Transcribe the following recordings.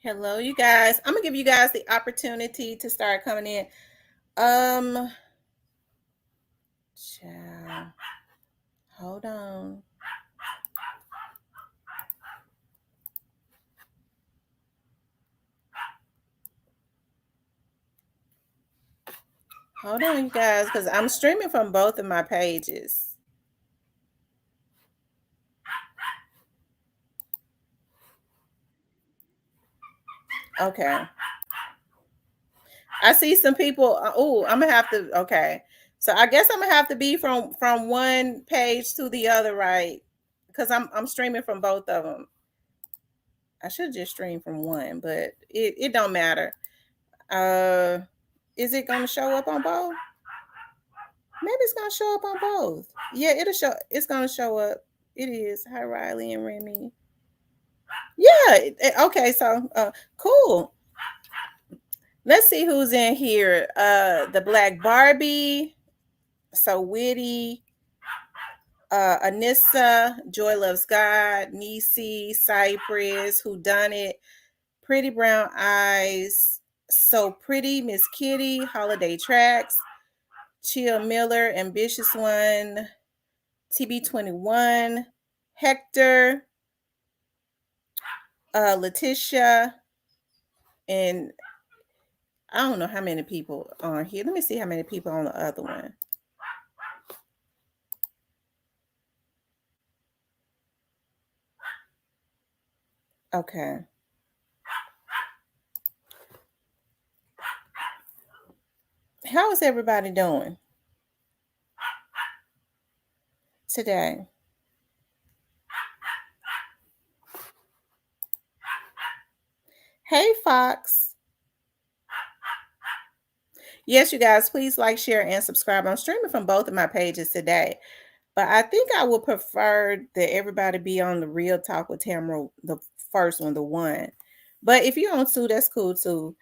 Hello, you guys. I'm gonna give you guys the opportunity to start coming in. Um, Child, hold on. Hold on, you guys, because I'm streaming from both of my pages. Okay. I see some people. Oh, I'm gonna have to. Okay. So I guess I'm gonna have to be from one page to the other, right? Because I'm streaming from both of them. I should just stream from one, but it don't matter. Uh, is it gonna show up on both? Maybe it's gonna show up on both. Yeah, it'll show. It's gonna show up. It is. Hi, Riley and Remy. Yeah. Okay. So, cool. Let's see who's in here. The Black Barbie. So witty. Anissa. Joy loves God. Nisi. Cypress. Who done it? Pretty brown eyes. So pretty. Miss Kitty. Holiday tracks. Chill Miller. Ambitious one. TB21, Hector, Letitia, and I don't know how many people on here. Let me see how many people on the other one. Okay. How is everybody doing today? Hey, Fox. Yes, you guys, please like, share, and subscribe. I'm streaming from both of my pages today, but I think I would prefer that everybody be on the Real Talk with Tamara, the first one, the one. But if you're on two, that's cool too.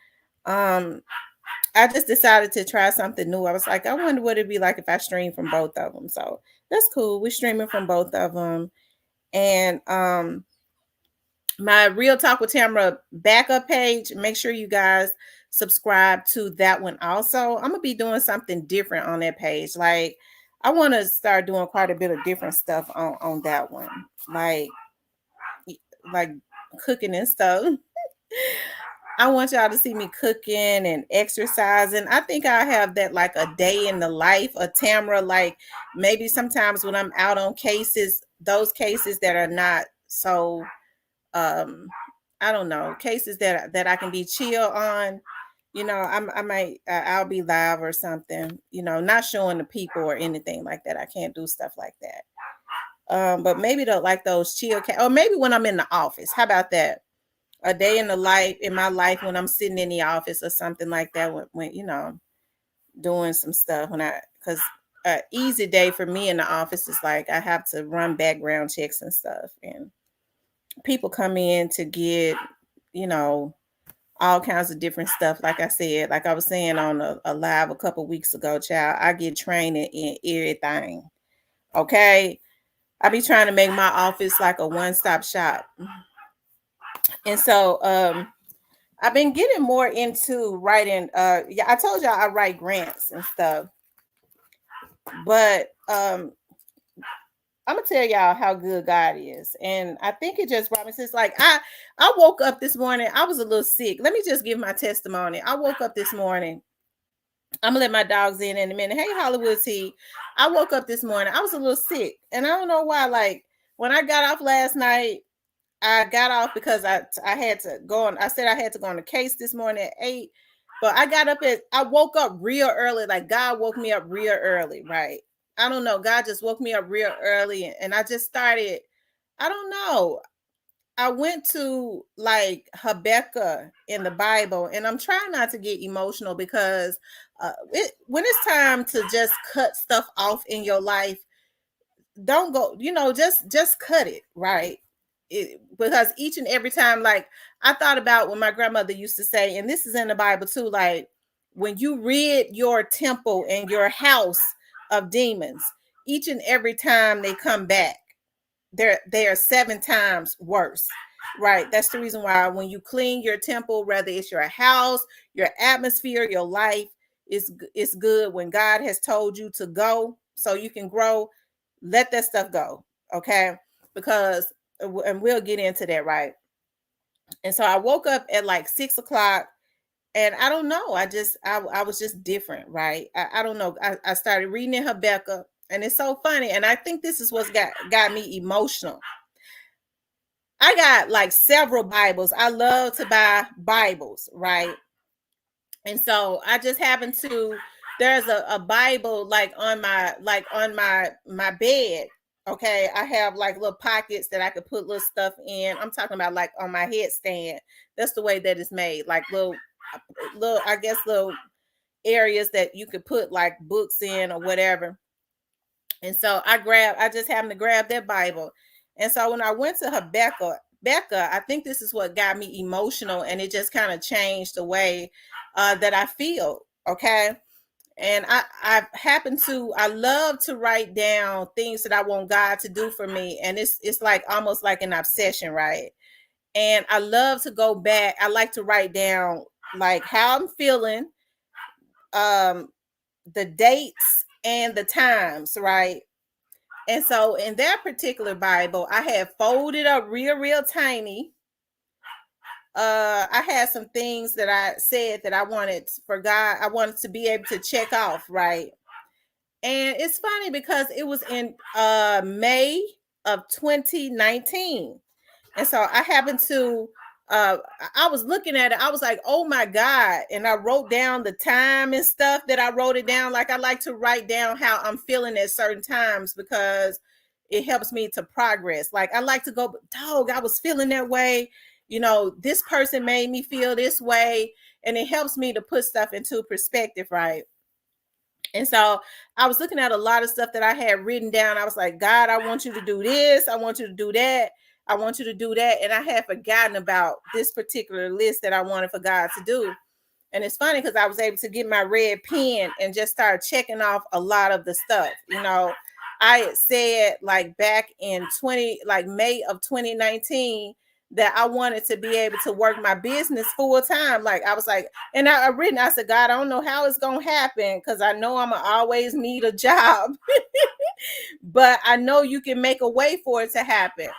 I just decided to try something new. I was like, I wonder what it'd be like if I stream from both of them. So that's cool. We're streaming from both of them. And my Real Talk with Tamara backup page, make sure you guys subscribe to that one also. I'm gonna be doing something different on that page. Like I want to start doing quite a bit of different stuff on that one. Like cooking and stuff. I want y'all to see me cooking and exercising. I think I have that like a day in the life of Tamara. Like maybe sometimes when I'm out on cases, those cases that are not so I don't know, cases that I can be chill on. I might I'll be live or something, not showing the people or anything like that. I can't do stuff like that. But maybe like those chill or maybe when I'm in the office. How about that? A day in the life in my life when I'm sitting in the office or something like that when doing some stuff because easy day for me in the office is like I have to run background checks and stuff, and people come in to get all kinds of different stuff. Like I said, like I was saying on a live a couple weeks ago, child, I get training in everything. Okay, I be trying to make my office like a one-stop shop. And so I've been getting more into writing. Yeah, I told y'all I write grants and stuff. But I'm gonna tell y'all how good God is. And I think it just brought me since like I woke up this morning. I was a little sick. Let me just give my testimony. I woke up this morning. I'm gonna let my dogs in a minute. Hey, Hollywood T. I woke up this morning. I was a little sick, and I don't know why. Like when I got off last night, I got off because I had to go on. I said I had to go on the case this morning at 8. But I woke up real early. Like God woke me up real early, right? I don't know. God just woke me up real early, and I just started. I don't know. I went to like Habakkuk in the Bible, and I'm trying not to get emotional because when it's time to just cut stuff off in your life, don't go. Just cut it, right? Because each and every time, like I thought about when my grandmother used to say, and this is in the Bible too, like when you rid your temple and your house of demons, each and every time they come back, they are 7 times worse. Right. That's the reason why when you clean your temple, whether it's your house, your atmosphere, your life, it's good when God has told you to go so you can grow. Let that stuff go. Okay. Because, and we'll get into that, right? And so I woke up at like 6 o'clock, and I don't know. I was just different, right? I don't know. I started reading in Habakkuk, and it's so funny. And I think this is what's got me emotional. I got like several Bibles. I love to buy Bibles, right? And so I just happened to, there's a Bible like on my bed. Okay. I have like little pockets that I could put little stuff in. I'm talking about like on my headstand. That's the way that it's made. Like little, I guess little areas that you could put like books in or whatever. And so I just happened to grab that Bible. And so when I went to Becca, I think this is what got me emotional, and it just kind of changed the way that I feel. Okay. And I love to write down things that I want God to do for me. And it's like almost like an obsession, right? And I love to go back. I like to write down like how I'm feeling, um, the dates and the times, right? And so in that particular Bible, I had folded up real tiny. I had some things that I said that I wanted for God. I wanted to be able to check off, right? And it's funny because it was in May of 2019. And so I happened to, I was looking at it. I was like, oh my God. And I wrote down the time and stuff that I wrote it down. Like I like to write down how I'm feeling at certain times because it helps me to progress. Like I like to go, dog, I was feeling that way. You know, this person made me feel this way. And it helps me to put stuff into perspective, right? And so I was looking at a lot of stuff that I had written down. I was like, God, I want you to do this. I want you to do that. I want you to do that. And I had forgotten about this particular list that I wanted for God to do. And it's funny because I was able to get my red pen and just start checking off a lot of the stuff. You know, I had said like back in May of 2019 that I wanted to be able to work my business full time. Like I was like, and I said, God, I don't know how it's gonna happen because I know I'm gonna always need a job, but I know you can make a way for it to happen.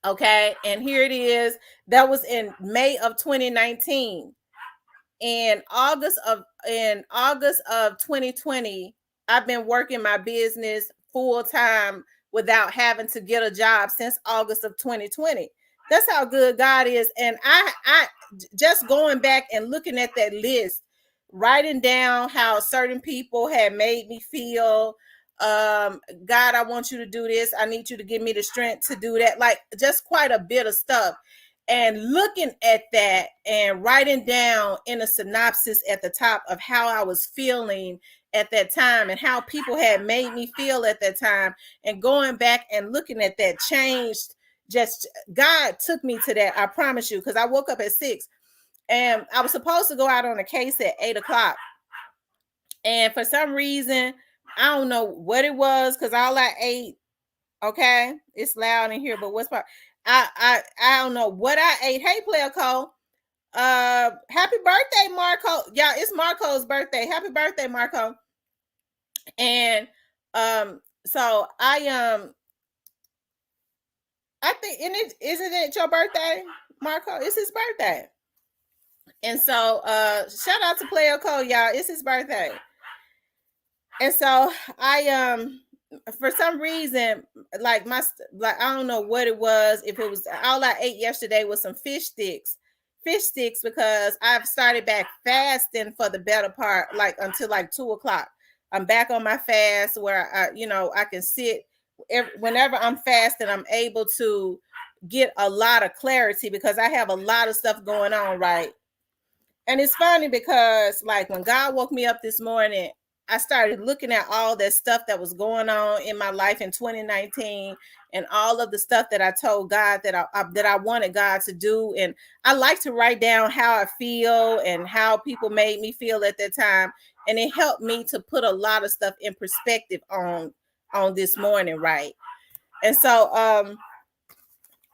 Okay, and here it is. That was in May of 2019. In August of 2020, I've been working my business full time without having to get a job since August of 2020. That's how good God is. And I just going back and looking at that list, writing down how certain people had made me feel. God, I want you to do this. I need you to give me the strength to do that. Like just quite a bit of stuff. And looking at that and writing down in a synopsis at the top of how I was feeling at that time and how people had made me feel at that time, and going back and looking at that changed. Just God took me to that, I promise you, because I woke up at 6 and I was supposed to go out on a case at 8 o'clock. And for some reason, I don't know what it was, because all I ate, okay, it's loud in here, but what's part? I don't know what I ate. Hey, Player Cole. Happy birthday, Marco. Yeah, it's Marco's birthday. Happy birthday, Marco. And so I think, isn't it your birthday, Marco? It's his birthday. And so shout out to Player Cole, y'all. It's his birthday. And so I for some reason, like I don't know what it was. If it was, all I ate yesterday was some fish sticks, because I've started back fasting for the better part, like until like 2 o'clock. I'm back on my fast where I can sit whenever I'm fasting. I'm able to get a lot of clarity because I have a lot of stuff going on, right? And it's funny because like when God woke me up this morning, I started looking at all that stuff that was going on in my life in 2019 and all of the stuff that I told God that I wanted God to do. And I like to write down how I feel and how people made me feel at that time. And it helped me to put a lot of stuff in perspective on this morning, right? And so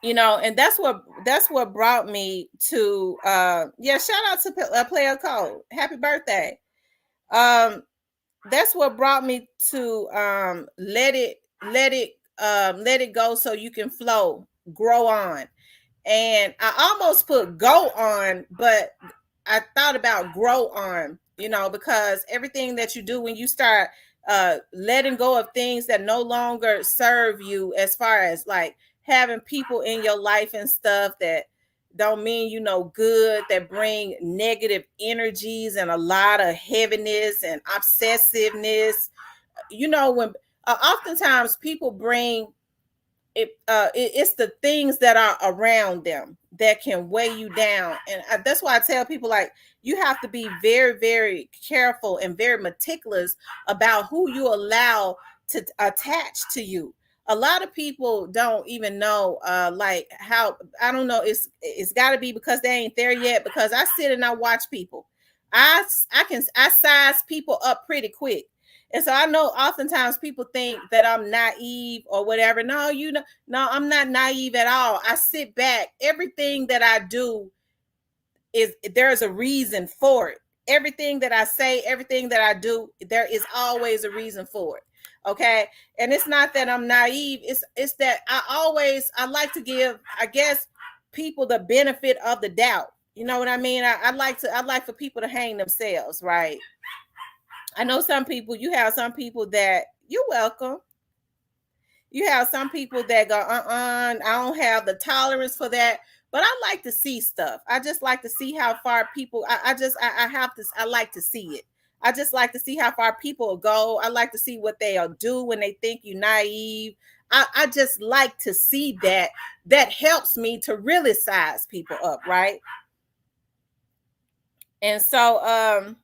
And that's what brought me to yeah, shout out to Player Code. Happy birthday. Um that's what brought me to let it go so you can flow, grow on. And I almost put go on, but I thought about grow on, because everything that you do when you start letting go of things that no longer serve you, as far as like having people in your life and stuff that don't mean good, that bring negative energies and a lot of heaviness and obsessiveness. When oftentimes people bring it's the things that are around them that can weigh you down. And that's why I tell people, like, you have to be very, very careful and very meticulous about who you allow to attach to you. A lot of people don't even know, like, how, I don't know, it's got to be because they ain't there yet, because I sit and I watch people. I size people up pretty quick. And so I know oftentimes people think that I'm naive or whatever. No, no, I'm not naive at all. I sit back. Everything that I do there's a reason for it. Everything that I say, everything that I do, there is always a reason for it. Okay. And it's not that I'm naive. It's that I like to give, I guess, people the benefit of the doubt. You know what I mean? I like for people to hang themselves, right? I know you have some people that, you're welcome. You have some people that go, I don't have the tolerance for that. But I like to see stuff. I just like to see how far people, I like to see it. I just like to see how far people go. I like to see what they'll do when they think you're naive. I just like to see that. That helps me to really size people up, right? And so,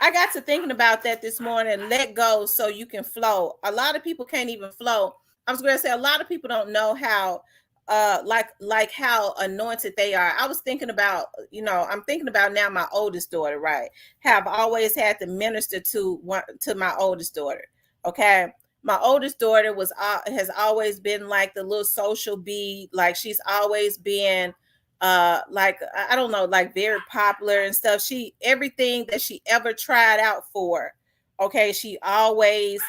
I got to thinking about that this morning. Let go so you can flow. A lot of people can't even flow. I was going to say, a lot of people don't know how like how anointed they are. I was thinking about, I'm thinking about now my oldest daughter, right? Have always had to minister to my oldest daughter. Okay. My oldest daughter has always been like the little social bee. Like, she's always been like, I don't know, like very popular and stuff. She, everything that she ever tried out for, okay, she always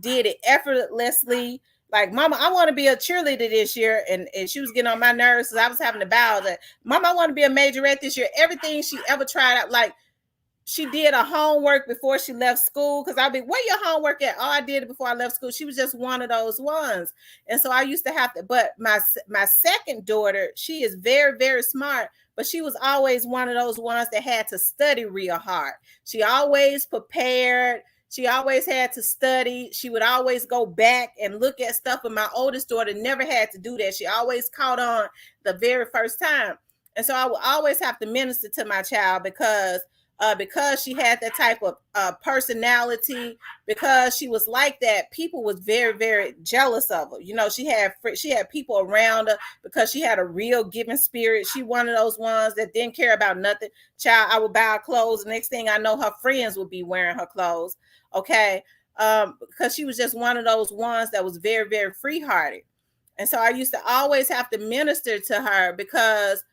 did it effortlessly. Like, mama, I want to be a cheerleader this year. And she was getting on my nerves because I was having to bow that, mama, I want to be a majorette this year. Everything she ever tried out, like, she did a homework before she left school, because I'll be, where your homework at? Oh, I did it before I left school. She was just one of those ones. And so I used to have to, but my second daughter, she is very, very smart, but she was always one of those ones that had to study real hard. She always prepared. She always had to study. She would always go back and look at stuff. And my oldest daughter never had to do that. She always caught on the very first time. And so I would always have to minister to my child, because she had that type of personality, because she was like that. People was very, very jealous of her. She had people around her because she had a real giving spirit. She one of those ones that didn't care about nothing. Child, I would buy her clothes. The next thing I know, her friends would be wearing her clothes. Okay. Because she was just one of those ones that was very, very free hearted. And so I used to always have to minister to her, because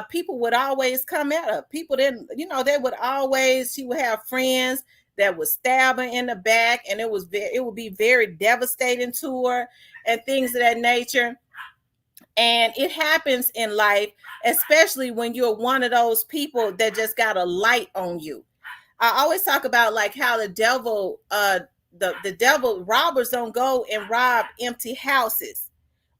people would always come at her. People didn't, they would always, she would have friends that would stab her in the back, and it would be very devastating to her and things of that nature. And it happens in life, especially when you're one of those people that just got a light on you. I always talk about like how the devil, the devil, robbers don't go and rob empty houses.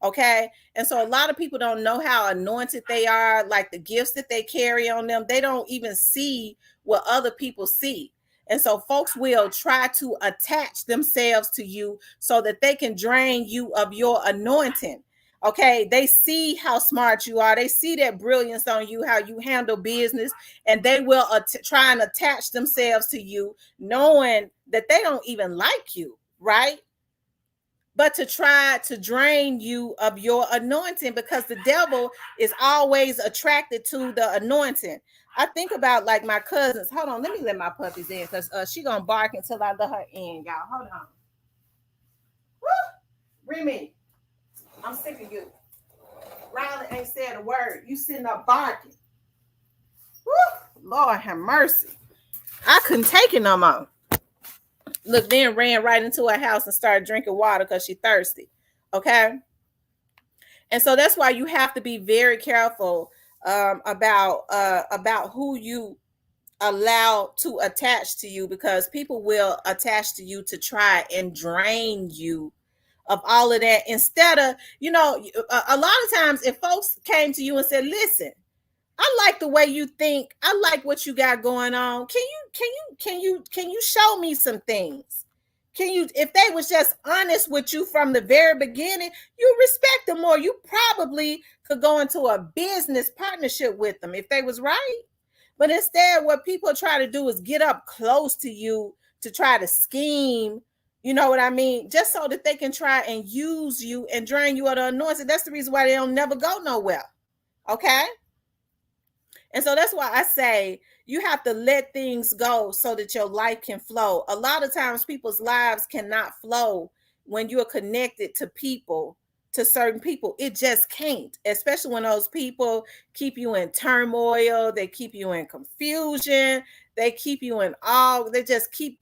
Okay. And so a lot of people don't know how anointed they are, like the gifts that they carry on them. They don't even see what other people see. And so folks will try to attach themselves to you so that they can drain you of your anointing. Okay. They see how smart you are. They see that brilliance on you, how you handle business, and they will try and attach themselves to you, knowing that they don't even like you. Right. But to try to drain you of your anointing, because the devil is always attracted to the anointing. I think about like my cousins. Hold on, let me let my puppies in, because she gonna bark until I let her in, y'all. Hold on. Woo! Remy. I'm sick of you. Riley ain't said a word. You sitting up barking. Woo! Lord have mercy. I couldn't take it no more. Look, then ran right into her house and started drinking water because she thirsty. Okay. And so that's why you have to be very careful about who you allow to attach to you, because people will attach to you to try and drain you of all of that, instead of, a lot of times if folks came to you and said, listen, I like the way you think, I like what you got going on, can you show me some things? Can you, if they was just honest with you from the very beginning, you respect them more. You probably could go into a business partnership with them if they was right. But instead, what people try to do is get up close to you to try to scheme, you know what I mean? Just so that they can try and use you and drain you of the anointing. That's the reason why they don't never go nowhere. Okay? And so that's why I say you have to let things go so that your life can flow. A lot of times people's lives cannot flow when you're connected to people, to certain people. It just can't, especially when those people keep you in turmoil, they keep you in confusion, they keep you in all, they just keep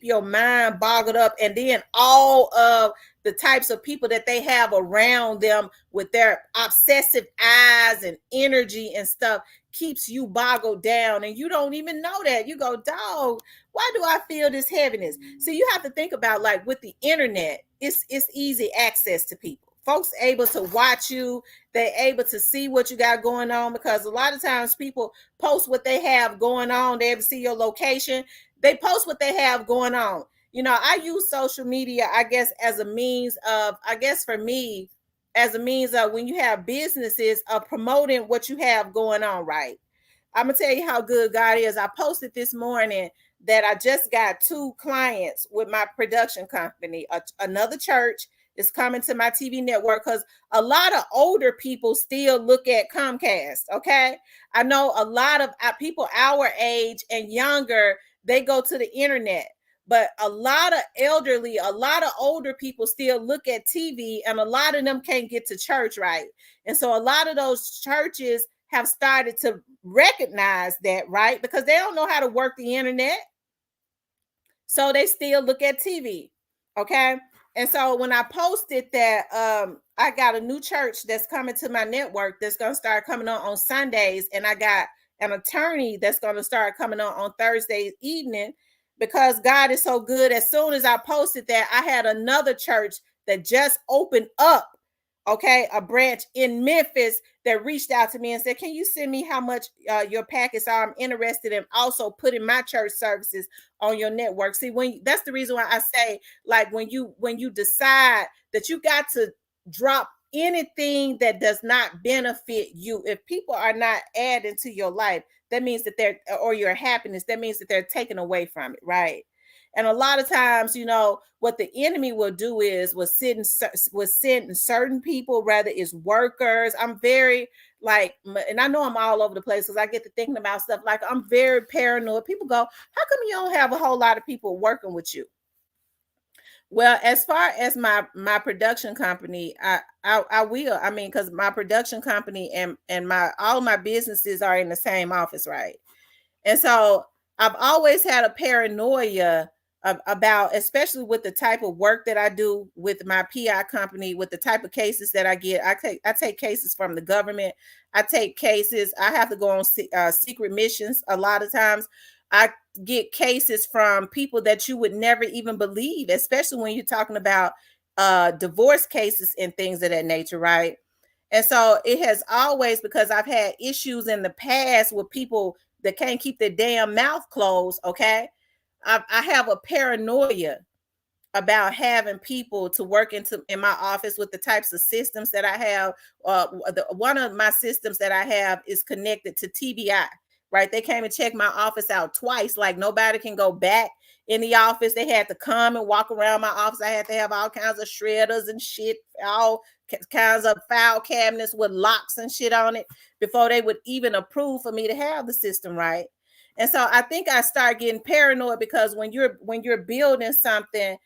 your mind boggled up. And then all of the types of people that they have around them with their obsessive eyes and energy and stuff keeps you boggled down, and you don't even know that. You go, dog, why do I feel this heaviness? So you have to think about, like, with the internet, it's easy access to people. Folks able to watch you, they're able to see what you got going on, because a lot of times people post what they have going on. They able to see your location. They post what they have going on. I use social media, I guess, as a means of, I guess for me, as a means of, when you have businesses, of promoting what you have going on, right? I'm gonna tell you how good God is. I posted this morning that I just got 2 clients with my production company. Another church is coming to my TV network, because a lot of older people still look at Comcast. Okay, I know a lot of people our age and younger, they go to the internet. But a lot of elderly, a lot of older people still look at TV, and a lot of them can't get to church, right? And so a lot of those churches have started to recognize that, right? Because they don't know how to work the internet. So they still look at TV. Okay. And so when I posted that, I got a new church that's coming to my network that's going to start coming on Sundays. And I got an attorney that's going to start coming on Thursday evening, because God is so good. As soon as I posted that, I had another church that just opened up, okay, a branch in Memphis, that reached out to me and said, can you send me how much your packets are? I'm interested in also putting my church services on your network. See, that's the reason why I say, like, when you decide that you got to drop anything that does not benefit you, if people are not adding to your life, that means that they're, or your happiness, that means that they're taken away from it, right? And a lot of times, what the enemy will do is was send certain people, rather it's workers. I'm very, like, and I know I'm all over the place because I get to thinking about stuff, like, I'm very paranoid. People go, how come you don't have a whole lot of people working with you? Well, as far as my production company, I will. I mean, because my production company and my all my businesses are in the same office, right? And so I've always had a paranoia about, especially with the type of work that I do with my PI company, with the type of cases that I get. I take cases from the government. I take cases. I have to go on secret missions. A lot of times, I get cases from people that you would never even believe, especially when you're talking about divorce cases and things of that nature, right? And so it has always, because I've had issues in the past with people that can't keep their damn mouth closed. Okay. I have a paranoia about having people to work in my office with the types of systems that I have. One of my systems that I have is connected to TBI, right? They came and checked my office out twice. Like, nobody can go back in the office. They had to come and walk around my office. I had to have all kinds of shredders and shit, all kinds of file cabinets with locks and shit on it before they would even approve for me to have the system, right? And so I think I start getting paranoid, because when you're building something,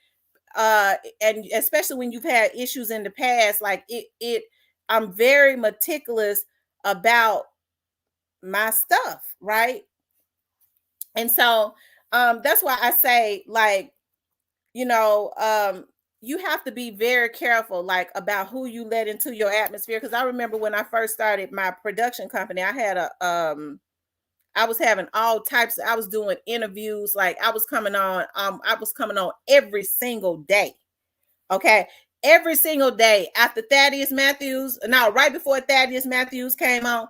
and especially when you've had issues in the past, like I'm very meticulous about my stuff, right? And so that's why I say, like, you know, you have to be very careful, like, about who you let into your atmosphere. Because I remember when I first started my production company, I was having all types I was doing interviews, like I was coming on every single day. Okay. Every single day after Thaddeus Matthews, no, right before Thaddeus Matthews came on,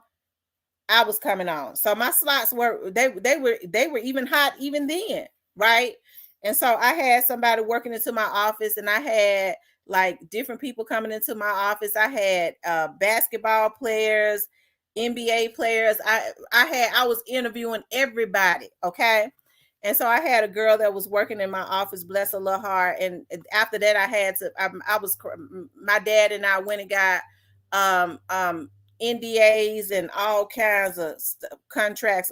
I was coming on. So my slots were they were even hot even then, right? And so I had somebody working into my office, and I had like different people coming into my office. I had basketball players, NBA players. I was interviewing everybody, okay? And so I had a girl that was working in my office, bless her little heart. And after that, I was my dad and I went and got NDAs and all kinds of contracts.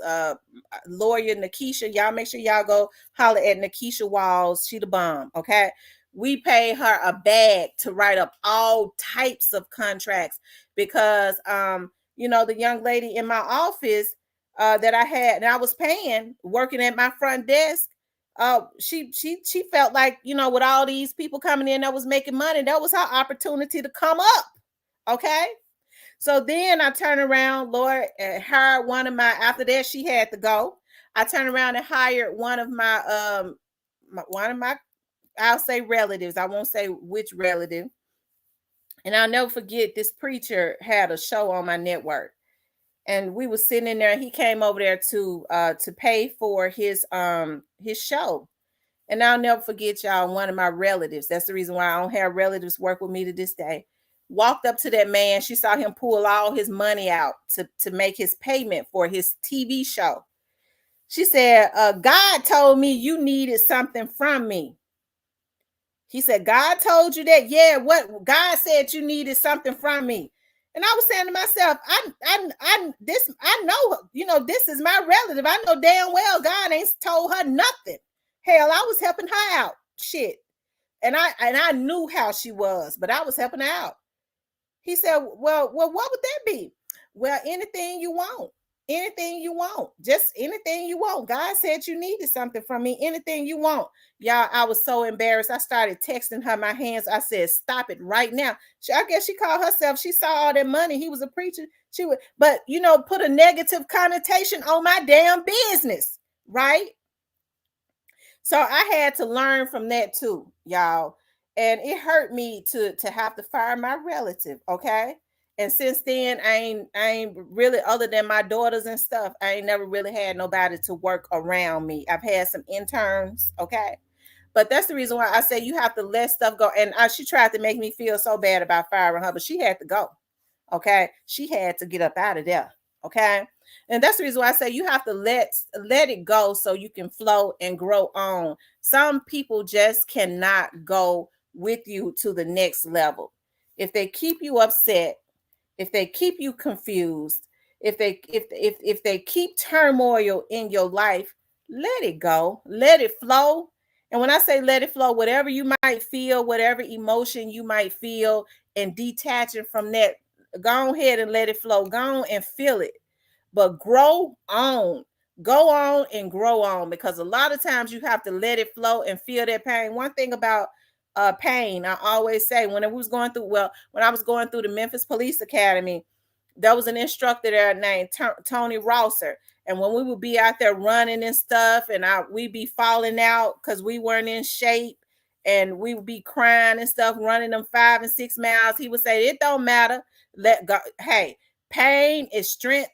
Lawyer Nakisha, y'all make sure y'all go holler at Nakisha Walls. She the bomb, okay? We pay her a bag to write up all types of contracts because, the young lady in my office that I had and I was paying working at my front desk. She felt like, with all these people coming in that was making money, that was her opportunity to come up, okay? So then I turned around, Lord, and hired one of my. After that, she had to go. I turned around and hired one of my I'll say relatives. I won't say which relative. And I'll never forget, this preacher had a show on my network, and we were sitting in there. He came over there to pay for his show. And I'll never forget, y'all, one of my relatives. That's the reason why I don't have relatives work with me to this day. Walked up to that man. She saw him pull all his money out to make his payment for his TV show. She said, God told me you needed something from me. He said, God told you that? Yeah, what? God said you needed something from me. And I was saying to myself, I know, this is my relative. I know damn well God ain't told her nothing. Hell, I was helping her out. Shit. And I knew how she was, but I was helping her out. He said, well, what would that be? Well, anything you want. Anything you want. Just anything you want. God said you needed something from me. Anything you want. Y'all, I was so embarrassed. I started texting her my hands. I said, stop it right now. I guess she called herself. She saw all that money. He was a preacher. She would, but put a negative connotation on my damn business, right? So I had to learn from that too, y'all. And it hurt me to have to fire my relative, okay? And since then, I ain't really, other than my daughters and stuff, I ain't never really had nobody to work around me. I've had some interns, okay? But that's the reason why I say you have to let stuff go. And she tried to make me feel so bad about firing her, but she had to go, okay? She had to get up out of there, okay? And that's the reason why I say you have to let it go so you can flow and grow on. Some people just cannot go with you to the next level. If they keep you upset, if they keep you confused, if they keep turmoil in your life, let it go. Let it flow. And when I say let it flow, whatever you might feel, whatever emotion you might feel, and detaching from that, go ahead and let it flow. Go on and feel it. But grow on. Go on and grow on, because a lot of times you have to let it flow and feel that pain. One thing about pain, I always say, when I was going through the Memphis Police Academy, there was an instructor there named Tony Rosser. And when we would be out there running and stuff, and we'd be falling out because we weren't in shape, and we would be crying and stuff, running them 5 and 6 miles, he would say, it don't matter. Let go. Hey, pain is strength.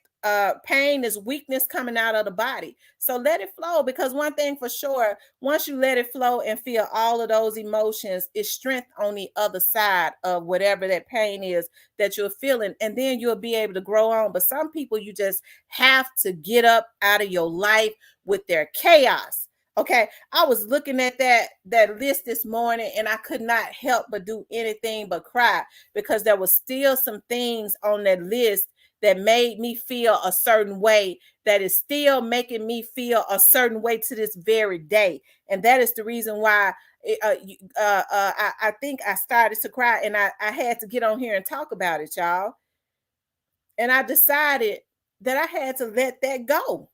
Pain is weakness coming out of the body. So let it flow, because one thing for sure, once you let it flow and feel all of those emotions, it's strength on the other side of whatever that pain is that you're feeling, and then you'll be able to grow on. But some people, you just have to get up out of your life with their chaos. Okay, I was looking at that list this morning, and I could not help but do anything but cry, because there was still some things on that list that made me feel a certain way, that is still making me feel a certain way to this very day. And that is the reason why I think I started to cry, and I had to get on here and talk about it, y'all. And I decided that I had to let that go.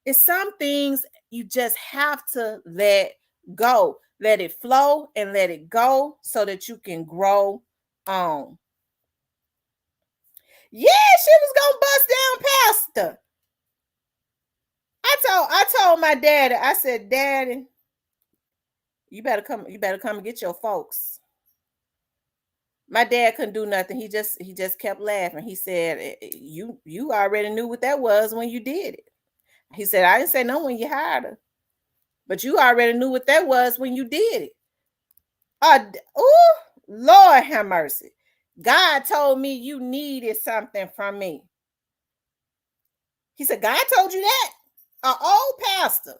It's some things you just have to let go. Let it flow and let it go so that you can grow on. Yeah, she was gonna bust down Pastor. I told my daddy, I said, Daddy, you better come and get your folks. My dad couldn't do nothing. He just kept laughing. He said, You already knew what that was when you did it. He said, I didn't say no when you hired her, but you already knew what that was when you did it. Oh, Lord have mercy. God told me you needed something from me. He said, God told you that? An old pastor.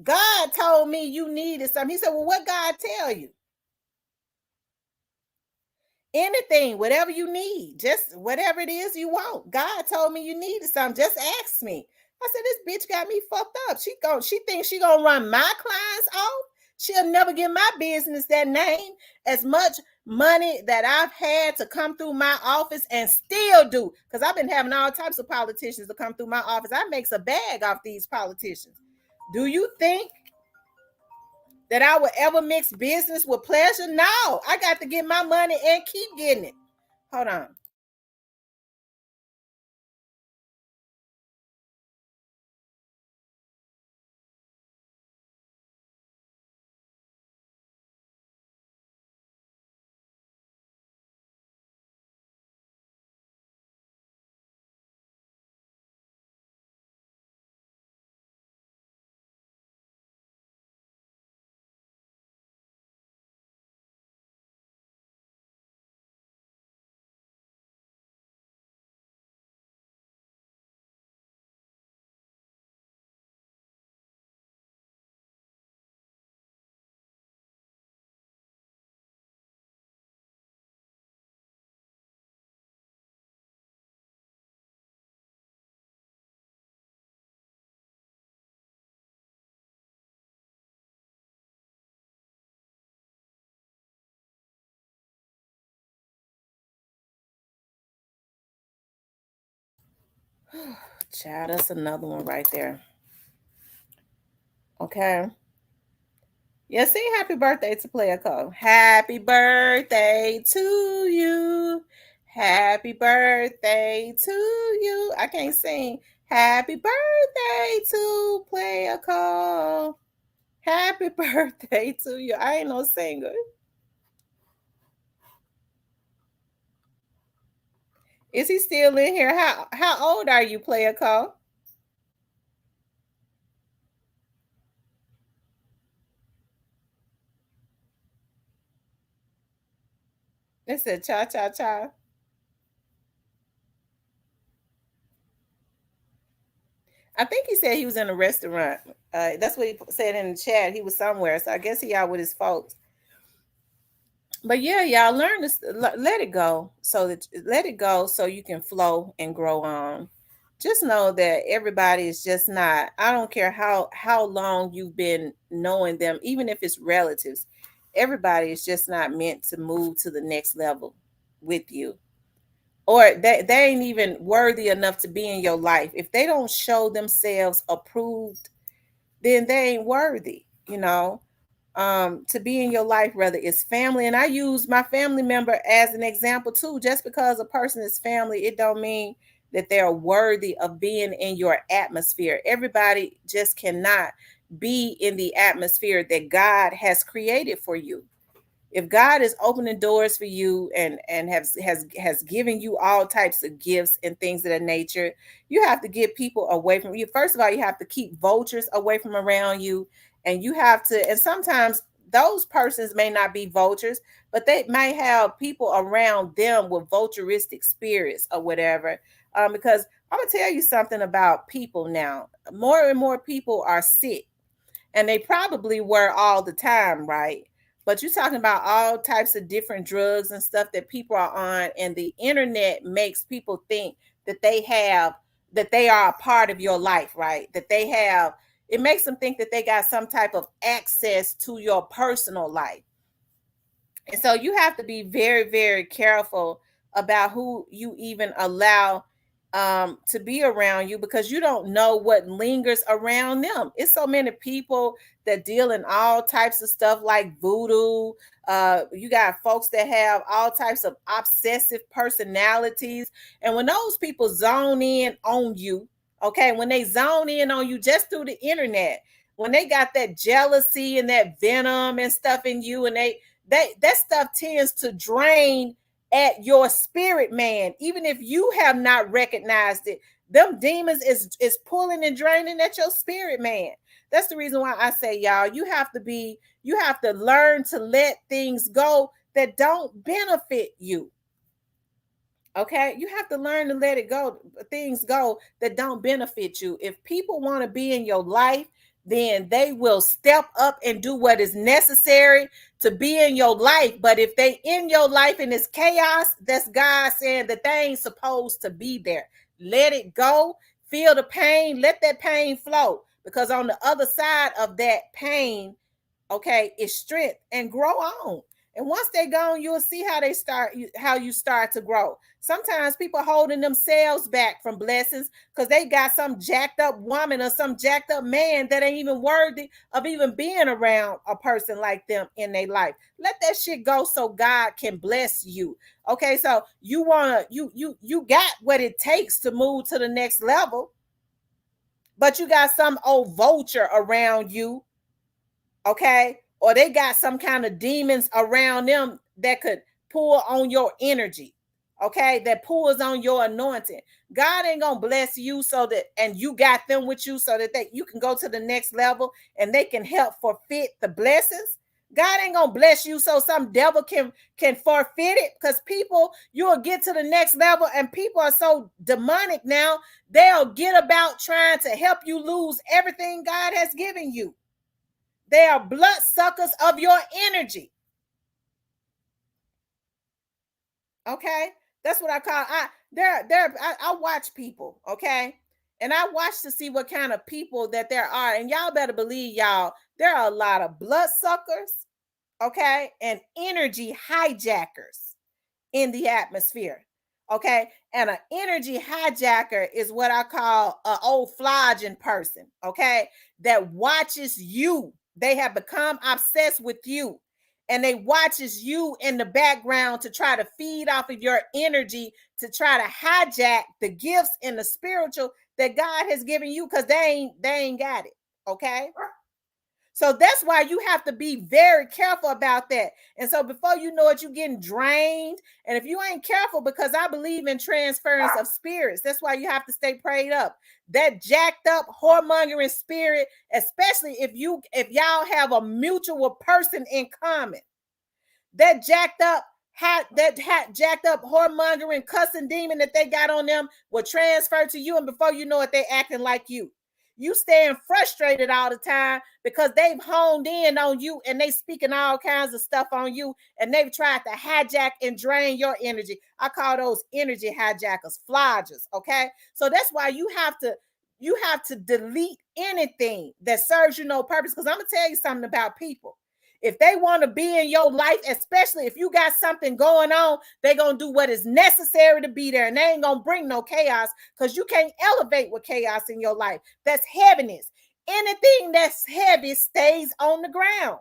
God told me you needed something. He said, well, what God tell you? Anything, whatever you need, just whatever it is you want. God told me you needed something. Just ask me. I said, this bitch got me fucked up. She thinks she gonna run my clients off. She'll never give my business that name. As much money that I've had to come through my office and still do, because I've been having all types of politicians to come through my office. I makes a bag off these politicians. Do you think that I would ever mix business with pleasure? No, I got to get my money and keep getting it. Hold on. Child, that's another one right there. Okay. Yeah, sing happy birthday to Player Code. Happy birthday to you. Happy birthday to you. I can't sing. Happy birthday to Player Code. Happy birthday to you. I ain't no singer. Is he still in here? How old are you, Player Code? It said cha cha cha. I think he said he was in a restaurant. That's what he said in the chat. He was somewhere, so I guess he out with his folks. But yeah, y'all learn to let it go, so that let it go, so you can flow and grow on. Just know that everybody is just not. I don't care how long you've been knowing them, even if it's relatives. Everybody is just not meant to move to the next level with you, or they ain't even worthy enough to be in your life. If they don't show themselves approved, then they ain't worthy, to be in your life, whether it's family. And I use my family member as an example too. Just because a person is family, it don't mean that they're worthy of being in your atmosphere. Everybody just cannot be in the atmosphere that God has created for you. If God is opening doors for you and has given you all types of gifts and things of that nature, you have to get people away from you. First of all, you have to keep vultures away from around you, and you have to. And sometimes those persons may not be vultures, but they might have people around them with vulturistic spirits or whatever. Because I'm gonna tell you something about people now. More and more people are sick, and they probably were all the time, right? But you're talking about all types of different drugs and stuff that people are on, and the internet makes people think that they have, that they are a part of your life, right? That they have, it makes them think that they got some type of access to your personal life. And so you have to be very, very careful about who you even allow to be around you, because you don't know what lingers around them. It's so many people that deal in all types of stuff like voodoo. You got folks that have all types of obsessive personalities. And when those people zone in on you, okay, when they zone in on you just through the internet, when they got that jealousy and that venom and stuff in you, and that stuff tends to drain at your spirit, man. Even if you have not recognized it, them demons is pulling and draining at your spirit, man. That's the reason why I say, y'all, you have to learn to let things go that don't benefit you. Okay, you have to learn to let it go, things go that don't benefit you. If people want to be in your life, then they will step up and do what is necessary to be in your life. But if they in your life and it's chaos, that's God saying that they ain't supposed to be there. Let it go. Feel the pain. Let that pain flow. Because on the other side of that pain, okay, is strength and grow on. And once they gone, you'll see how they start, how you start to grow. Sometimes people holding themselves back from blessings because they got some jacked up woman or some jacked up man that ain't even worthy of even being around a person like them in their life. Let that shit go so God can bless you. Okay, so you wanna you got what it takes to move to the next level, but you got some old vulture around you, okay? Or they got some kind of demons around them that could pull on your energy, okay? That pulls on your anointing. God ain't gonna bless you so that, and you got them with you so that you can go to the next level and they can help forfeit the blessings. God ain't gonna bless you so some devil can forfeit it, because people, you'll get to the next level and people are so demonic now, they'll get about trying to help you lose everything God has given you. They are blood suckers of your energy. Okay, that's what I call. I watch people. Okay, and I watch to see what kind of people that there are. And y'all better believe, y'all, there are a lot of blood suckers. Okay, and energy hijackers in the atmosphere. Okay. And an energy hijacker is what I call an old flogging person. Okay. That watches you. They have become obsessed with you. And they watches you in the background to try to feed off of your energy, to try to hijack the gifts and the spiritual that God has given you, because they ain't got it. Okay. So that's why you have to be very careful about that. And so before you know it, you're getting drained. And if you ain't careful, because I believe in transference of spirits, that's why you have to stay prayed up. That jacked up, whoremongering spirit, especially if y'all have a mutual person in common, that jacked up whoremongering cussing demon that they got on them will transfer to you, and before you know it, they acting like you. You staying frustrated all the time because they've honed in on you and they speaking all kinds of stuff on you, and they've tried to hijack and drain your energy. I call those energy hijackers, floggers. Okay, so that's why you have to delete anything that serves you no purpose. Because I'm gonna tell you something about people. If they want to be in your life, especially if you got something going on, they're going to do what is necessary to be there. And they ain't going to bring no chaos, because you can't elevate with chaos in your life. That's heaviness. Anything that's heavy stays on the ground.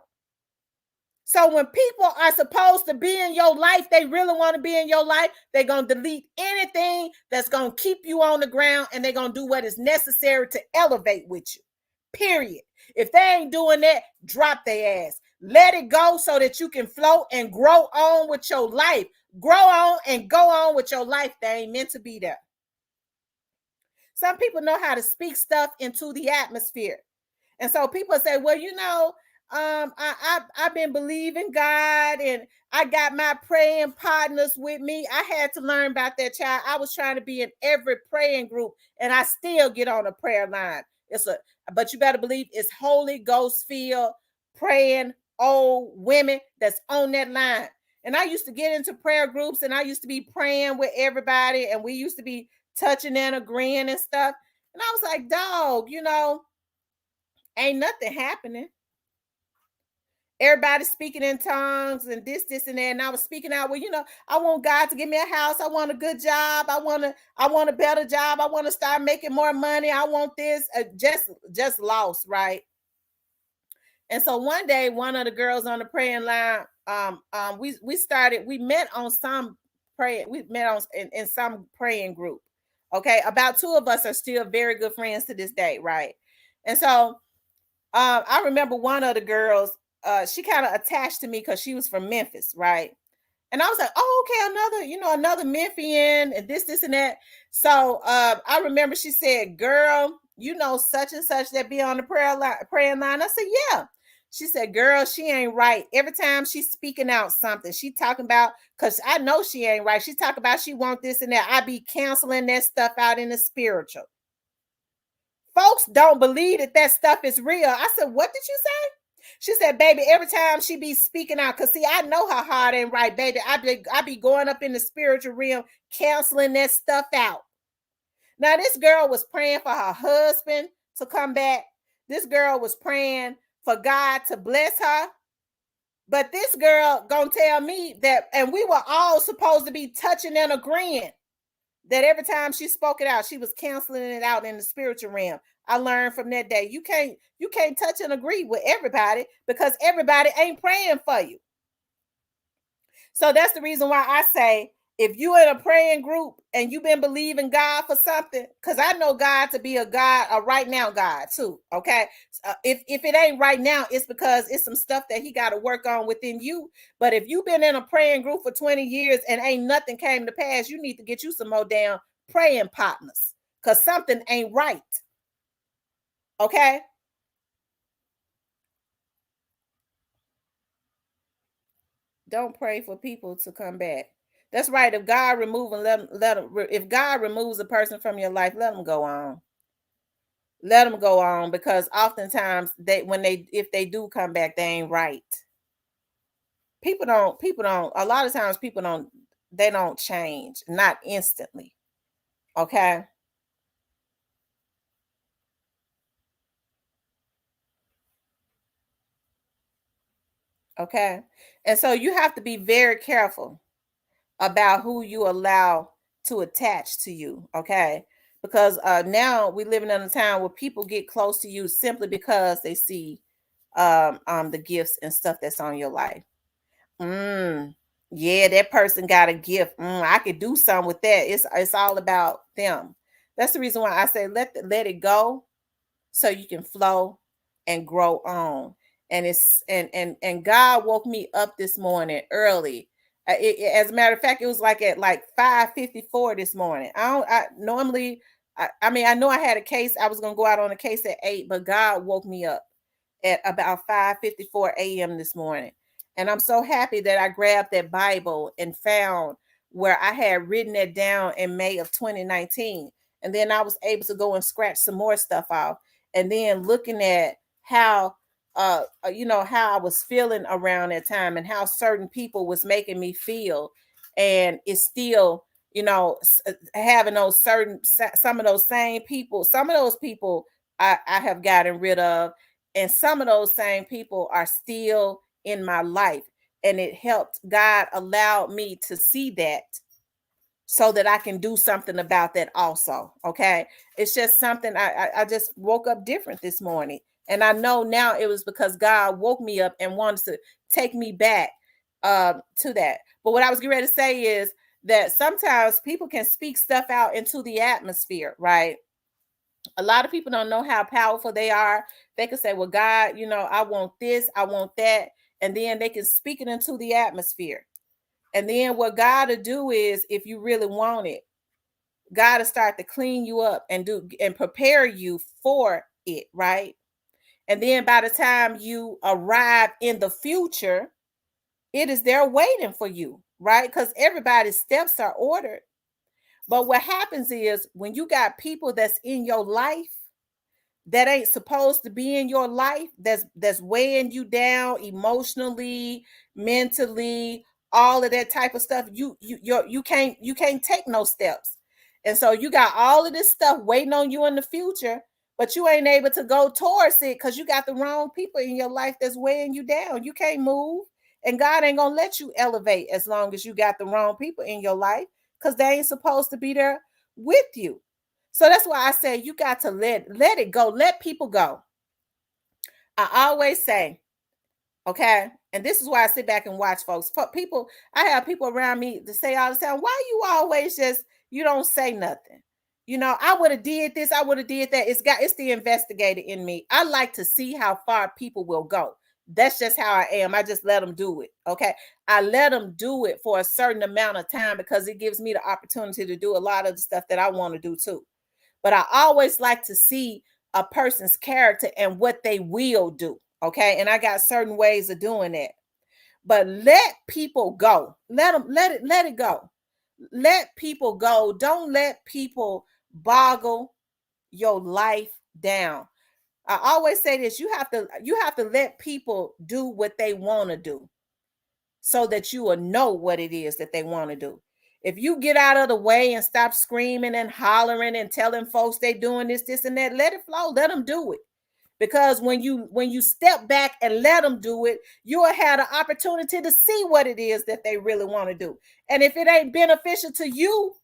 So when people are supposed to be in your life, they really want to be in your life, they're going to delete anything that's going to keep you on the ground, and they're going to do what is necessary to elevate with you. Period. If they ain't doing that, drop their ass. Let it go so that you can flow and grow on with your life. Grow on and go on with your life. They ain't meant to be there. Some people know how to speak stuff into the atmosphere. And so people say, well, I've been believing God and I got my praying partners with me. I had to learn about that, child. I was trying to be in every praying group and I still get on a prayer line. But you better believe it's Holy Ghost filled praying old women that's on that line. And I used to get into prayer groups and I used to be praying with everybody, and we used to be touching and agreeing and stuff. And I was like, dog, ain't nothing happening. Everybody speaking in tongues and this and that. And I was speaking out, well, I want God to give me a house. I want a good job. I want a better job. I want to start making more money. I want this. Just lost, right? And so one day, one of the girls on the praying line, we met on some praying, we met on in some praying group. Okay, about two of us are still very good friends to this day, right? And so I remember one of the girls, she kind of attached to me because she was from Memphis, right? And I was like, oh, okay, another Memphian and this and that. So I remember she said, girl, such and such that be on the praying line. I said, yeah. She said, girl, she ain't right. Every time she's speaking out something, she talking about, because I know she ain't right. She talking about she want this and that. I be canceling that stuff out in the spiritual. Folks don't believe that stuff is real. I said, what did you say? She said, baby, every time she be speaking out, because see, I know her heart ain't right, baby. I be going up in the spiritual realm, canceling that stuff out. Now, this girl was praying for her husband to come back. This girl was praying for God to bless her. But this girl gonna tell me that, and we were all supposed to be touching and agreeing that every time she spoke it out, she was canceling it out in the spiritual realm. I learned from that day, you can't touch and agree with everybody because everybody ain't praying for you. So that's the reason why I say, if you in a praying group and you've been believing God for something, because I know God to be a God, a right now God too. Okay. If it ain't right now, it's because it's some stuff that he got to work on within you. But if you've been in a praying group for 20 years and ain't nothing came to pass, you need to get you some more damn praying partners because something ain't right. Okay. Don't pray for people to come back. That's right. If God remove and let them, if God removes a person from your life, let them go on. Let them go on, because oftentimes if they do come back, they ain't right. People don't a lot of times they don't change, not instantly. Okay. Okay. And so you have to be very careful about who you allow to attach to you. Okay. Because now we're living in a time where people get close to you simply because they see the gifts and stuff that's on your life. Yeah, that person got a gift. I could do something with that. It's all about them. That's the reason why I say let it go so you can flow and grow on. And God woke me up this morning early. As a matter of fact, it was like at like 5:54 this morning. I normally I mean, I know I had a case. I was gonna go out on a case at 8, but God woke me up at about 5:54 a.m. this morning. And I'm so happy that I grabbed that Bible and found where I had written it down in May of 2019. And then I was able to go and scratch some more stuff off. And then looking at how how I was feeling around that time and how certain people was making me feel. And it's still, having those some of those same people, some of those people I have gotten rid of, and some of those same people are still in my life. And it helped. God allowed me to see that so that I can do something about that also. Okay. It's just something I just woke up different this morning. And I know now it was because God woke me up and wanted to take me back to that. But what I was getting ready to say is that sometimes people can speak stuff out into the atmosphere, right? A lot of people don't know how powerful they are. They can say, well, God, I want this, I want that. And then they can speak it into the atmosphere. And then what God will do is, if you really want it, God will start to clean you up and prepare you for it, right? And then by the time you arrive in the future, it is there waiting for you, right? Because everybody's steps are ordered. But what happens is when you got people that's in your life that ain't supposed to be in your life, that's weighing you down emotionally, mentally, all of that type of stuff, you can't take no steps. And so you got all of this stuff waiting on you in the future, but you ain't able to go towards it because you got the wrong people in your life that's weighing you down. You can't move, and God ain't gonna let you elevate as long as you got the wrong people in your life, because they ain't supposed to be there with you. So that's why I say you got to let it go. Let people go. I always say, okay, and this is why I sit back and watch folks. For people, I have people around me to say all the time, why you always just, you don't say nothing? You know, I would have did this, I would have did that. It's the investigator in me. I like to see how far people will go. That's just how I am. I just let them do it. Okay. I let them do it for a certain amount of time because it gives me the opportunity to do a lot of the stuff that I want to do too. But I always like to see a person's character and what they will do. Okay. And I got certain ways of doing that. But let people go. Let it go. Let people go. Don't let people boggle your life down. I always say this, you have to let people do what they want to do so that you will know what it is that they want to do. If you get out of the way and stop screaming and hollering and telling folks they doing this and that, let it flow. Let them do it. Because when you step back and let them do it, you'll have the opportunity to see what it is that they really want to do. And if it ain't beneficial to you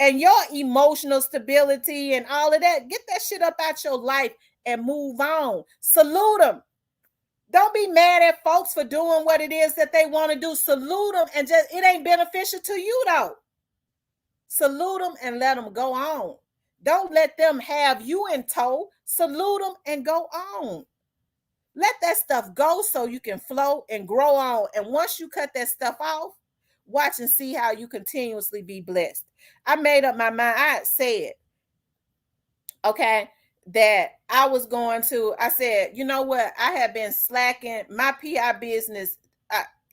and your emotional stability and all of that, get that shit up out your life and move on. Salute them. Don't be mad at folks for doing what it is that they want to do. Salute them, and just, it ain't beneficial to you though. Salute them and let them go on. Don't let them have you in tow. Salute them and go on. Let that stuff go so you can flow and grow on. And once you cut that stuff off, watch and see how you continuously be blessed. I made up my mind. I said, okay, that I said, you know what? I have been slacking my PI business.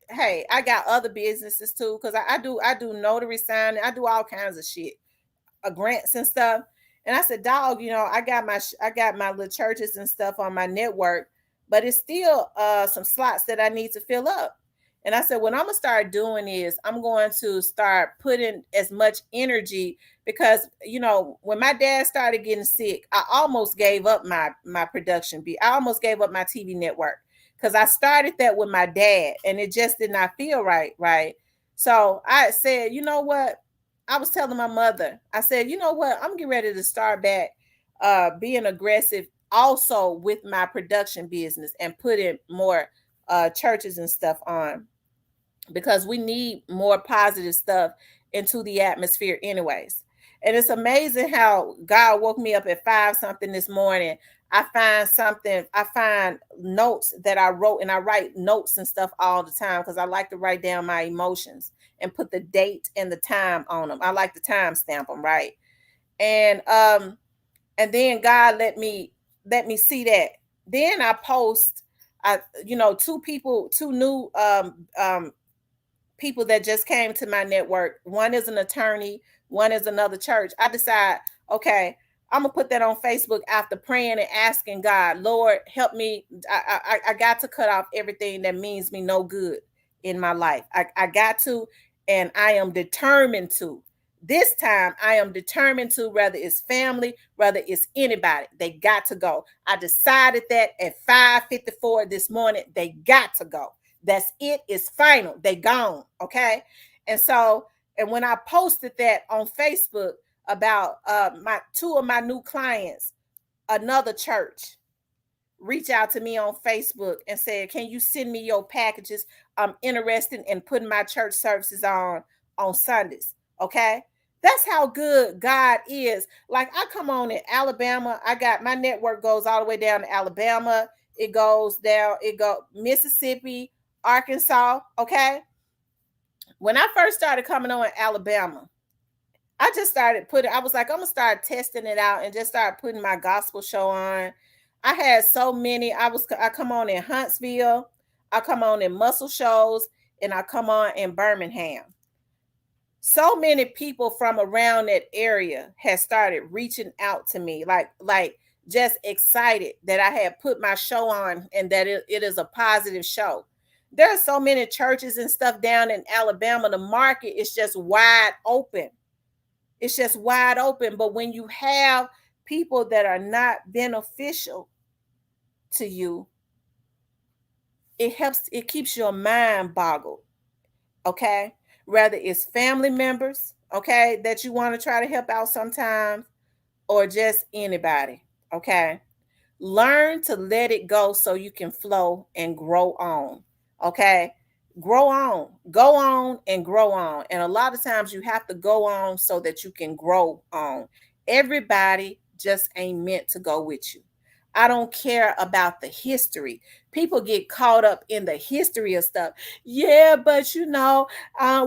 Hey, I got other businesses too, because I do notary signing. I do all kinds of shit, grants and stuff. And I said, dog, I got my little churches and stuff on my network, but it's still some slots that I need to fill up. And I said, what I'm gonna start doing is I'm going to start putting as much energy, because when my dad started getting sick, I almost gave up my production. I almost gave up my TV network because I started that with my dad and it just did not feel right. Right. So I said, you know what? I was telling my mother, I said, you know what? I'm getting ready to start back being aggressive also with my production business and putting more churches and stuff on, because we need more positive stuff into the atmosphere anyways. And it's amazing how God woke me up at 5 something this morning. I find notes that I wrote, and I write notes and stuff all the time because I like to write down my emotions and put the date and the time on them. I like to time stamp them, right? And then God let me see that. Then I post, two new people that just came to my network. One is an attorney, one is another church. I decide, okay, I'm gonna put that on Facebook after praying and asking God, Lord, help me. I got to cut off everything that means me no good in my life. I got to, and I am determined to. This time I am determined to, whether it's family, whether it's anybody, they got to go. I decided that at 5:54 this morning, they got to go. That's it. It's final. They gone. Okay. And when I posted that on Facebook about my two of my new clients, another church reach out to me on Facebook and said, can you send me your packages? I'm interested in putting my church services on Sundays. Okay. That's how good God is. Like, I come on in Alabama. I got my network goes all the way down to Alabama. It goes Mississippi, Arkansas. Okay. When I first started coming on in Alabama, I was like, I'm gonna start testing it out and just start putting my gospel show on. I had so many. I come on in Huntsville, I come on in Muscle Shoals, and I come on in Birmingham. So many people from around that area had started reaching out to me, like just excited that I had put my show on and that it is a positive show. There are so many churches and stuff down in Alabama. The market is just wide open. It's just wide open. But when you have people that are not beneficial to you, it keeps your mind boggled. Okay. Whether it's family members, okay, that you want to try to help out sometimes, or just anybody. Okay. Learn to let it go so you can flow and grow on. Okay. Grow on, go on, and grow on. And a lot of times you have to go on so that you can grow on. Everybody just ain't meant to go with you. I don't care about the history. People get caught up in the history of stuff. Yeah, but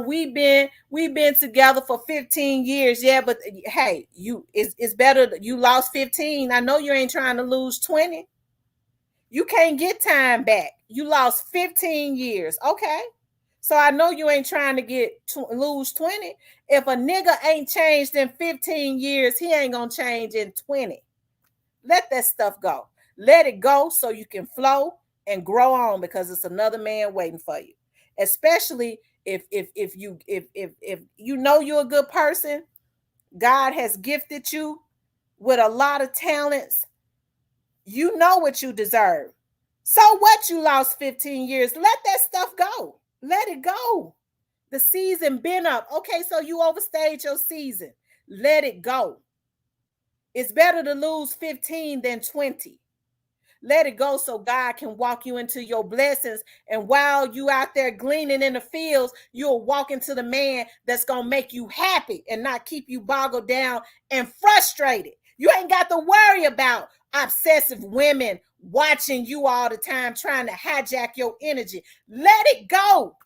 we've been together for 15 years. Yeah, but hey, it's better that you lost 15. I know you ain't trying to lose 20. You can't get time back. You lost 15 years. Okay. So I know you ain't trying to lose 20. If a nigga ain't changed in 15 years, he ain't gonna change in 20. Let that stuff go. Let it go so you can flow and grow on, because it's another man waiting for you. Especially if you know you're a good person, God has gifted you with a lot of talents. You know what you deserve. So what, you lost 15 years? Let that stuff go. Let it go. The season been up. Okay, so you overstayed your season. Let it go. It's better to lose 15 than 20. Let it go so God can walk you into your blessings. And while you out there gleaning in the fields, you'll walk into the man that's going to make you happy and not keep you boggled down and frustrated. You ain't got to worry about obsessive women watching you all the time, trying to hijack your energy. Let it go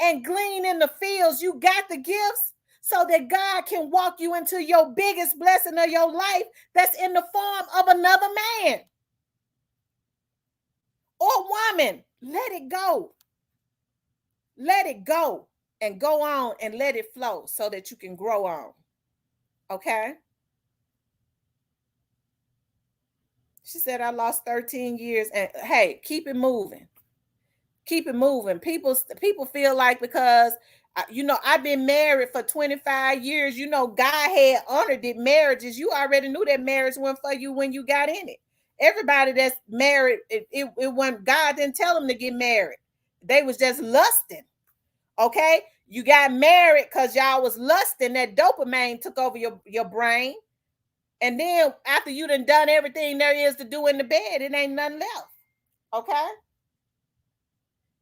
and glean in the fields. You got the gifts so that God can walk you into your biggest blessing of your life, that's in the form of another man or woman. Let it go. Let it go and go on and let it flow so that you can grow on. Okay? She said, I lost 13 years. And hey, keep it moving. Keep it moving. People feel like, because I've been married for 25 years. God had honored it. Marriages, you already knew that marriage wasn't for you when you got in it. Everybody that's married, it wasn't, God didn't tell them to get married. They was just lusting. Okay? You got married because y'all was lusting. That dopamine took over your brain. And then after you done everything there is to do in the bed, it ain't nothing left. Okay?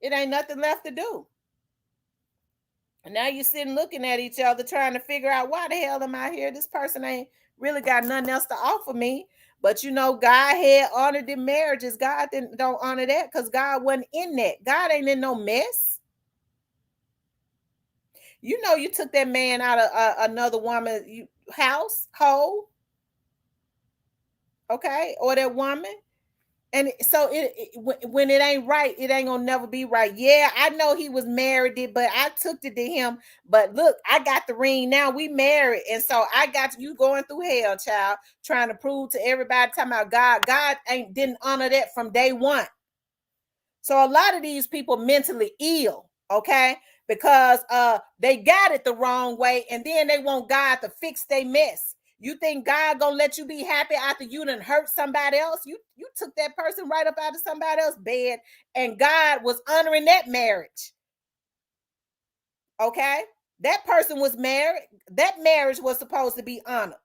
It ain't nothing left to do. And now you're sitting looking at each other trying to figure out, why the hell am I here? This person ain't really got nothing else to offer me. But God had honored the marriages. God don't honor that because God wasn't in that. God ain't in no mess. You took that man out of another woman's house, hole, okay, or that woman. And so when it ain't right, it ain't gonna never be right. Yeah, I know he was married, but I took it to him. But look, I got the ring now. We married, and so I got you going through hell, child, trying to prove to everybody, talking about God. God didn't honor that from day one. So a lot of these people mentally ill, okay, because they got it the wrong way, and then they want God to fix their mess. You think God gonna let you be happy after you done hurt somebody else? You took that person right up out of somebody else's bed, and God was honoring that marriage. Okay, that person was married. That marriage was supposed to be honored.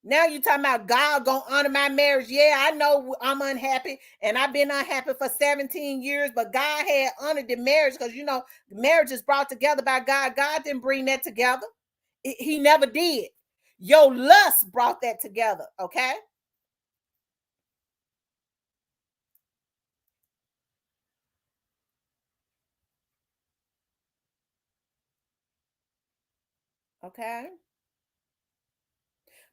Now you talking about God gonna honor my marriage. Yeah, I know I'm unhappy, and I've been unhappy for 17 years, but God had honored the marriage, because marriage is brought together by God. God didn't bring that together. He never did. Your lust brought that together, okay? Okay.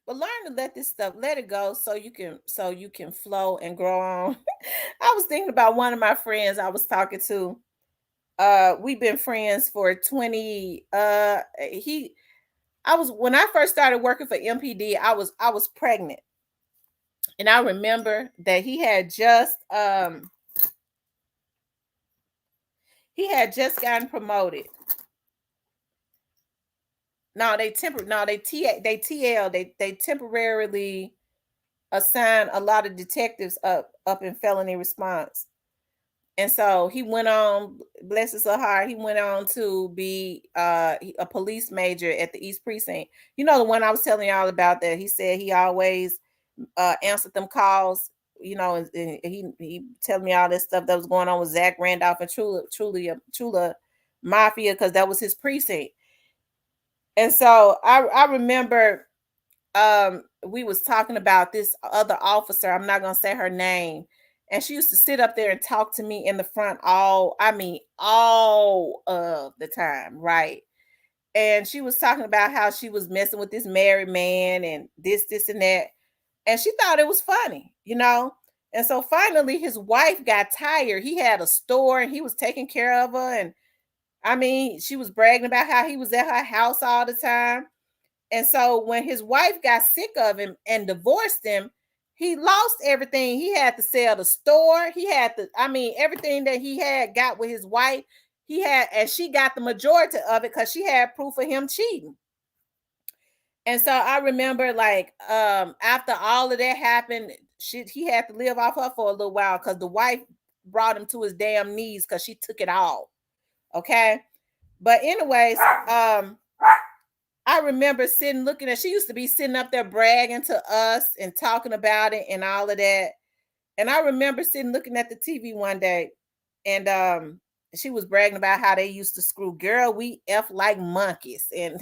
But learn to let this stuff, let it go so you can flow and grow on. I was thinking about one of my friends I was talking to. We've been friends for 20 he I was when I first started working for MPD, I was pregnant. And I remember that he had just gotten promoted. No, they TL, they temporarily assign a lot of detectives up in felony response. And so he went on, bless his little heart, he went on to be a police major at the East Precinct. You know, the one I was telling y'all about, that he said he always answered them calls, you know, and he telling me all this stuff that was going on with Zach Randolph and Chula Mafia, because that was his precinct. And so I remember we was talking about this other officer. I'm not gonna say her name. And she used to sit up there and talk to me in the front all of the time, right? And she was talking about how she was messing with this married man and this, and that. And she thought it was funny, you know? And so finally his wife got tired. He had a store and he was taking care of her. And I mean, she was bragging about how he was at her house all the time. And so when his wife got sick of him and divorced him, he lost everything. He had to sell the store. He had to, I mean, everything that he had got with his wife, he had, and she got the majority of it because she had proof of him cheating. And so I remember, like, after all of that happened, he had to live off her for a little while because the wife brought him to his damn knees because she took it all. Okay. But anyways, I remember sitting looking at, she used to be sitting up there bragging to us and talking about it and all of that. And I remember sitting looking at the TV one day, and she was bragging about how they used to screw, girl, we F like monkeys, and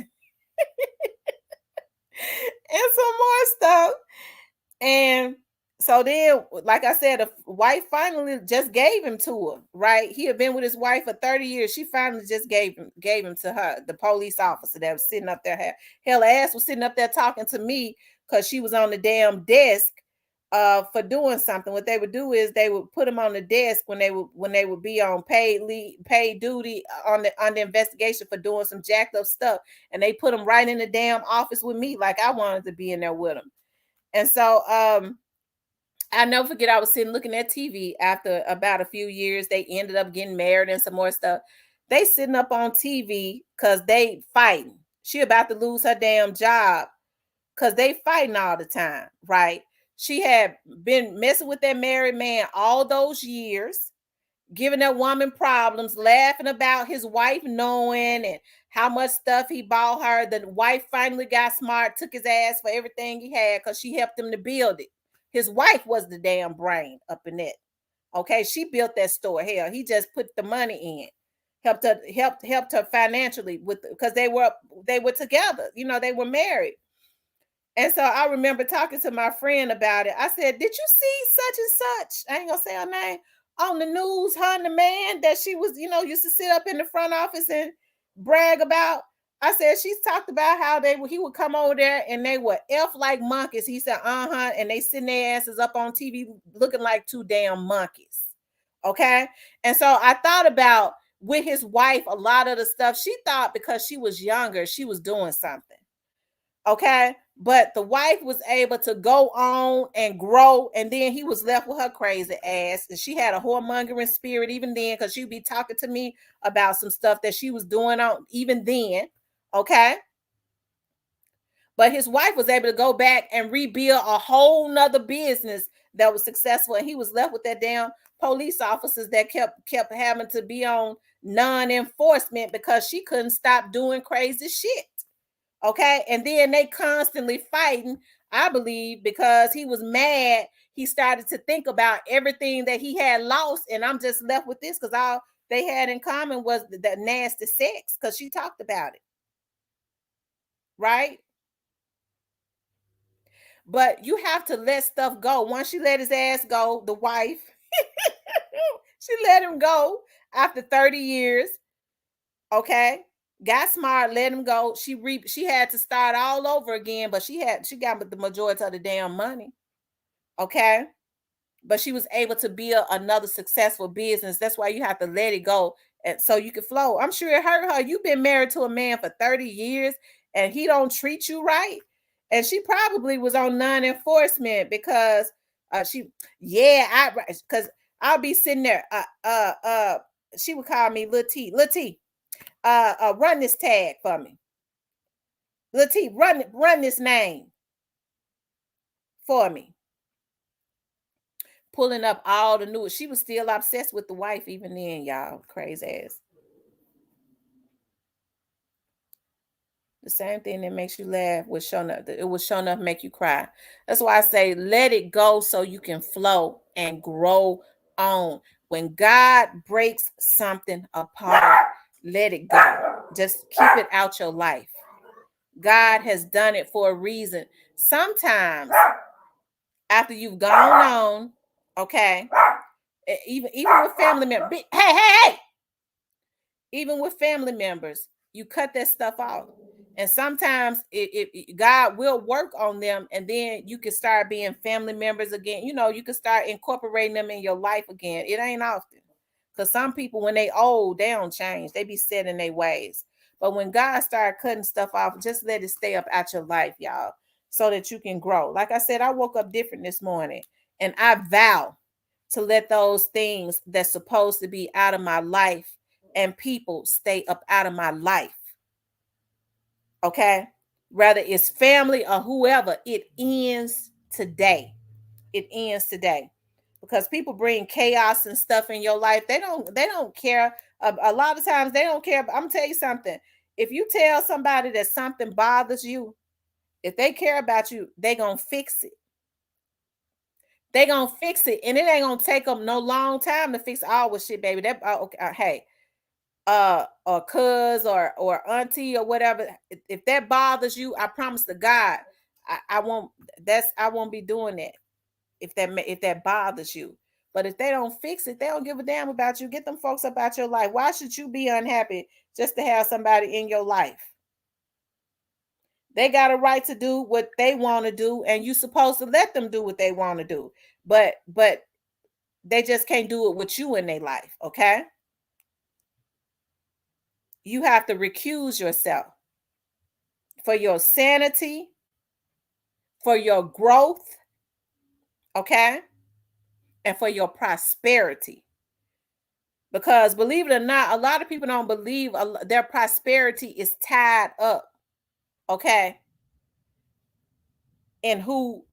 some more stuff. And so then, like I said, the wife finally just gave him to her, right? He had been with his wife for 30 years. She finally just gave him to her, the police officer that was sitting up there. Hell, ass was sitting up there talking to me because she was on the damn desk for doing something. What they would do is they would put him on the desk when they would be on paid duty on the investigation for doing some jacked up stuff. And they put him right in the damn office with me, like I wanted to be in there with him. And so I never forget, I was sitting looking at TV after about a few years. They ended up getting married and some more stuff. They sitting up on TV because they fighting. She about to lose her damn job because they fighting all the time, right? She had been messing with that married man all those years, giving that woman problems, laughing about his wife knowing and how much stuff he bought her. The wife finally got smart, took his ass for everything he had because she helped him to build it. His wife was the damn brain up in it. Okay, she built that store. Hell, he just put the money in, helped her financially with, because they were together. You know, they were married. And so I remember talking to my friend about it. I said, "Did you see such and such?" I ain't gonna say her name, on the news, her and the man that she was, you know, used to sit up in the front office and brag about. I said, she's talked about how he would come over there and they were F like monkeys. He said, and they sitting their asses up on TV looking like two damn monkeys. Okay. And so I thought about, with his wife, a lot of the stuff she thought because she was younger, she was doing something. Okay. But the wife was able to go on and grow, and then he was left with her crazy ass. And she had a whoremongering spirit even then, because she'd be talking to me about some stuff that she was doing on even then. Okay. But his wife was able to go back and rebuild a whole nother business that was successful, and he was left with that damn police officers that kept having to be on non-enforcement because she couldn't stop doing crazy shit. Okay. And then they constantly fighting, I believe, because he was mad. He started to think about everything that he had lost. And I'm just left with this because all they had in common was the nasty sex, because she talked about it. Right. But you have to let stuff go. Once she let his ass go, the wife, she let him go after 30 years. Okay. Got smart, let him go. She had to start all over again, but she got the majority of the damn money. Okay. But she was able to build another successful business. That's why you have to let it go, and so you can flow. I'm sure it hurt her. You've been married to a man for 30 years and he don't treat you right. And she probably was on non-enforcement because because I'll be sitting there. She would call me Lil T. Run this tag for me. Latif, run this name for me. Pulling up all the news. She was still obsessed with the wife even then, y'all. Crazy ass. The same thing that makes you laugh was showing up. It was showing up make you cry. That's why I say let it go so you can flow and grow on. When God breaks something apart, let it go. Just keep it out your life. God has done it for a reason. Sometimes after you've gone on, okay, even with family members, hey, even with family members, you cut that stuff off. And sometimes God will work on them, and then you can start being family members again. You know, you can start incorporating them in your life again. It ain't often, because some people, when they old, they don't change. They be set in their ways. But when God started cutting stuff off, just let it stay up out your life, y'all, so that you can grow. Like I said, I woke up different this morning, and I vow to let those things that's supposed to be out of my life and people stay up out of my life. Okay? Whether it's family or whoever, it ends today. It ends today. Because people bring chaos and stuff in your life. They don't care. A lot of times they don't care. But I'm gonna tell you something. If you tell somebody that something bothers you, if they care about you, they gonna fix it. They gonna fix it, and it ain't gonna take them no long time to fix all the shit, baby. That okay, hey, or cuz or auntie or whatever, if that bothers you, I promise to God, I won't. I won't be doing that if that bothers you. But if they don't fix it, they don't give a damn about you. Get them folks up out your life. Why should you be unhappy just to have somebody in your life? They got a right to do what they want to do, and you're supposed to let them do what they want to do. But they just can't do it with you in their life, okay? You have to recuse yourself for your sanity, for your growth, okay? And for your prosperity. Because believe it or not, a lot of people don't believe their prosperity is tied up, okay, in who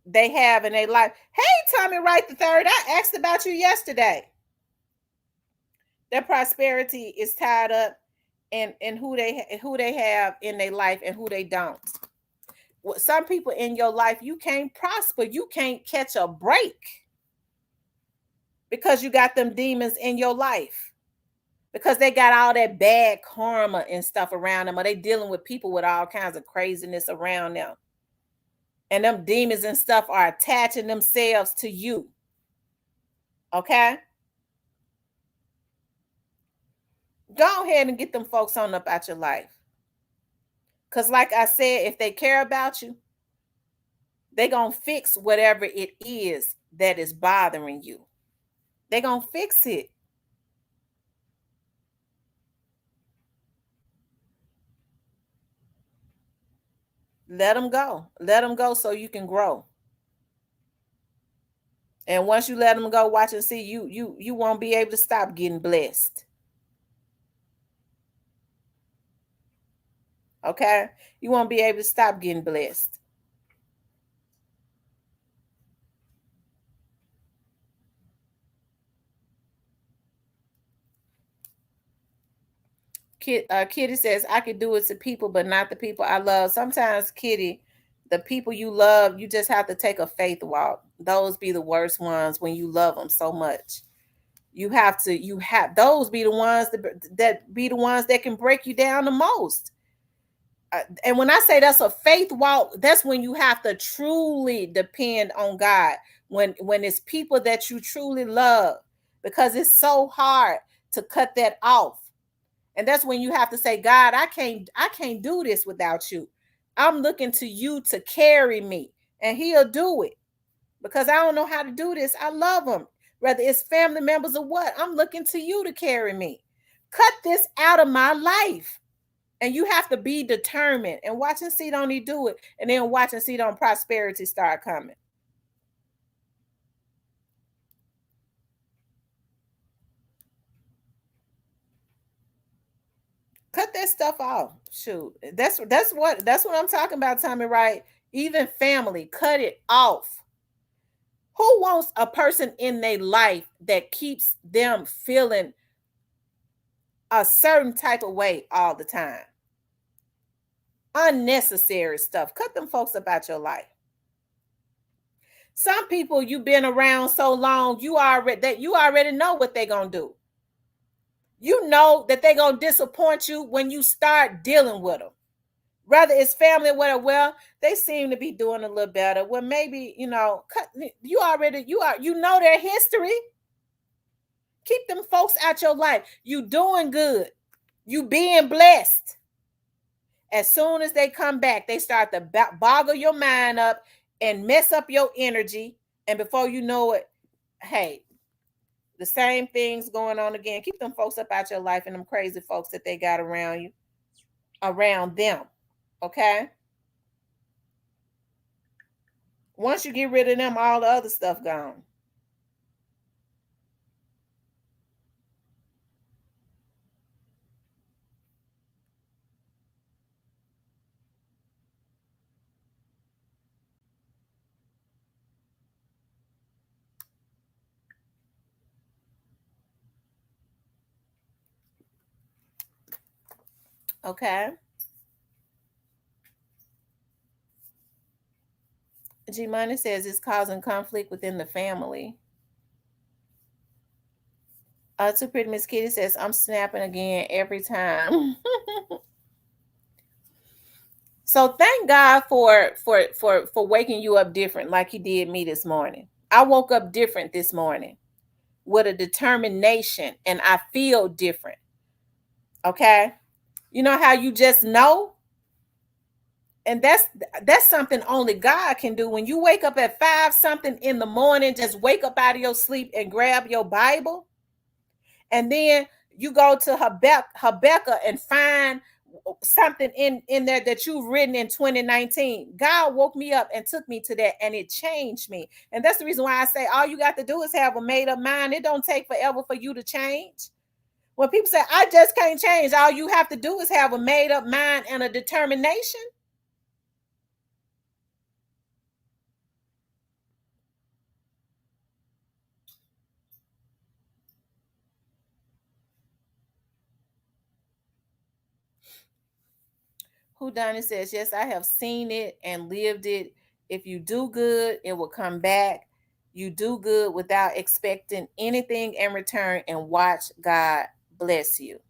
they have in their life. Hey, Tommy Wright the third, I asked about you yesterday. Their prosperity is tied up in who they have in their life and who they don't. Some people in your life, you can't prosper, you can't catch a break because you got them demons in your life, because they got all that bad karma and stuff around them, or they dealing with people with all kinds of craziness around them, and them demons and stuff are attaching themselves to you. Okay, go ahead and get them folks on up out your life, because like I said, if they care about you, they gonna fix whatever it is that is bothering you. They gonna fix it. Let them go. Let them go so you can grow. And once you let them go, watch and see, you won't be able to stop getting blessed. Okay? You won't be able to stop getting blessed. Kitty says, I could do it to people, but not the people I love. Sometimes, Kitty, the people you love, you just have to take a faith walk. Those be the worst ones when you love them so much. You have those be the ones that be the ones that can break you down the most. And when I say that's a faith walk, that's when you have to truly depend on God. When it's people that you truly love, because it's so hard to cut that off. And that's when you have to say, God, I can't do this without you. I'm looking to you to carry me, and he'll do it, because I don't know how to do this. I love him. Whether it's family members or what, I'm looking to you to carry me. Cut this out of my life. And you have to be determined, and watch and see, don't he do it? And then watch and see, don't prosperity start coming. Cut that stuff off. Shoot. That's what I'm talking about, Tommy, right? Even family, cut it off. Who wants a person in their life that keeps them feeling a certain type of way all the time? Unnecessary stuff. Cut them folks about your life. Some people you've been around so long, you already know what they're gonna do. You know that they're gonna disappoint you when you start dealing with them. Whether it's family or whatever, well, they seem to be doing a little better. Well, maybe you know their history. Keep them folks out your life. You doing good. You being blessed. As soon as they come back, they start to boggle your mind up and mess up your energy. And before you know it, hey, the same things going on again. Keep them folks up out your life and them crazy folks that they got around you, around them. Okay? Once you get rid of them, all the other stuff gone. Okay? G Money says it's causing conflict within the family. Too Pretty Miss Kitty says I'm snapping again every time. So thank God for waking you up different, like He did me this morning. I woke up different this morning with a determination, and I feel different. Okay, you know how you just know, and that's something only God can do. When you wake up at 5 something in the morning, just wake up out of your sleep and grab your Bible, and then you go to Habakkuk and find something in there that you've written in 2019. God woke me up and took me to that, and it changed me. And that's the reason why I say all you got to do is have a made up mind. It don't take forever for you to change. When people say I just can't change, all you have to do is have a made up mind and a determination. Who done it says, yes, I have seen it and lived it. If you do good, it will come back. You do good without expecting anything in return, and watch God bless you.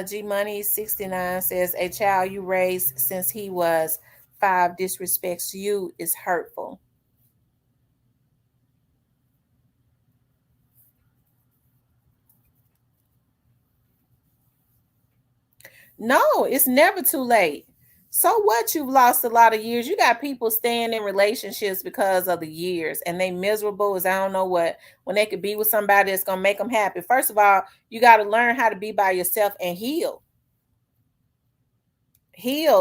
G Money 69 says, a child you raised since he was 5 disrespects you is hurtful. No, it's never too late. So what? You've lost a lot of years. You got people staying in relationships because of the years, and they miserable as I don't know what, when they could be with somebody that's gonna make them happy. First of all, you got to learn how to be by yourself and heal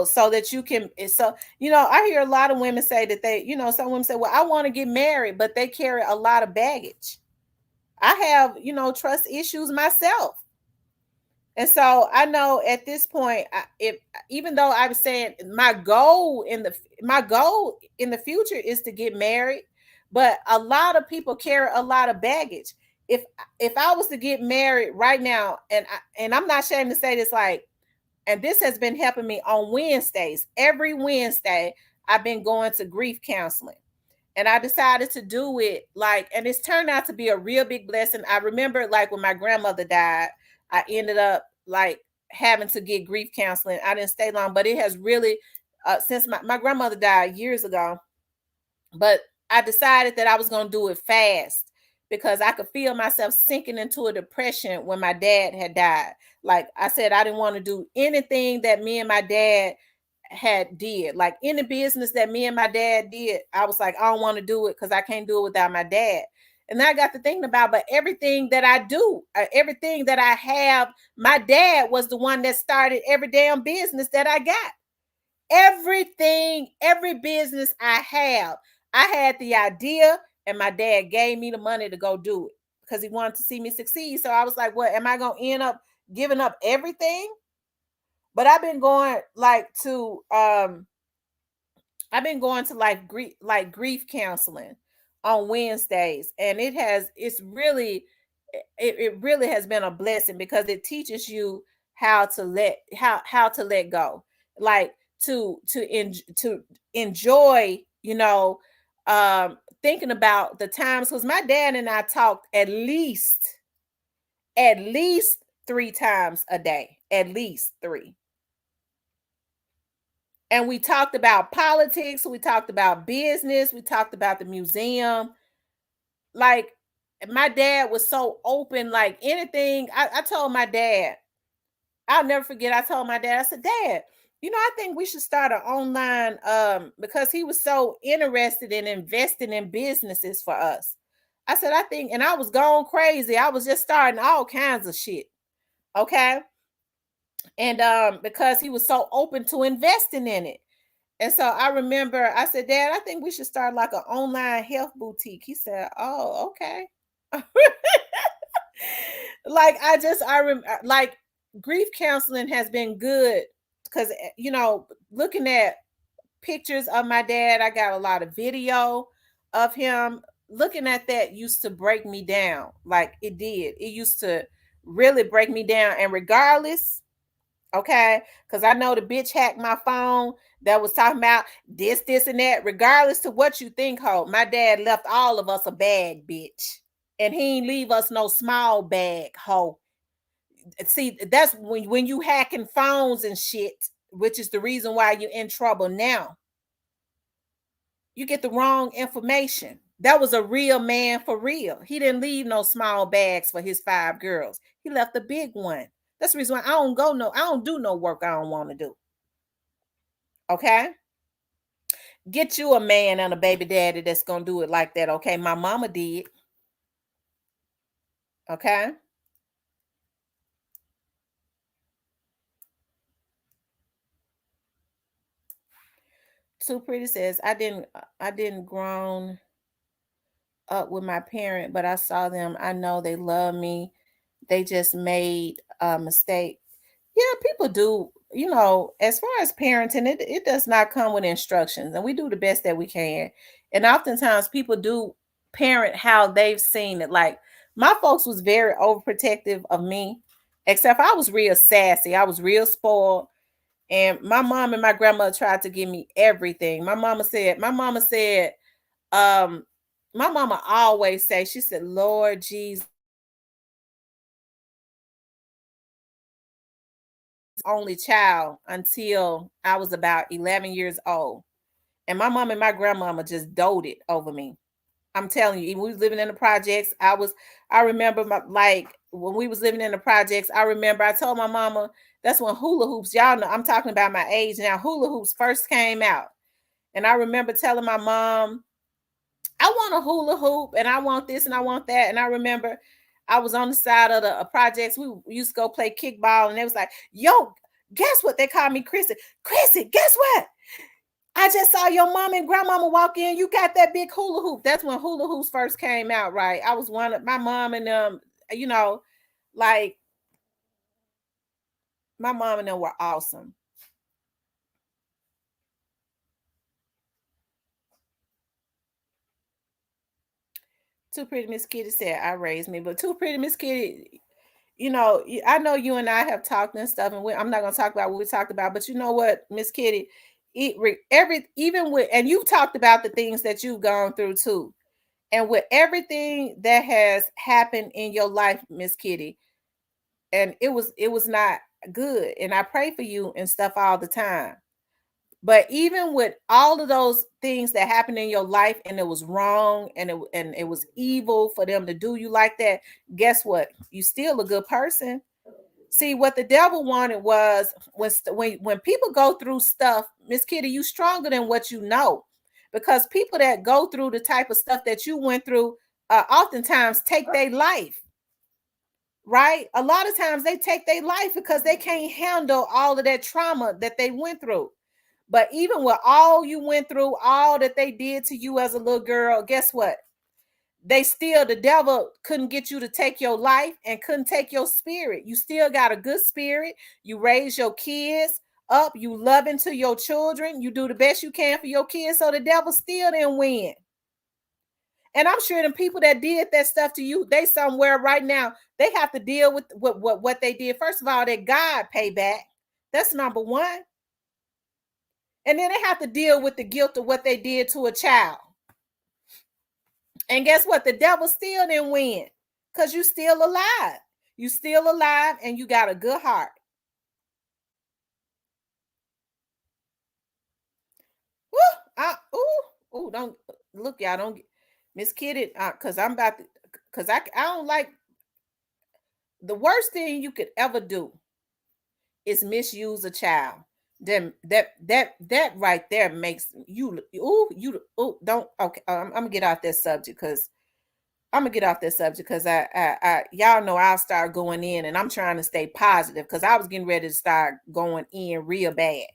so that you can. So I hear a lot of women say that some women say, well, I want to get married, but they carry a lot of baggage. I have trust issues myself. And so I know at this point, if even though I was saying my goal in the future is to get married, but a lot of people carry a lot of baggage. If I was to get married right now, and I'm not ashamed to say this, like, and this has been helping me on Wednesdays. Every Wednesday, I've been going to grief counseling. And I decided to do it, like, and it's turned out to be a real big blessing. I remember, like, when my grandmother died, I ended up like having to get grief counseling. I didn't stay long, but it has really, since my grandmother died years ago, but I decided that I was going to do it fast because I could feel myself sinking into a depression when my dad had died. Like I said, I didn't want to do anything that me and my dad had did, like any business that me and my dad did. I was like, I don't want to do it because I can't do it without my dad. And then I got to thinking about, but everything that I do, everything that I have, my dad was the one that started every damn business that I got. Everything, every business I have, I had the idea, and my dad gave me the money to go do it because he wanted to see me succeed. So I was like, what, am I going to end up giving up everything? But I've been going to grief counseling on Wednesdays, and it really has been a blessing because it teaches you how to let go, like to enjoy, thinking about the times, because my dad and I talked at least 3 times a day, at least three. And we talked about politics, we talked about business, we talked about the museum. Like, my dad was so open, like anything. I told my dad, I'll never forget, I told my dad, I said, Dad, I think we should start an online, because he was so interested in investing in businesses for us. I said, I think, and I was going crazy. I was just starting all kinds of shit. Okay. And because he was so open to investing in it. And so I remember I said, Dad, I think we should start like an online health boutique. He said, oh, okay. Like, like, grief counseling has been good because, looking at pictures of my dad, I got a lot of video of him. Looking at that used to break me down. Like, it did. It used to really break me down. And regardless, okay, because I know the bitch hacked my phone that was talking about this, and that. Regardless to what you think, ho, my dad left all of us a bag, bitch. And he ain't leave us no small bag, ho. See, that's when you hacking phones and shit, which is the reason why you're in trouble now. You get the wrong information. That was a real man for real. He didn't leave no small bags for his 5 girls. He left a big one. That's the reason why I don't do no work I don't want to do. Okay? Get you a man and a baby daddy that's gonna do it like that. Okay, my mama did. Okay. Too Pretty says, I didn't grown up with my parent, but I saw them. I know they love me. They just made a mistake. Yeah, people do, as far as parenting, it does not come with instructions, and we do the best that we can. And oftentimes people do parent how they've seen it. Like, my folks was very overprotective of me, except I was real sassy. I was real spoiled. And my mom and my grandmother tried to give me everything. Um, my mama always say, she said, Lord Jesus, only child until I was about 11 years old. And my mom and my grandmama just doted over me. I'm telling you, even we was living in the projects. I remember like when we was living in the projects, I remember I told my mama, that's when hula hoops, y'all know, I'm talking about my age now, hula hoops first came out. And I remember telling my mom, I want a hula hoop and I want this and I want that. And I remember I was on the side of the projects. We used to go play kickball, and it was like, yo, guess what? They called me Chrissy. Chrissy, guess what? I just saw your mom and grandmama walk in. You got that big hula hoop. That's when hula hoops first came out, right? I was one of my mom and you know, like, my mom and them were awesome. Too Pretty Miss Kitty said, I raised me, but Too Pretty Miss Kitty, I know you and I have talked and stuff, and I'm not going to talk about what we talked about, but you know what, Miss Kitty, even with, and you've talked about the things that you've gone through too, and with everything that has happened in your life, Miss Kitty, and it was not good, and I pray for you and stuff all the time. But even with all of those things that happened in your life, and it was wrong, and it was evil for them to do you like that, guess what? You still a good person. See, what the devil wanted was, when people go through stuff, Miss Kitty, you stronger than what you know. Because people that go through the type of stuff that you went through, oftentimes take their life, right? A lot of times they take their life because they can't handle all of that trauma that they went through. But even with all you went through, all that they did to you as a little girl, guess what? They still, the devil couldn't get you to take your life and couldn't take your spirit. You still got a good spirit. You raise your kids up. You love into your children. You do the best you can for your kids. So the devil still didn't win. And I'm sure the people that did that stuff to you, they somewhere right now, they have to deal with what they did. First of all, that God pay back. That's number one. And then they have to deal with the guilt of what they did to a child. And guess what? The devil still didn't win because you still alive. You still alive and you got a good heart. Don't look, y'all. Don't get Miss Kitty, because I'm about to, because I don't like, the worst thing you could ever do is misuse a child. Then that right there makes you, don't, okay. I'm gonna get off that subject because I y'all know I'll start going in, and I'm trying to stay positive because I was getting ready to start going in real bad.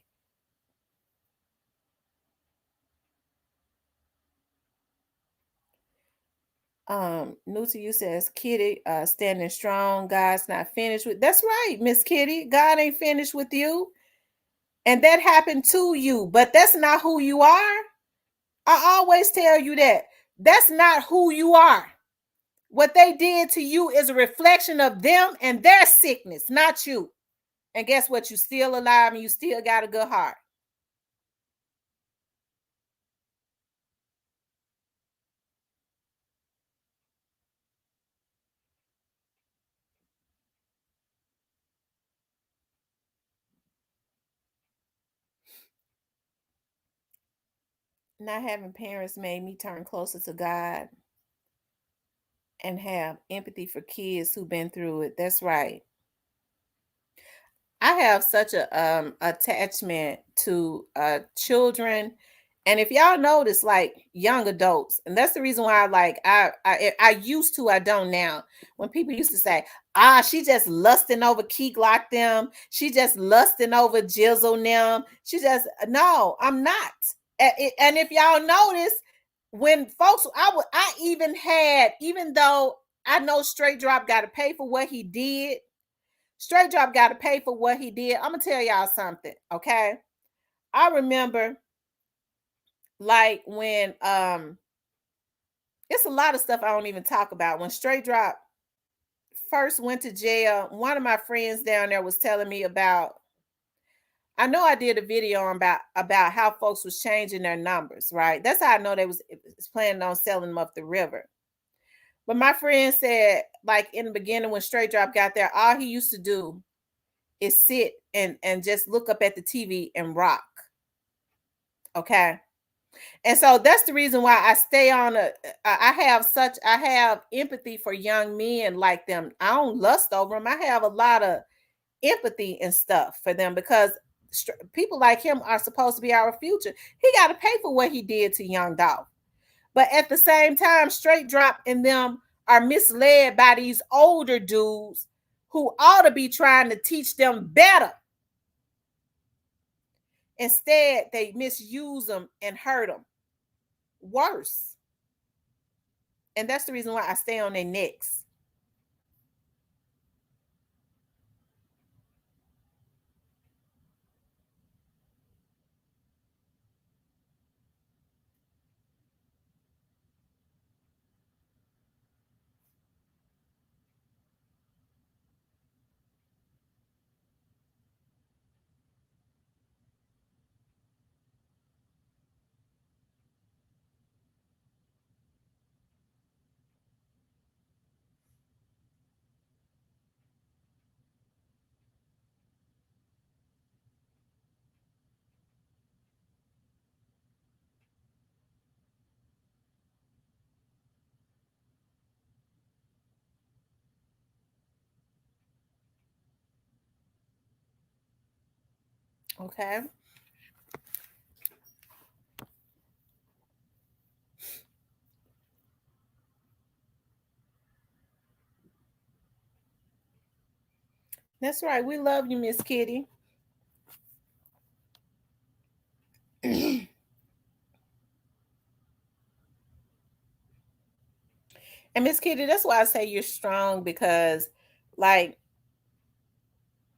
New to you says Kitty, standing strong. God's not finished with. That's right, Miss Kitty. God ain't finished with you, and that happened to you, but that's not who you are. I always tell you that that's not who you are. What they did to you is a reflection of them and their sickness, not you. And guess what? You still alive and you still got a good heart. Not having parents made me turn closer to God and have empathy for kids who've been through it. That's right. I have such a attachment to children, and if y'all notice, like young adults, and that's the reason why I used to, I don't now. When people used to say, she just lusting over Key Glock them, she just lusting over Jizzle them, she just, no, I'm not. And if y'all notice, when folks, I even had, even though I know Straight Drop got to pay for what he did. Straight Drop got to pay for what he did. I'm gonna tell y'all something, okay? I remember, like, when it's a lot of stuff I don't even talk about. When Straight Drop first went to jail, one of my friends down there was telling me about. I know I did a video about how folks was changing their numbers, right? That's how I know they was planning on selling them up the river. But my friend said, like in the beginning when Straight Drop got there, all he used to do is sit and just look up at the TV and rock. Okay. And so that's the reason why I stay on I have empathy for young men like them. I don't lust over them. I have a lot of empathy and stuff for them because people like him are supposed to be our future. He got to pay for what he did to Young Dolph. But at the same time, Straight Drop and them are misled by these older dudes who ought to be trying to teach them better. Instead, they misuse them and hurt them worse. And that's the reason why I stay on their necks. Okay. That's right. We love you, Miss Kitty. And Miss Kitty, that's why I say you're strong because, like,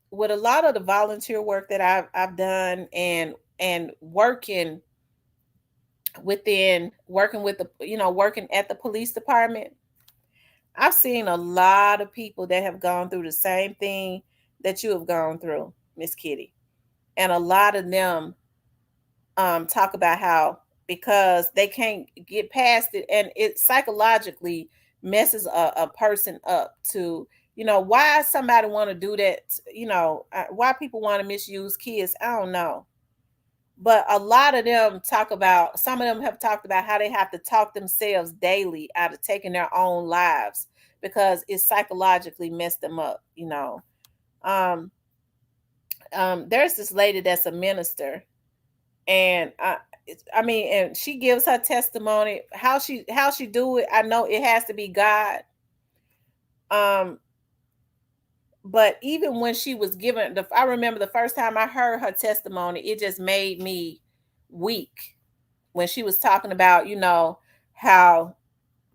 with a lot of the volunteer work that I've done and working with the working at the police department, I've seen a lot of people that have gone through the same thing that you have gone through, Miss Kitty. And a lot of them talk about how because they can't get past it and it psychologically messes a person up to why somebody want to do that, why people want to misuse kids, I don't know. But a lot of them talk about, some of them have talked about how they have to talk themselves daily out of taking their own lives because it psychologically messed them up, um there's this lady that's a minister, and I mean, and she gives her testimony. How she do it, I know it has to be God. Um, but even when she was given I remember the first time I heard her testimony, it just made me weak when she was talking about, how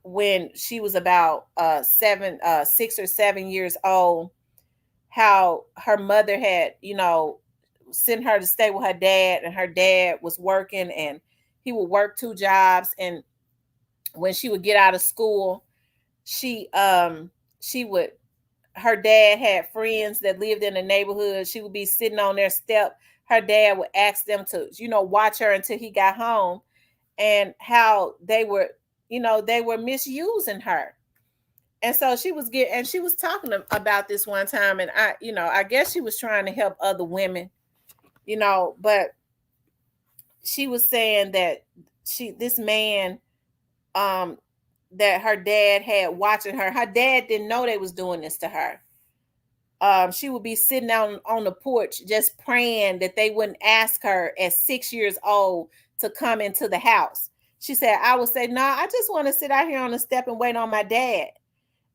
when she was about 6 or 7 years old, how her mother had, sent her to stay with her dad, and her dad was working, and he would work two jobs, and when she would get out of school, she would her dad had friends that lived in the neighborhood. She would be sitting on their step. Her dad would ask them to, watch her until he got home, and how they were misusing her. And so she was talking about this one time, and I guess she was trying to help other women, but she was saying that this man, um, that her dad had watching her. Her dad didn't know they was doing this to her. She would be sitting on the porch just praying that they wouldn't ask her at 6 years old to come into the house. She said, I would say, no, I just want to sit out here on the step and wait on my dad.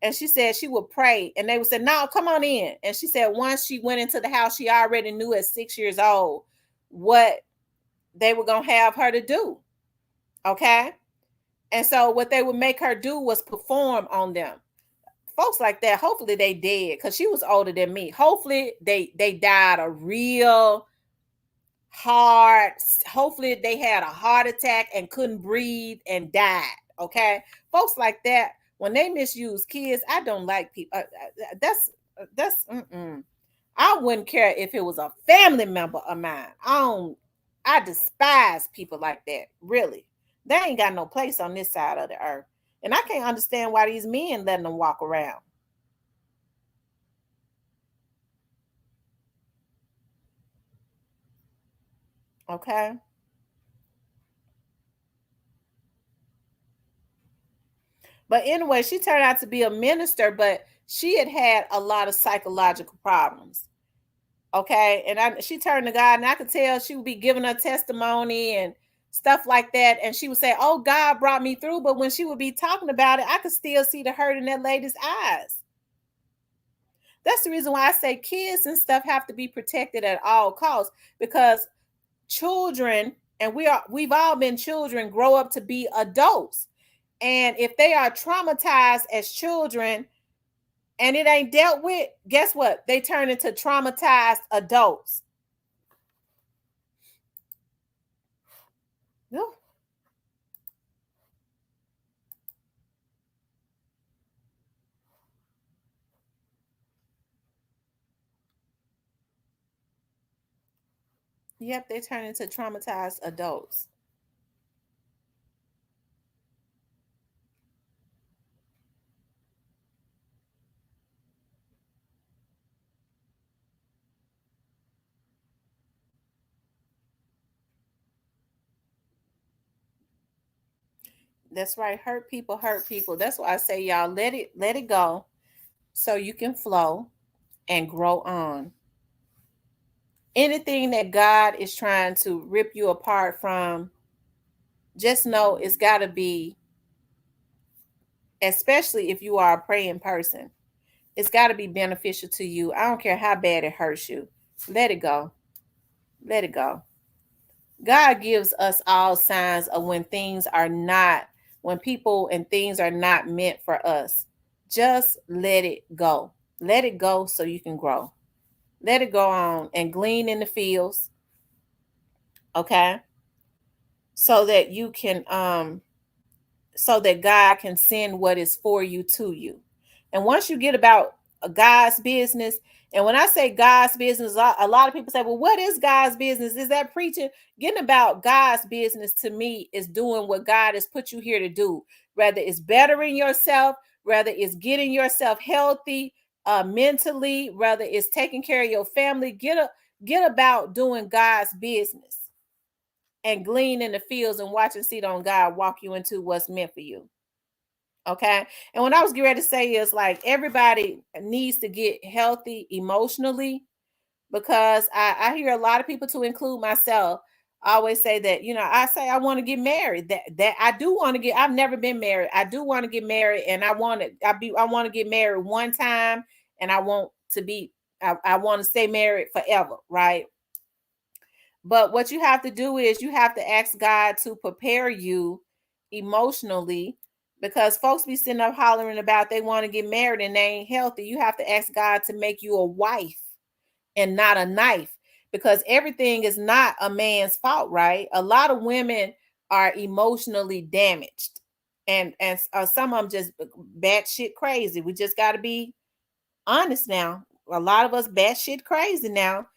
And she said she would pray, and they would say, no, come on in. And she said once she went into the house, she already knew at 6 years old what they were going to have her to do. Okay. And so what they would make her do was perform on them. Folks like that, hopefully they dead, because she was older than me. Hopefully they died a real hard, hopefully they had a heart attack and couldn't breathe and died. Okay. Folks like that, when they misuse kids, I don't like people. That's I wouldn't care if it was a family member of mine. I despise people like that. Really. They ain't got no place on this side of the earth. And I can't understand why these men letting them walk around. Okay. But anyway, she turned out to be a minister, but she had had a lot of psychological problems. Okay. And she turned to God, and I could tell she would be giving her testimony and stuff like that. And she would say, oh, God brought me through. But when she would be talking about it, I could still see the hurt in that lady's eyes. That's the reason why I say kids and stuff have to be protected at all costs, because children, and we've all been children, grow up to be adults. And if they are traumatized as children and it ain't dealt with, guess what? They turn into traumatized adults. Yeah. Yep, they turn into traumatized adults. That's right. Hurt people hurt people. That's why I say, y'all, let it go so you can flow and grow on. Anything that God is trying to rip you apart from, just know it's got to be, especially if you are a praying person, It's got to be beneficial to you. I don't care how bad it hurts you. Let it go. Let it go. God gives us all signs of when things are not, when people and things are not meant for us. Just let it go. Let it go so you can grow. Let it go on and glean in the fields, okay? So that you can so that God can send what is for you to you. And once you get about God's business, and when I say God's business, a lot of people say, well, what is God's business? Is that preaching? Getting about God's business to me is doing what God has put you here to do, whether it's bettering yourself, whether it's getting yourself healthy mentally, whether it's taking care of your family. Get about doing God's business and glean in the fields and watch and see on God walk you into what's meant for you. Okay. And what I was getting ready to say is like everybody needs to get healthy emotionally, because I hear a lot of people, to include myself, always say that, I say I want to get married. That I do want to get, I've never been married. I do want to get married, and I want to get married one time, and I want to stay married forever, right? But what you have to do is you have to ask God to prepare you emotionally, because folks be sitting up hollering about they want to get married and they ain't healthy. You have to ask God to make you a wife and not a knife, because everything is not a man's fault, right? A lot of women are emotionally damaged, and some of them just batshit crazy. We just got to be honest now. A lot of us batshit crazy now,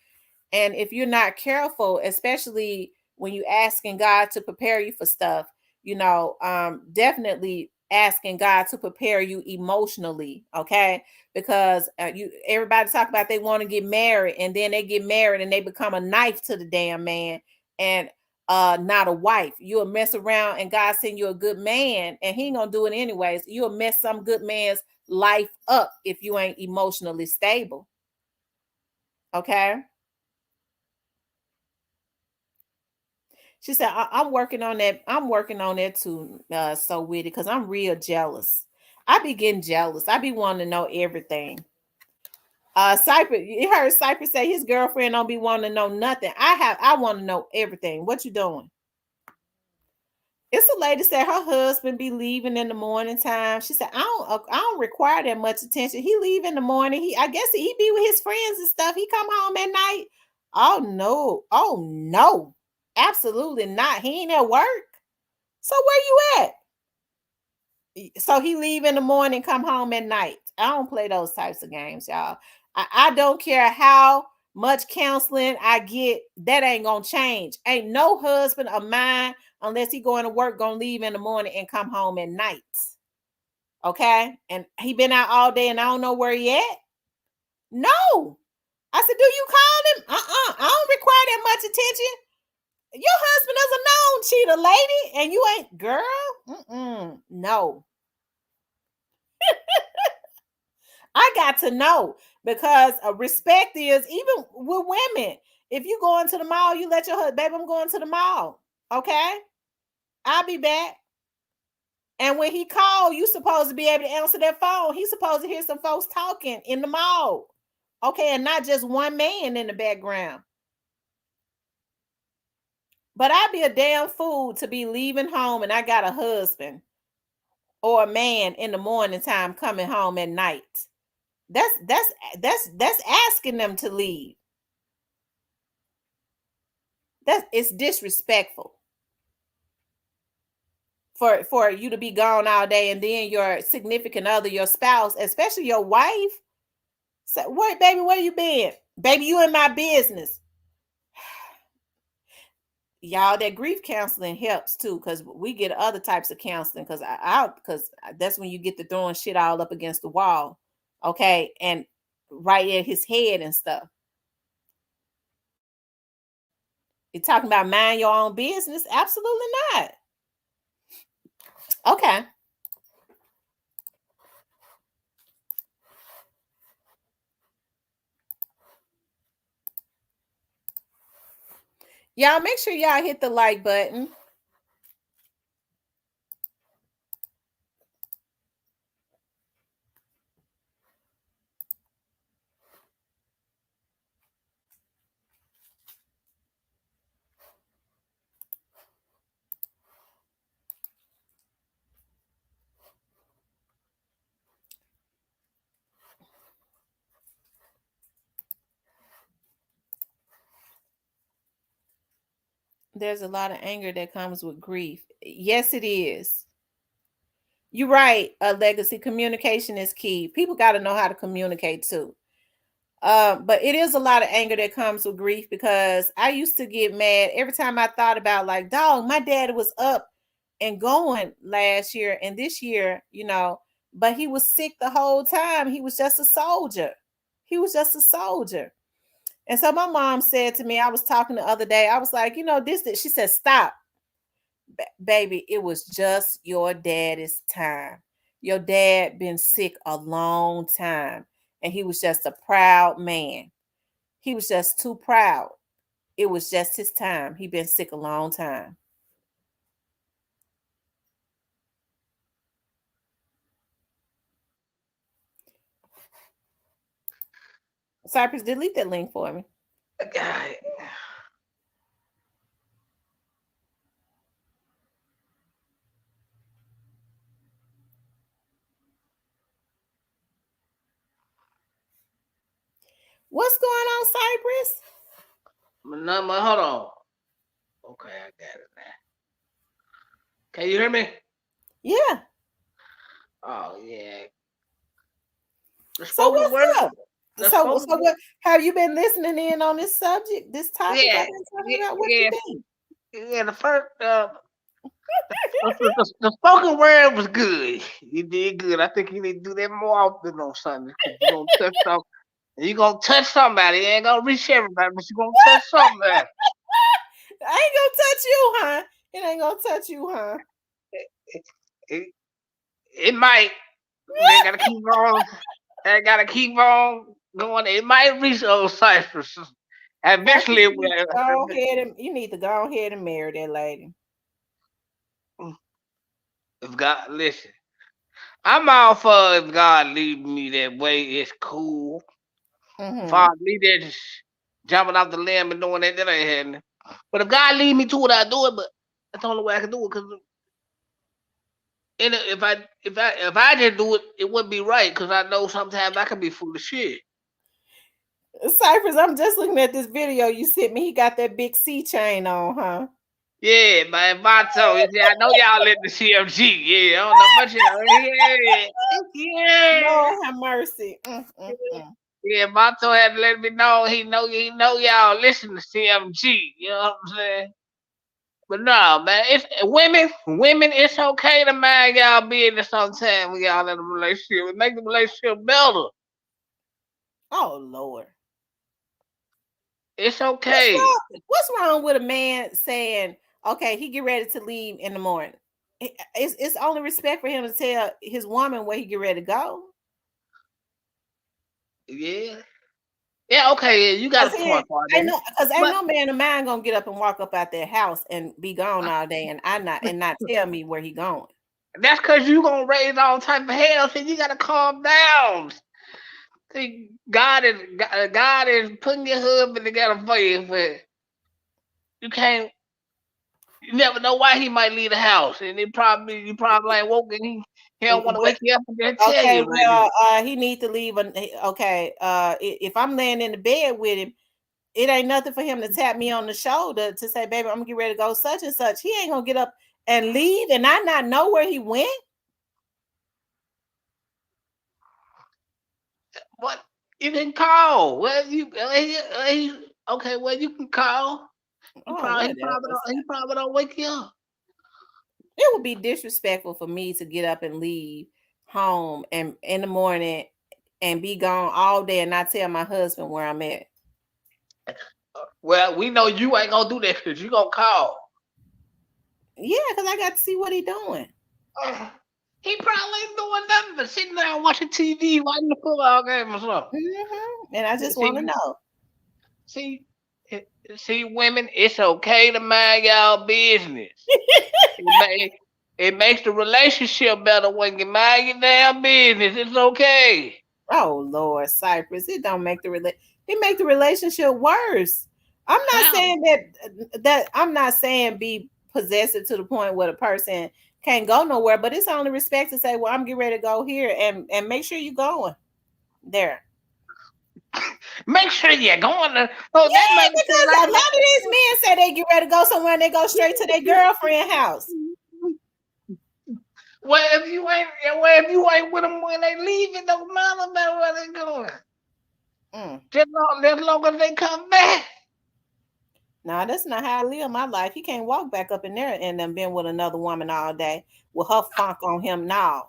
and if you're not careful, especially when you asking God to prepare you for stuff, definitely asking God to prepare you emotionally, okay? Because everybody talk about they want to get married, and then they get married and they become a knife to the damn man, and not a wife. You'll mess around and God send you a good man, and he ain't gonna do it anyways. You'll mess some good man's life up if you ain't emotionally stable, okay? She said, I'm working on that. I'm working on that too, so with it, because I'm real jealous. I be getting jealous. I be wanting to know everything. Cypress, you heard Cypress say his girlfriend don't be wanting to know nothing. I want to know everything. What you doing? It's a lady said her husband be leaving in the morning time. She said, I don't require that much attention. He leave in the morning. I guess he be with his friends and stuff. He come home at night. Oh no. Oh no. Absolutely not. He ain't at work. So where you at? So he leave in the morning, come home at night. I don't play those types of games, y'all. I don't care how much counseling I get, that ain't gonna change. Ain't no husband of mine, unless he going to work, gonna leave in the morning and come home at night. Okay? And he been out all day and I don't know where he at. No. I said, do you call him? I don't require that much attention. Your husband is a known cheater, lady, and you ain't, girl. No. I got to know, because respect is, even with women. If you go into the mall, you let your husband, baby, I'm going to the mall. Okay, I'll be back. And when he called, you supposed to be able to answer that phone. He's supposed to hear some folks talking in the mall. Okay, and not just one man in the background. But I'd be a damn fool to be leaving home and I got a husband or a man in the morning time coming home at night. That's asking them to leave. It's disrespectful for you to be gone all day, and then your significant other, your spouse, especially your wife, say, "Wait, baby, where you been? Baby, you in my business." Y'all, that grief counseling helps too, because we get other types of counseling, because that's when you get to throwing shit all up against the wall, okay, and right at his head and stuff. You're talking about mind your own business? Absolutely not. Okay. Y'all make sure y'all hit the like button. There's a lot of anger that comes with grief. Yes, it is. You're right. Legacy communication is key. People got to know how to communicate too. But it is a lot of anger that comes with grief because I used to get mad every time I thought about like, dog, my dad was up and going last year and this year, but he was sick the whole time. He was just a soldier. He was just a soldier. And so my mom said to me, I was talking the other day, I was like, this, she said, stop, baby. It was just your daddy's time. Your dad been sick a long time and he was just a proud man. He was just too proud. It was just his time. He been sick a long time. Cypress, delete that link for me. God. What's going on, Cypress? No, hold on. Okay, I got it now. Can you hear me? Yeah. Oh yeah. The So spoken what's word. up? The So spoken word. what have you been listening in on this subject, this topic Yeah, I've been talking yeah, about? What you yeah, think? yeah. The first, the spoken word was good. You did good. I think you need to do that more often on Sunday because you're gonna touch some. You're gonna touch somebody. You ain't gonna reach everybody, but you're gonna touch somebody. I ain't gonna touch you, huh? It ain't gonna touch you, huh? It, it, it might. They gotta keep on. They gotta keep on going. It might reach those ciphers. Cypress, Eventually, it you need to will. go ahead and marry that lady. If God listen, I'm all for if God lead me that way. It's cool. Mm-hmm. For me, that just jumping off the limb and doing that ain't happening. But if God lead me to it, I do it. But that's the only way I can do it. Cause if I just do it, it wouldn't be right. Cause I know sometimes I can be full of shit. Cypress, I'm just looking at this video you sent me. He got that big C chain on, huh? Yeah, man, Vato. You see, I know y'all in the CMG. Yeah, I don't know much. Yeah, yeah. Lord have mercy. Mm. Yeah, Vato had to let me know. He know y'all listen to CMG. You know what I'm saying? But no, man, it's women. It's okay to mind y'all business sometimes when y'all in a relationship. It make the relationship better. Oh Lord. It's What's okay. wrong? What's wrong with a man saying, okay, he get ready to leave in the morning? It's only respect for him to tell his woman where he get ready to go. Yeah, yeah, okay. Yeah, you got Cause a point for ain't that. no, cause ain't But no man of mine gonna get up and walk up out their house and be gone all day, and not tell me where he going. that's because you gonna raise all type of hell. So you gotta calm down. See, God is putting your husband together for you, but you can't. You never know why he might leave the house, and you probably ain't woken. He don't want to But wake you up and then tell okay, you right well, there. he need to leave. Okay, if I'm laying in the bed with him, it ain't nothing for him to tap me on the shoulder to say, "Baby, I'm gonna get ready to go such and such." He ain't gonna get up and leave, and I not know where he went. What you can call? Well, okay. Well, you can call. Oh, whatever. He probably don't wake you up. It would be disrespectful for me to get up and leave home and in the morning and be gone all day and not tell my husband where I'm at. Well, we know you ain't gonna do that because you gonna call. Yeah, because I got to see what he doing. Uh, he probably ain't doing nothing but sitting there watching TV, watching the football game or something. And I just want to See, know. see, see, women, it's okay to mind y'all business. It, it makes the relationship better when you mind your damn business. It's okay. Oh Lord, Cypress, it don't make it make the relationship worse. I'm not How? saying that I'm not saying be possessive to the point where the person can't go nowhere, but it's only respect to say, well, I'm getting ready to go here and make sure you going there. Make sure you're going to. Oh, that Yeah, make it seem because a lot of these men say they get ready to go somewhere and they go straight to their girlfriend house. well, if you ain't with them when they leave, it don't matter about where they going. Mm. Just long as they come back. Nah, that's not how I live my life. He can't walk back up in there and then been with another woman all day with her funk on him now.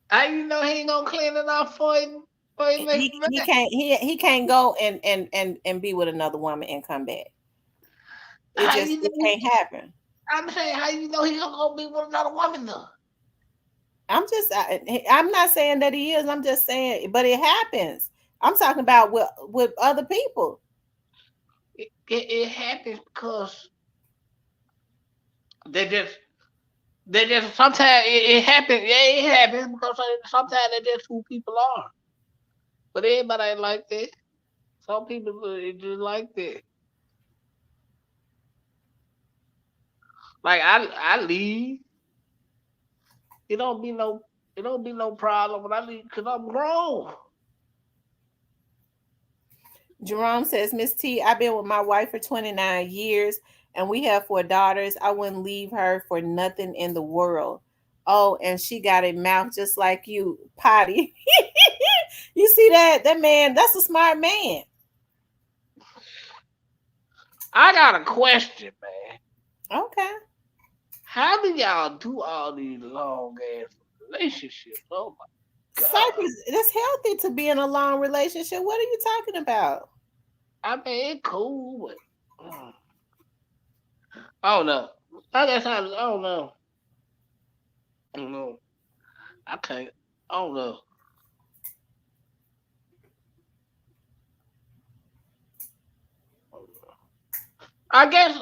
How you know he ain't gonna clean it off for you make it He back? can't he can't go and be with another woman and come back. How you It know? can't happen. I'm saying, how you know he gonna go be with another woman though? I'm not saying that he is. I'm just saying, but it happens. I'm talking about with other people. It happens because they just they just sometimes it happens. Yeah, it happens because sometimes they just who people are. But everybody ain't like that. Some people is just like that. Like I leave. It don't be no it don't be no problem when I leave because I'm grown. Jerome says, Miss T, I've been with my wife for 29 years and we have 4 daughters. I wouldn't leave her for nothing in the world. Oh, and she got a mouth just like you, potty. You see that? That man, that's a smart man. I got a question, man. Okay. How do y'all do all these long ass relationships? Oh my god. Cypress, it's healthy to be in a long relationship. What are you talking about? I mean, it cool, but I don't know. I guess I don't know. I don't know. I can't. I don't know. I guess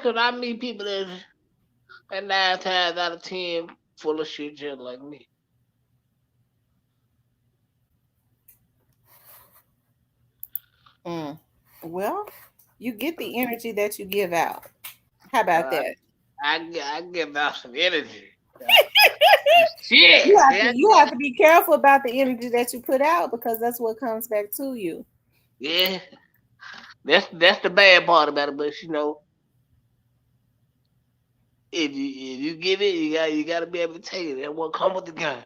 because I meet people that's and 9 times out of 10 full of shit just like me. Mm. Well, you get the energy that you give out. How about Uh, that? I give out some energy. Shit. You have to be careful about the energy that you put out because that's what comes back to you. Yeah. That's the bad part about it. But if you get it, you gotta be able to take it. That won't come with the gun.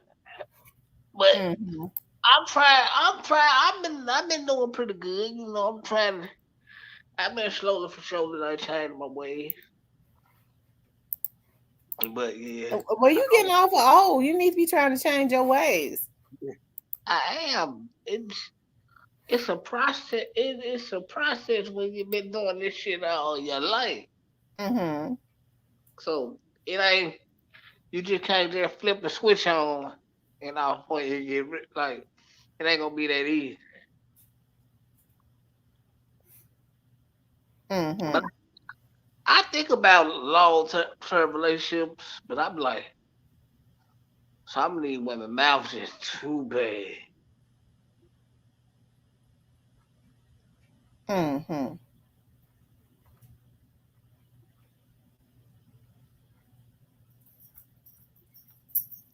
But Hmm. I'm trying. I'm trying. I've been doing pretty good. I'm trying. I've been slowly for surely like changing my ways. But yeah, Well, you getting awful old. You need to be trying to change your ways. I am. It's a process. It's a process when you've been doing this shit all your life. Hmm. So it ain't. You just can't just flip the switch on and off when you get like. It ain't gonna be that easy. But Hmm. I think about long-term relationships, but I'm like, some of these women mouths is too bad. Hmm.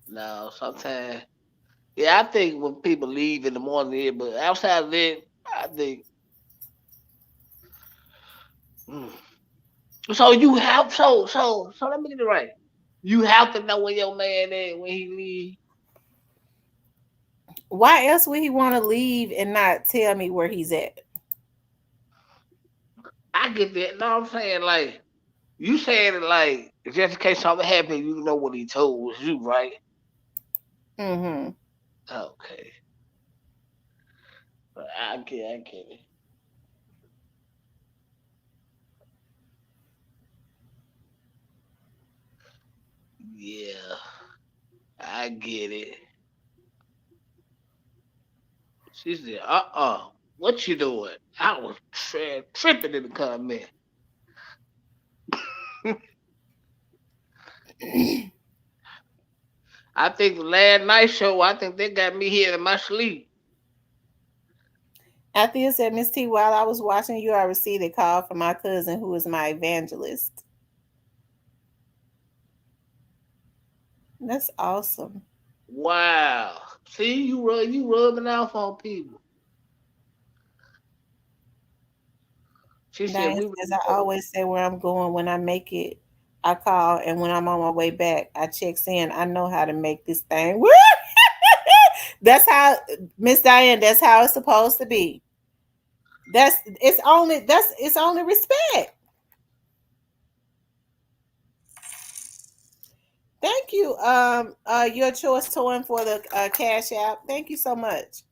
No, sometimes. Yeah, I think when people leave in the morning, yeah, but outside of that, I think. Mm. So you have so let me get it right. You have to know when your man is when he leave. Why else would he want to leave and not tell me where he's at? I get that. No, I'm saying like you saying it like just in case something happened, you know what he told you, right? Hmm. Okay, I get it. Yeah, I get it. She said, what you doing? I was tripping in the comment. I think the last night show, I think they got me here in my sleep. Althea said, Miss T, while I was watching you, I received a call from my cousin who is my evangelist. That's awesome. Wow. See, you rubbing off on people. She said Diane we says, really I go. always say where I'm going. When I make it, I call. And when I'm on my way back, I checks in. I know how to make this thing work. That's how, Miss Diane, that's how it's supposed to be. It's only respect. Thank you, your choice towing for the cash app. Thank you so much.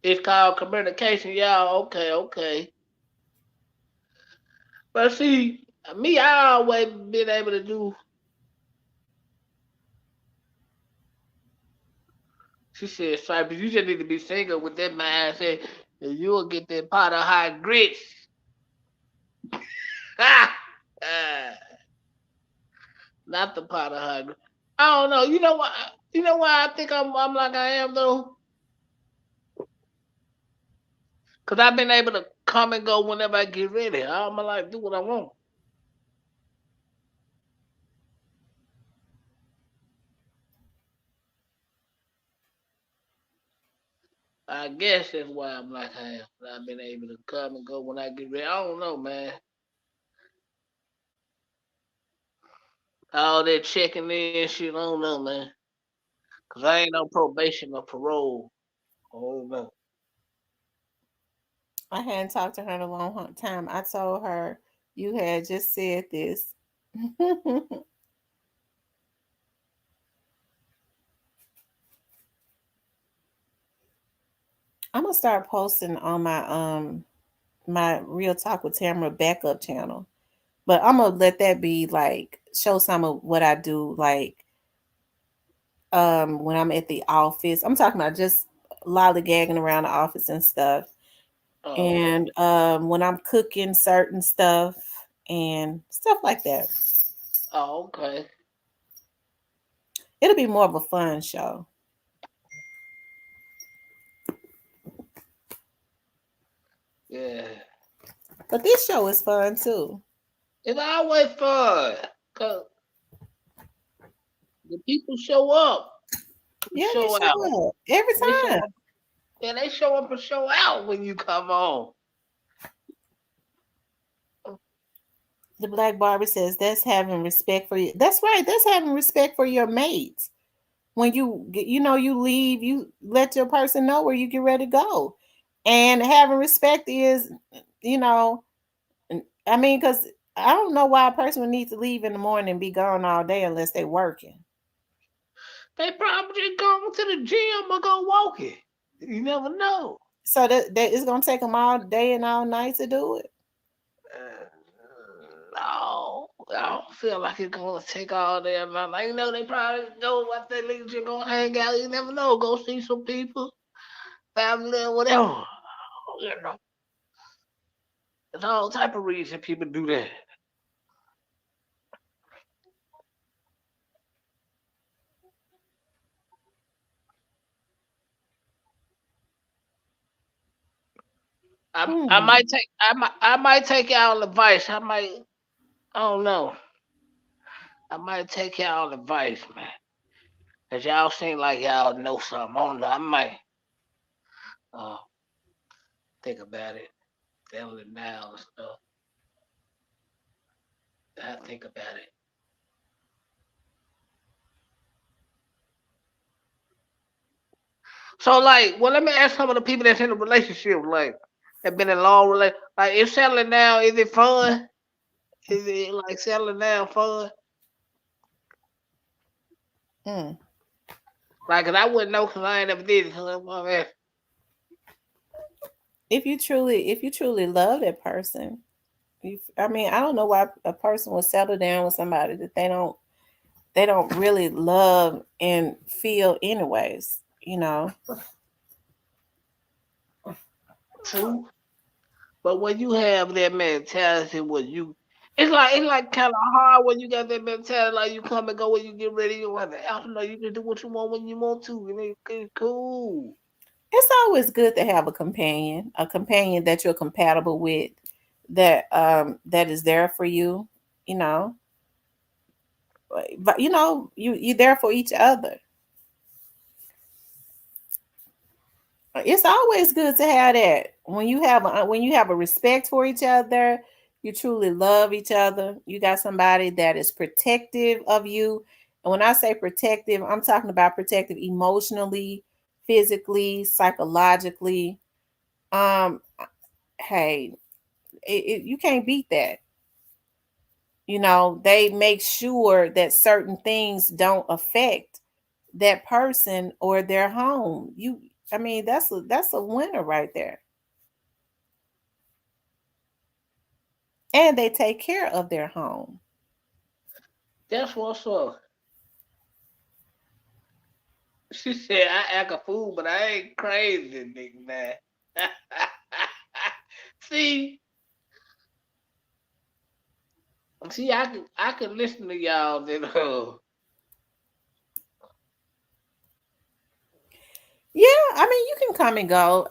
It's called communication, y'all. Okay, okay. But see, me, I always been able to do. She said, Cypress, you just need to be single with that mindset, and you'll get that pot of hot grits. Ah, not the pot of hot grits. I don't know. You know why? You know why I think I'm like I am though? Cause I've been able to come and go whenever I get ready. I'm like do what I want. I guess that's why I'm like I am. I've been able to come and go when I get ready. I don't know, man. All that checking in shit, I don't know, man. Cause I ain't on probation or parole. I don't know. I hadn't talked to her in a long time. I told her you had just said this. I'm gonna start posting on my Real Talk with Tamara backup channel. But I'm gonna let that be like show some of what I do, like when I'm at the office. I'm talking about just lollygagging around the office and stuff. Oh, And when I'm cooking certain stuff and stuff like that. oh, okay. It'll be more of a fun show. Yeah. But this show is fun too. It's always fun. Cause the people show up. Yeah, they Show out. show up every They show time. up. Yeah, they show up and show out when you come on. The Black Barber says that's having respect for you. That's right. That's having respect for your mates. When you leave, you let your person know where you get ready to go. And having respect is, you know, I mean, because I don't know why a person would need to leave in the morning and be gone all day unless they're working. They probably go to the gym or go walking. You never know. So that it's gonna take them all day and all night to do it. No, I don't feel like it's gonna take all day. Like, you know, they probably go what they leave you gonna hang out. You never know. Go see some people, family, or whatever. You know, there's all type of reason people do that. I Hmm. I might take y'all advice. I don't know. I might take y'all advice, man. Cause y'all seem like y'all know something. I don't know. I might uh, think about it, settle it down and stuff. I think about it. So like, well, let me ask some of the people that's in a relationship, like, have been in long relation. Like, is settling down? Is it fun? Is it like settling down fun? Mm. Like, 'cause I wouldn't know, 'cause I ain't never did it. So that's why I'm asking. If you truly love that person, I mean, I don't know why a person would settle down with somebody that they don't really love and feel anyways. You know. True. But when you have that mentality, when you, it's like kind of hard when you got that mentality. Like you come and go when you get ready. You don't have to. I don't know. You can do what you want when you want to, and it's cool. It's always good to have a companion that you're compatible with, that is there for you. You know. But you there for each other. It's always good to have that when you have a respect for each other. You truly love each other. You got somebody that is protective of you. And when I say protective, I'm talking about protective emotionally, physically, psychologically. um hey, you can't beat that. They make sure that certain things don't affect that person or their home. I mean, that's a winner right there. And they take care of their home. That's what's up. She said I act a fool, but I ain't crazy, nigga man. see, see, I could listen to y'all then. Yeah, I mean, you can come and go.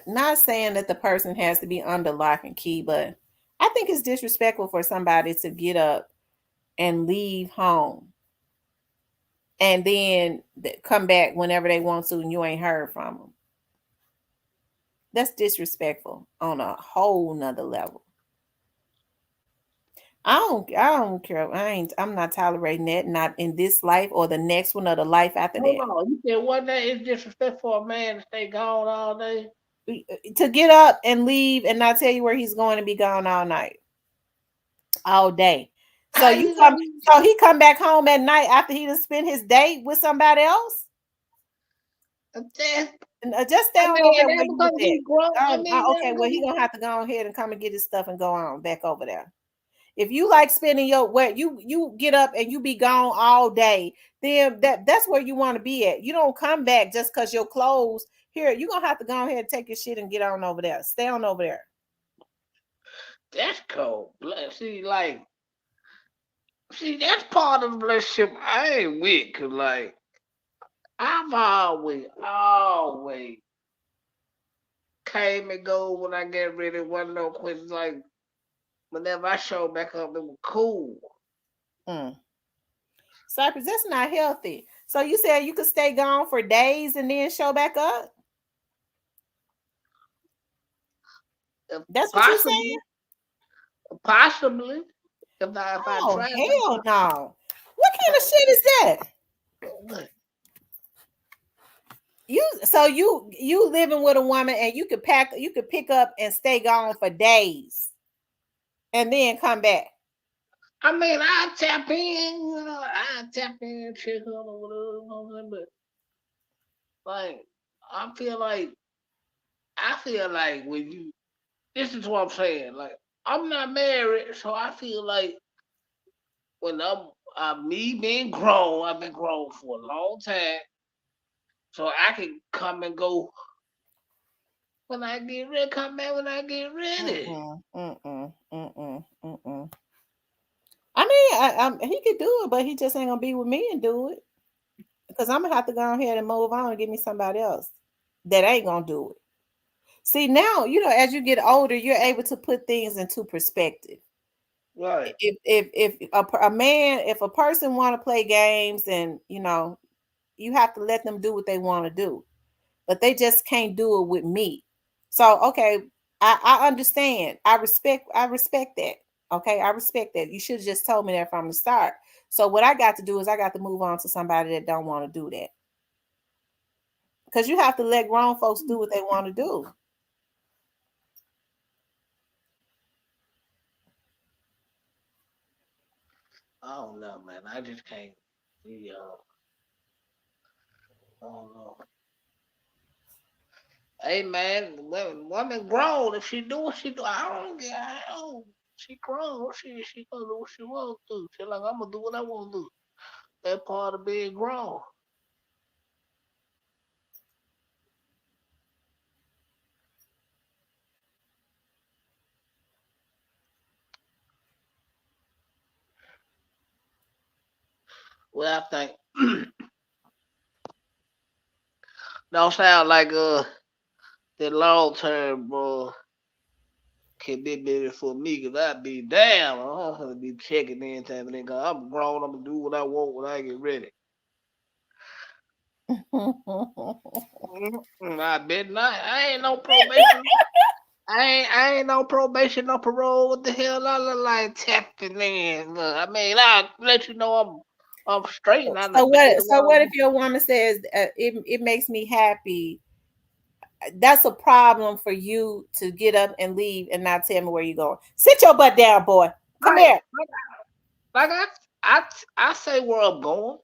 Not saying that the person has to be under lock and key, but I think it's disrespectful for somebody to get up and leave home and then come back whenever they want to, and you ain't heard from them. That's disrespectful on a whole nother level. I don't care. I'm not tolerating that, not in this life or the next one or the life after Hold that. on, you said one day it's disrespectful for a man to stay gone all day. To get up and leave and not tell you where he's going to be gone all night, all day. So How you you come gonna? so he come back home at night after he done spent his day with somebody else? That, And just stay I on over mean, there where that you was because at. he grown. I mean, that Okay, well, because he he. gonna have to go ahead and come and get his stuff and go on back over there. If you like spending your where you get up and you be gone all day, then that's where you want to be at. You don't come back just because your clothes here. You gonna have to go ahead and take your shit and get on over there. Stay on over there. That's cold. See, that's part of the relationship I ain't with. Cause like, I've always came and go when I get ready. Wasn't no questions. Like, whenever I show back up, it was cool. Mm. Cypress, that's not healthy. So you said you could stay gone for days and then show back up? If That's what you possibly, saying? possibly, if I Oh try hell no! What kind of shit is that? to. You living with a woman and you could pick up and stay gone for days and then come back. I mean, I tap in, check her or whatever, but like, I feel like, when you, this is what I'm saying. Like, I'm not married, so I feel like when me being grown, I've been grown for a long time, so I can come and go when I get ready. Come back when I get ready. Mm-mm, mm-mm, mm-mm, mm-mm. I mean, he could do it, but he just ain't gonna be with me and do it because I'm gonna have to go ahead and move on and give me somebody else that ain't gonna do it. See, now as you get older, you're able to put things into perspective. Right. If a person want to play games, and you have to let them do what they want to do, but they just can't do it with me. So okay, I understand. I respect that. Okay, I respect that. You should have just told me that from the start. So what I got to do is I got to move on to somebody that don't want to do that, because you have to let grown folks do what they want to do. I don't know, man. I just can't see. I don't know. Hey man, woman grown. If she do what she do, I don't get. I don't. She grown. She gonna do what she want to. She like I'm gonna do what I want to do. That part of being grown. Well, I think don't sound like the long term, bro. keep this baby for me, cause I be damn. I'm gonna be checking in time and then cause I'm grown. I'm gonna do what I want when I get ready. I bet not. I ain't no probation. I ain't no probation, no parole. What the hell I look like tapping in? Look, I mean, I'll let you know I'm straight and I So like baby what? So what what if your woman says it makes me happy? That's a problem for you to get up and leave and not tell me where you're going. Sit your butt down, boy. Come like here. like I I say where I'm going,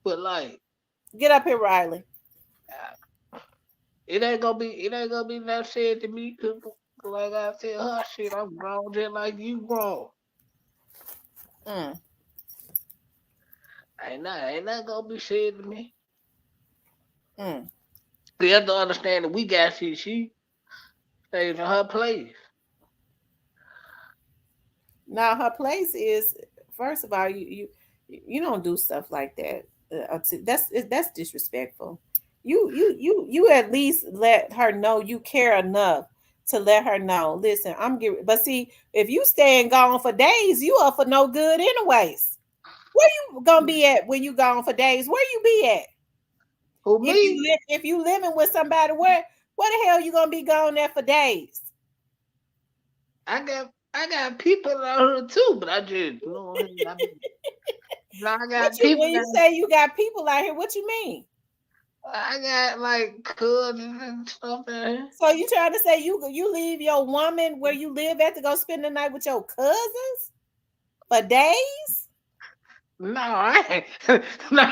but like Get up here, Riley. it ain't gonna be that said to me, cause like I said, her shit, I'm grown just like you grown. Mm, Ain't not gonna be said to me. mm. You have to understand that we got she stays in her place. Now her place is first of all, you don't do stuff like that. That's disrespectful. You at least let her know you care enough to let her know. Listen, I'm giving. But see, if you staying gone for days, you are for no good anyways. Where you gonna be at when you gone for days? Where you be at? Who me? If you living with somebody, where the hell you gonna be gone there for days? I got people out here too, but I just I What got you people when you that say you got people out here? What you mean? I got like cousins and stuff there. So you trying to say you leave your woman where you live at to go spend the night with your cousins for days? No, I ain't. No,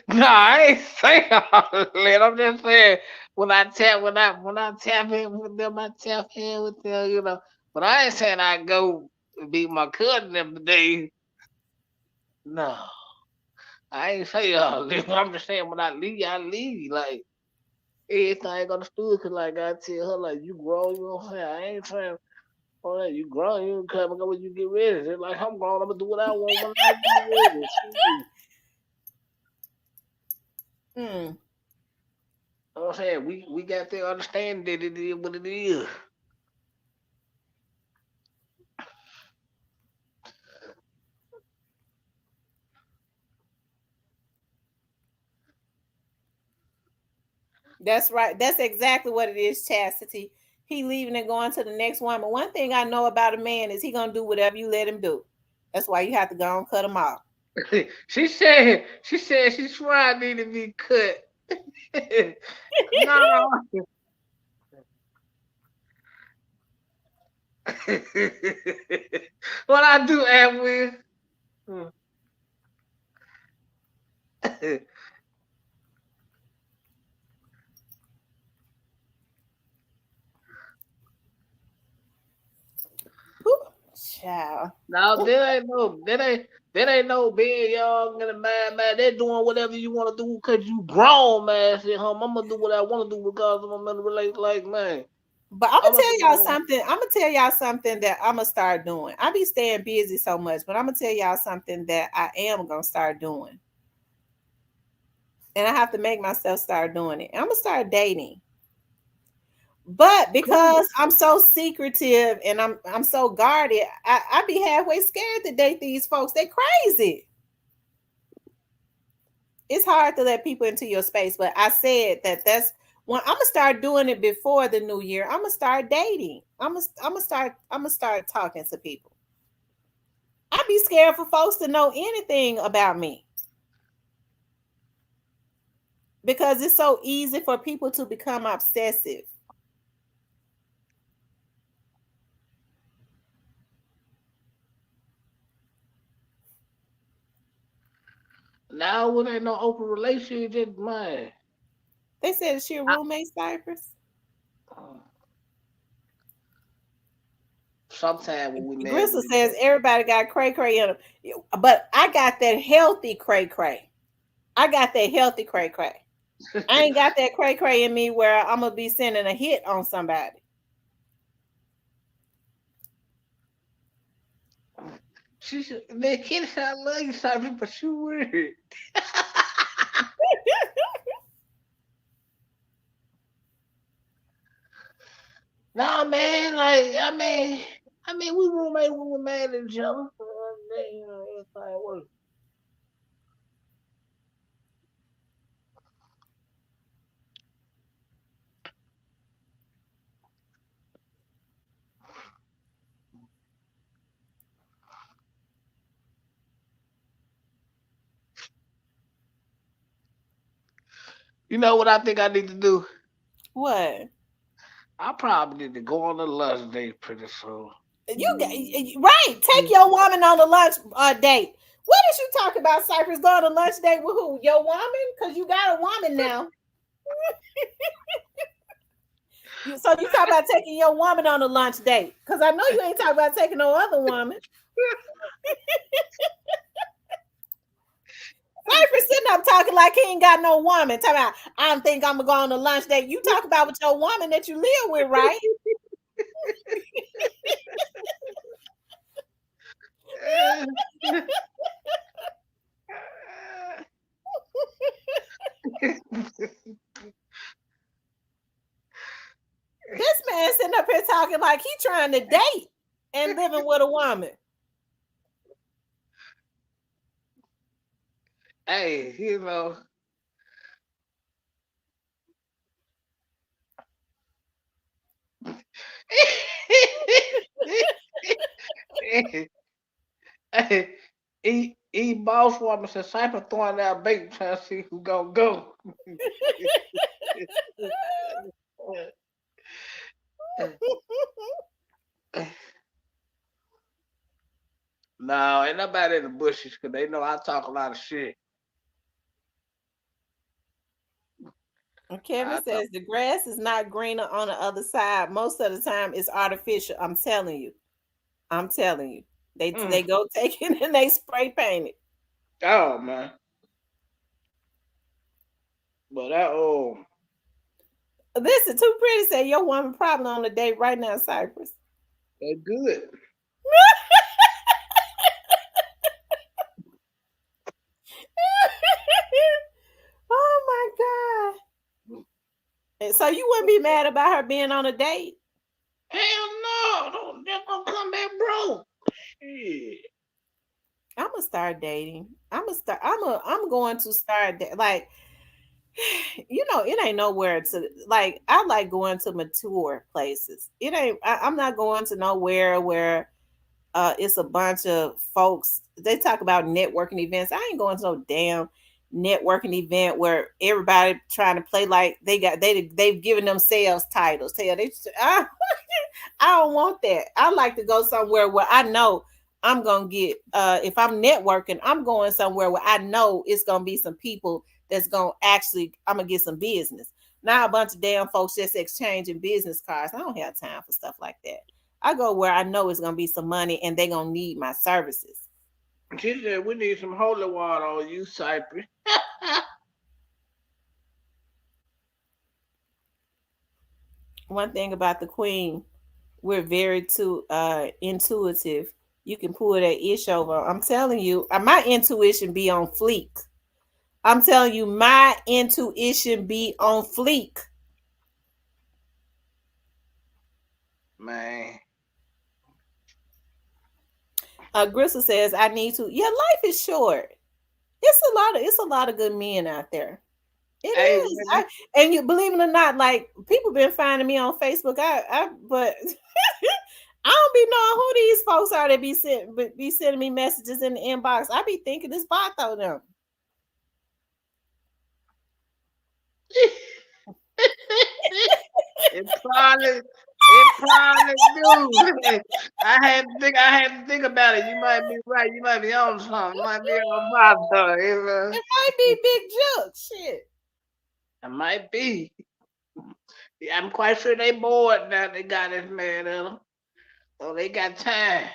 no, I ain't saying all that. I'm just saying when I tap in with them, I tap in with them, you know. But I ain't saying I go be my cousin every day. No, I ain't say all this. But I'm just saying when I leave, I leave. Like everything understood, cause like I tell her, like you grow, you know what I'm saying. I ain't saying. Oh, yeah, you grown, you come and go when you get ready. It's like I'm grown, I'm gonna do what I want when I get ready. Shit. Hmm. You know what I'm saying? We got to understand that it is what it is. That's right. That's exactly what it is, chastity. He leaving and going to the next woman. One thing I know about a man is he gonna do whatever you let him do. That's why you have to go and cut him off. She said she's trying need to be cut. No. What I do, Edwin? Whew, child. No, that ain't no being young and a man. They're doing whatever you want to do because you grown, man. Say, home, I'm gonna do what I want to do regardless of my mental relate. Like, man, But I'm gonna I'm gonna tell y'all do something. I'm gonna tell y'all something that I'm gonna start doing. I be staying busy so much, but I'm gonna tell y'all something that I am gonna start doing, and I have to make myself start doing it. I'm gonna start dating, but cool. because I'm so secretive and I'm so guarded, I be halfway scared to date these folks. They crazy. It's hard to let people into your space, but I said that's when I'm gonna start doing it before the new year. I'm gonna start dating. I'm gonna start talking to people. I be scared for folks to know anything about me because it's so easy for people to become obsessive. Now it ain't no open relationship, just man. They said she a I, roommate, Cypress. sometime when we married, Gristle we says everybody got cray cray in them, but I got that healthy cray cray. I got that healthy cray cray. I ain't got that cray cray in me where I'm gonna be sending a hit on somebody. she said, "Man, Kenny, I love you, Simon, but you weird." Nah, man. I mean, we roommates. We were mad at each other. Everything worked. You know what I think I need to do? What? I probably need to go on a lunch date pretty soon. Right. Take your woman on a lunch date. What did you talk about, Cypress? Going on a lunch date with who? Your woman? Because you got a woman now. So you talk about taking your woman on a lunch date? Because I know you ain't talking about taking no other woman. Cypress sitting up talking like he ain't got no woman. Talking about, I don't think I'm gonna go on a lunch date. You talk about with your woman that you live with, right? This man sitting up here talking like he trying to date and living with a woman. Hey, hey, he boss woman said Cypher throwing that bait trying to see who gonna go. No, ain't nobody in the bushes because they know I talk a lot of shit. And Kevin I talk. says the grass is not greener on the other side. Most of the time it's artificial. I'm telling you. I'm telling you. They Mm. go take it and they spray paint it. Oh man, but that Listen, too pretty say your woman probably on a date right now, Cypress. that good. Oh my God. And so you wouldn't be mad about her being on a date? Hell no, don't just gonna come back broke. Shit. I'm gonna start dating. I'm going to start like it ain't nowhere to like. I like going to mature places. It ain't. I'm not going to nowhere where it's a bunch of folks. They talk about networking events. I ain't going to no damn networking event where everybody trying to play like they've given themselves titles. Tell they I don't want that. I like to go somewhere where I know I'm gonna get if I'm networking, I'm going somewhere where I know it's gonna be some people that's gonna actually I'm gonna get some business. Not a bunch of damn folks just exchanging business cards. I don't have time for stuff like that. I go where I know it's gonna be some money and they're gonna need my services. She said we need some holy water on you, Cypress. One thing about the queen, we're very too intuitive. You can pull that ish over. I'm telling you, my intuition be on fleek. I'm telling you, my intuition be on fleek. Man. Gristle says, I need to. Yeah, life is short. It's a lot of good men out there. It Hey is. man. And you believe it or not, like people been finding me on Facebook. But I don't be knowing who these folks are that be sending me messages in the inbox. I be thinking it's bot though them. It probably do. I had to think about it. You might be right. You might be on something. You might be on my thought. It might be big joke. Shit. It might be. Yeah, I'm quite sure they bored now. They got this man in them. So they got time.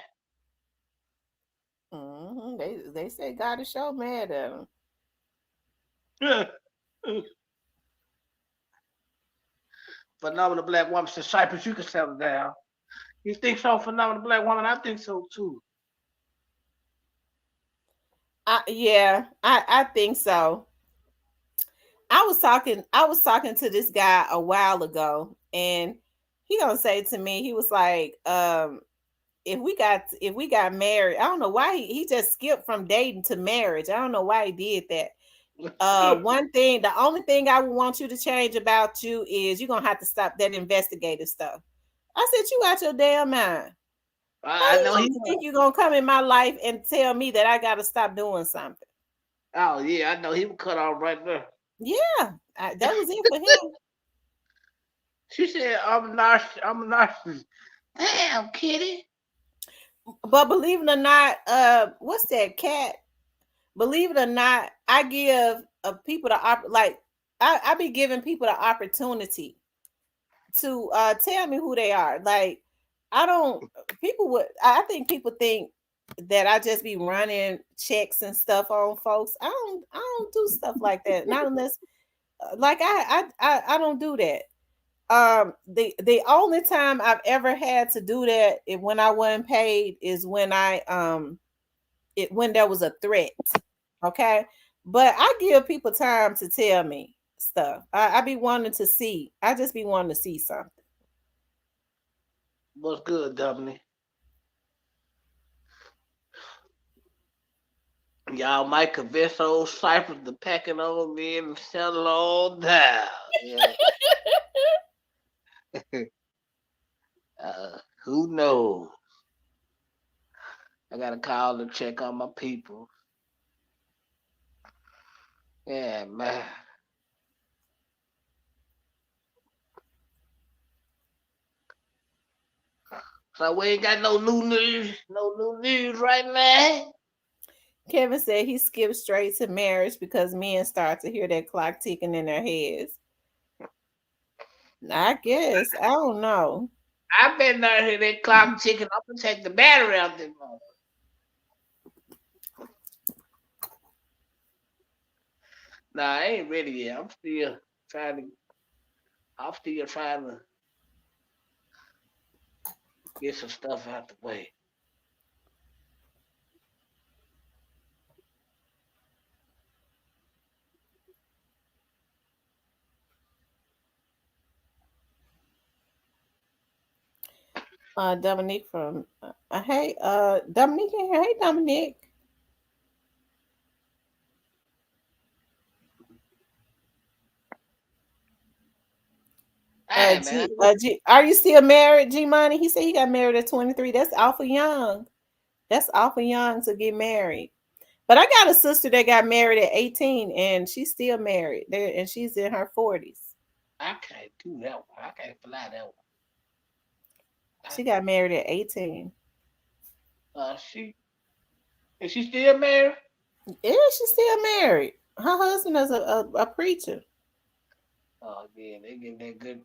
They say God is so mad at them. Phenomenal black woman said, Cypress, you can settle down. You think so, phenomenal black woman? I think so too. Yeah, I think so. I was talking to this guy a while ago, and he gonna say to me, he was like, if we got married, I don't know why he just skipped from dating to marriage. I don't know why he did that. One thing, the only thing I would want you to change about you is you're gonna have to stop that investigative stuff. I said, you out your damn mind. How I you know gonna he. think you're gonna come in my life and tell me that I gotta stop doing something? Oh yeah, I know he was cut off right there. Yeah, that was it for him. She said, "I'm a narcissist. I'm a narcissist." Damn, kitty. But believe it or not, what's that cat? Believe it or not, I give people like I be giving people the opportunity to tell me who they are. Like I don't people would I think people think that I just be running checks and stuff on folks. I don't do stuff like that. Not unless like I don't do that. The only time I've ever had to do that when I wasn't paid is when when there was a threat. Okay. But I give people time to tell me stuff. I be wanting to see. I just be wanting to see something. What's good, Dominic? Y'all might convince old Cypress to pack it on in and settle on down. Yeah. Who knows? I gotta call to check on my people. Yeah, man. So we ain't got no new news. No new news right now. Kevin said he skipped straight to marriage because men start to hear that clock ticking in their heads. I guess. I don't know. I been down here that clock ticking. I'm gonna take the battery out this morning. Nah, I ain't ready yet. Trying to. I'm still trying to get some stuff out the way. Dominique from hey Dominique in here. Hey Dominique. Hey man, Are you still married, G Money? He said he got married at 23. That's awful young. That's awful young to get married. But I got a sister that got married at 18 and she's still married. There and she's in her 40s. I can't do that one. I can't fly that one. She got married at 18. She is she still married? Yeah, she's still married. Her husband is a preacher. Oh yeah, they give that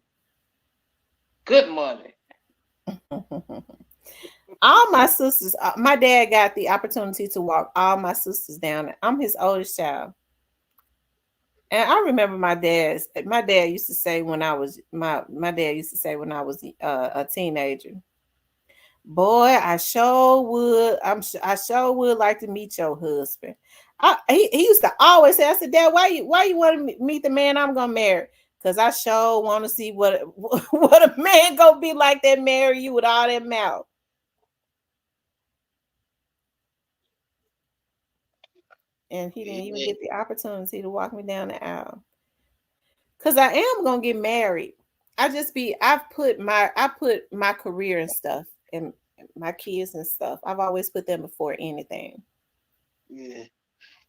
good money. All my sisters, my dad got the opportunity to walk all my sisters down. I'm his oldest child. And I remember my dad used to say when I was my dad used to say when I was a teenager, boy, I sure would like to meet your husband. He used to always say, I said, Dad, why you want to meet the man I'm gonna marry? Cause I sure want to see what what a man gonna be like that marry you with all that mouth. And he didn't even Yeah, get the opportunity to walk me down the aisle. Cause I am gonna get married. I put my career and stuff and my kids and stuff. I've always put them before anything. yeah.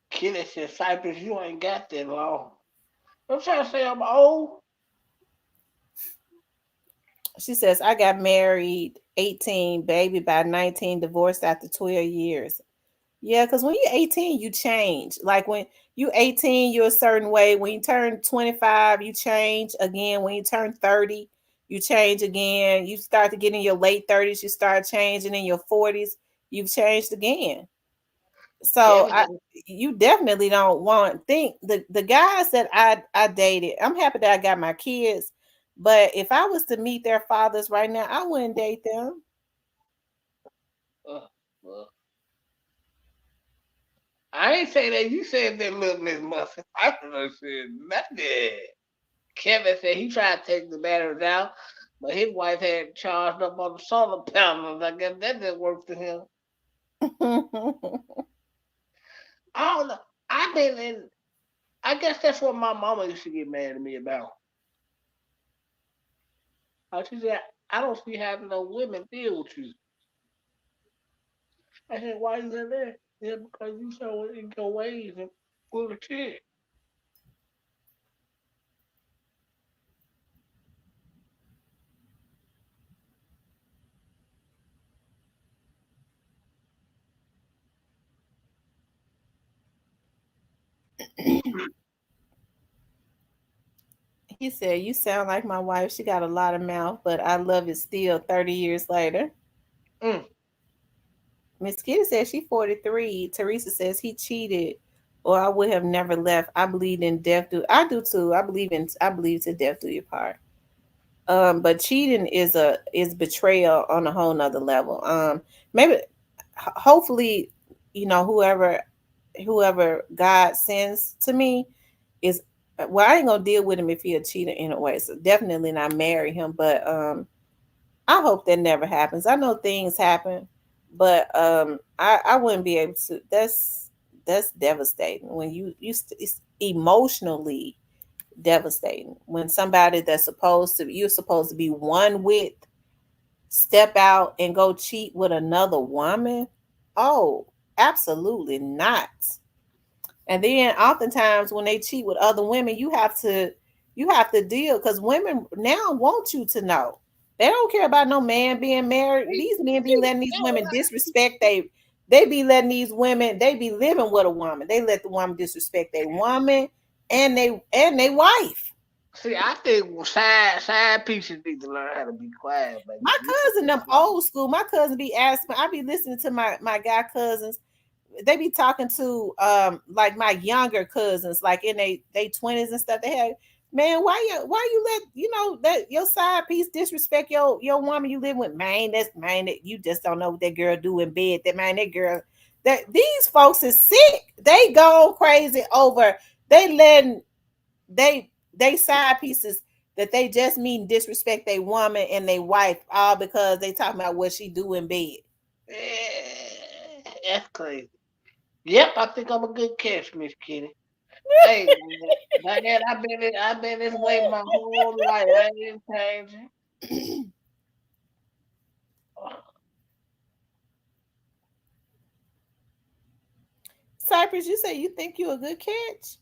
Kitty said, Cypress, you ain't got that long. I'm trying to say I'm old. She says, I got married 18, baby by 19, divorced after 12 years. Yeah, because when you're 18, you change. Like when you 18, you're a certain way. When you turn 25, you change again. When you turn 30, you change again. You start to get in your late 30s, you start changing in your 40s, you've changed again. So Kevin I said, you definitely don't want think the guys that I dated, I'm happy that I got my kids, but if I was to meet their fathers right now, I wouldn't date them. well, I ain't say that. You said that, little Miss Muffin. I don't know said nothing. Kevin said he tried to take the battery down. But his wife had charged up on the solar panels. I guess that didn't work for him. I don't know. I've been in. I guess that's what my mama used to get mad at me about. She said, "I don't see how no women deal with you." I said, "Why you in there?" Yeah, because you so in your ways and full of shit. He said, "You sound like my wife. She got a lot of mouth, but I love it still 30 years later." Mm. Miss Kitty says she 43. Teresa says he cheated or I would have never left. I believe in death do I do too. I believe to death do your part. But cheating is betrayal on a whole nother level. Maybe hopefully, whoever God sends to me is well, I ain't gonna deal with him if he a cheater anyway. So definitely not marry him. But I hope that never happens. I know things happen, but I wouldn't be able to. That's devastating when it's emotionally devastating when somebody you're supposed to be one with step out and go cheat with another woman. Oh, absolutely not. And then oftentimes when they cheat with other women, you have to deal because women now want you to know. They don't care about no man being married. These men be letting these women disrespect they be letting these women, they be living with a woman. They let the woman disrespect their woman and they wife. See, I think side pieces need to learn how to be quiet, but My you cousin, them old school, my cousin be asking, I be listening to my guy cousins. They be talking to like my younger cousins, like in they 20s and stuff. They have, man, why you let that your side piece disrespect your woman you live with, man? That's man that you just don't know what that girl do in bed. That man, that girl, that these folks is sick. They go crazy over they letting they side pieces that they just mean disrespect their woman and their wife all because they talking about what she do in bed. that's crazy. Yep, I think I'm a good catch, Miss Kitty. Hey, man, I've been this way my whole life. I ain't changing. Cypress, you say you think you a good catch?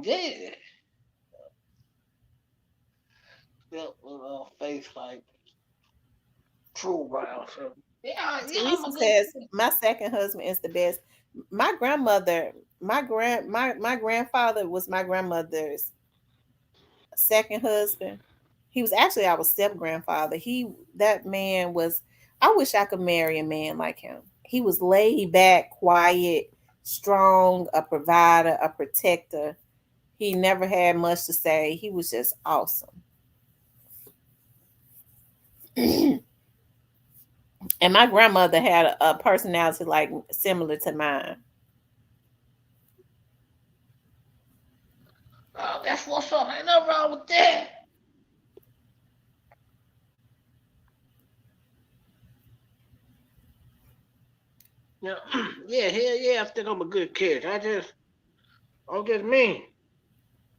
Yeah, still face like true brown. So yeah, I'm Teresa a good says catch. my second husband is the best. My grandmother, my grandfather was my grandmother's second husband. He was actually our step grandfather. That man was. I wish I could marry a man like him. He was laid back, quiet, strong, a provider, a protector. He never had much to say. He was just awesome. And my grandmother had a personality like similar to mine. Oh, that's what's up. Ain't nothing wrong with that. Yeah, yeah, hell yeah. I think I'm a good catch. I'm just me.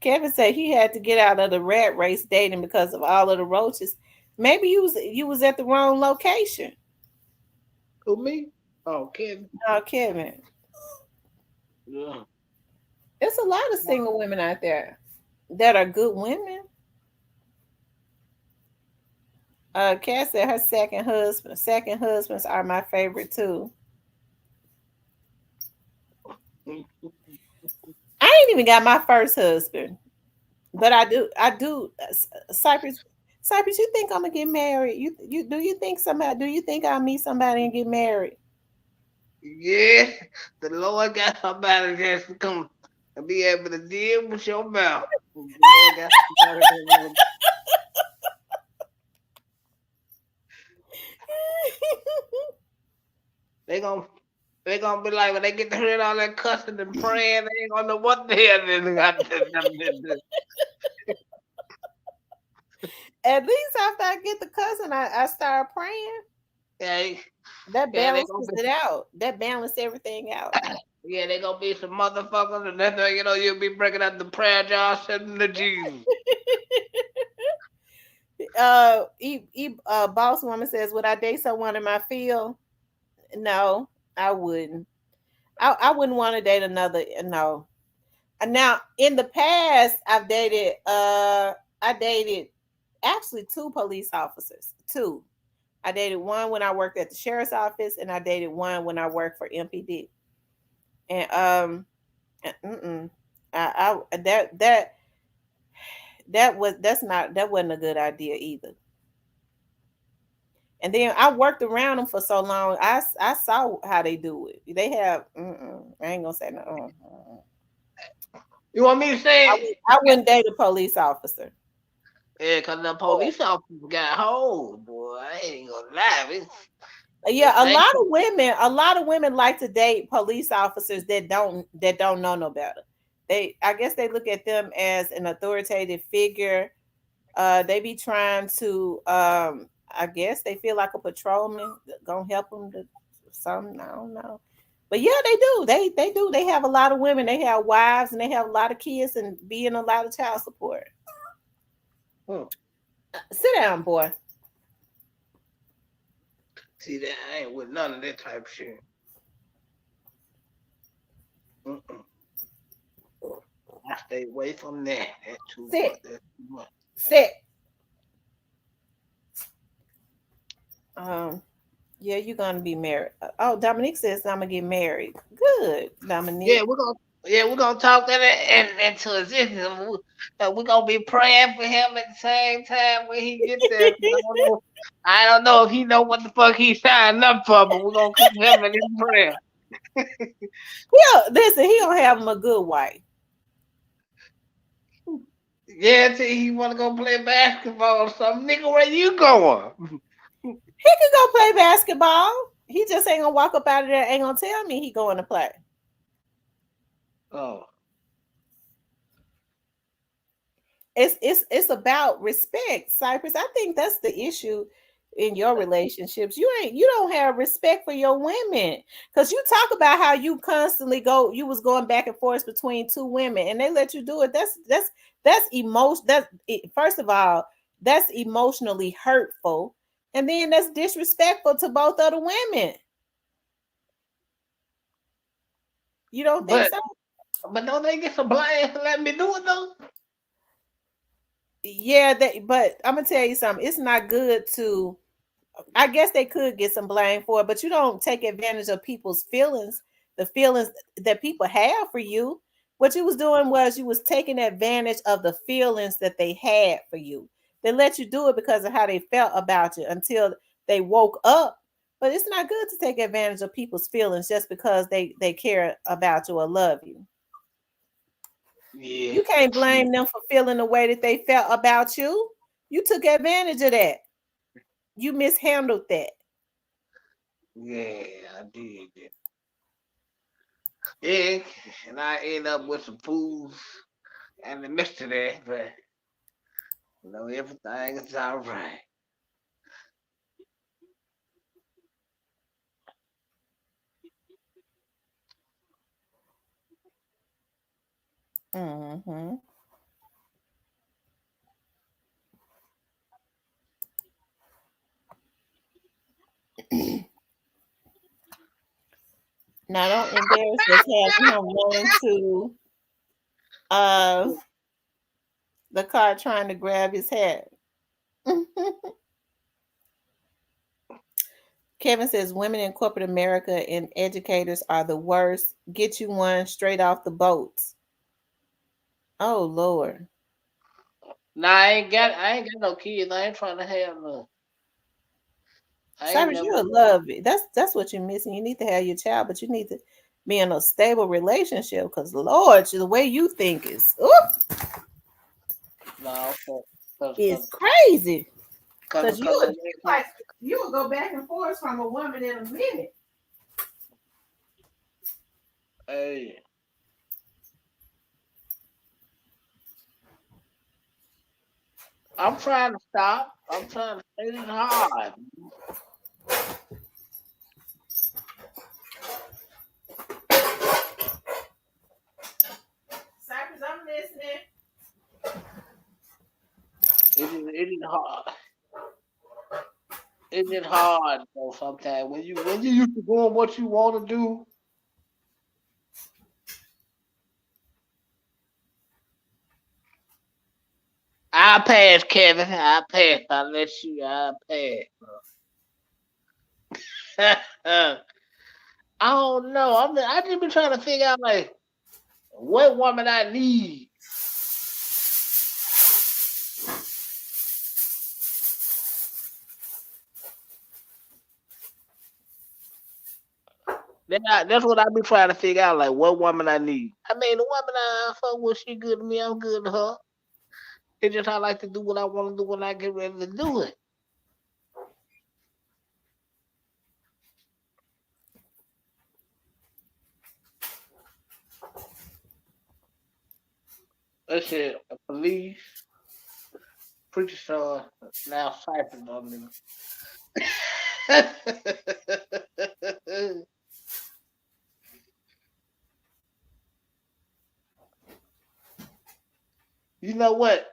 Kevin said he had to get out of the rat race dating because of all of the roaches. Maybe you was at the wrong location. Who me? Oh, Kevin. No, Kevin. Yeah. There's a lot of single women out there that are good women. Kat said her second husbands are my favorite too. I ain't even got my first husband, but I do. Cypress, Cypress, you think I'm gonna get married? Do you think I'll meet somebody and get married? Yeah, the Lord got somebody that's to come and be able to deal with your mouth. The Lord got somebody that they gonna they gonna be like when they get to hearing all that cussing and praying, they ain't gonna know what the hell they got to do. At least after I get the cussing, I start praying. Yeah, That yeah, they gonna balances it out. That balances everything out. yeah, they gonna be some motherfuckers, and then you'll be breaking out the prayer jar, sending to Jesus. Boss woman says, "Would I date someone in my field?" No, I wouldn't. I wouldn't want to date another. No. Now, in the past, I dated actually two police officers. Two. I dated one when I worked at the sheriff's office, and I dated one when I worked for MPD. And mm-mm. That wasn't a good idea either. And then I worked around them for so long. I saw how they do it. They have. I ain't gonna say no. You want me to say? I wouldn't date a police officer. Yeah, cause the police officers got hold, boy. I ain't gonna lie. Yeah, They a lot of women like to date police officers that don't know no better. I guess they look at them as an authoritative figure. They be trying to I guess they feel like a patrolman gonna help them to something. I don't know. But yeah, they do. They do. They have a lot of women. They have wives and they have a lot of kids and be in a lot of child support. Hmm. Sit down, boy. See that I ain't with none of that type of shit. Mm-mm. I stay away from that. That's too much. Sit. That's too much. Sit. Um, yeah, you're gonna be married. Oh, Dominique says I'm gonna get married. Good, Yeah, Dominique. we're gonna talk that into existence. We're gonna be praying for him at the same time when he get there. 'Cause I don't know if he know what the fuck he signed up for, but we're gonna keep him in prayer. Yeah, listen, he gonna have him a good wife. Yeah, till he wanna go play basketball or something. Nigga, where you going? He can go play basketball. He just ain't gonna walk up out of there. Ain't gonna tell me he going to play. Oh. It's about respect, Cypress. I think that's the issue in your relationships. You don't have respect for your women because you talk about how you constantly you was going back and forth between two women and they let you do it. That's emotion. First of all, that's emotionally hurtful, and then that's disrespectful to both of the women. You don't think But so? but don't they get some blame for letting me do it though? Yeah, but I'm gonna tell you something. It's not good to. I guess they could get some blame for it, but you don't take advantage of people's feelings, the feelings that people have for you. What you was doing was you was taking advantage of the feelings that they had for you. They let you do it because of how they felt about you until they woke up. But it's not good to take advantage of people's feelings just because they care about you or love you. Yeah. You can't blame them for feeling the way that they felt about you. You took advantage of that. You mishandled that. Yeah, I did. Yeah, and I end up with some fools in the midst of that, but everything is all right. Mm-hmm. Now don't embarrass us having him run into uh the car trying to grab his hat. Kevin says women in corporate America and educators are the worst. Get you one straight off the boats. Oh Lord. Nah, I ain't got no kids. I ain't trying to have none. I ain't Cyrus, never. you'll love it. That's what you're missing. You need to have your child, but you need to be in a stable relationship because Lord, the way you think No, is crazy. cause, Cause cause, like you will go back and forth from a woman in a minute. hey, I'm trying to stop. I'm trying to stay this hard. Cypress, I'm listening. It is hard. It is hard though sometimes when you used to doing what you want to do. I pass, Kevin. I pass. I let you. I pass. I don't know. I just been trying to figure out like what woman I need. That's what I be trying to figure out. Like what woman I need. I mean, the woman I fuck with, she good to me. I'm good to her. It's just I like to do what I want to do when I get ready to do it. That shit, a police, preacher son, now cyphering on me. You know what?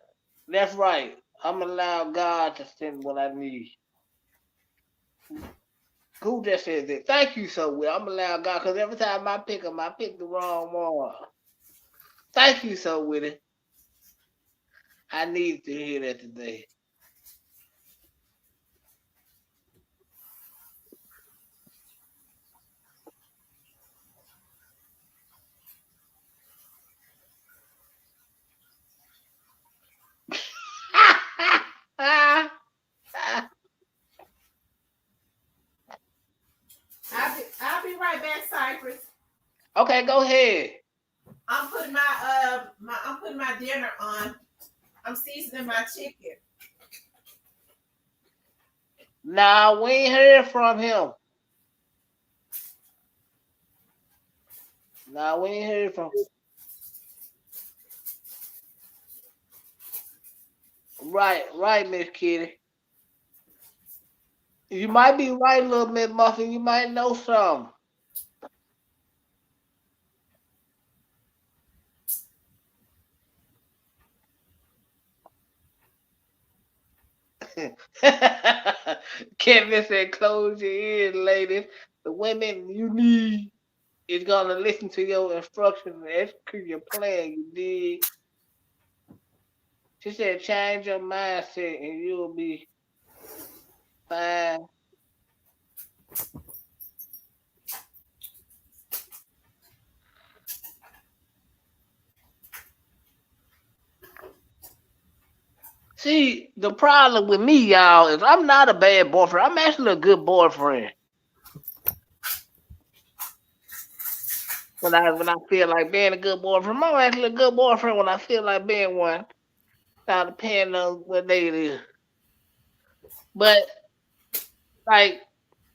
That's right. I'm allow God to send what I need. Who just said that? Thank you so well. I'm allow God because every time I pick him, I pick the wrong one. Thank you so with it. I need to hear that today. I'll be right back, Cypress. Okay, go ahead. I'm putting my dinner on. I'm seasoning my chicken. Nah, we ain't heard from him. Nah, we ain't heard from. Right, right, Miss Kitty. You might be right, little Miss Muffin. You might know something. Kevin said, "Close your ears, ladies. The women you need is gonna listen to your instructions and execute your plan. You dig?" She said, "Change your mindset and you'll be fine." See, the problem with me, y'all, is I'm not a bad boyfriend. I'm actually a good boyfriend. When I feel like being a good boyfriend, I'm actually a good boyfriend when I feel like being one. Now depending on what day it is. But like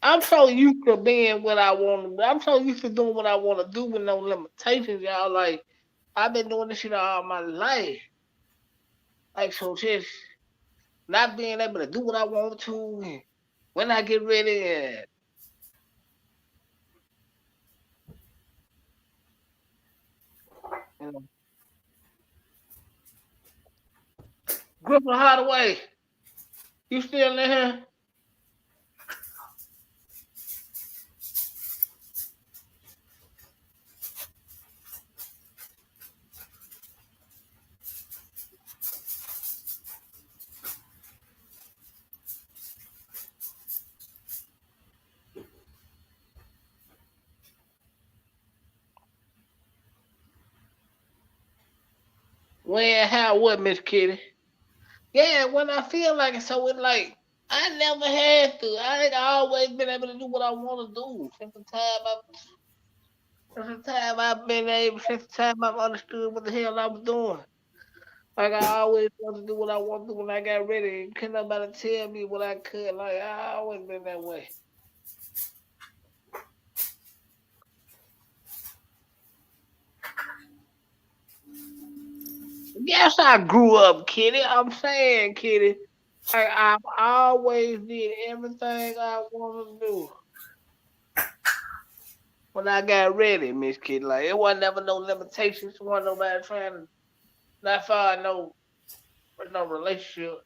I'm so used to being what I want to. I'm so used to doing what I want to do with no limitations, y'all. Like I've been doing this shit all my life. Like so, just not being able to do what I want to, and when I get ready, and you know, Griffin Hardaway, you still in here? When, how, what, Miss Kitty? Yeah, when I feel like it, so it's like I never had to. I ain't always been able to do what I want to do since the time I've been able, since the time I've understood what the hell I was doing. Like I always wanted to do what I want to do when I got ready. And couldn't nobody tell me what I could. Like I always been that way. Yes, I grew up, Kitty. I'm saying, Kitty. I've always did everything I wanted to do when I got ready, Miss Kitty. Like it wasn't never no limitations. It wasn't nobody trying to not find no relationship.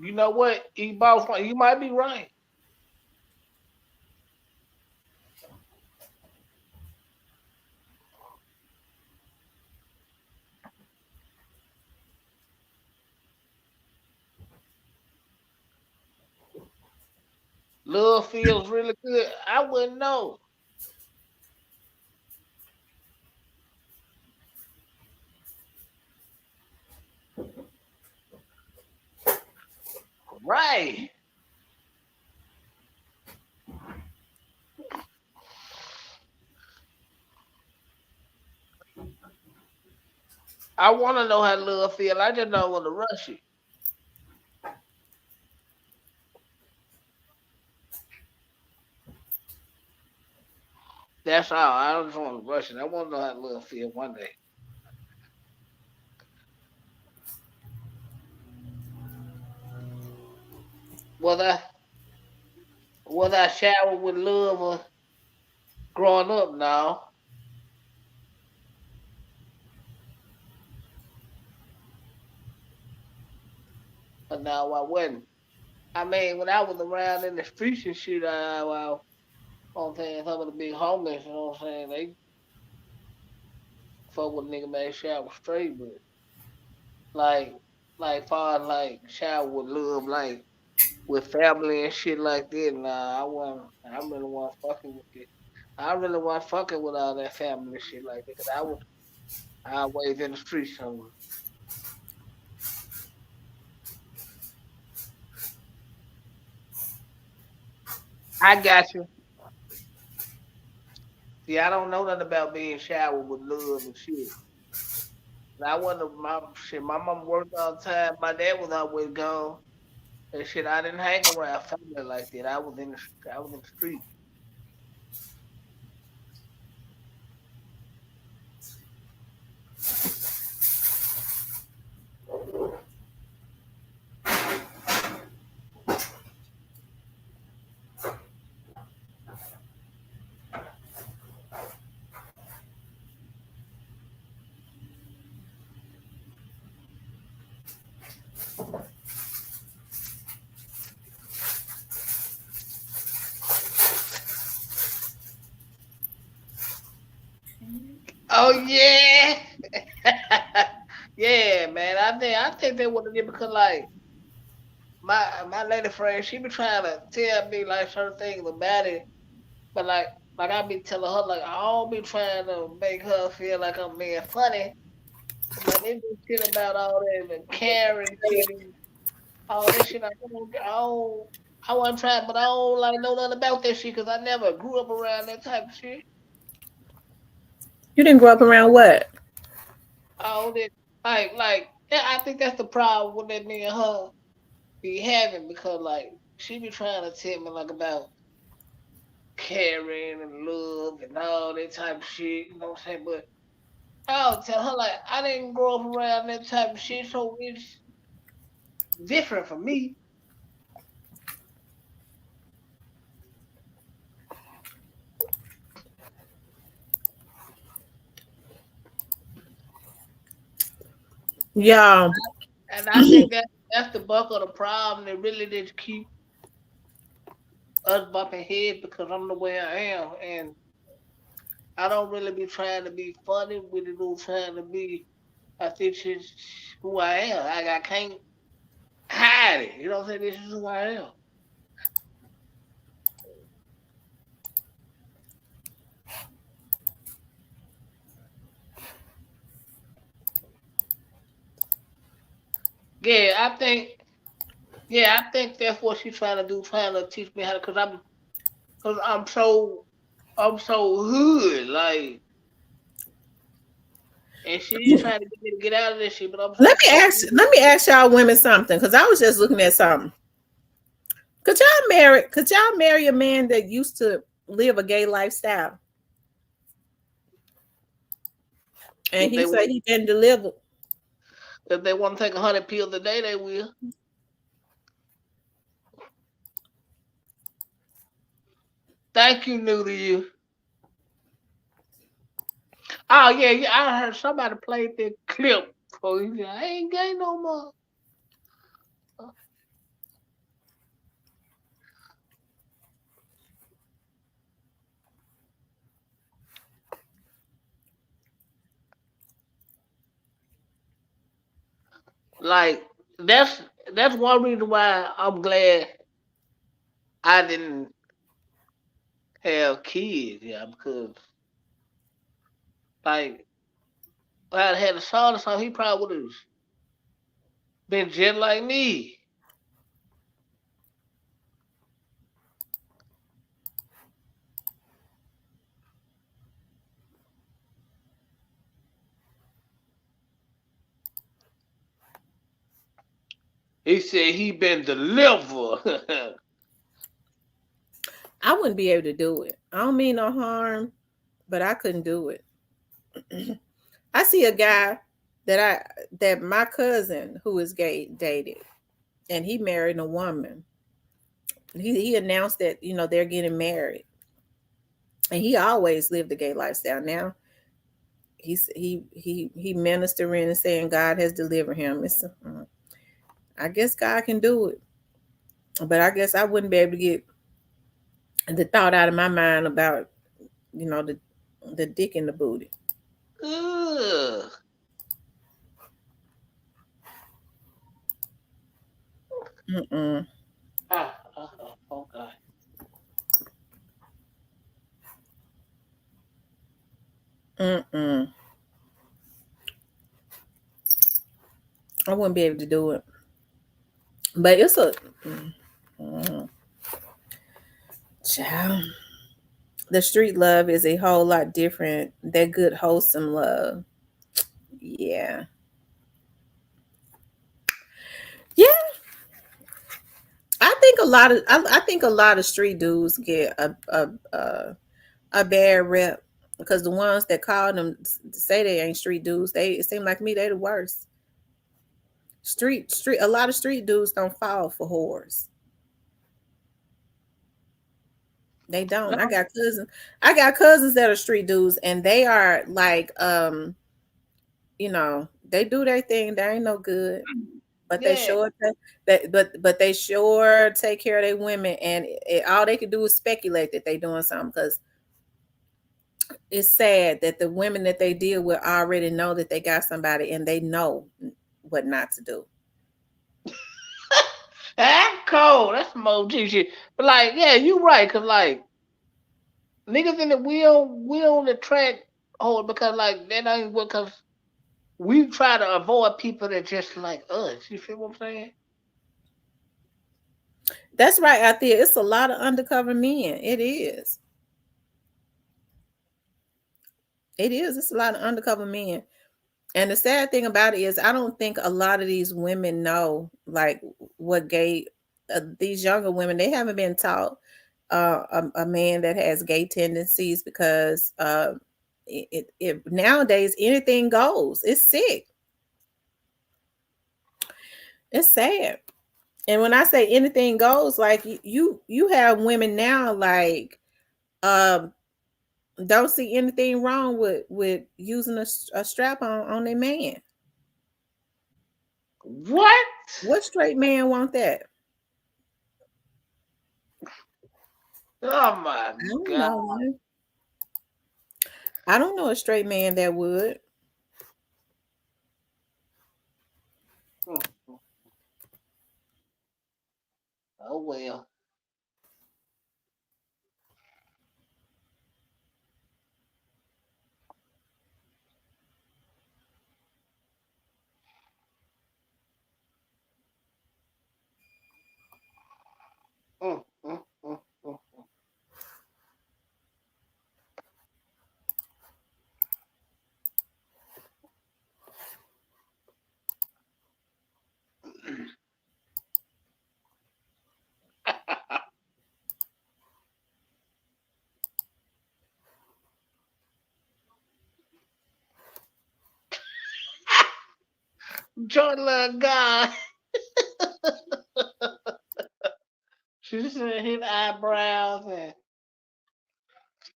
You know what? You might be right. Love feels really good. I wouldn't know. Right. I want to know how love feel. I just don't want to rush it. That's all. I don't just want to rush it. I want to know how love feel one day. Whether whether I shower with love or growing up now, but now I wasn't. I mean, when I was around in the streets and shit, I'm saying some of the big homeless, you know what I'm saying? They fuck with nigga man shower straight, but like far as like shower with love, like with family and shit like that. Nah, I wasn't. I really wasn't fucking with it. I really wasn't fucking with all that family and shit like that. Cause I was always in the streets somewhere. I got you. See, I don't know nothing about being showered with love and shit. And I wasn't my shit. My mom worked all the time. My dad was always gone. And shit, I didn't hang around family like that. I was in the street. Oh yeah, yeah, man. I think they would have did because like my lady friend, she be trying to tell me like certain things about it, but like I be telling her like I don't be trying to make her feel like I'm being funny. Like they do shit about all that and Karen shit and all this shit. I wasn't trying, but I don't like know nothing about that shit because I never grew up around that type of shit. You didn't grow up around what? All that yeah, I think that's the problem with that me and her be having because like she be trying to tell me like about caring and love and all that type of shit, you know what I'm saying? But I'll tell her like I didn't grow up around that type of shit, so it's different for me. Yeah. And I think that's the bulk of the problem. They really did keep us bumping heads because I'm the way I am, and I don't really be trying to be funny with it or trying to be. I think it's who I am. I can't hide it. You know what I'm saying? This is who I am. Yeah, I think. Yeah, I think that's what she's trying to do, trying to teach me how to. Cause I'm so hood, like, and she's trying to get me to get out of this shit. But I'm so fucking. Let me ask y'all women something, because I was just looking at something. Could y'all marry a man that used to live a gay lifestyle. And If he they said want, he been delivered. if they want to take 100 pills a day, they will. Thank you, new to you. Oh yeah, yeah. I heard somebody played that clip. For you. I ain't gay no more. Like that's that's one reason why I'm glad I didn't have kids. Yeah, because like if I had a son or something, he probably would have been just like me. He said he been delivered. I wouldn't be able to do it. I don't mean no harm, but I couldn't do it. I see a guy that my cousin who is gay dated, and he married a woman. He announced that they're getting married, and he always lived a gay lifestyle. Now he ministering and saying God has delivered him. I guess God can do it, but I guess I wouldn't be able to get the thought out of my mind about the dick in the booty. Ugh. Mm-mm. Oh God. Mm-mm. I wouldn't be able to do it. But it's a mm, child. The street love is a whole lot different. That good wholesome love. Yeah. Yeah. I think a lot of street dudes get a bad rep because the ones that call them say they ain't street dudes, they it seem like me they the worst. Street a lot of street dudes don't fall for whores. They don't. No. I got cousins that are street dudes and they are like they do their thing, they ain't no good. But they Yeah. sure but they sure take care of their women, and all they can do is speculate that they doing something because it's sad that the women that they deal with already know that they got somebody and they know what not to do. That's cold. That's some OG shit. But like, yeah, you right. Cause like niggas in the we don't attract oh because like that ain't what cause we try to avoid people that just like us. You feel what I'm saying? That's right out there. It's a lot of undercover men. It is. It is. It's a lot of undercover men. And the sad thing about it is, I don't think a lot of these women know like what gay. These younger women, they haven't been taught a man that has gay tendencies because nowadays anything goes. It's sick. It's sad. And when I say anything goes, like you have women now like um don't see anything wrong with using a strap on their man. What? What straight man want that? Oh my I don't god. know. I don't know a straight man that would. Mm, oh well. Mm, mm, mm, mm. Jordan love God. She said his eyebrows and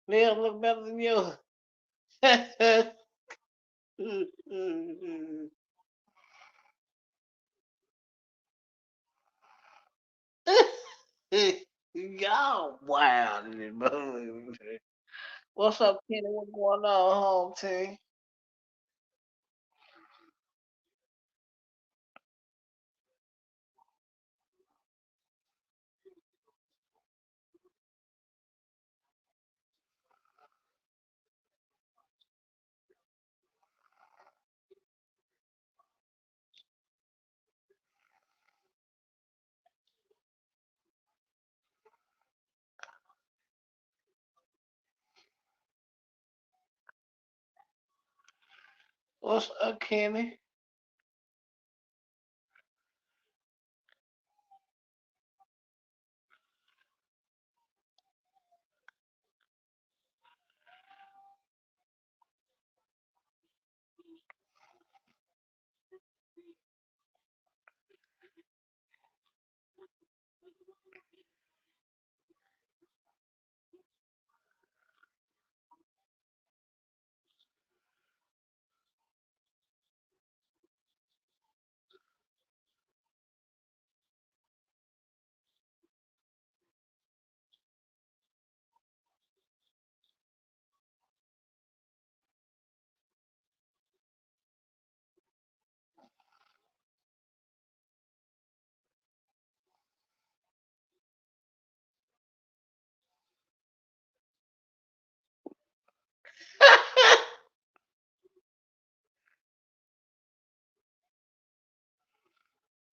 nails look better than yours. Y'all wild in this motherfucker. What's up, Kenny? What's going on, home team? What's up, Kenny?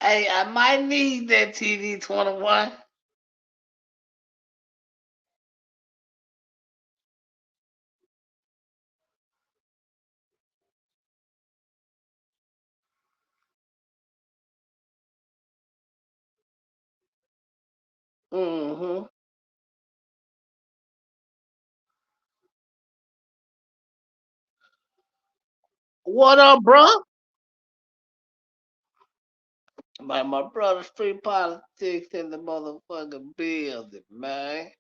Hey, I might need that TV 21. Mm-hmm. What up, bro? Man, my brother, street politics in the motherfucking building, man.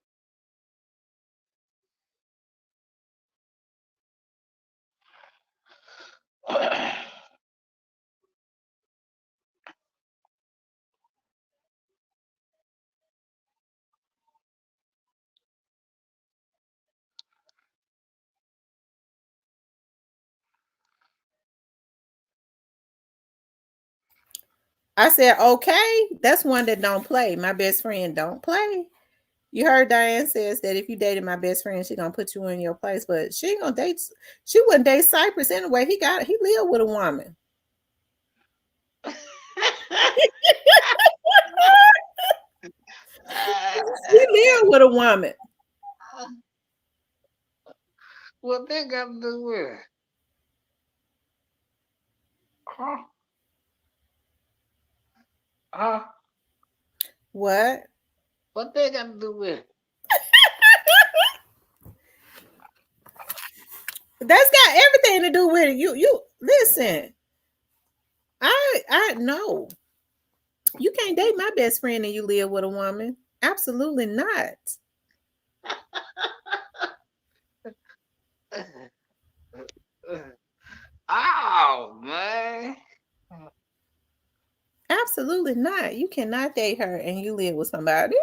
I said, okay, that's one that don't play. My best friend don't play. You heard Diane says that if you dated my best friend, she gonna put you in your place, but she ain't gonna date. She wouldn't date Cypress anyway. He lived with a woman. He lived with a woman. What they got to do with it? Huh? Huh? What? What they got to do with it? That's got everything to do with it. You listen. I know you can't date my best friend and you live with a woman. Absolutely not. Oh, man. Absolutely not. You cannot date her and you live with somebody.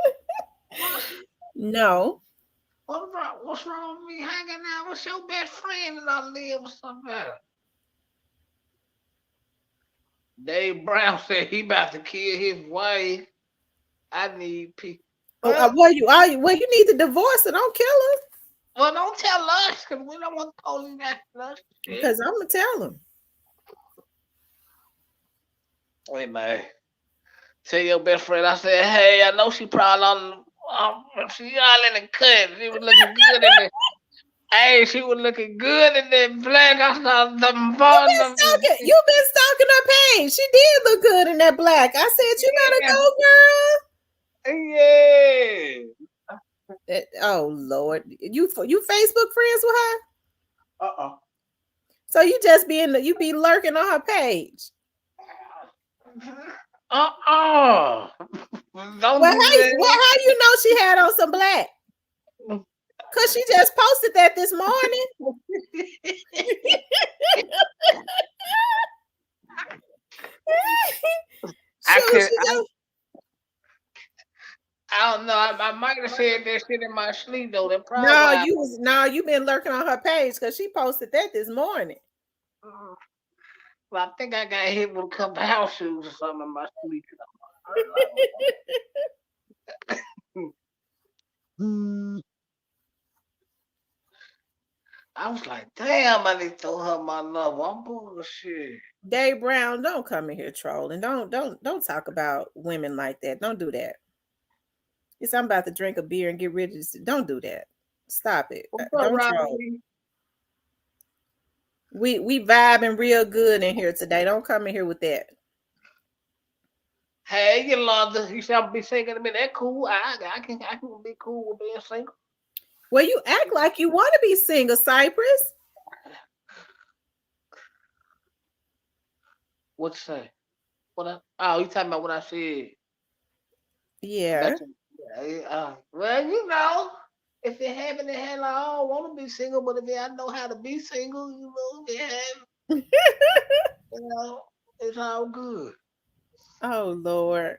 What? No. What's wrong with me hanging out with your best friend and I live with somebody? Dave Brown said he about to kill his wife. I need people. Oh, Well, well, you need to divorce her. Don't kill her. well, don't tell us because we don't want the police after us. Shit. Because I'm gonna tell him. Wait, man. Tell your best friend I said, hey, I know she probably she all in the cut. She was looking good in the. Hey, she was looking good in that black. I saw them fun. You've been stalking her page. She did look good in that black. I said, you better Yeah. go, girl. Yeah. Oh Lord. You Facebook friends with her? Uh-uh. So you just you be lurking on her page. Uh-uh. Don't Well, do that. how you know she had on some black? Cause she just posted that this morning. I Sure, could. she just I don't know. I might have said that shit in my sleep though. That probably no, why. you been lurking on her page because she posted that this morning. Well, I think I got hit with a couple house shoes or something in my sleep. I was like, damn, I need to throw her my number. I'm bullshit. Dave Brown, don't come in here trolling. Don't talk about women like that. Don't do that. Yes, I'm about to drink a beer and get rid of this. Don't do that. Stop it. What's up, Don't troll. Robert? We vibing real good in here today. Don't come in here with that. Hey, Yolanda, you shall be singing to me. That cool. I can be cool with being single. Well, you act like you want to be single, Cypress. What you say? Oh, you talking about what I said? Yeah. That's well, if it happened, it happened. I don't want to be single, but if I know how to be single, if it happened, you know, it's all good. Oh Lord.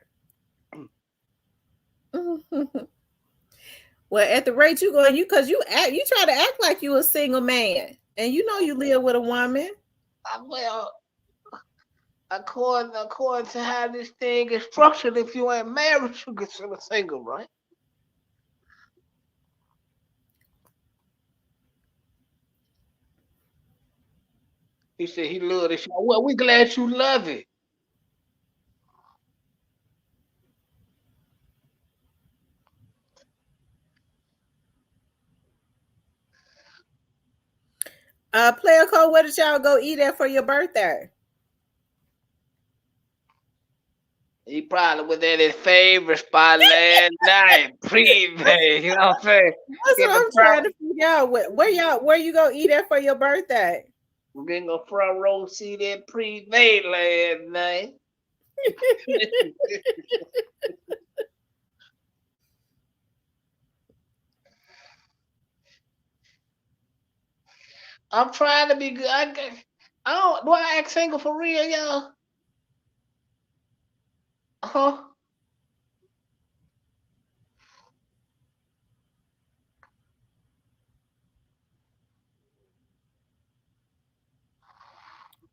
Well, at the rate you going, you try to act like you a single man, and you know you live with a woman. Well, according to how this thing is structured, if you ain't married, you consider single, right? He said he loved it. Well, we glad you love it. Player code, where did y'all go eat at for your birthday? He probably was at his favorite spot last night, pre-bay. You know what I'm saying? That's Getting what the I'm front, trying to figure out. Where you go eat at for your birthday? getting a front row seat at pre-bay last night. I'm trying to be good. I don't. Do I act single for real, y'all? Huh?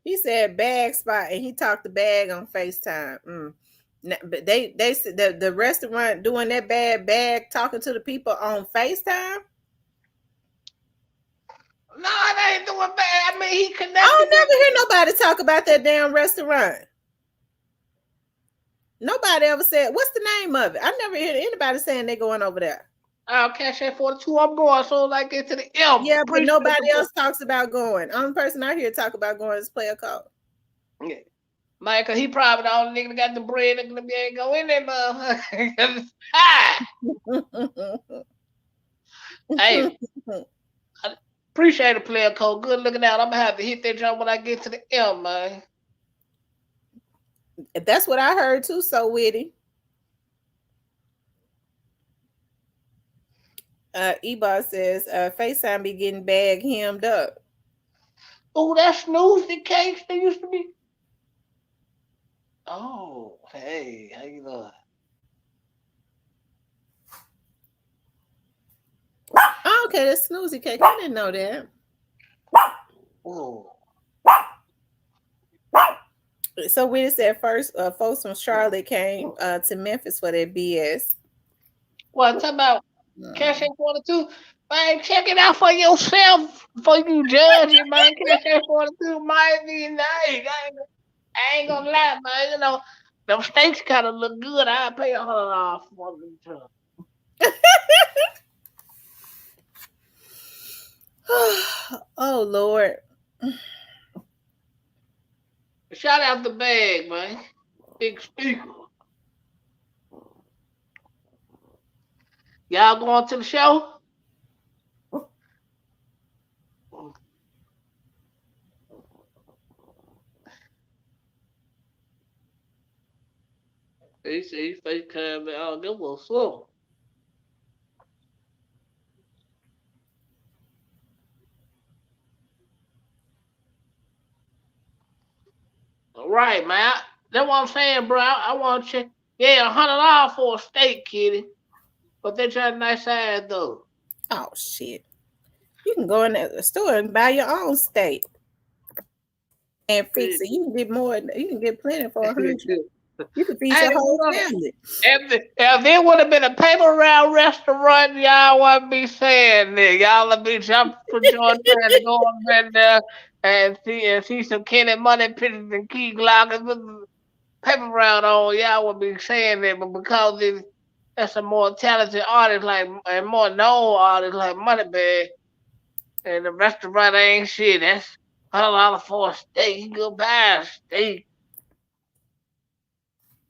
He said bag spot, and he talked the bag on FaceTime. But they said the restaurant doing that bad bag talking to the people on FaceTime. No, I ain't doing bad. I mean, he I connected don't with never hear me. nobody talk about that damn restaurant. Nobody ever said what's the name of it. I never hear anybody saying they going over there. I'll cash that 42. I'm going so I get to the M. Yeah, but Appreciate nobody the else talks about going. Only person I hear talk about going is player code. yeah. Man, cause he probably the only nigga that got the bread that gonna be able to go in there, motherfucker. Ah, hey, I appreciate the player code. Good looking out. I'm gonna have to hit that jump when I get to the M, man. That's what I heard too. So witty. Eboss says FaceTime be getting bag hemmed up. Oh, that snoozy cakes they used to be. Oh, hey, how you doing? Oh, okay, that's snoozy cake. I didn't know that. Oh, So we said first, folks from Charlotte came to Memphis for their BS. well, talk about Cash Mm. App 42. Man, check it out for yourself before you judge it, man. Cash App 42 might be nice. I ain't gonna lie, man. Them steaks kind of look good. I'll pay $100 for them too. Oh Lord. Shout out the bag, man. Big speaker. Y'all going to the show? He FaceTime me. Oh, that was slow. All right, man. That's what I'm saying, bro. I want to check. Yeah, $100 for a steak, kitty. But they try nice ass though. Oh shit. You can go in the store and buy your own steak and fix it. You can get more. You can get plenty for 100. You can feed Hey, your whole look. family. If there would have been a paper round restaurant, y'all wouldn't be saying this. Y'all would be jumping for joy trying to go up in there and see some Kenny Money pictures and key glockers with the paper round on. Y'all would be saying that, but because that's a more talented artist like and more known artist like Moneybag, and the restaurant ain't shit. That's $100 for a steak. You go buy a steak.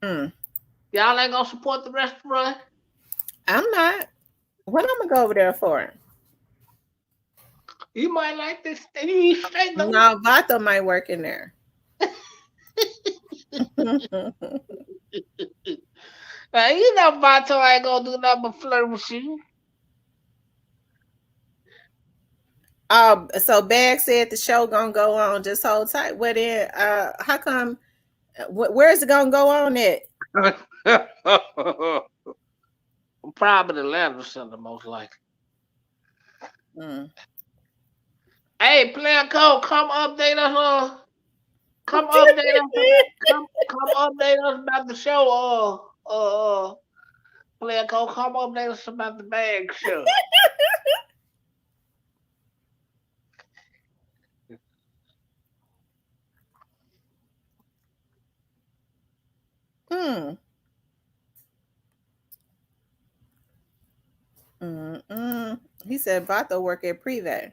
Mm, Y'all ain't gonna support the restaurant. I'm not. What I'm gonna go over there for? You might like this. You eat steak though. No, Vato might work in there. You know Vato ain't gonna do nothing but flirt with you. So Bag said the show gonna go on. Just hold tight. What then? How come? Where's it gonna go on at? Probably Atlanta Center, most likely. Mm. Hey, Player Code, come update us. Come update us about. Come update us about the show. Player Code, come update us about the bag show. Hmm. Mm-mm. He said Vato work at Privé.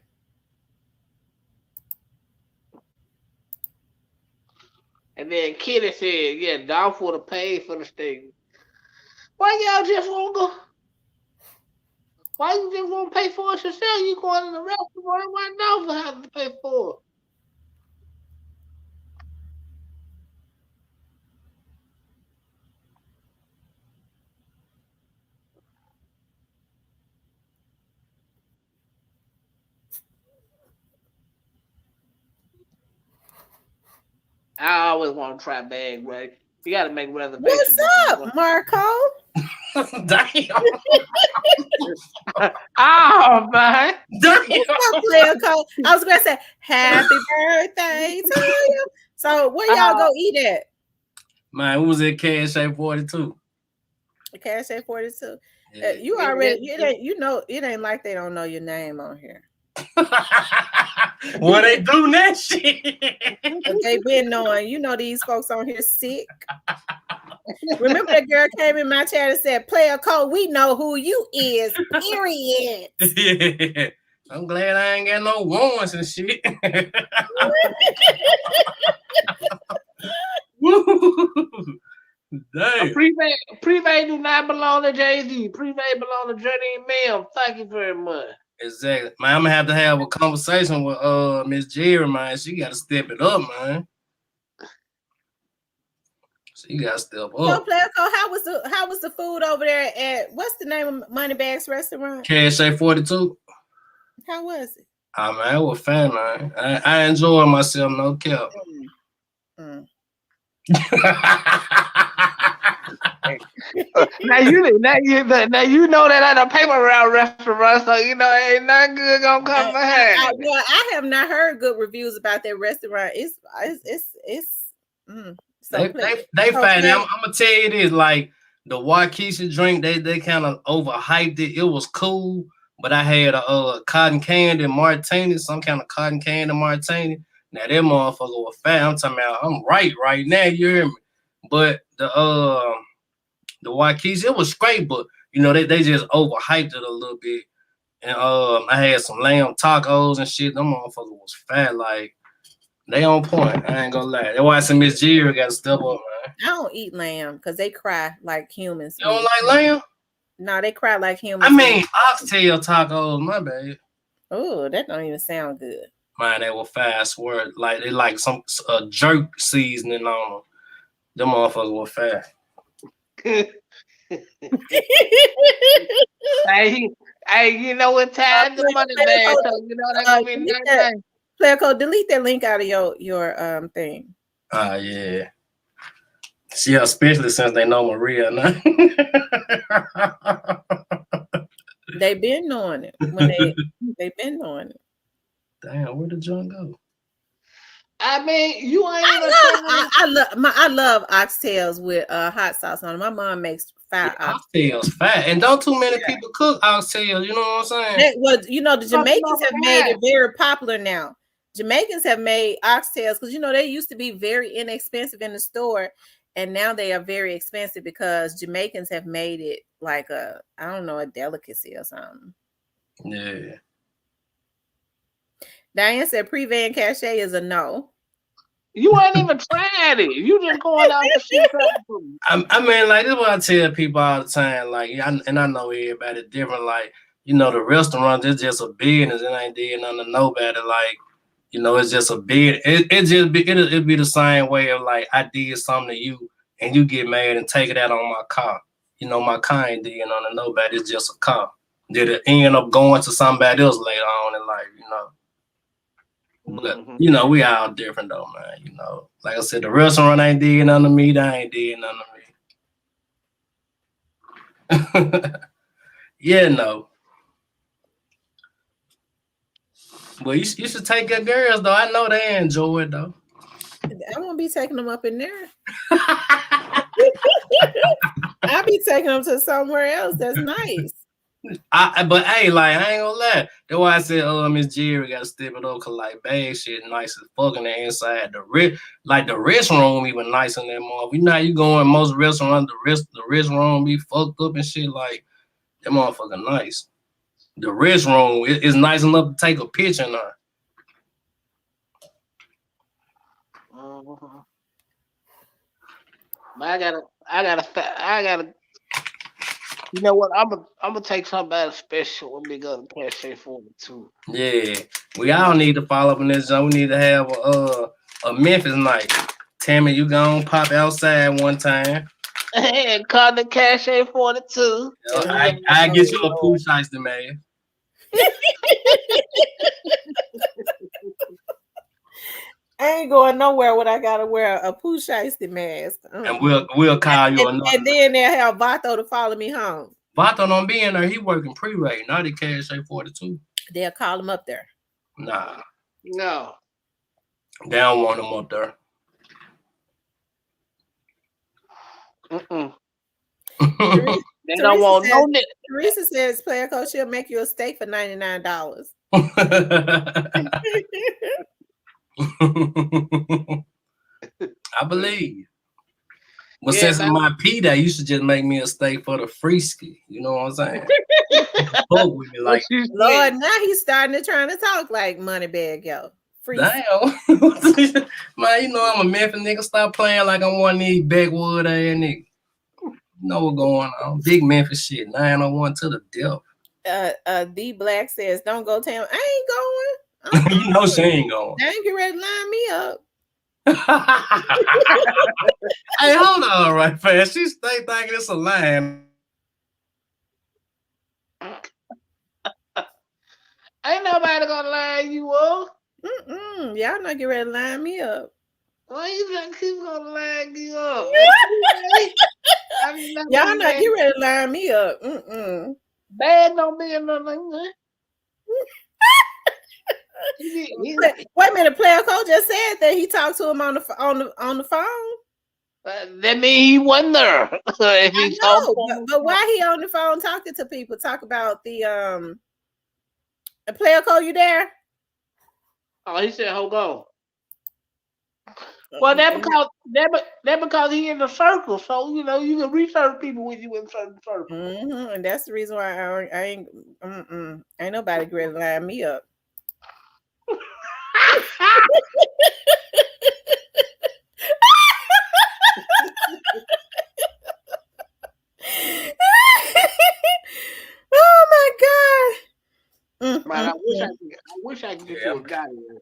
And then Kitty said, "Yeah, Dolph would have paid for the steak. Why y'all just won't go? Why you just won't pay for it yourself? You going to the restaurant? Why Dolph have to pay for it?" I always want to try bag, right? You got to make What's reservations. up, Marco? Damn. Oh man! Damn. What's up, Player Code? I was gonna say happy birthday to you. So where y'all Uh, go eat at? Man, who was at Cash 42? Cash at 42. Yeah. You already it ain't like they don't know your name on here. Well, they do that shit. They been knowing, these folks on here sick. Remember that girl came in my chat and said, Player Code, we know who you is, period. Yeah. I'm glad I ain't got no warrants and shit. Damn. Privé do not belong to Jay-Z. Privé belong to Journey and Mel. Thank you very much. Exactly. Man, I'm gonna have a conversation with Miss Jerry, man. She gotta step it up, man. She gotta step So up. Player Code, how was the food over there at what's the name of Moneybags restaurant? Cash 42. How was it? Oh man, it was fun, man. I enjoyed myself, no cap. Mm. Now you know that at a paper route restaurant, so ain't nothing good gonna come behind. Well, I have not heard good reviews about that restaurant. It's so they fine. I'm gonna tell you this, like the Waukesha drink, they kind of overhyped it. It was cool, but I had a cotton candy martini, some kind of cotton candy martini. Now that motherfucker was fat. I'm talking about I'm right now, you hear me? But the Waukesha, it was great, but they just overhyped it a little bit. And I had some lamb tacos and shit. Them motherfuckers was fat, like they on point. I ain't gonna lie. That's why some Miss Jira got to step up, man. I don't eat lamb because they cry like humans. You don't like lamb? No, they cry like humans. I mean oxtail tacos, my bad. Oh, that don't even sound good. Man, they were fast. Word like they like some jerk seasoning on them. Them motherfuckers were fast. Hey, hey, you know what time the money bag? So you know they're gonna be nice. Player code, delete that link out of your thing. Yeah. Yeah, especially since they know Maria now. They've been knowing it when they've been knowing it. Damn, where did John go? I mean, you ain't even trying. I love oxtails with hot sauce on them. My mom makes Yeah, fried oxtails fat, and don't too many people cook oxtails. You know what I'm saying? The Jamaicans have made it very popular now. Jamaicans have made oxtails because they used to be very inexpensive in the store, and now they are very expensive because Jamaicans have made it like a delicacy or something. Yeah. Diane said pre-van cachet is a no. You ain't even tried it. You just going out the shit. I mean, like, this is what I tell people all the time. Like, and I know everybody different. Like, the restaurant is just a business. It ain't doing nothing to nobody. Like, it's just a bid. It'll be the same way of like I did something to you and you get mad and take it out on my car. My car ain't doing nothing to nobody. It's just a car. Did it end up going to somebody else later on in life? But we all different though, man. Like I said, the restaurant ain't doing nothing to me. They ain't doing nothing to me. Yeah, no. Well, you should take your girls though. I know they enjoy it though. I won't be taking them up in there. I'll be taking them to somewhere else that's nice. But hey, like, I ain't gonna lie. That's why I said, Miss Jerry gotta step it up, cause like bag shit nice as fuck on the inside. The restroom even nice in that motherfucker. You know how you go in most restaurants, the restroom be fucked up and shit. Like that motherfucker nice. The restroom is nice enough to take a picture in there. I gotta. You know what? I'm gonna take somebody special when we go to Cache 42. Yeah, we all need to follow up in this zone. We need to have a Memphis night. Tammy, you gonna pop outside one time. And call the Cache 42. I get you a poo shiesty, man. I ain't going nowhere when I gotta wear a poo shiesty mask. And we'll call you another. And then they'll have Vato to follow me home. Vato don't be in there. He working pre-rate, not at Cache 42. They'll call him up there. Nah. No. They don't want him up there. They don't want no nigga. Teresa says, player coach, she'll make you a steak for $99. I believe. But since it's my P-Day, you should just make me a steak for the free ski. You know what I'm saying? Fuck with me like, Lord, now he's starting to trying to talk like Moneybag, yo. Free damn. Man, I'm a Memphis nigga. Stop playing like I'm one of these backwood ass niggas. You know what's going on. Big Memphis shit. 901 to the death. D Black says, don't go Tam. I ain't going. You know she ain't going. I ain't get ready to line me up. Hey, hold on right fast. She stay thinking it's a line. Ain't nobody gonna line you up. Y'all not get ready to line me up. Why you gonna keep gonna line you up? Y'all not get ready to line me up. Bad don't be nothing. Wait a minute, player coach just said that he talked to him on the phone. That means he wasn't there. If he but why he on the phone talking to people? Talk about the player coach. You there? Oh, he said, "Hold on." Well, that because he in the circle, so you can research people when you in certain circles. And that's the reason why I ain't ain't nobody ready to line me up. Oh my god! Man, I wish I could get you a guy here.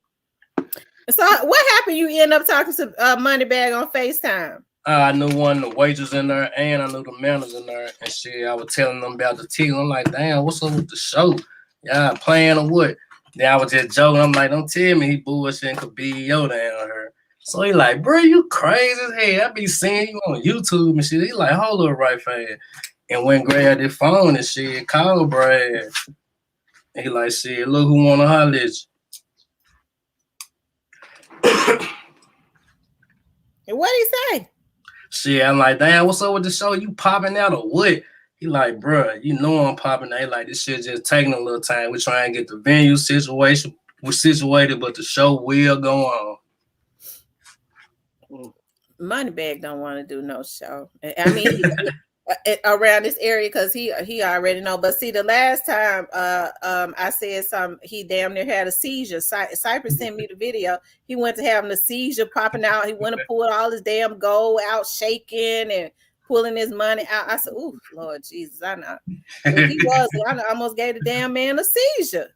So what happened? You end up talking to Moneybag on FaceTime? I knew one of the waiters in there, and I knew the manager in there, and shit. I was telling them about the ticket. I'm like, damn, what's up with the show? Y'all playing or what? Then I was just joking. I'm like, don't tell me he bullshitting could be yo down here. So he like, bro, you crazy as hell. I be seeing you on YouTube and shit. He like, hold up right fast. And went grab his phone and shit, called Brad. And he like, shit, look who wanna holler at you. And what'd he say? Shit, I'm like, damn, what's up with the show? You popping out or what? He like, bruh, you know I'm popping out. He like, this shit just taking a little time. We trying to get the venue situation, we're situated, but the show will go on. Moneybag don't want to do no show. I mean, around this area because he already know. But see, the last time I said something, he damn near had a seizure. Cypress sent me the video. He went to having a seizure, popping out. He went to pull all his damn gold out, shaking and pulling his money out. I said, "Ooh, Lord Jesus, I know." He was. I almost gave the damn man a seizure.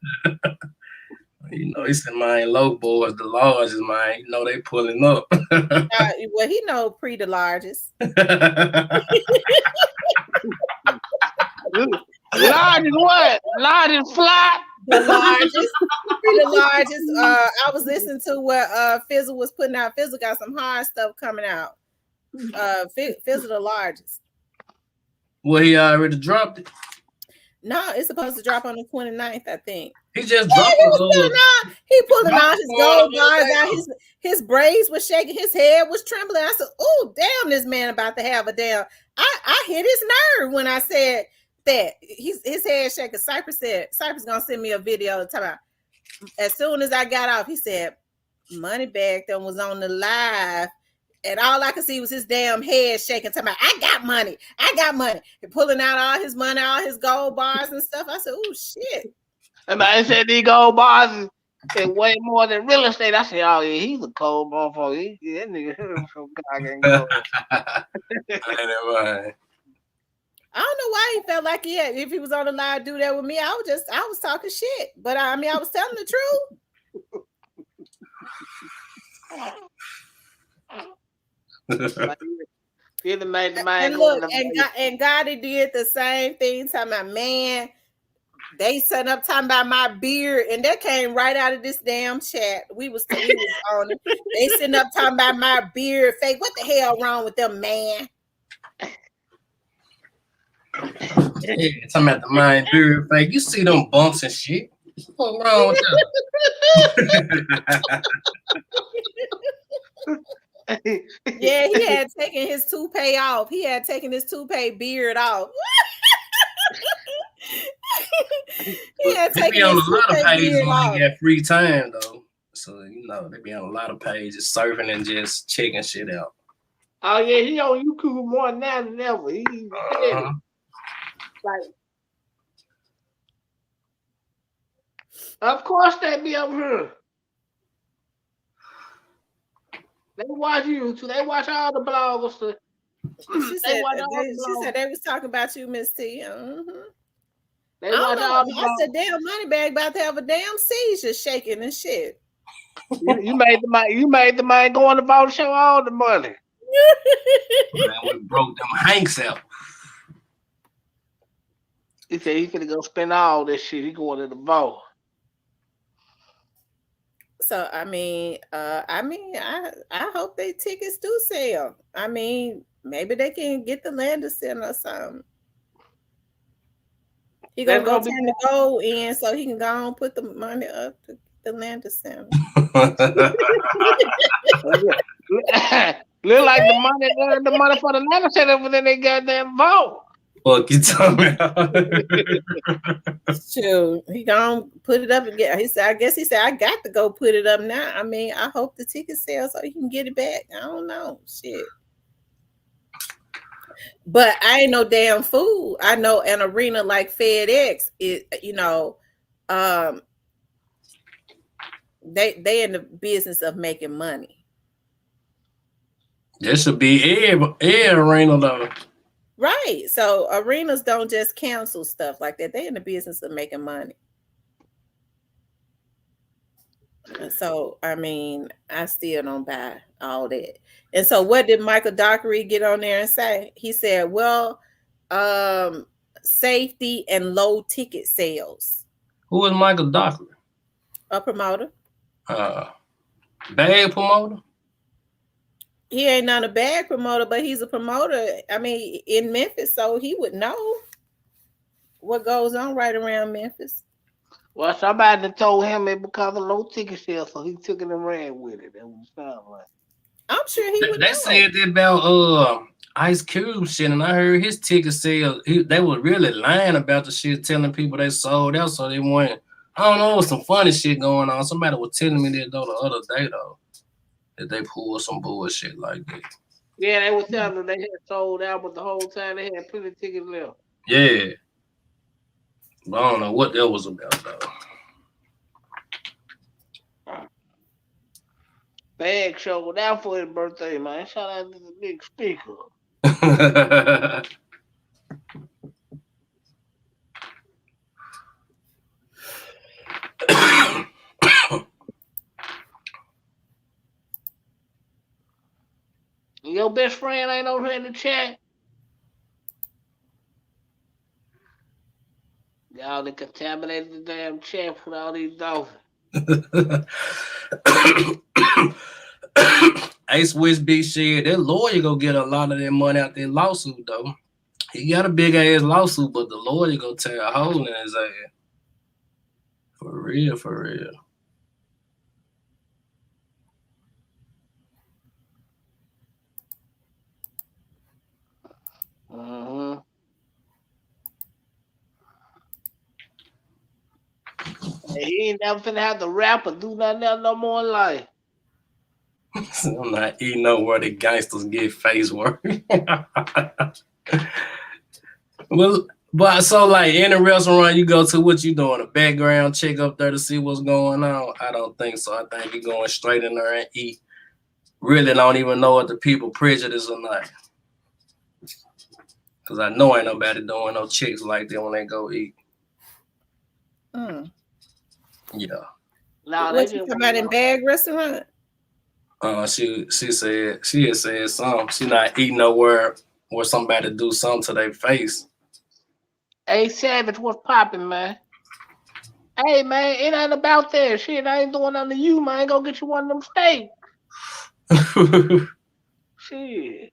You know, he said, "Mine low boys, the largest mine. You know they pulling up." Well, he know pre the largest. Largest what? Largest flat? The largest. I was listening to what Fizzle was putting out. Fizzle got some hard stuff coming out. Fizzle the largest. Well, he already dropped it. No, it's supposed to drop on the 29th, I think. He just dropped it. He pulling out his gold bars out. His braids was shaking. His head was trembling. I said, "Oh, damn, this man about to have a damn." I hit his nerve when I said that. His head shaking. Cypress gonna send me a video talking about. As soon as I got off, he said, Moneybag that was on the live. And all I could see was his damn head shaking, talking about, I got money. And pulling out all his money, all his gold bars and stuff. I said, oh, shit. And I said, these gold bars is way more than real estate. I said, oh, yeah, he's a cold motherfucker. That nigga from cock and gold. I don't know why he felt like if he was on the live, do that with me. I was talking shit. But I was telling the truth. And look, and Gotti did the same thing. Talking about, man, they set up talking about my beard, and that came right out of this damn chat. We was on it. They sitting up talking about my beard fake. What the hell wrong with them, man? Yeah, talking about the mind beard fake. You see them bumps and shit. What's wrong with that? Yeah, he had taken his toupee off. He had taken his toupee beard off. He had taken be on his a lot of pages when off. they get free time though. So you know they be on a lot of pages surfing and just checking shit out. Oh yeah, he on YouTube more now than ever. Like, of course they be up here. They watch you too. They watch all the bloggers. She said they was talking about you, Miss T. They watch all the I said, damn, Moneybag about to have a damn seizure, shaking and shit. You made the man go on the boat show all the money. Man, we broke them Hanks out. He said he finna go spend all this shit. He going to the boat. So I hope they tickets do sell. I mean, maybe they can get the Lander Center or something. He gonna go turn the gold in so he can go and put the money up to the Lander Center. Look like the money for the Lander Center within their goddamn vote. Fuck you talking about? Sure, he gonna put it up and get. He said, I got to go put it up now. I mean, I hope the ticket sells so he can get it back. I don't know, shit. But I ain't no damn fool. I know an arena like FedEx is, they in the business of making money. There should be air arena though. Right. So arenas don't just cancel stuff like that. They in the business of making money. So I mean, I still don't buy all that. And so what did Michael Dockery get on there and say? He said, well, um, safety and low ticket sales. Who is Michael Dockery? A promoter. Uh, Bad promoter. He ain't not a bad promoter, but he's a promoter. I mean, in Memphis, so he would know what goes on right around Memphis. Well, somebody told him it because of low ticket sales, so he took it and ran with it. That was sound like. I'm sure he would They know. said that about Ice Cube shit, and I heard his ticket sales. They were really lying about the shit, telling people they sold out, so they went. I don't know, some funny shit going on. Somebody was telling me that though the other day though that they pulled some bullshit like that. Yeah, they were telling them they had sold out, but the whole time they had plenty of tickets left. Yeah, but I don't know what that was about though. Bag showed out for his birthday, man. Shout out to the big speaker. Your best friend ain't over here in the chat. Y'all done contaminated the damn chat with all these dolphins. Ace West big shit. That lawyer go get a lot of that money out that lawsuit though. He got a big ass lawsuit, but the lawyer go tear a hole in his ass. For real, for real. Mm-hmm. And he ain't never finna have to rap or do nothing else no more in life. I'm not eating no where the gangsters get face work. Well, but so like in a restaurant you go to, what you doing? A background check up there to see what's going on? I don't think so. I think you going straight in there and eat. Really don't even know what the people prejudice or not. Cause I know ain't nobody doing no checks like that when they go eat. Mm. Yeah. Nah, they What you just talking about in want bag restaurant? She had said something. She not eating nowhere where somebody do something to their face. Hey Savage, what's popping, man? Hey man, it ain't about that shit. I ain't doing nothing to you, man. Go get you one of them steaks. Shit.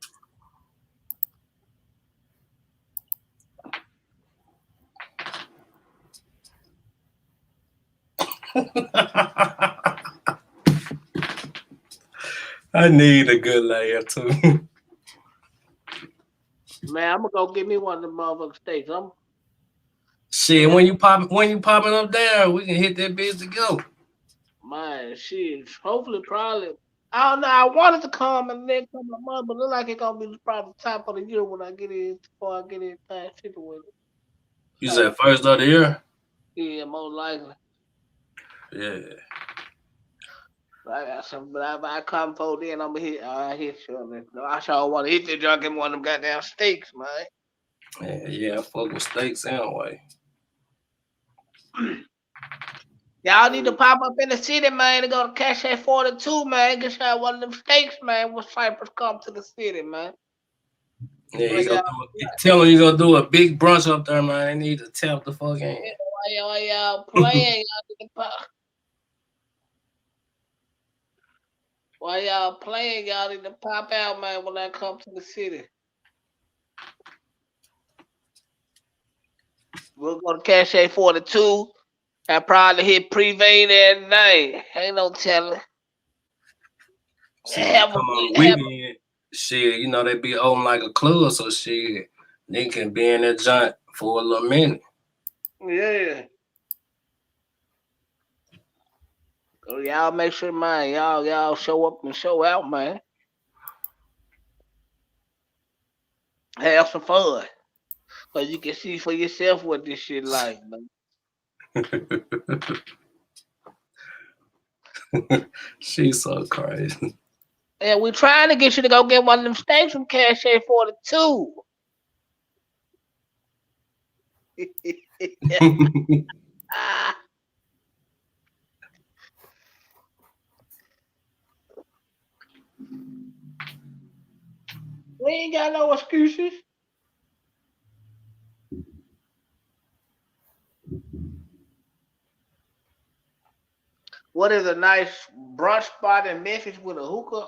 I need a good laugh too. Man, I'm gonna go get me one of them motherfucking steaks. Shit, when you popping up there, we can hit that bitch to go. Man, shit. Hopefully, probably. I don't know. I wanted to come in the next couple of months, but look like it's gonna be probably the top of the year when I get in before I get in past situated. You So said first of the year? yeah, most likely. Yeah. I got some, but if I come for then, I'm gonna hit. I hit you. No, I sure want to hit the junk and one of them goddamn steaks, man. Yeah, fuck with steaks anyway. Y'all need to pop up in the city, man, to go to Cache 42, man. Get y'all one of them steaks, man. When Cypress come to the city, man. Yeah, Bring y'all. tell him you gonna do a big brunch up there, man. They need to tap the fuck in. Why y'all playing? Y'all need to pop. Why y'all playing? Y'all need to pop out, man, when I come to the city. We'll go to Cache 42. I probably hit Privé that night. Ain't no telling. See, if you Have a come on big, the weekend, shit, they be open like a club, so shit, they can be in that joint for a little minute. yeah. So y'all make sure, man, y'all show up and show out, man. Have some fun. So you can see for yourself what this shit like, man. She's so crazy. And we trying to get you to go get one of them steaks from Cache 42. We ain't got no excuses. What is a nice brunch spot in Memphis with a hookah?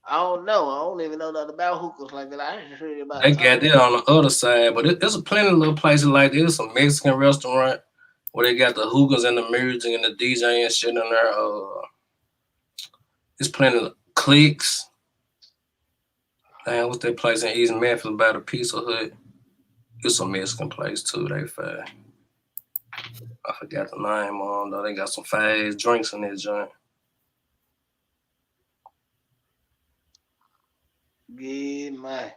I don't know. I don't even know nothing about hookahs like that. I just heard about They got talking. that on the other side, but there's a plenty of little places like this. There's some Mexican restaurant where they got the hookahs and the music and the DJ and shit in there. There's plenty of clicks. Damn, what's that place in East Memphis by the Pizza Hut? It's a Mexican place too. They fat. I forgot the name on though. They got some fast drinks in that joint. Yeah, man.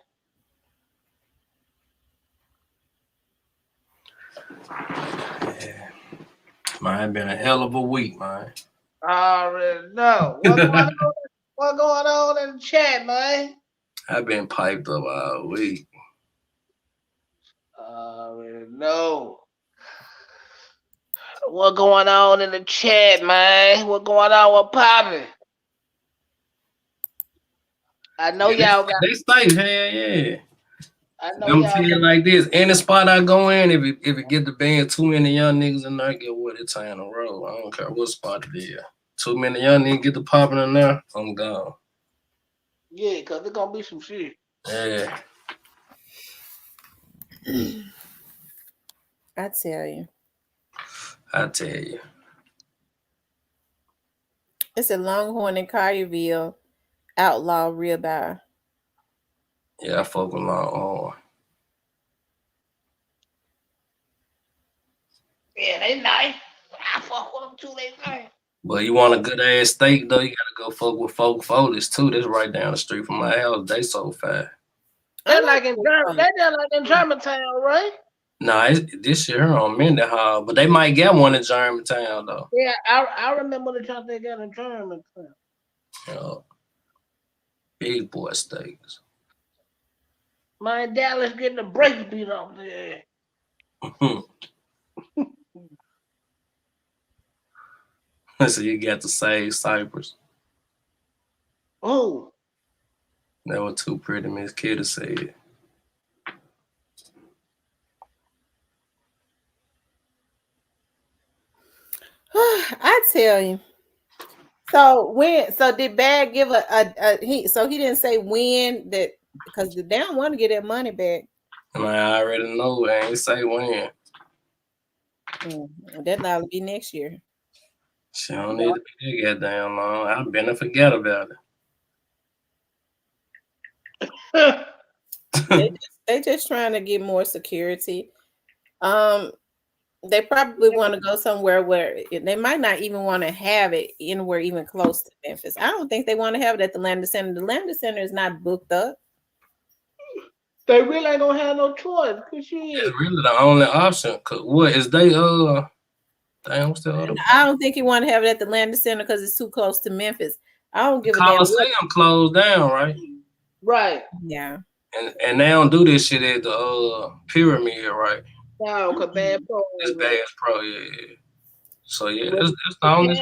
Yeah. Man, it been a hell of a week, man. I already know. What going on? What going on in the chat, man? I've been piped up all week. I already know. What going on in the chat, man? What going on with Poppy? I know y'all got. They stay, hell yeah. I know I'm y'all telling you got. like this. Any spot I go in, if it get the band too many young niggas in there, get what it's time to roll. I don't care what spot it is. Too many young niggas get the popping in there, I'm gone. Yeah, cause there's gonna be some shit. Yeah. I tell you. I tell you. It's a Longhorn in Collierville outlaw ribeye. Yeah, I fuck with Longhorn. Yeah, they nice. I fuck with them too. They nice. But you want a good ass steak though, you gotta go fuck with Folk Folders too. That's right down the street from my house. They so fast. They're like in they're like in Germantown, right? Nah, this year on Mendenhall, but they might get one in Germantown though. Yeah, I remember the time they got in Germantown. You know, big boy steaks. My Dallas getting the brakes beat off there. So you got to save Cypress. Oh, That was too pretty, Miss Kitty said. I tell you. So did Bag give he didn't say when that because they don't want to get that money back. And I already know. I ain't say when. That will be next year. She don't need to be that goddamn long. I've been to forget about it. they just trying to get more security. They probably want to go somewhere where they might not even want to have it anywhere even close to Memphis. I don't think they want to have it at the Landis Center. The Landis Center is not booked up. They really ain't gonna have no choice. Cause It's really the only option. Cause what is they damn, what's the other? I don't think you want to have it at the Landis Center because it's too close to Memphis. I don't give a damn. Coliseum closed down, right? Right. Yeah. And they don't do this shit at the Pyramid, right? No, cause Bad Pro. It's Bad Pro, yeah. So yeah, it's the only.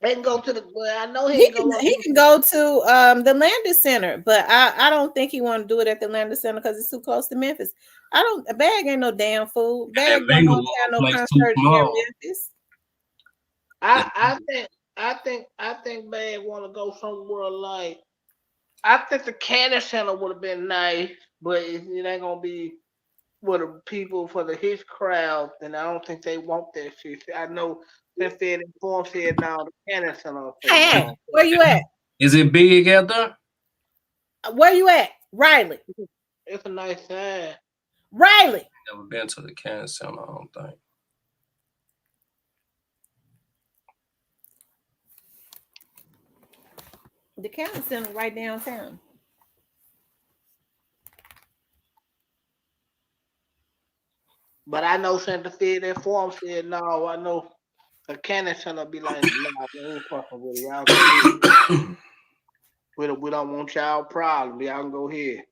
They can go to the. Well, I know he can go to the Landis Center, but I don't think he want to do it at the Landis Center because it's too close to Memphis. Bag ain't no damn fool. Bag don't want to have no concert here in Memphis. I think Bag want to go somewhere like. I think the Cannon Center would have been nice, but it ain't gonna be for the people his crowd. And I don't think they want that shit. I know they said informed said now the Cannon Center. Hey, where you at? Is it big out there? Where you at, Riley? It's a nice time. Riley. Never been to the Cannon Center, I don't think. The Cannon Center right downtown. But I know Santa Fe that form said no. I know the Cannon Center be like, nah, we ain't fucking with y'all. We don't want y'all problem. Y'all can go ahead.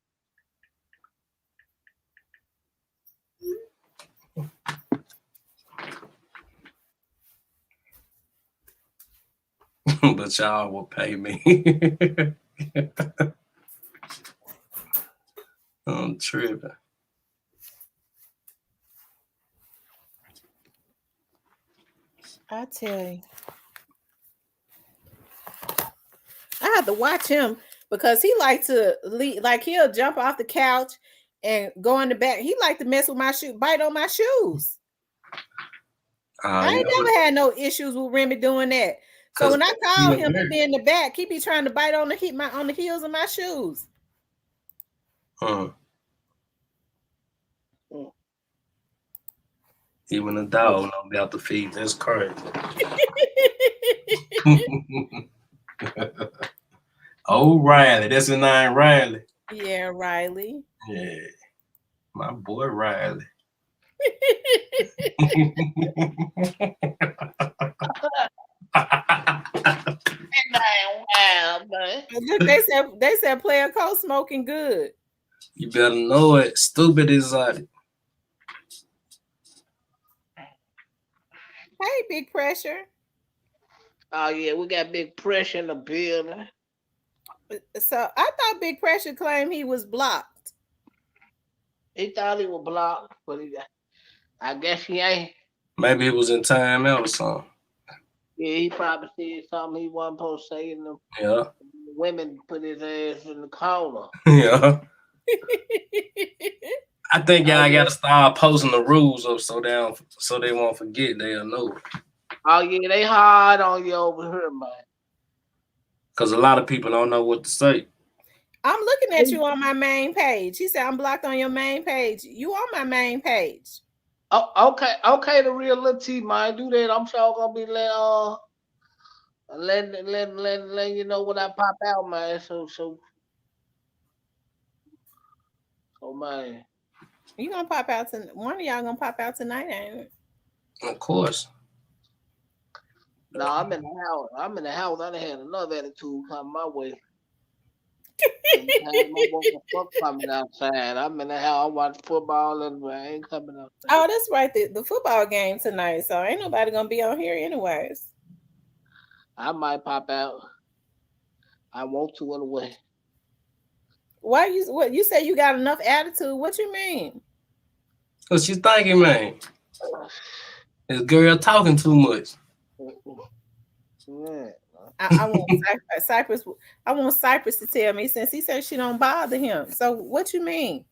But y'all will pay me. I'm tripping. I tell you, I have to watch him because he like to leave, like he'll jump off the couch and go in the back. He like to mess with my shoe, bite on my shoes. I You ain't know, never had no issues with Remy doing that. So because when I call him, he be in the back. He be trying to bite on the heels of my shoes. Even a dog know about to feed. That's crazy. Oh, Riley. That's his name, Riley. Yeah, Riley. Yeah. My boy, Riley. Look, they said player coat smoking good. You better know it. Stupid exotic. Hey, Big Pressure. Oh yeah, we got big pressure in the building. So I thought Big Pressure claimed he was blocked. He thought he was blocked, but I guess he ain't. Maybe he was in timeout or something. Yeah, he probably said something he wasn't supposed to say, and the Yeah. women put his ass in the corner. Yeah. I think y'all gotta start posting the rules up so they won't forget. They'll know. Oh yeah, they hard on you over here, man. Because a lot of people don't know what to say. I'm looking at you on my main page. He said I'm blocked on your main page. You on my main page. Oh, okay, the real little T, man. Do that. I'm sure gonna be letting you know when I pop out, man. So man. You gonna pop out tonight? One of y'all gonna pop out tonight, ain't it? Of course. No, I'm in the house. I done had another attitude come my way. Fuck coming outside. I'm in the house. I watch football and I ain't coming outside. Oh, that's right. The football game tonight. So ain't nobody gonna be on here anyways. I might pop out. I want to anyway. Why you say you got enough attitude? What you mean? Because she's thinking, man. This girl talking too much. Yeah. I want Cypress. I want Cypress to tell me since he said she don't bother him. So what you mean?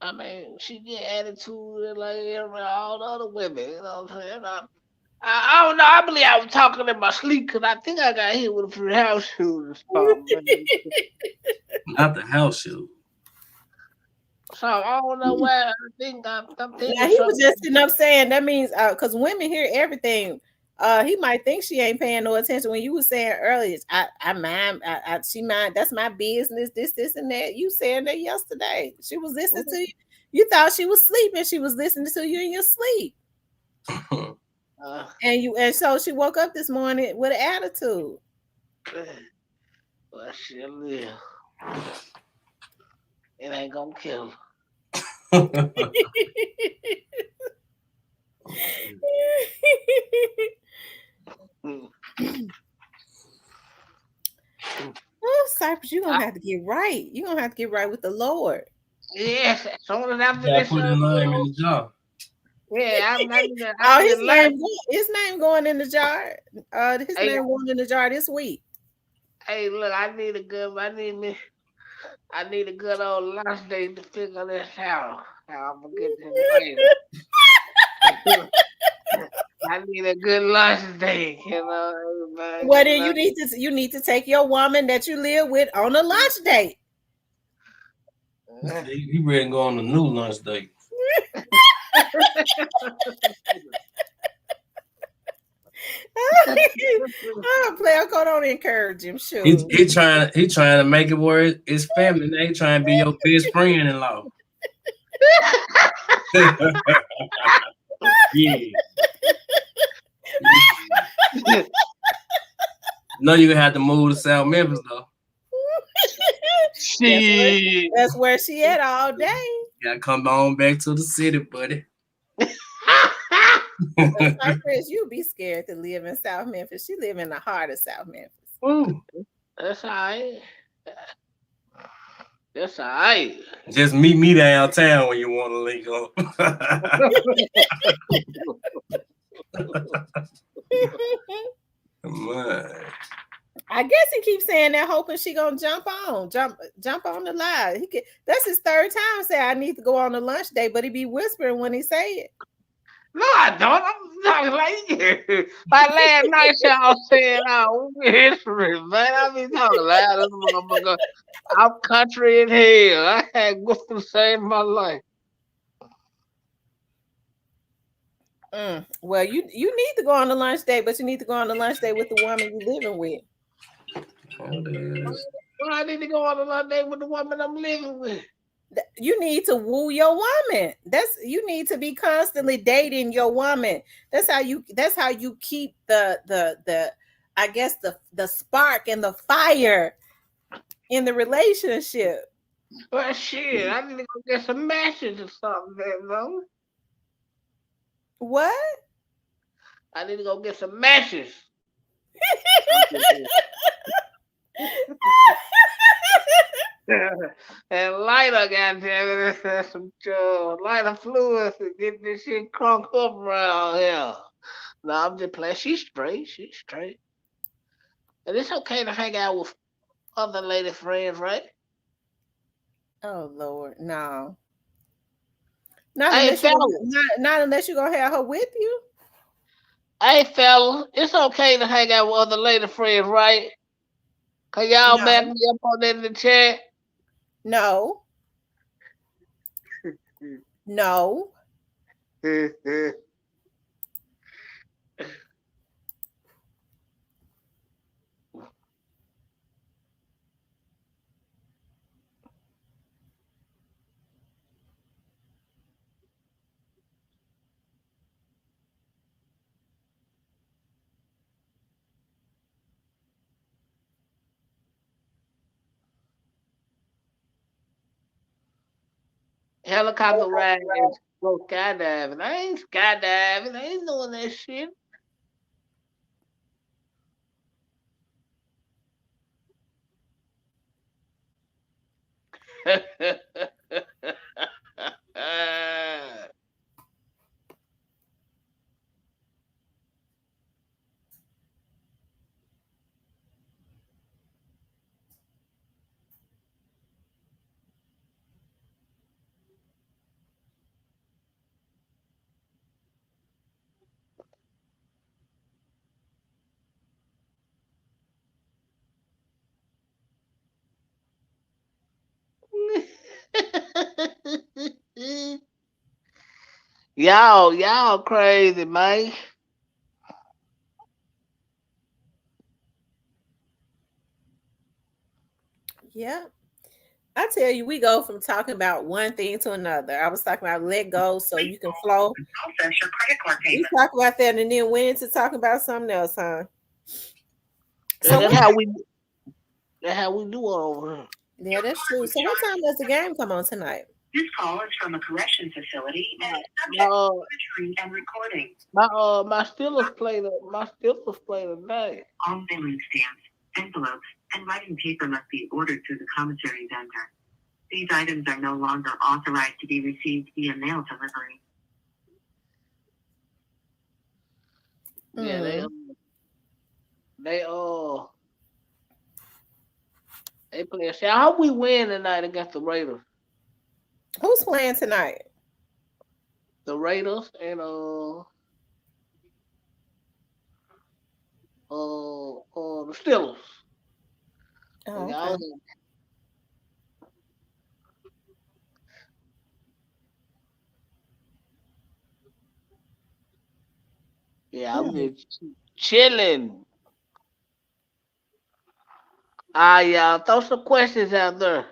I mean, she get attitude like all the other women. You know what I'm saying? I don't know. I believe I was talking in my sleep because I think I got hit with a few house shoes or something. Not the house shoe. So I don't know why I think I'm thinking. Now, he was just sitting up saying that means because women hear everything. He might think she ain't paying no attention when you was saying earlier. She mind. That's my business. This, and that. You saying that yesterday. She was listening to you. You thought she was sleeping. She was listening to you in your sleep. And so she woke up this morning with an attitude. Well, she'll live. It ain't gonna kill her. Oh, Cypress, you're gonna have to get right. You're gonna have to get right with the Lord. Yes, as soon as after Yeah, this put his name in the jar. Yeah, his name going in the jar. His name going in the jar this week. Hey, look, I need a good old lunch date to figure this out. How I'm gonna get this later. I need a good lunch date, you know. Well, then you need to take your woman that you live with on a lunch date. He ready to go on a new lunch date. Player code don't encourage him. Sure. He trying to make it where it's family. Now he trying to be your best friend-in-law. Yeah. No, you gonna have to move to South Memphis though. That's where she at all day. Gotta come on back to the city, buddy. Cypress, you be scared to live in South Memphis. She live in the heart of South Memphis. Ooh. That's all right. That's all right. Just meet me downtown when you want to link up. Man. I guess he keeps saying that, hoping she gonna jump on the line. That's his third time say I need to go on a lunch date, but he be whispering when he say it. No, I don't. I'm talking like like last night y'all said history, man. I be talking loud as a motherfucker. I'm country in hell. I had go through the same in my life. Well, you need to go on the lunch date, but you need to go on the lunch date with the woman you living with. Well, I need to go on a date with the woman I'm living with. You need to woo your woman. You need to be constantly dating your woman. That's how you keep the I guess the spark and the fire in the relationship. Well, shit, I need to go get some matches or something, man. What? I need to go get some matches. And lighter, goddamn it, some lighter fluids to get this shit crunk up around here. No, I'm just playing. She's straight. She's straight. And it's okay to hang out with other lady friends, right? Oh Lord, no. Not Hey, unless you fella. not unless you're gonna have her with you. Hey, fella. It's okay to hang out with other lady friends, right? Can y'all back No. me up on that in the chat? No. No. Helicopter ride and go skydiving. I ain't skydiving. I ain't doing that shit. y'all crazy, man. Yeah. I tell you, we go from talking about one thing to another. I was talking about let go so you can flow. Process your credit card We payment. talk about that and then went into talking about something else, huh? So And what? that's how we do it over here. Yeah, that's true. So what time does the game come on tonight? This call is from a correction facility and is My subject to monitoring and recording. my Steelers play tonight. All mailing stamps, envelopes, and writing paper must be ordered through the commissary vendor. These items are no longer authorized to be received via mail delivery. Yeah, they they play. See, I hope we win tonight against the Raiders. Who's playing tonight? The Raiders and the Steelers. Oh, Y'all, okay. yeah, I'm just chilling. Y'all throw some questions out there.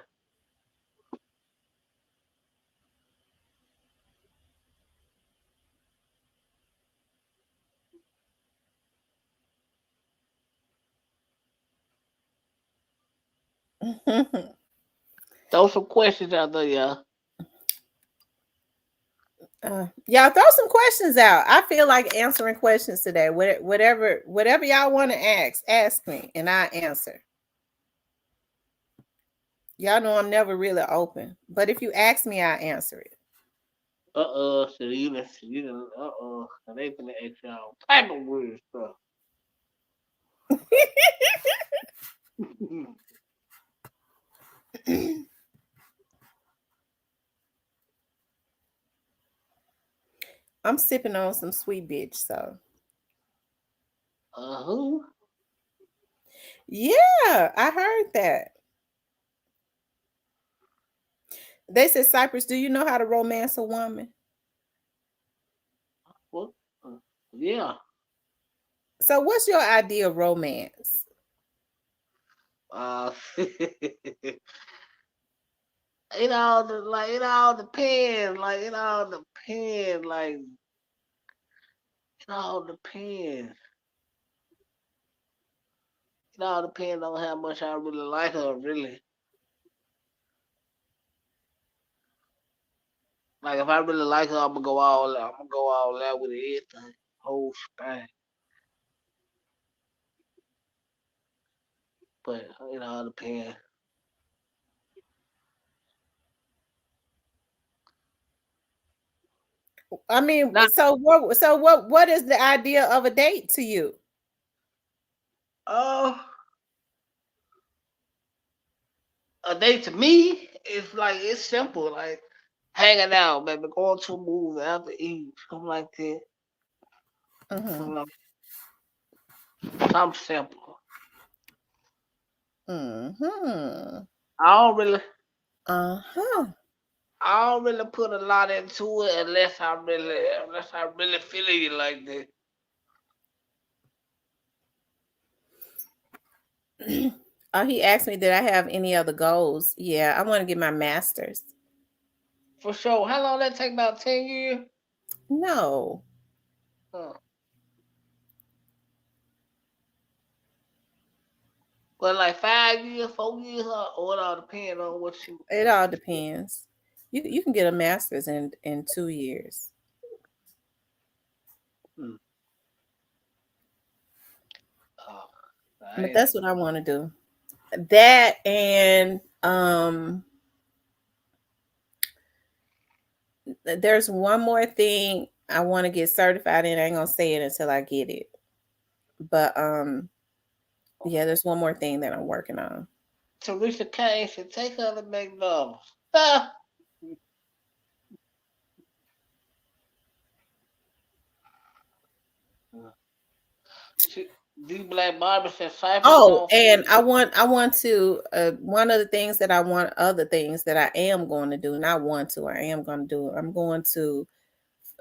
Throw some questions out there, y'all. Y'all throw some questions out. I feel like answering questions today. Whatever y'all want to ask me, and I answer. Y'all know I'm never really open, but if you ask me, I answer it. So they finna ask you all type of weird stuff. I'm sipping on some sweet bitch, so Who? yeah, I heard that. They said, Cypress, do you know how to romance a woman? What? Yeah. So what's your idea of romance? It all depends. It all depends. It all depends. It all depends on how much I really like her. Really, like if I really like her, I'm gonna go all out. I'm gonna go all out with everything, whole shebang. But it all depends. I mean, Now, so what is the idea of a date to you? uh, a date to me is it's simple, like hanging out, baby, going to a movie after eat, something like that. Mm-hmm. You know, something simple. Mm-hmm. I don't really, Uh-huh. I don't really put a lot into it unless I really feel it like that. Oh, he asked me did I have any other goals. Yeah, I want to get my master's. For sure. How long that take? About 10 years? No. Huh. Well, like 5 years, 4 years, or it all depends on what you. It all depends. You can get a master's in 2 years. Hmm. Oh, I But ain't. that's what I want to do. That and there's one more thing I want to get certified in. I ain't gonna say it until I get it. But yeah, there's one more thing that I'm working on. Teresa Kane should take her to McDonald's. Ah. She, D Black Barbara said Cypress Oh, don't and fit. I want to one of the things that I want other things that I am going to do, not want to, I am going to do. I'm going to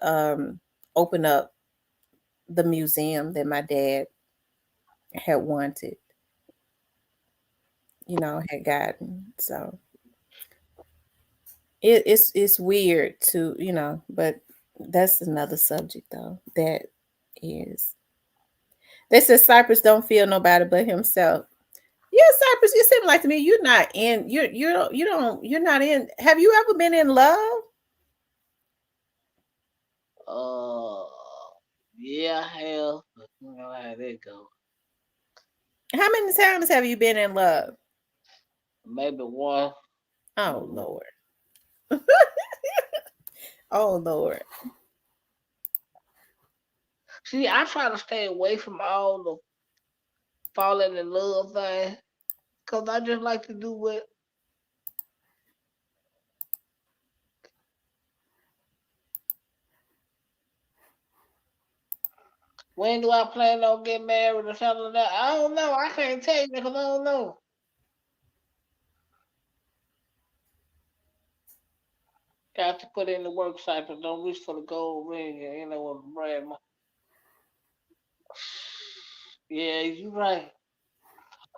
um open up the museum that my dad had wanted, had gotten. So it's weird to, but that's another subject though. That is they said Cypress don't feel nobody but himself. Yeah, Cypress, you seem like to me you're not in you're not in. Have you ever been in love? Uh, yeah, hell, you know how that go. How many times have you been in love? Maybe one. Oh Maybe one. Lord. Oh Lord. See, I try to stay away from all the falling in love thing, cause I just like to do what. When do I plan on getting married or something like that? I don't know. I can't tell you because I don't know. Got to put in the work cycle. Don't reach for the gold ring. You know what, Brad? Yeah, you right.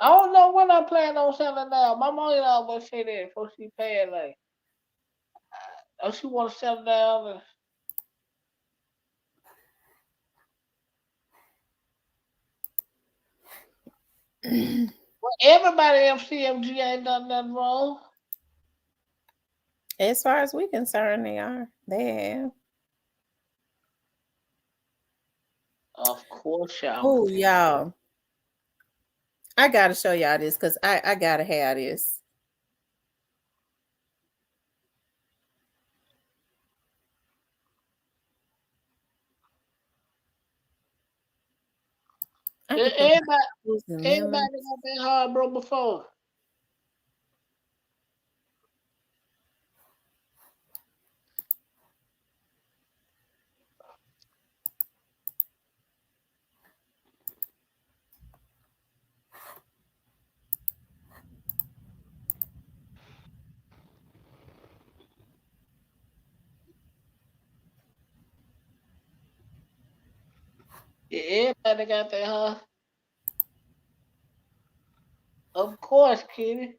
I don't know when I plan on selling now. My mom always say that before she pay it. Like, oh, she want to settle down. And, well, everybody in CMG ain't done nothing wrong. As far as we concerned, they are. They have. Of course, y'all Oh, think. y'all. I gotta show y'all this because I gotta have this. I could think of Everybody, apples and everybody lemons. got that hard, bro, before. Yeah, everybody got that hard. Of course, Kitty.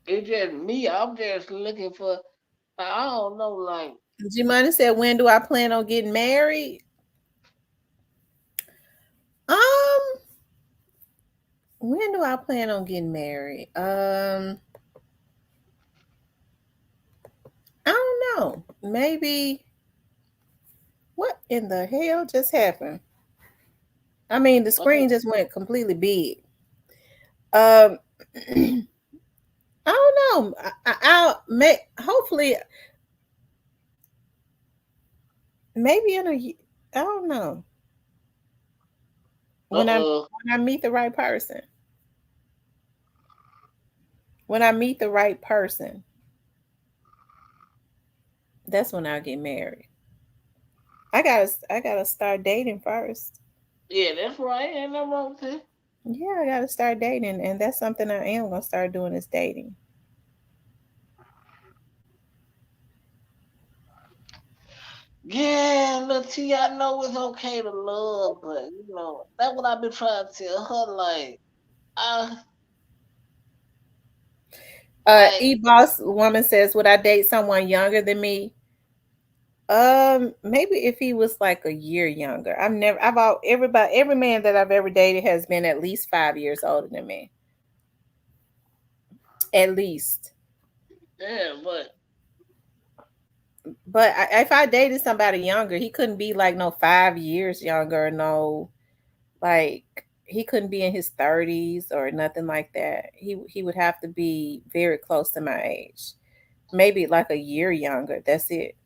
It's just me. I'm just looking for. I don't know, like. Jimani said, "When do I plan on getting married?" Um, when do I plan on getting married? I don't know. Maybe. What in the hell just happened? I mean, the screen just went completely big. Um, I don't know. I'll make hopefully maybe in a. I don't know Uh oh. when I meet the right person. When I meet the right person, that's when I'll get married. I gotta start dating first. Yeah, that's right. Ain't no wrong with it. Yeah, I gotta start dating, and that's something I am gonna start doing is dating. Yeah, look, T, I know it's okay to love, but that's what I've been trying to tell her. Like, I like, E-boss woman says, would I date someone younger than me? Maybe if he was like a year younger. Every man that I've ever dated has been at least 5 years older than me. At least. yeah, but But if I dated somebody younger, he couldn't be like no 5 years younger. No, like he couldn't be in his 30s or nothing like that. He would have to be very close to my age. Maybe like a year younger. That's it.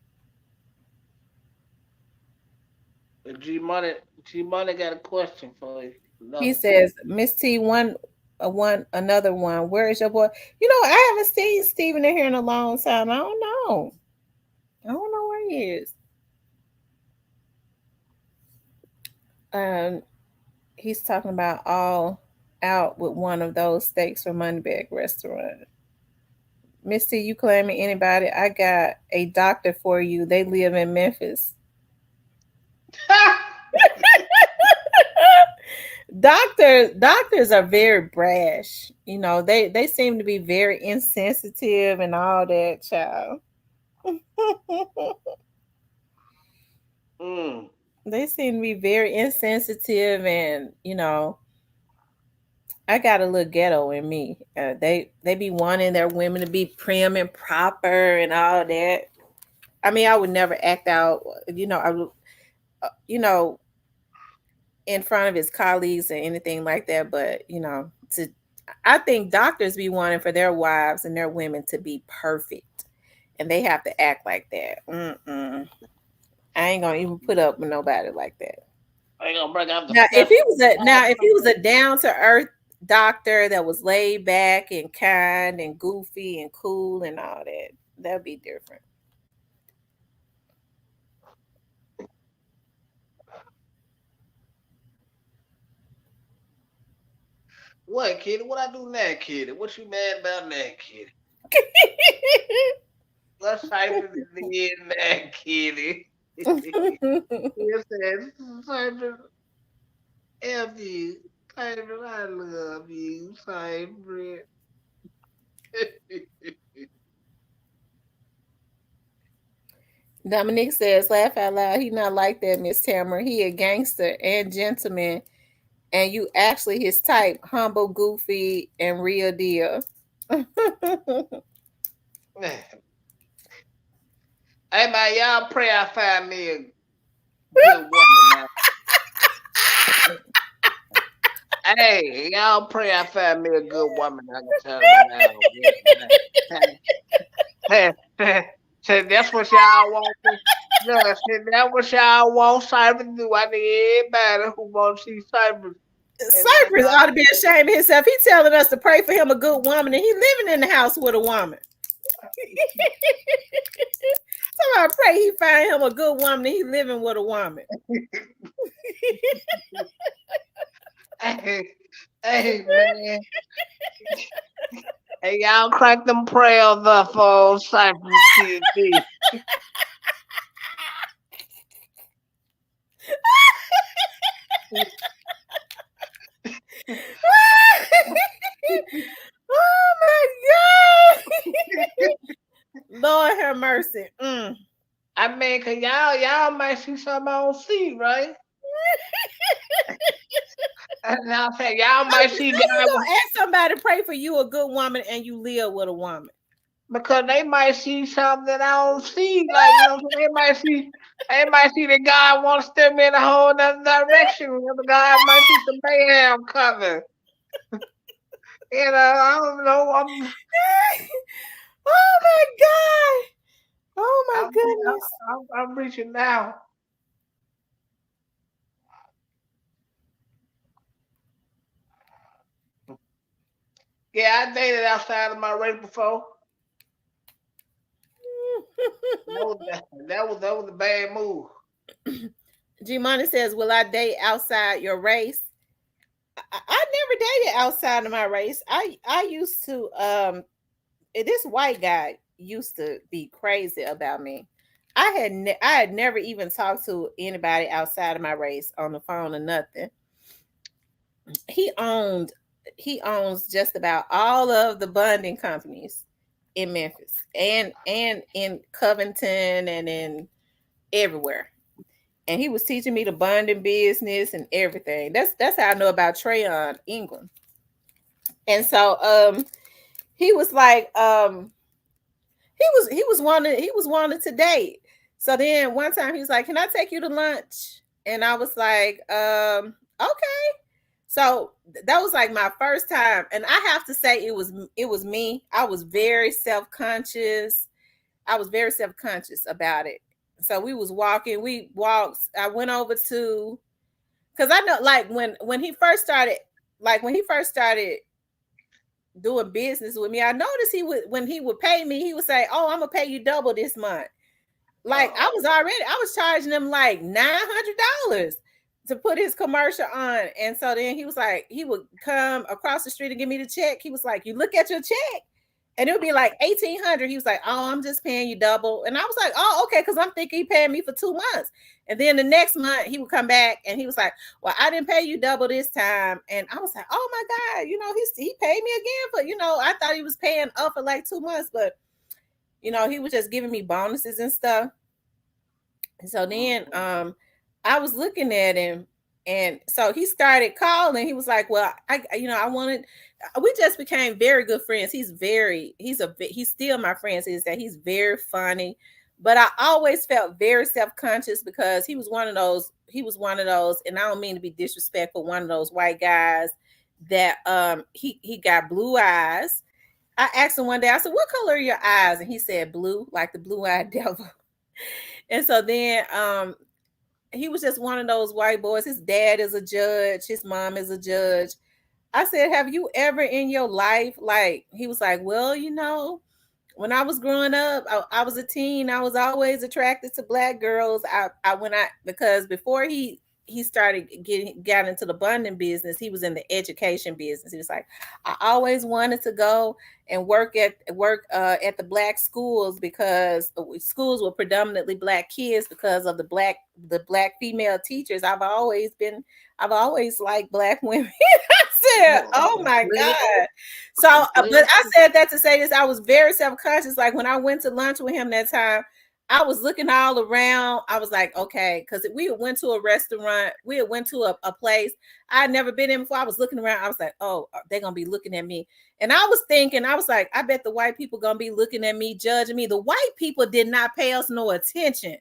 G Money got a question for you. He Another one. says, Miss T, another one. Where is your boy? I haven't seen Steven in here in a long time. I don't know. I don't know where he is. Um, he's talking about all out with one of those steaks from Moneybag Restaurant. Miss T, you claiming anybody? I got a doctor for you. They live in Memphis. Doctors are very brash. They seem to be very insensitive and all that, child. mm. They seem to be very insensitive, and I got a little ghetto in me. They be wanting their women to be prim and proper and all that. I mean, I would never act out, I would, you know, in front of his colleagues or anything like that. But I think doctors be wanting for their wives and their women to be perfect, and they have to act like that. I ain't gonna even put up with nobody like that. I ain't gonna break out the Now, if he special. was a down to earth doctor that was laid back and kind and goofy and cool and all that, that'd be different. What, Kitty? What I do now, Kitty? What you mad about now, Kitty? Let's cyber the end now, Kitty. Yes, Cyber, F you. Cyber, I love you, Cyber. Dominique says, laugh out loud. He not like that, Miss Tamara. He a gangster and gentleman, and you actually his type, humble, goofy, and real deal. Hey man, y'all pray I find me a good woman now. Hey, y'all pray I find me a good woman. I can tell her now. Said that's what y'all want. No, I said that's what y'all want Cypress to do. I think everybody who wants to see Cypress. And Cypress ought to be ashamed of himself. He telling us to pray for him a good woman, and he living in the house with a woman. Somebody pray he find him a good woman, and he living with a woman. hey man, hey y'all crack them prayers up for Cypress TV. Oh my God. Lord have mercy. I mean, cause y'all might see something I don't see, right? And I say y'all might see How God you gonna ask somebody to pray for you a good woman and you live with a woman? because they might see something that I don't see. Like you know, they might see that God wants them in a whole other direction. The God might see some mayhem coming. You know, I don't know. Oh my God. Oh my I'm, goodness. I'm reaching now. Yeah, I dated outside of my race before. That was a bad move. G Money says, will I date outside your race? I never dated outside of my race. I used to this white guy used to be crazy about me. I had never even talked to anybody outside of my race on the phone or nothing. He owned he owns just about all of the bonding companies in Memphis and in Covington and in everywhere. And he was teaching me the bonding business and everything. That's how I know about Trayon England. And so he was like he was wanted to date. So then one time he was like, "Can I take you to lunch?" And I was like, okay. So that was like my first time, and I have to say it was me. I was very self conscious. I was very self conscious about it. So we was walking. We walked. I went over to because I know like when he first started doing business with me, I noticed he would when he would pay me, he would say, "Oh, I'm gonna pay you double this month." Like I was charging him like $900 to put his commercial on. And so then he was like, he would come across the street and give me the check. He was like, "You look at your check." And it would be like 1,800. He was like, "Oh, I'm just paying you double." And I was like, "Oh, okay," because I'm thinking he paying me for 2 months. And then the next month he would come back and he was like, "Well, I didn't pay you double this time." And I was like, "Oh my God, he paid me again for, I thought he was paying up for like 2 months, but he was just giving me bonuses and stuff." And so then I was looking at him, and so he started calling. He was like, "Well, I wanted." We just became very good friends. He's still my friend. Is that he's very funny, but I always felt very self conscious because he was one of those. He was one of those, and I don't mean to be disrespectful. One of those white guys that he got blue eyes. I asked him one day. I said, "What color are your eyes?" And he said, "Blue, like the blue-eyed devil." And so then he was just one of those white boys. His dad is a judge, his mom is a judge. I said, "Have you ever in your life," like, he was like, "Well, when I was growing up, I was a teen. I was always attracted to black girls. Because before he started got into the bonding business, he was in the education business. He was like, I always wanted to go and work at the black schools because schools were predominantly black kids because of the black female teachers. I've always liked black women." I said, "Oh my God." So, but I said that to say this. I was very self-conscious. Like when I went to lunch with him that time, I was looking all around. I was like, okay, because we went to a restaurant. We went to a place I'd never been in before. I was looking around. I was like, oh, they're going to be looking at me. And I was thinking, I was like, I bet the white people going to be looking at me, judging me. The white people did not pay us no attention.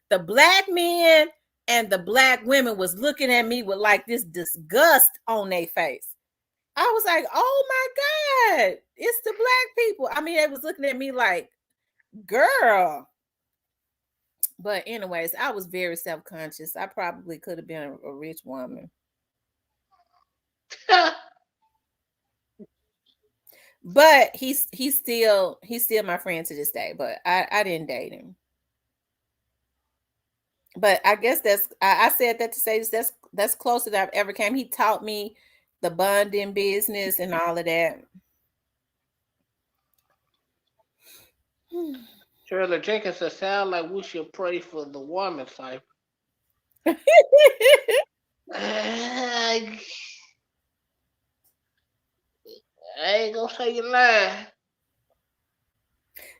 The black men and the black women was looking at me with like this disgust on their face. I was like, oh my God, it's the black people. I mean, they was looking at me like girl. But anyways, I was very self-conscious. I probably could have been a rich woman. But he's still my friend to this day. But I didn't date him. But I guess I said that to say this, that's closer than I've ever came. He taught me the bonding business and all of that. Shirley Jenkins said, sound like we should pray for the woman type. I ain't gonna say you lying.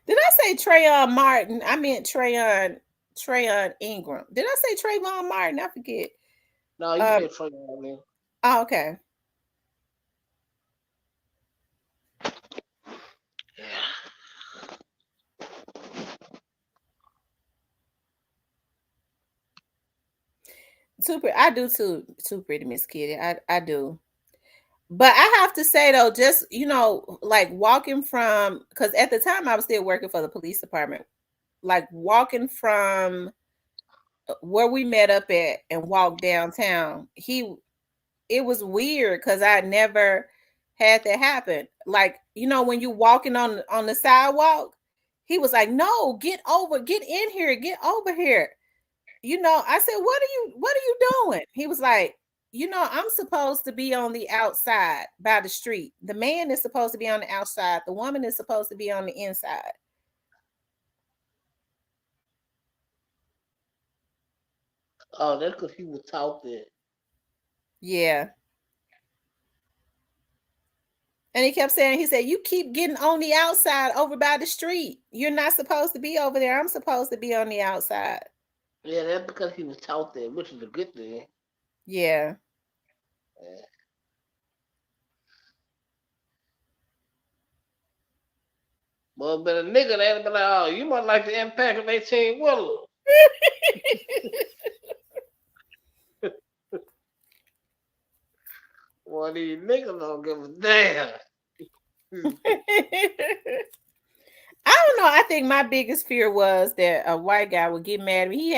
Did I say Trayon Martin? I meant Trayon Ingram. Did I say Trayvon Martin? I forget. No, you said Trey Martin. Oh, okay. Yeah. I do too, pretty Miss Kitty. I do. But I have to say though, just like walking from, because at the time I was still working for the police department, like walking from where we met up at and walked downtown, it was weird because I never had that happen. Like, when you walking on the sidewalk, he was like, no, get in here, get over here. I said, what are you doing? He was like, I'm supposed to be on the outside by the street. The man is supposed to be on the outside. The woman is supposed to be on the inside. Oh, that's because he was taught that. Yeah. And he kept saying, he said, you keep getting on the outside over by the street. You're not supposed to be over there. I'm supposed to be on the outside. Yeah, that's because he was taught that, which is a good thing. Yeah. Well, but a nigga that'd be like, oh, you must like the impact of 18 wheeler. Well, these niggas don't give a damn. I don't know. I think my biggest fear was that a white guy would get mad at me. He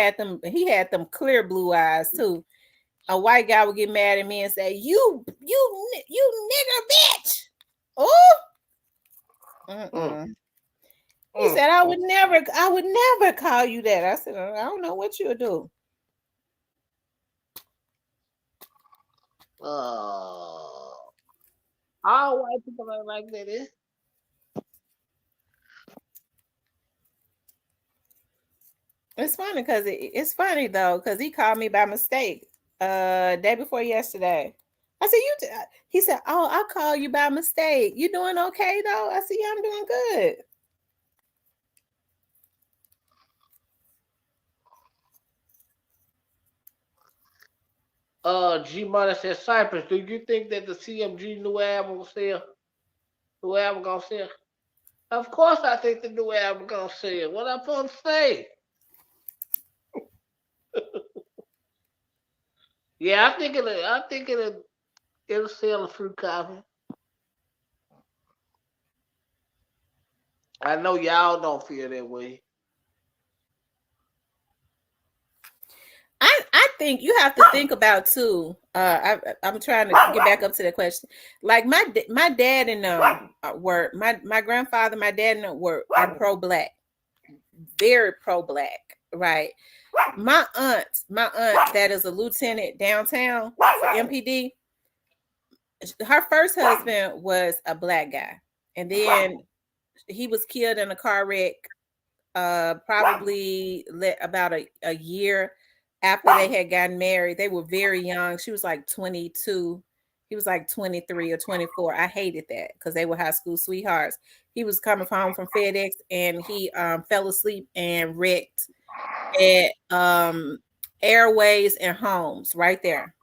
had them clear blue eyes too. A white guy would get mad at me and say, "You nigger bitch." Oh. He said, I would never call you that. I said, I don't know what you'll do. All white people are like that. Is. It's funny because he called me by mistake day before yesterday. I said, he said, oh, I'll call you by mistake. You doing okay though? I said, yeah, I'm doing good. G Money said, Cypress, do you think that the CMG new album will sell? New album gonna sell? Of course I think the new album gonna sell. What I'm supposed to say? Yeah, I think it'll sell a few copies. I know y'all don't feel that way. I think you have to think about too. I'm trying to get back up to the question. Like my dad and were my grandfather, my dad and are pro-black, very pro-black, right? My aunt that is a lieutenant downtown for MPD. Her first husband was a black guy, and then he was killed in a car wreck. Probably about a year after they had gotten married. They were very young. She was like 22. He was like 23 or 24. I hated that because they were high school sweethearts. He was coming home from FedEx and he fell asleep and wrecked at Airways and Homes right there.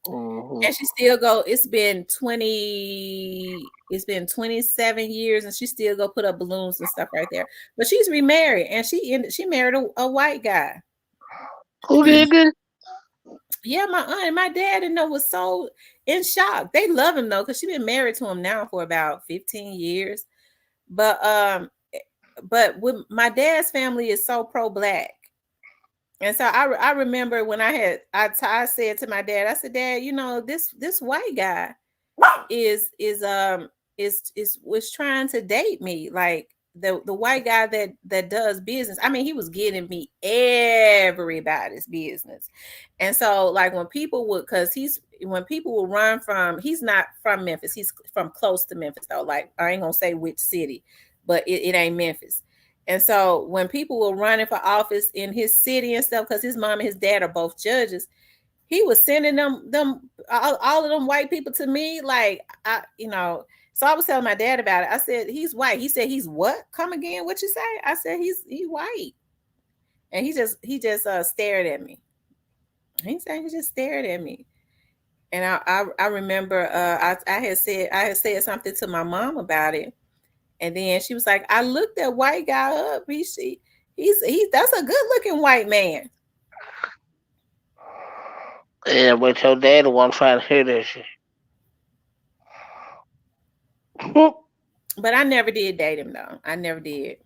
Mm-hmm. And she still go. It's been 27 years, and she still go put up balloons and stuff right there. But she's remarried, and she married a white guy. Who did this? Yeah, my aunt and my dad and was so in shock. They love him though, because she's been married to him now for about 15 years. But but with my dad's family is so pro-black. And so I remember when I said to my dad, I said, Dad, you know, this white guy is was trying to date me, like the white guy that does business. I mean, he was getting me everybody's business. And so like when people would, because when people will run from, he's not from Memphis, he's from close to Memphis though, like I ain't gonna say which city, but it ain't Memphis. And so when people were running for office in his city and stuff, because his mom and his dad are both judges, he was sending them all of them white people to me. Like so I was telling my dad about it. I said, he's white. He said, he's what? Come again? What you say? I said, he's white. And he just stared at me. He said, he just stared at me. And I remember I had said something to my mom about it. And then she was like, I looked that white guy up. He's that's a good looking white man. Yeah, but your dad the one trying to hear that shit. But I never did date him though. I never did.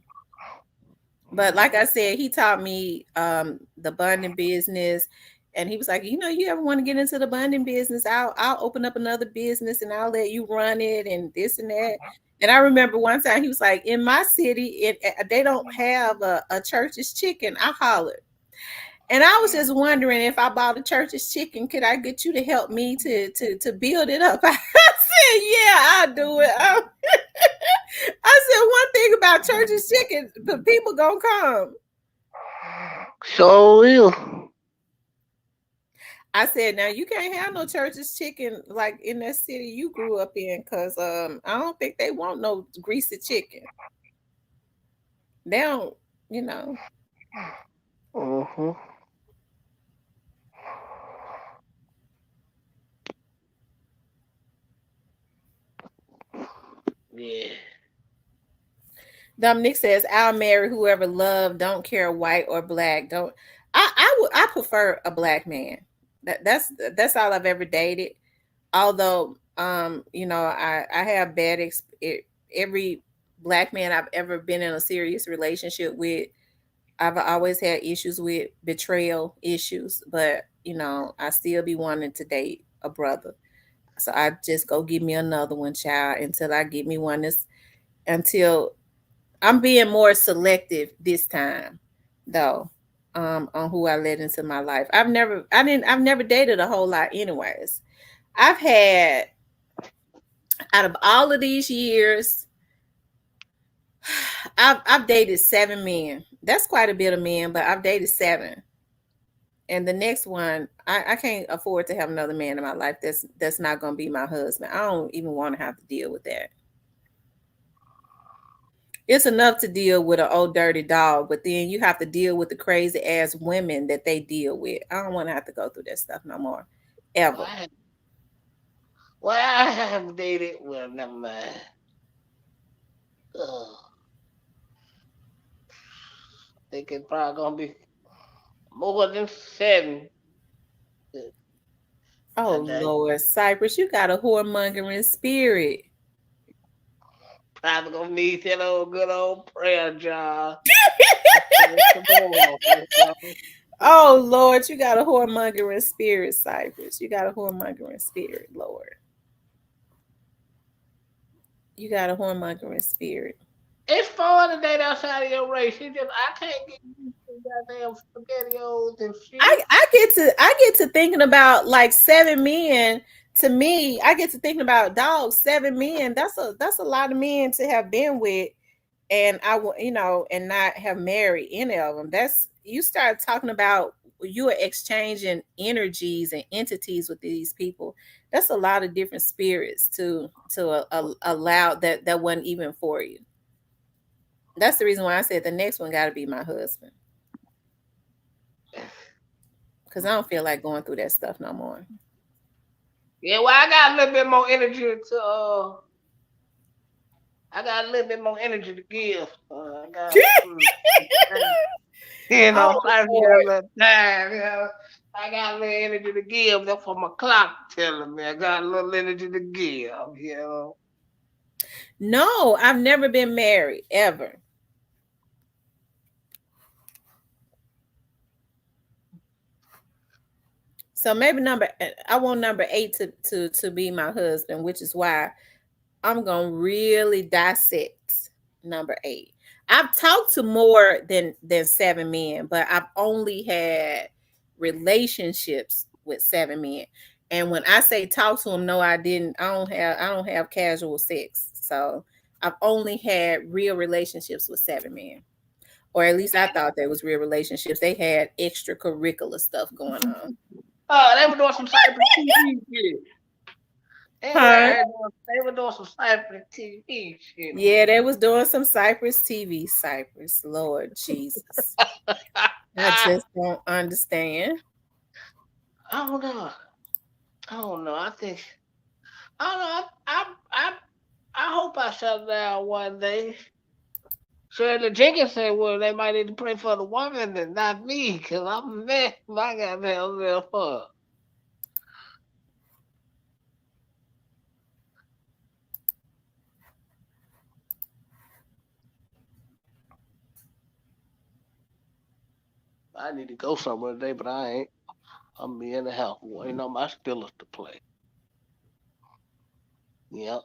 But like I said, he taught me the bonding business. And he was like, you know, you ever want to get into the bonding business, I'll open up another business and I'll let you run it and this and that. And I remember one time he was like, in my city, they don't have a church's chicken. I hollered. And I was just wondering, if I bought a church's chicken, could I get you to help me to build it up? I said, yeah, I'll do it. I said, one thing about church's chicken, the people gonna come. So will. I said, now you can't have no church's chicken like in that city you grew up in, because I don't think they want no greasy chicken. They don't, you know. Mm-hmm. Yeah. Dominic says, I'll marry whoever love, don't care white or black. Don't I prefer a black man. That's all I've ever dated. Although I have every black man I've ever been in a serious relationship with, I've always had issues with betrayal issues, but I still be wanting to date a brother. So I just go give me another one, child, until I get me one until I'm being more selective this time, though, on who I let into my life. I've never dated a whole lot, anyways. I've had, out of all of these years, I've dated 7 men. That's quite a bit of men, but I've dated 7. And the next one, I can't afford to have another man in my life that's not gonna be my husband. I don't even want to have to deal with that. It's enough to deal with an old dirty dog, but then you have to deal with the crazy ass women that they deal with. I don't want to have to go through that stuff no more, ever. I have dated. Well, never mind. Ugh. I think it's probably gonna be more than 7. Oh Lord, Cypress, you got a whoremongering spirit. Probably gonna need that old good old prayer job. Oh Lord, you got a whoremongering spirit, Cypress. You got a whoremongering spirit, Lord. You got a whoremongering spirit. It's fun to date outside of your race. I can't get used to goddamn spaghettios and shit. I get to thinking about like 7 men. To me, I get to thinking about dogs. 7 men. That's a lot of men to have been with, and and not have married any of them. That's, you start talking about, you are exchanging energies and entities with these people. That's a lot of different spirits to allow that wasn't even for you. That's the reason why I said the next one got to be my husband, because I don't feel like going through that stuff no more. Yeah, well, I got a little bit more energy to. I got a little bit more energy to give. I got, I got a little time. I got a little energy to give. That's what my clock telling me. I got a little energy to give. No, I've never been married ever. So maybe I want number 8 to be my husband, which is why I'm gonna really dissect number 8. I've talked to more than 7 men, but I've only had relationships with 7 men. And when I say talk to them, no, I didn't. I don't have casual sex. So I've only had real relationships with 7 men, or at least I thought they was real relationships. They had extracurricular stuff going on. Oh, they were doing some cyber TV shit. They were, Huh? they were doing some cyber TV shit. Yeah, they was doing some Cypress TV. Cypress, Lord Jesus. I just don't understand. I don't know. I don't know. I think I don't know. I hope I shut down one day. Shirley Jenkins said, "Well, they might need to pray for the woman and not me, because I'm a mess. My goddamn little fuck." I need to go somewhere today, but I ain't. I'm be in the house waiting on my Steelers to play. Yep.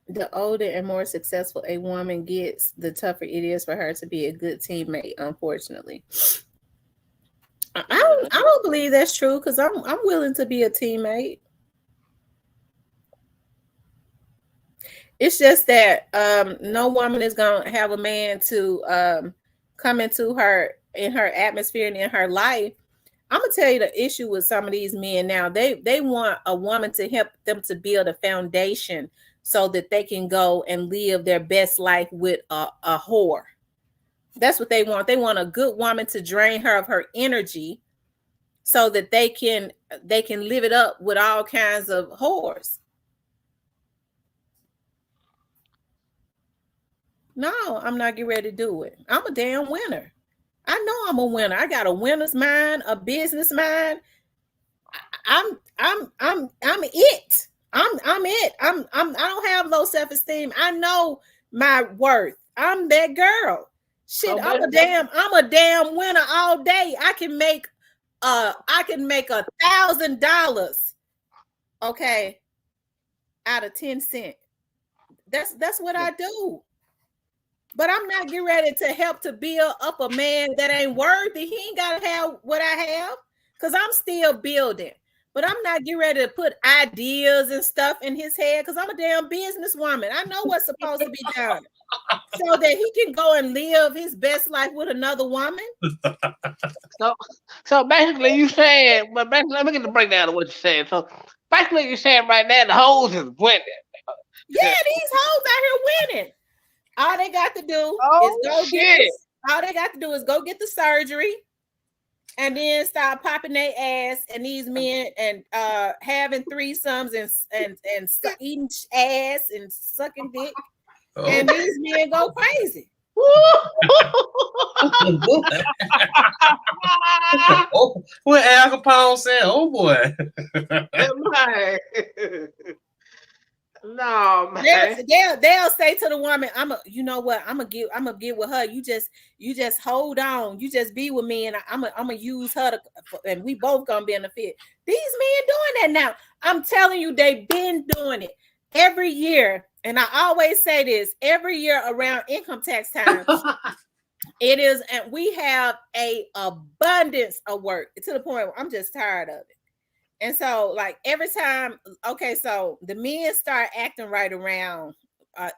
The older and more successful a woman gets, the tougher it is for her to be a good teammate, unfortunately. I Yeah. don't, I don't believe that's true because I'm willing to be a teammate. It's just that no woman is gonna have a man to come into her in her atmosphere and in her life. I'm gonna tell you the issue with some of these men now. They want a woman to help them to build a foundation so that they can go and live their best life with a whore. That's what they want. They want a good woman to drain her of her energy so that they can live it up with all kinds of whores. No, I'm not getting ready to do it. I'm a damn winner. I know I'm a winner. I got a winner's mind, a business mind. I'm it. I'm it. I don't have low self-esteem. I know my worth. I'm that girl. Shit, So basically, I'm a damn winner all day. I can make $1,000, okay, out of 10 cents. That's what I do. But I'm not getting ready to help to build up a man that ain't worthy. He ain't gotta have what I have because I'm still building. But I'm not getting ready to put ideas and stuff in his head because I'm a damn businesswoman. I know what's supposed to be done so that he can go and live his best life with another woman. so so basically you saying, but basically, let me get the breakdown of what you're saying. So basically, you're saying right now the hoes is winning. Yeah, these hoes out here winning. All they got to do is Oh go get shit! this. All they got to do is go get the surgery and then start popping their ass and these men and having threesomes and eating ass and sucking dick, and Oh, these men go crazy. oh, what Al Capone said, "Oh boy." Man. No They'll, man. they'll say to the woman, you know what, I'm gonna get with her. You just hold on. You just be with me, and I'm gonna use her and we both gonna benefit. These men doing that now. I'm telling you, they've been doing it every year. And I always say this every year around income tax time. It is, and we have a abundance of work to the point where I'm just tired of it. And so, like every time, okay, so the men start acting right around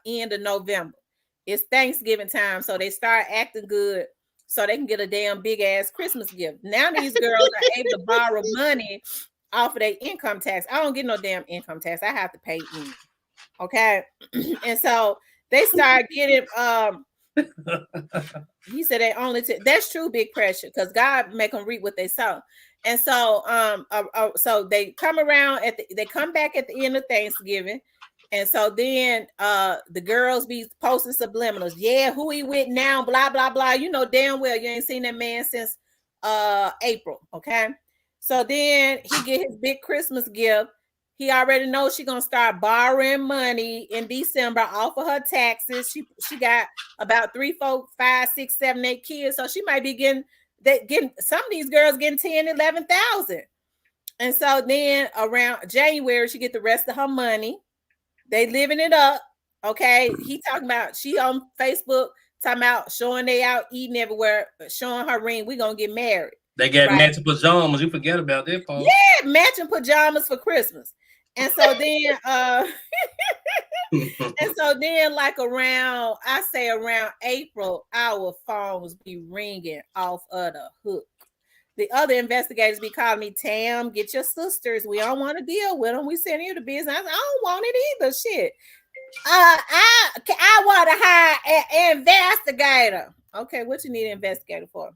end of November. It's Thanksgiving time, so they start acting good, so they can get a damn big ass Christmas gift. Now these girls are able to borrow money off of their income tax. I don't get no damn income tax. I have to pay in. Okay, and so they start getting he said they only that's true, big pressure, because God make them reap what they sow. And so so they come around they come back at the end of Thanksgiving. And so then the girls be posting subliminals. Yeah, who he with now, blah blah blah. You know damn well you ain't seen that man since April. Okay. So then he get his big Christmas gift, He already knows she's gonna start borrowing money in December off of her taxes. She got about 3, 4, 5, 6, 7, 8 kids, so she might be getting some of these girls getting 10, 11,000. And so then around January, she get the rest of her money. They living it up. Okay. He talking about she on Facebook talking about showing they out eating everywhere, showing her ring. We gonna get married. They got matching pajamas. You forget about that, Paul. Yeah, matching pajamas for Christmas. And so then like around April, our phones be ringing off of the hook. The other investigators be calling me, Tam, get your sisters. We don't want to deal with them. We send you the business. I don't want it either. Shit. I want to hire an investigator. Okay, what you need an investigator for?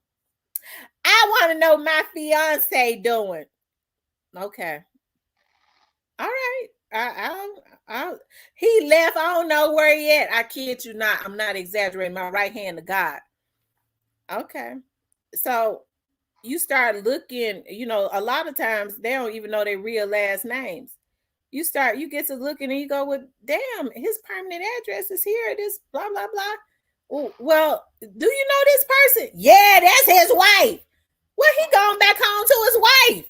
I want to know my fiance doing. Okay. All right. He left. I don't know where he at. I kid you not. I'm not exaggerating. My right hand to God. Okay. So you start looking, a lot of times they don't even know their real last names. You get to looking and you go, well, damn, his permanent address is here. This blah, blah, blah. Well, do you know this person? Yeah, that's his wife. Well, he going back home to his wife.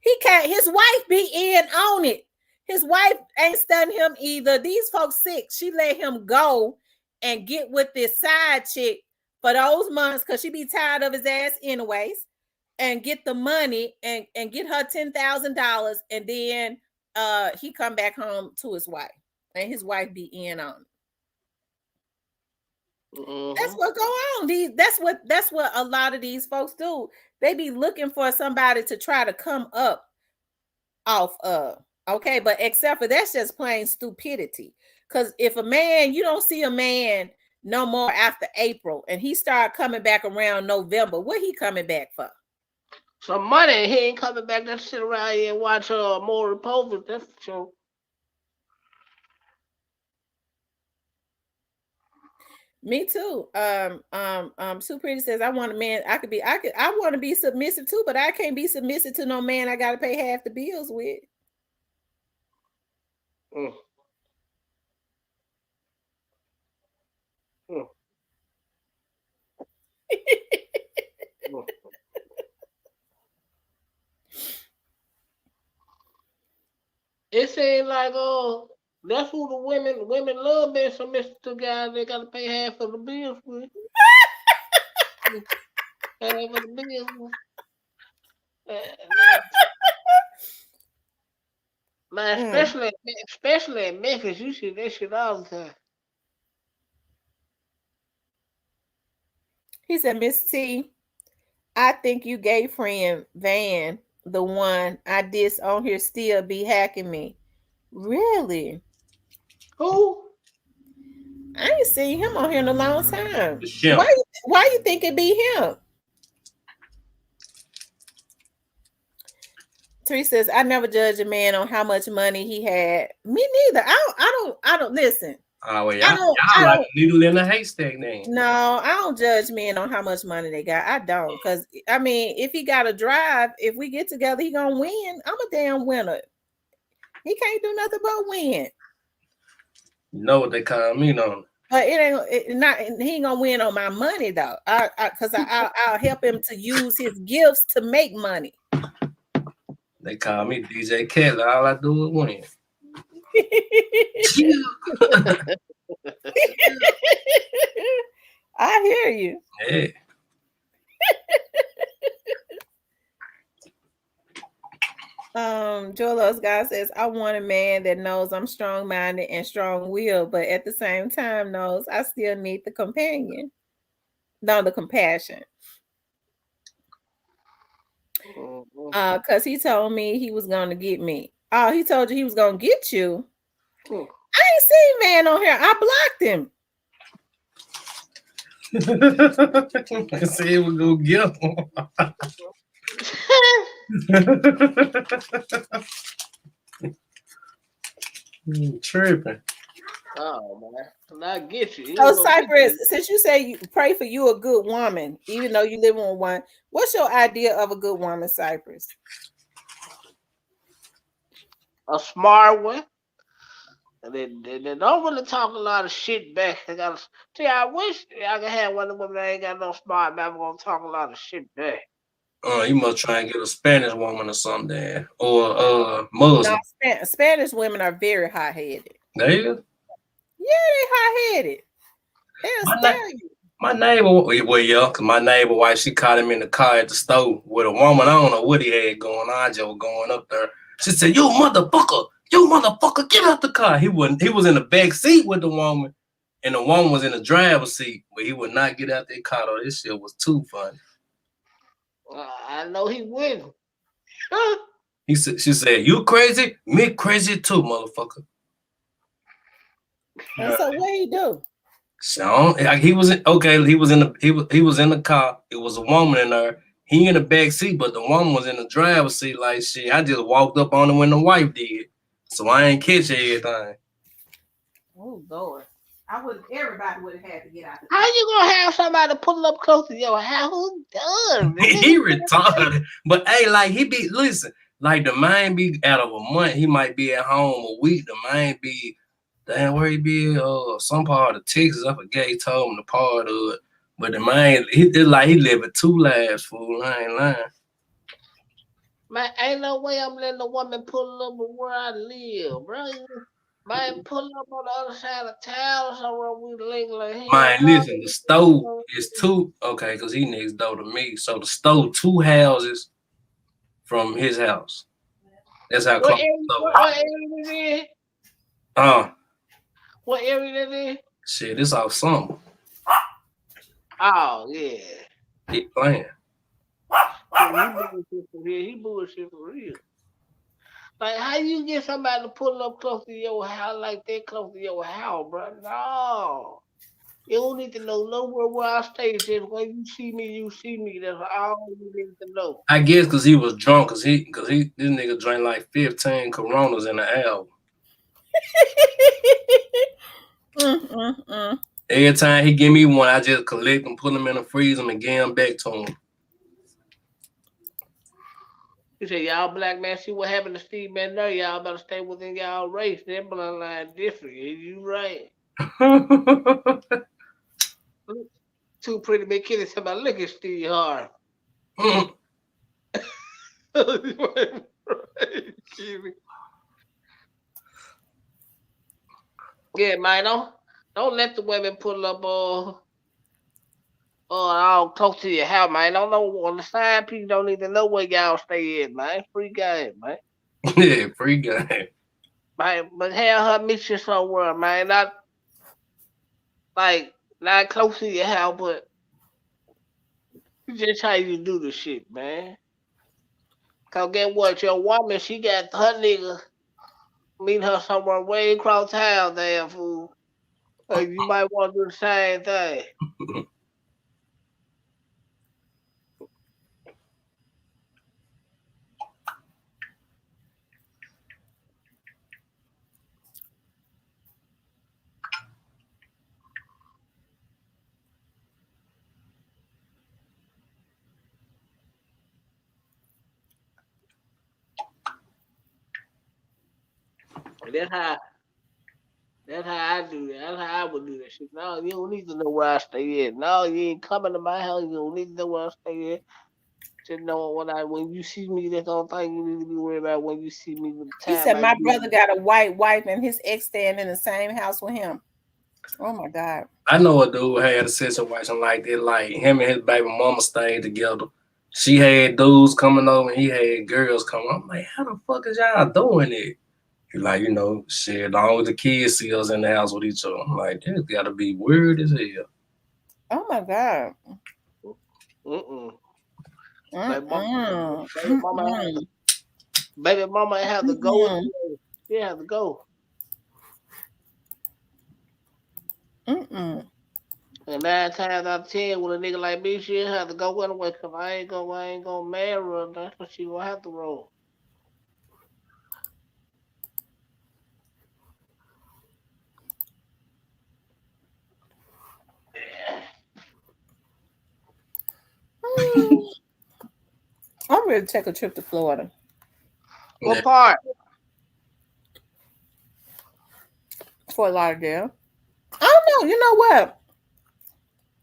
He can't, his wife be in on it. His wife ain't studying him either. These folks sick. She let him go and get with this side chick for those months because she be tired of his ass anyways, and get the money and get her $10,000, and then he come back home to his wife, and his wife be in on it. Mm-hmm. That's what go on. That's what a lot of these folks do. They be looking for somebody to try to come up off of. Okay, but except for that's just plain stupidity. Because if a man, you don't see a man no more after April, and he start coming back around November, what he coming back for? Some money. He ain't coming back to sit around here and watch more reporters. That's for sure. Me too. Sue Pretty says, I want a man. I want to be submissive too, but I can't be submissive to no man I gotta pay half the bills with. Mm. Mm. It seems like that's who the women love being submissive to guys. They gotta pay half of the bills with. Half of the bills. Man, especially in Memphis, you see that shit all the time. He said, Miss T, I think you gay friend Van, the one I diss on here, still be hacking me. Really? Who? I ain't seen him on here in a long time. Why you think it be him? Teresa says, I never judge a man on how much money he had. Me neither. I don't listen. Oh, well, y'all like a needle in a haystack then. No, I don't judge men on how much money they got. I don't. Because, I mean, if he got a drive, if we get together, he going to win. I'm a damn winner. He can't do nothing but win. You know what they call me on. But he ain't going to win on my money, though. Because I'll help him to use his gifts to make money. They call me DJ Keller. All I do is win. I hear you. Yeah. Joel Oscar says, I want a man that knows I'm strong-minded and strong-willed, but at the same time knows I still need the companion. No, the compassion. Because he told me he was going to get me. Oh, he told you he was going to get you? I ain't seen man on here. I blocked him. I said we're going to get him. Tripping. Oh, man. I get you. Oh, Cypress, since you say you pray for you a good woman, even though you live with one, what's your idea of a good woman, Cypress? a smart one. And they don't really talk a lot of shit back. They got see. I wish I could have one of them women that ain't got no smart mouth gonna talk a lot of shit back. You must try and get a Spanish woman or something there. Or No, Muslim. Spanish women are very hot headed. There you. Yeah, they hot headed. They'll stare you. My neighbor, well, yeah, cause my neighbor wife, she caught him in the car at the store with a woman. I don't know what he had going on. I just was going up there. She said, you motherfucker, get out the car. He was in the back seat with the woman, and the woman was in the driver's seat, but he would not get out that car. Though this shit was too funny. I know he wouldn't. She said, you crazy? Me crazy too, motherfucker. And so what he do? So he was in the car. It was a woman in there. He in the back seat, but the woman was in the driver's seat. Like shit, I just walked up on him when the wife did, so I ain't catch everything. Oh Lord, everybody would have had to get out. How you gonna have somebody pull up close to your house? Who done? He retarded, but hey, like he be listen. Like the man be out of a month, he might be at home a week. The man be. Damn, where he be? Some part of Texas. I forget. He told him the part of it. But the man, it's like he living two lives, fool. I ain't lying. Man, ain't no way I'm letting a woman pull up where I live, bro. Man, pull up on the other side of town or somewhere we link like hell. Man, listen, the stove is two. Okay, because he next door to me. So the stove 2 houses from his house. That's how close the stove is. What area it is? What area that is? Shit, it's off summer. Oh, yeah. He playing. He bullshit for real. Like, how you get somebody to pull up close to your house like that close to your house, bro? No. You don't need to know nowhere where I stay. Just when you see me. That's all you need to know. I guess because he was drunk, because this nigga drank like 15 Coronas in the hour. Every time he give me one, I just collect them, put them in the freezer, and give them back to him. He said, y'all black man, see what happened to Steve Mandel. Y'all better stay within y'all race. Their bloodline different. You right. 2 pretty big kids said, look at Steve Harvey. Yeah, man, don't let the women pull up all close to your house, man. Don't know on the side people don't need to know where y'all stay at, man. Free game, man. Yeah, free game. Man, but have her meet you somewhere, man. Not close to your house, but just how you do the shit, man. Cause get what, your woman, she got her nigga meet her somewhere way across town, damn fool. You might want to do the same thing. That's how I do that. That's how I would do that shit. No, you don't need to know where I stay at. No, you ain't coming to my house. You don't need to know where I stay at. Just know when you see me, that's the only thing you need to be worried about when you see me. He said my brother got a white wife and his ex staying in the same house with him. Oh my God. I know a dude had a situation like that. Like him and his baby mama stayed together. She had dudes coming over and he had girls coming. I'm like, how the fuck is y'all doing it? He like, shit, as long as the kids see us in the house with each other. I'm like, this gotta be weird as hell. Oh my God. Baby mama have to go. She have to go. And 9 times out of 10, with a nigga like me, she have to go anyway. Cause I ain't gonna marry her. That's what she gonna have to roll. I'm ready to take a trip to Florida. What part? Fort Lauderdale. I don't know. You know what?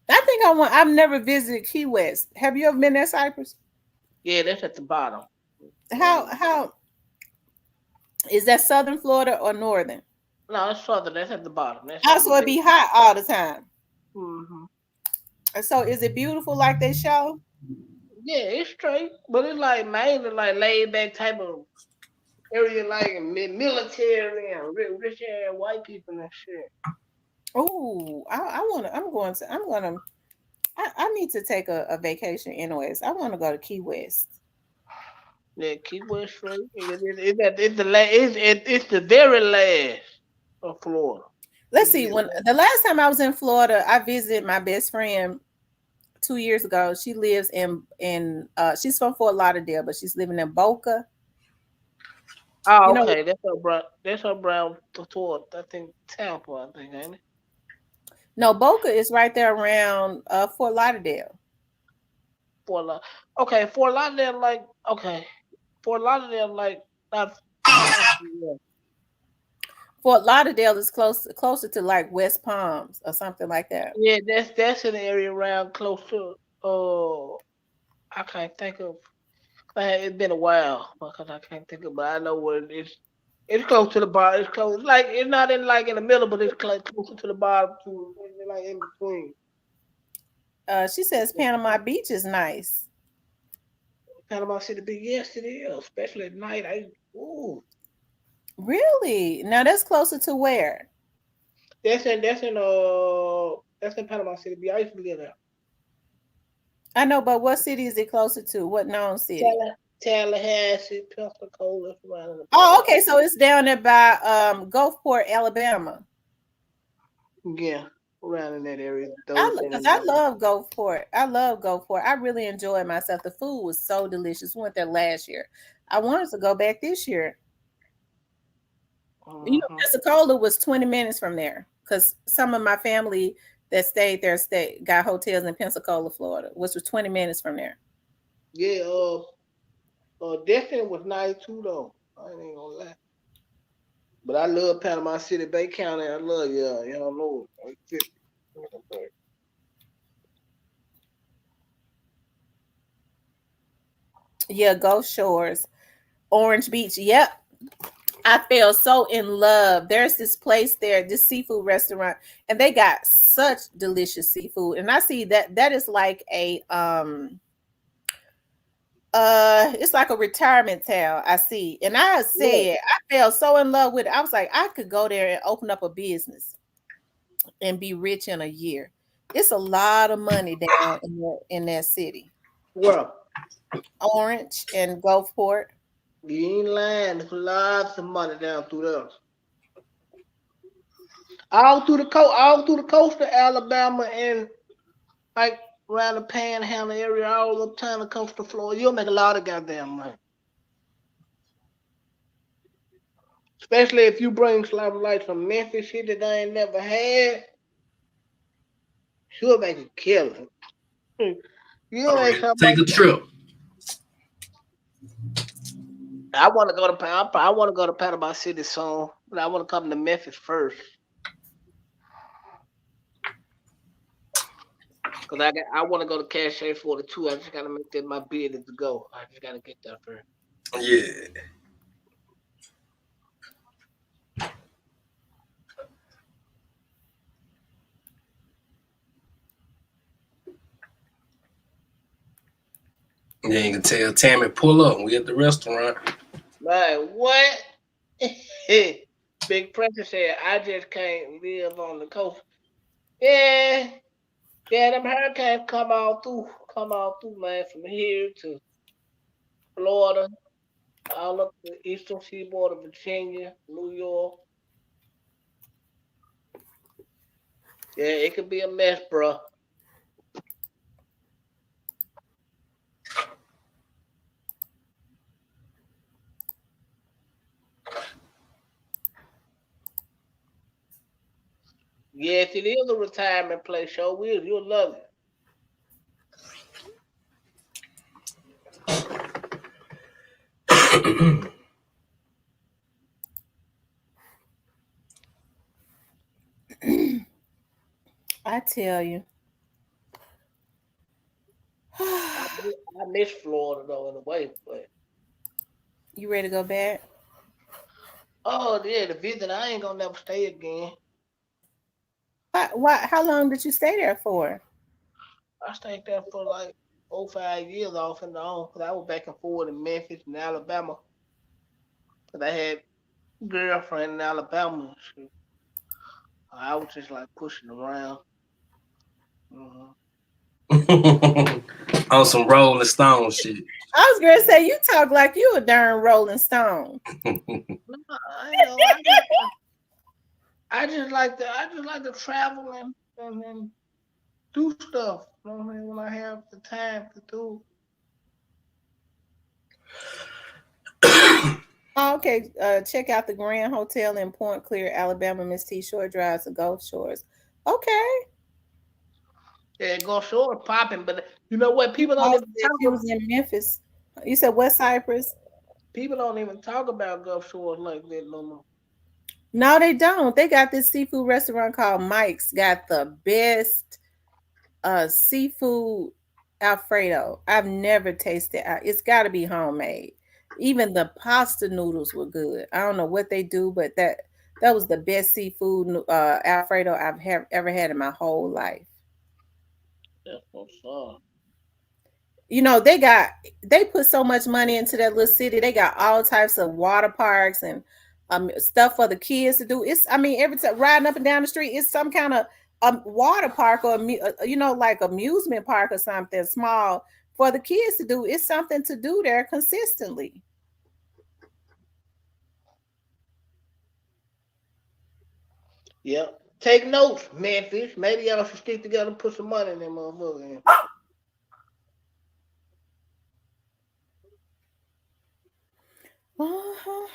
I think I want. I've never visited Key West. Have you ever been there, Cypress? Yeah, that's at the bottom. How is that? Southern Florida or northern? No, it's southern. That's at the bottom. That's on the Also, it big. be hot all the time. Hmm. So, is it beautiful like they show? Yeah, it's straight, but it's like mainly like laid back type of area, like military and rich area white people and shit. Oh, I want to. I'm going to. I'm gonna. I need to take a vacation anyways. I want to go to Key West. Yeah, keep West straight. It's the very last of Florida. Let's It's see. the When the last time I was in Florida, I visited my best friend 2 years ago. She lives in she's from Fort Lauderdale, but she's living in Boca. You Oh, know, okay. That's her brown toward I think Tampa, I think, ain't it? no, Boca is right there around Fort Lauderdale. Fort La Okay, Fort Lauderdale like okay. Fort Lauderdale like not yeah. Fort Lauderdale is closer to like West Palms or something like that. Yeah, that's an area around close to I can't think of it's been a while because I can't think of but I know where it's close to the bottom. It's close like it's not in like in the middle, but it's closer to the bottom to like in between. She says Panama Beach is nice. Panama City Beach, yes it is, especially at night. Ooh. Really? Now that's closer to where? That's in Panama City Beach. I used to live there. I know, but what city is it closer to? What known city? Tallahassee, Pensacola, around in the Oh, part. okay. So it's down there by Gulfport, Alabama. Yeah, around in that area. I Those in because them I areas. love Gulfport. I love Gulfport. I really enjoyed myself. The food was so delicious. We went there last year. I wanted to go back this year. Hmm. Pensacola was 20 minutes from there because some of my family that stayed there got hotels in Pensacola, Florida, which was 20 minutes from there. Yeah, Destin was nice too though. I ain't gonna lie. But I love Panama City, Bay County. I love y'all know. Yeah, Gulf Shores, Orange Beach. Yep. I fell so in love. There's this place there, this seafood restaurant, and they got such delicious seafood. And I see that is like it's like a retirement town. I see. And I Yeah. said I fell so in love with it. I was like, I could go there and open up a business and be rich in a year. It's a lot of money down in that city. Well, Orange and Gulfport. you ain't lying. There's lots of money down through there. All through the coast of Alabama and like around the Panhandle area, all up town the coast of Florida. You'll make a lot of goddamn money. Especially if you bring like some Memphis shit that I ain't never had, she'll make a killing. You I'm make ready to something take like a trip. I want to go to I want to go to Panama City soon, but I want to come to Memphis first because I want to go to Cache 42. I just gotta make that my business to go. I just gotta get there first. Yeah. Yeah, you can tell Tammy pull up. We at the restaurant. Man, what? Big Pressure said I just can't live on the coast. Yeah, yeah, them hurricanes come all through, man, from here to Florida, all up the eastern seaboard of Virginia, New York. Yeah, it could be a mess, bro. Yes, it is a retirement place. Sure will. You'll love it. I tell you. I miss Florida though in a way, but You ready to go back? oh yeah, the visit I ain't gonna never stay again. Why? How long did you stay there for? I stayed there for like 4 5 years off and on because I was back and forth in Memphis and Alabama. Cause I had a girlfriend in Alabama. So I was just like pushing around. Hmm. On some Rolling Stone shit. I was gonna say you talk like you a darn Rolling Stone. I know. I just like to travel and do stuff. You know what I mean? When I have the time to do. Oh, okay, check out the Grand Hotel in Point Clear, Alabama. Miss T Shore drives to Gulf Shores. Okay. Yeah, go short popping, but you know what? I said she was in Memphis. You said West Cyprus? People don't even talk about Gulf Shores like that no more. No, they don't. They got this seafood restaurant called Mike's. Got the best seafood Alfredo. I've never tasted. It's got to be homemade. Even the pasta noodles were good. I don't know what they do, but that was the best seafood Alfredo ever had in my whole life. That's what's up. You know, they put so much money into that little city. They got all types of water parks and stuff for the kids to do. It's, I mean, every time riding up and down the street, it's some kind of water park or you know, like amusement park or something small for the kids to do. It's something to do there consistently. Yep. Take notes, Memphis. Maybe y'all should stick together and put some money in them motherfuckers. Uh-huh.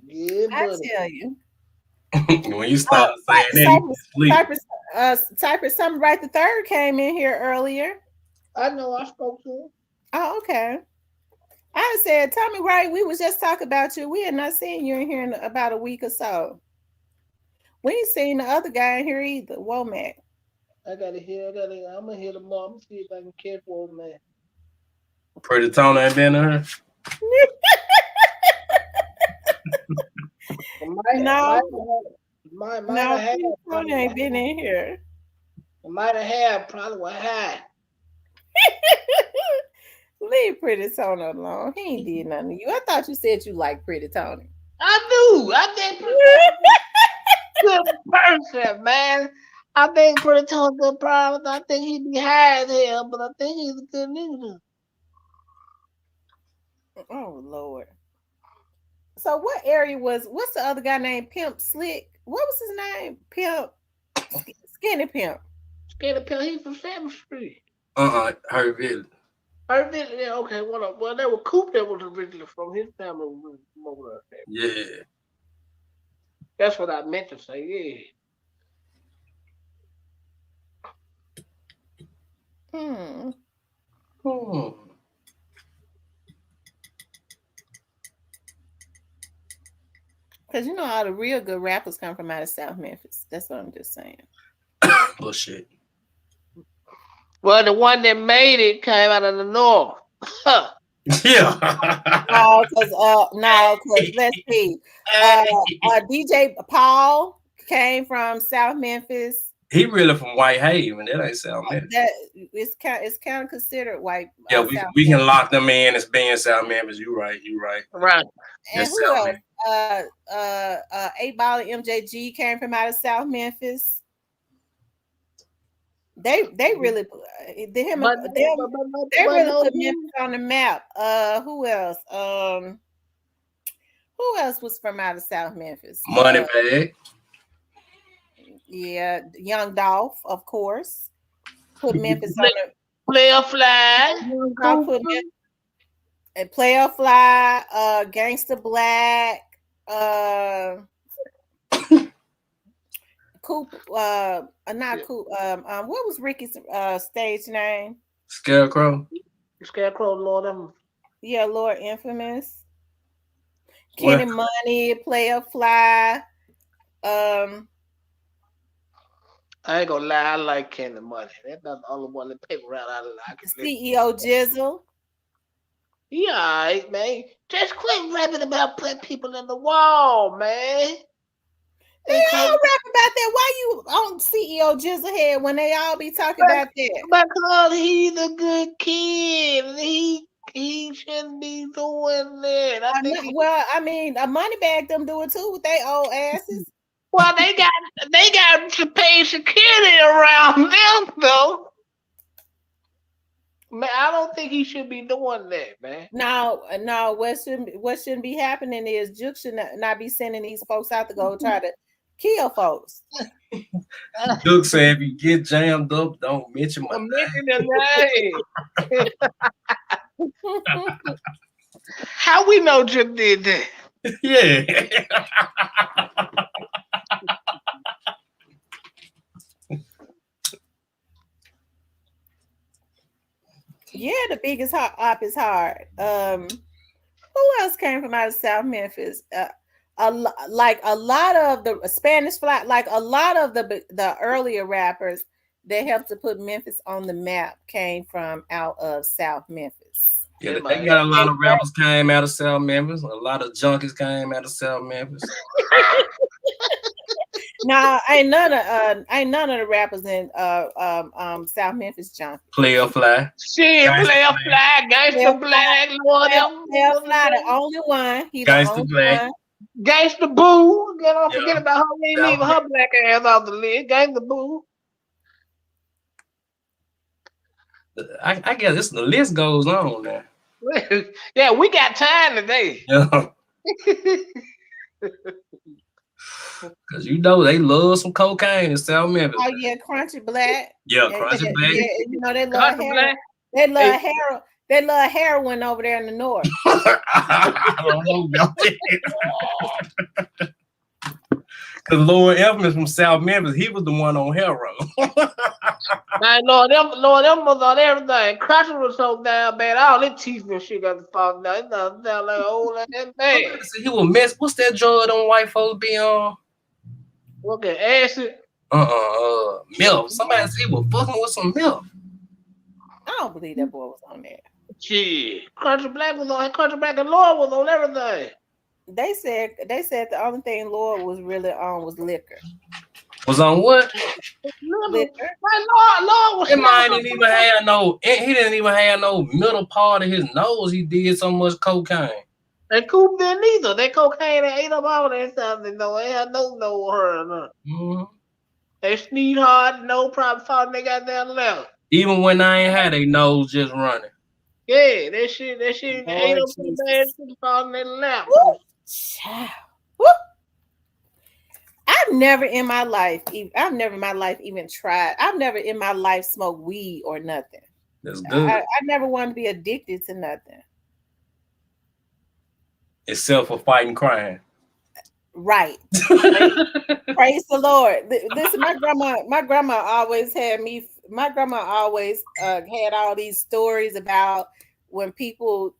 Yeah, I buddy. tell you. When you start saying that, you sleep. Cypress, something right. The third came in here earlier. I know I spoke to him. Oh, okay. I said, Tommy, right? We was just talking about you. We had not seen you in here in about a week or so. We ain't seen the other guy in here either, Womack. I'm gonna hear tomorrow. I'm gonna see if I can catch one man. Pretty Tony ain't been to her. No, Might no, have had, Tony probably ain't what been in here. might have had, probably what had. Leave Pretty Tony alone. He ain't did nothing to you. I thought you said you like Pretty Tony. I do. I think good person, man. I think Pretty Tony good problem. I think he be high as hell, but I think he's a good nigga. Oh Lord. So what area what's the other guy named Pimp Slick? What was his name? Pimp Skinny Pimp. Scared of pill. He's from 7th Street. Herville. Yeah, okay, what up? Well, there was Coop that was originally from his family was from over there. Yeah. That's what I meant to say, yeah. Hmm. Hmm. Because you know all the real good rappers come from out of South Memphis. That's what I'm just saying. Bullshit. Well, the one that made it came out of the north. Huh. Yeah. No, because let's see. DJ Paul came from South Memphis. He really from Whitehaven. That ain't South Memphis. That it's kind of considered white. Yeah, South we can lock them in as being South Memphis. You right. Right. And That's who South else? 8 Ball and MJG came from out of South Memphis. They really him But, them but, they but really no, put Memphis on the map. Who else? Who else was from out of South Memphis? Money bag. Yeah, Young Dolph, of course. Put Memphis on the Player fly. Young Dolph put Memphis and Player Fly, Gangsta Black, Coop, not Coop. What was Ricky's stage name? Scarecrow. Scarecrow, Lord, them. Yeah, Lord Infamous. What? Kenny Money, Player Fly. Um, I ain't gonna lie, I like Candy Money. That's not the only one that paper route I can listen. CEO Jizzle. He alright, man. Just quit rapping about putting people in the wall, man. They all rap about that. Why you on CEO Jizzle head when they all be talking about that? Because he's a good kid. He shouldn't be doing that. I mean, a money bag them do it too with their old asses. Well, they got to pay security around them though. Man, I don't think he should be doing that, man. No, what shouldn't be happening is Juke should not be sending these folks out to go try to kill folks. Duke said, if you get jammed up, don't mention my name. How we know Juke did that? Yeah. Yeah, the biggest op is hard. Who else came from out of South Memphis? Like a lot of the Spanish Fly, like a lot of the earlier rappers that helped to put Memphis on the map came from out of South Memphis. Yeah, they got a lot of rappers came out of South Memphis. A lot of junkies came out of South Memphis. Nah, ain't none of the rappers in South Memphis junkies. Player Fly. Shit, Player Fly, Gangsta Black, Lord Player Fly, the only one. He Gangsta Black. Gangsta Boo. Don't forget about her. We ain't leaving her black ass off the list. Gangsta Boo. I guess the list goes on now. Yeah, we got time today. Yeah. Cause you know they love some cocaine in South Memphis. Oh yeah, Crunchy Black. Yeah, Crunchy Black. Yeah, you know they love heroin. They love heroin. They love heroin over there in the north. I don't know about that. Cause Lord Evans from South Memphis, he was the one on heroin. Man, Lord, them was on everything. Crusher was so damn bad. All his teeth and shit got to fall down. It doesn't sound like old like that man. He was mess. What's that drug them white folks be on? Look at acid. Milk. Somebody said he was fucking with some milk. I don't believe that boy was on there. Shit. Country Black was on. Country Black and Lord was on everything. They said the only thing Lord was really on was liquor. Was on what? Liquor. Lord was. He didn't even have no. He didn't even have no middle part of his nose. He did so much cocaine. And Coop didn't either. That cocaine that ate up all that stuff. They had no her. Mm-hmm. They sneezed hard, no problem. Thought they got that left. Even when I ain't had a nose just running. Yeah, that shit ate up so bad. Thought they left. I've never in my life even tried. I've never in my life smoked weed or nothing. That's good. I never wanted to be addicted to nothing. Except for fighting crime. Right. Praise the Lord. Listen, my grandma always had all these stories about when people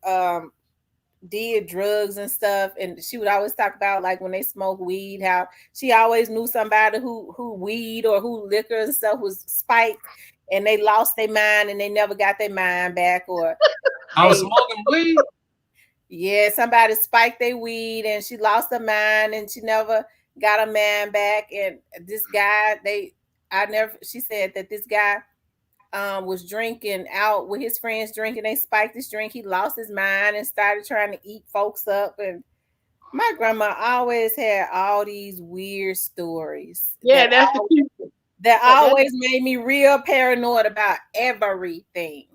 did drugs and stuff, and she would always talk about like when they smoke weed, how she always knew somebody who weed or who liquor and stuff was spiked, and they lost their mind and they never got their mind back. Or I was smoking weed. Yeah, somebody spiked their weed and she lost her mind and she never got her man back. And this guy, she said that this guy was drinking out with his friends drinking. They spiked his drink. He lost his mind and started trying to eat folks up. And my grandma always had all these weird stories. Yeah, that always made me real paranoid about everything.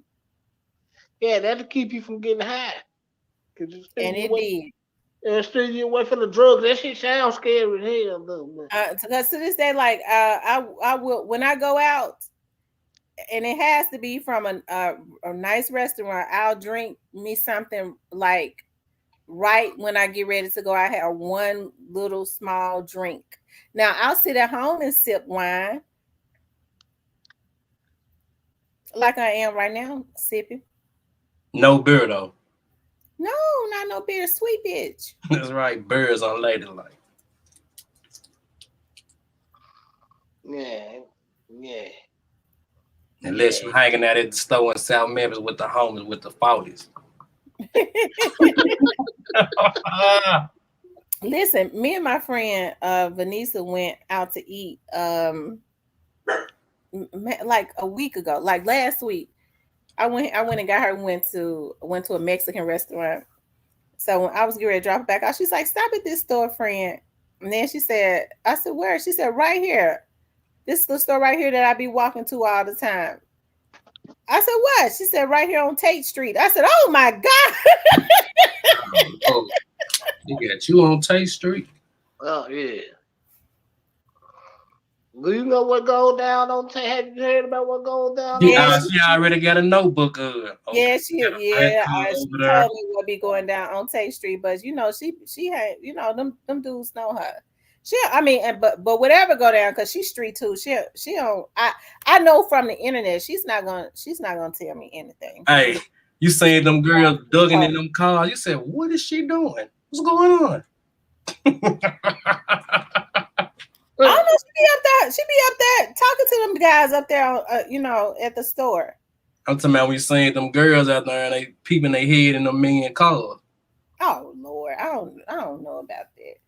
Yeah, that'll keep you from getting high. And it did. And still you away from the drugs. That shit sounds scary as hell, though. Because to this day, like I will, when I go out, and it has to be from a nice restaurant, I'll drink me something like right when I get ready to go. I have one little small drink. Now I'll sit at home and sip wine, like I am right now, sipping. No beer though. No, not no beer, sweet bitch. That's right, beers are ladylike. Yeah. Yeah. Unless you hanging out at the store in South Memphis with the homies with the 40s. Listen, me and my friend Vanessa went out to eat like a week ago, like last week. I went and got her went to a Mexican restaurant. So when I was getting ready to drop it back off, she's like, "Stop at this store, friend." And then she said, "I said, where?" She said, "Right here. This is the store right here that I be walking to all the time." I said, "What?" She said, "Right here on Tate Street." I said, "Oh my God." Oh, they got you on Tate Street. Oh yeah. Do you know what goes down on Tate? Have you heard about what goes down on Yeah, Tate? She already got a notebook. Okay, yeah, got a black card she over there. told me what be going down on Tate Street, but she had, them dudes know her. I mean, but whatever go down, because she's street too. She don't. I know from the internet, she's not gonna tell me anything. Hey, you seen them girls dugging in them cars? You said, "What is she doing? What's going on?" I don't know. She be up there. She be up there talking to them guys up there, at the store. I'm talking about we seen them girls out there and they peeping their head in them men cars. Oh Lord, I don't know about that.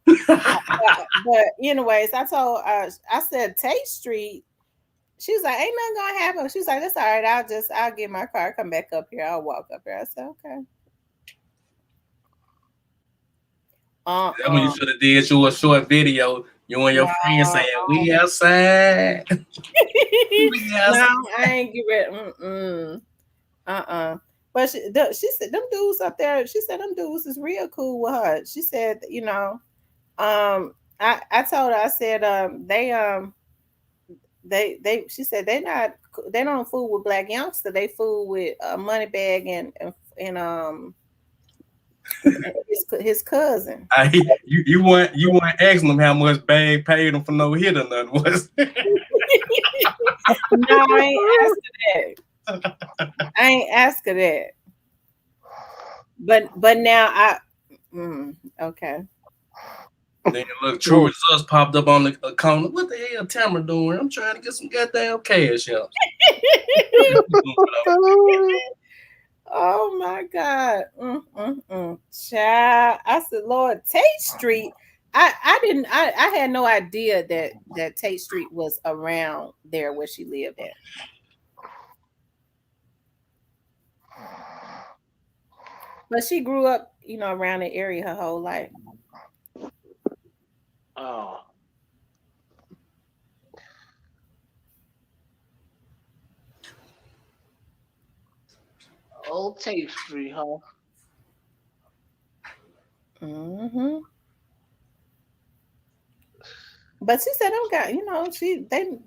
but anyways, I said Tate Street. She was like, "Ain't nothing gonna happen." She was like, "That's all right. I'll get my car, come back up here. I'll walk up here." I said, "Okay." That's when you should have did you a short video. You and your friends saying, "We outside." We outside. No, I ain't get ready. But she said them dudes up there. She said them dudes is real cool with her. She said, I told her, I said, they she said they don't fool with black youngster. They fool with Moneybag and his cousin. You weren't asking them how much Bag paid them for no hit or nothing, was it? No, I ain't asking that. I ain't asking that. But now okay. Then look, True Results popped up on the account. What the hell Tamara doing? I'm trying to get some goddamn cash out. Oh my God. Child. I said, Lord, Tate Street. I had no idea that Tate Street was around there where she lived at. But she grew up, around the area her whole life. Oh. Old Tate Street, huh? Mm-hmm. But she said them guys,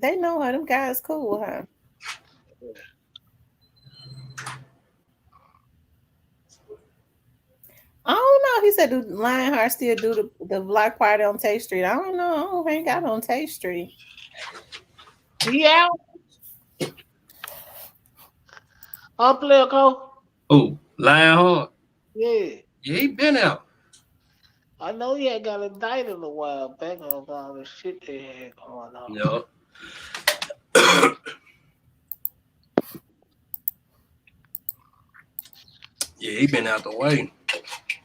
they know her. Them guys cool with her. I don't know. He said, "Do Lionheart still do the block party on Tate Street?" I don't know. I don't hang out on Tate Street. Yeah. Up there, Cole. Oh, Lionheart. Yeah. Yeah, he been out. I know he had got indicted a while back on all the shit they had going on. Yeah. Yeah, he been out the way.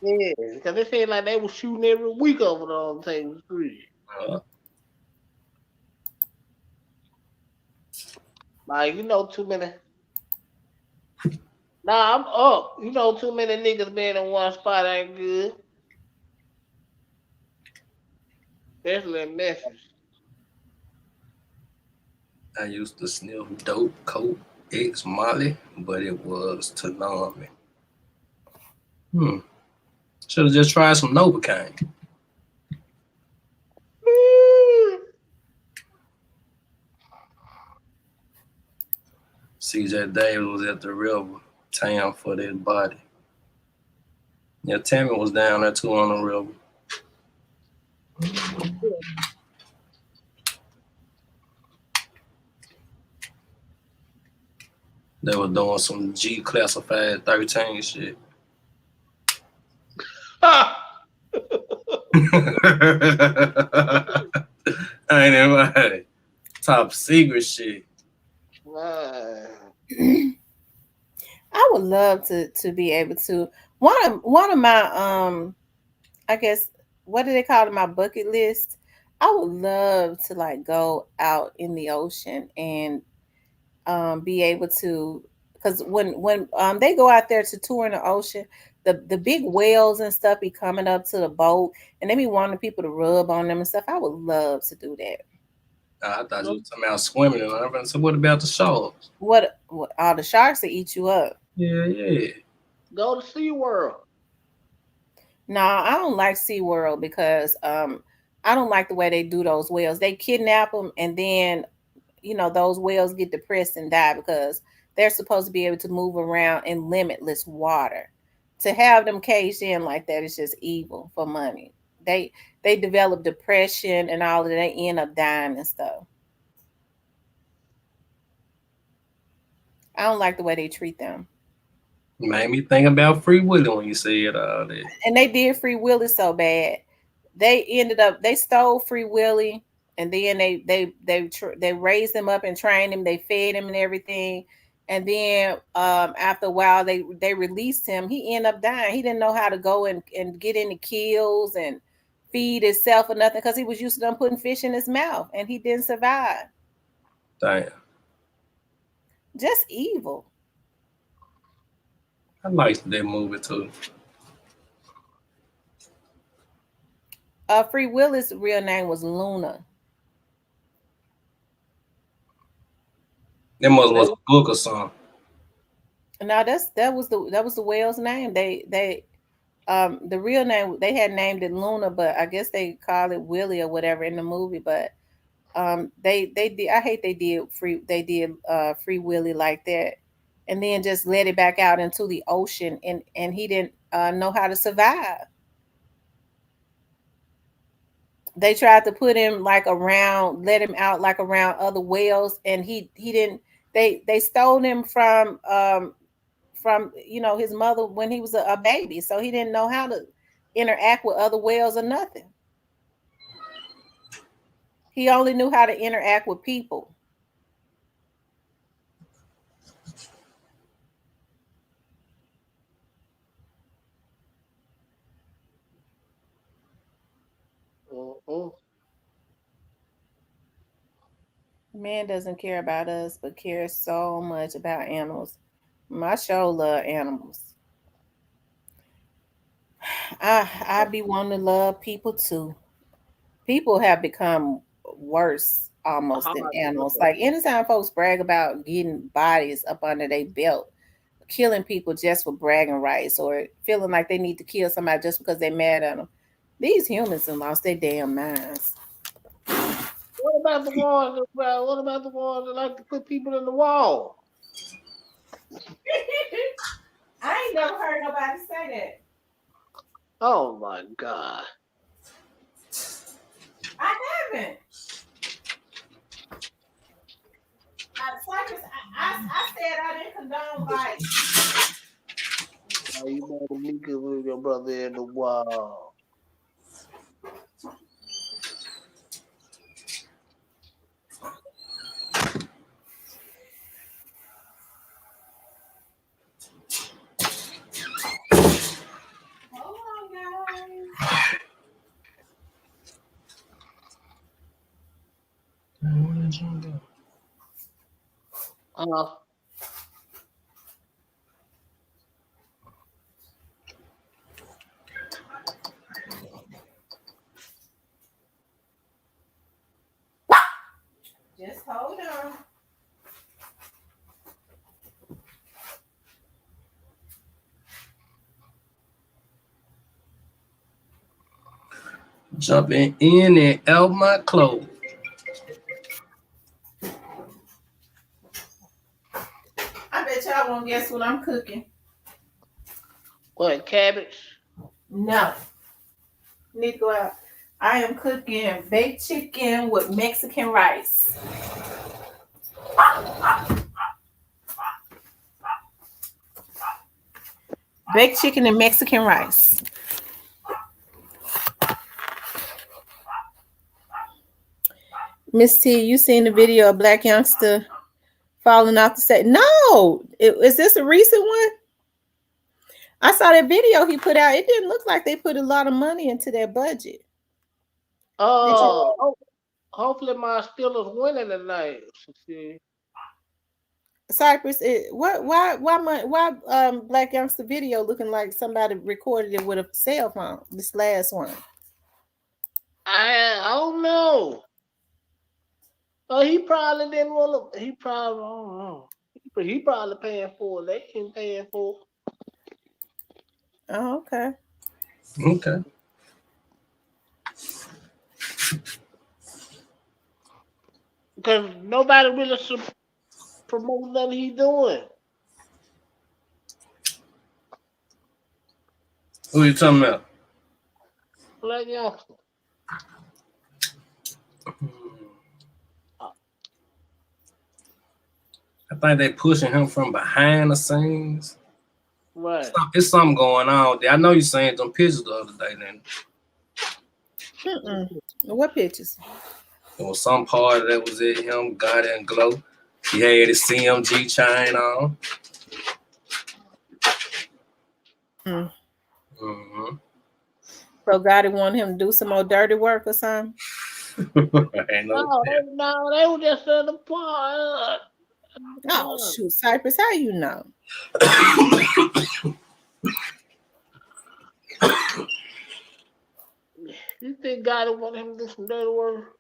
Yeah, because they said like they was shooting every week over there on Tate Street. Like, too many. Nah, I'm up. Too many niggas being in one spot ain't good. Especially in Memphis. I used to sniff dope, coke, X, Molly, but it was Tanami. Should have just tried some Novocaine. CJ Davis was at the river town for that body. Yeah, Tammy was down there too on the river. They were doing some G classified 13 shit. I ain't even. Top secret shit. Wow. I would love to be able to one of my I guess what do they call it, my bucket list. I would love to like go out in the ocean and be able to, because when they go out there to tour in the ocean, the big whales and stuff be coming up to the boat and they be wanting people to rub on them and stuff. I would love to do that. I thought you were talking about swimming, and I was so what about the sharks? What all the sharks that eat you up? Yeah, yeah. Go to SeaWorld. No, I don't like SeaWorld because I don't like the way they do those whales. They kidnap them and then those whales get depressed and die because they're supposed to be able to move around in limitless water. To have them caged in like that is just evil for money. They develop depression and all of that. They end up dying and stuff. I don't like the way they treat them. Made me think about Free Willy when you said all that. And they did Free Willy so bad. They stole Free Willy, and then they raised him up and trained him. They fed him and everything. And then after a while they released him. He ended up dying. He didn't know how to go and get any kills and feed himself or nothing because he was used to them putting fish in his mouth and he didn't survive. Damn. Just evil. I liked that movie too. Free Willy's real name was Luna. That must was a book or something. Now that was the whale's name. The real name they had named it Luna, but I guess they call it Willie or whatever in the movie. But they did. I hate they did Free Willy like that, and then just let it back out into the ocean, and he didn't know how to survive. They tried to put him like around, let him out like around other whales, and he didn't. They stole him from his mother when he was a baby, so he didn't know how to interact with other whales or nothing. He only knew how to interact with people. Uh-uh. Man doesn't care about us, but cares so much about animals. My show love animals. I be wanting to love people too. People have become worse almost How than about animals. this? Like anytime folks brag about getting bodies up under their belt, killing people just for bragging rights, or feeling like they need to kill somebody just because they're mad at them. These humans have lost their damn minds. What about the ones that like to put people in the wall? I ain't never heard nobody say that. Oh my God. I haven't. Cypress, I said I didn't condone violence. How you mad at me because with your brother in the wall? Hold on, guys. Uh, Just hold on. Jumping in and out my clothes. I bet y'all won't guess what I'm cooking. what, cabbage? No. Need to go out. I am cooking baked chicken with Mexican rice. Baked chicken and Mexican rice. Miss T, you seen the video of black youngster falling off the stage? No, is this a recent one? I saw that video he put out. It didn't look like they put a lot of money into their budget. Did you? Hopefully my Steelers winning tonight. See. Cypress, why black youngster video looking like somebody recorded it with a cell phone? This last one. I don't know. Oh, he probably didn't want to. He probably I don't know. He probably paying for it. They ain't paying for it. Oh, okay. Okay. Because nobody really promote nothing he doing. Who you talking about? Black youngster. I think they pushing him from behind the scenes. Right. It's something going on there. I know you saying them pictures the other day. Then what pictures? There was some part that was it. Him got it and glow. He had his CMG chain on. Mm-hmm. So God wanted him to do some more dirty work or something? No, they were just in the part. Oh shoot, Cypress, how you know? You think God wanted him to do some dirty work?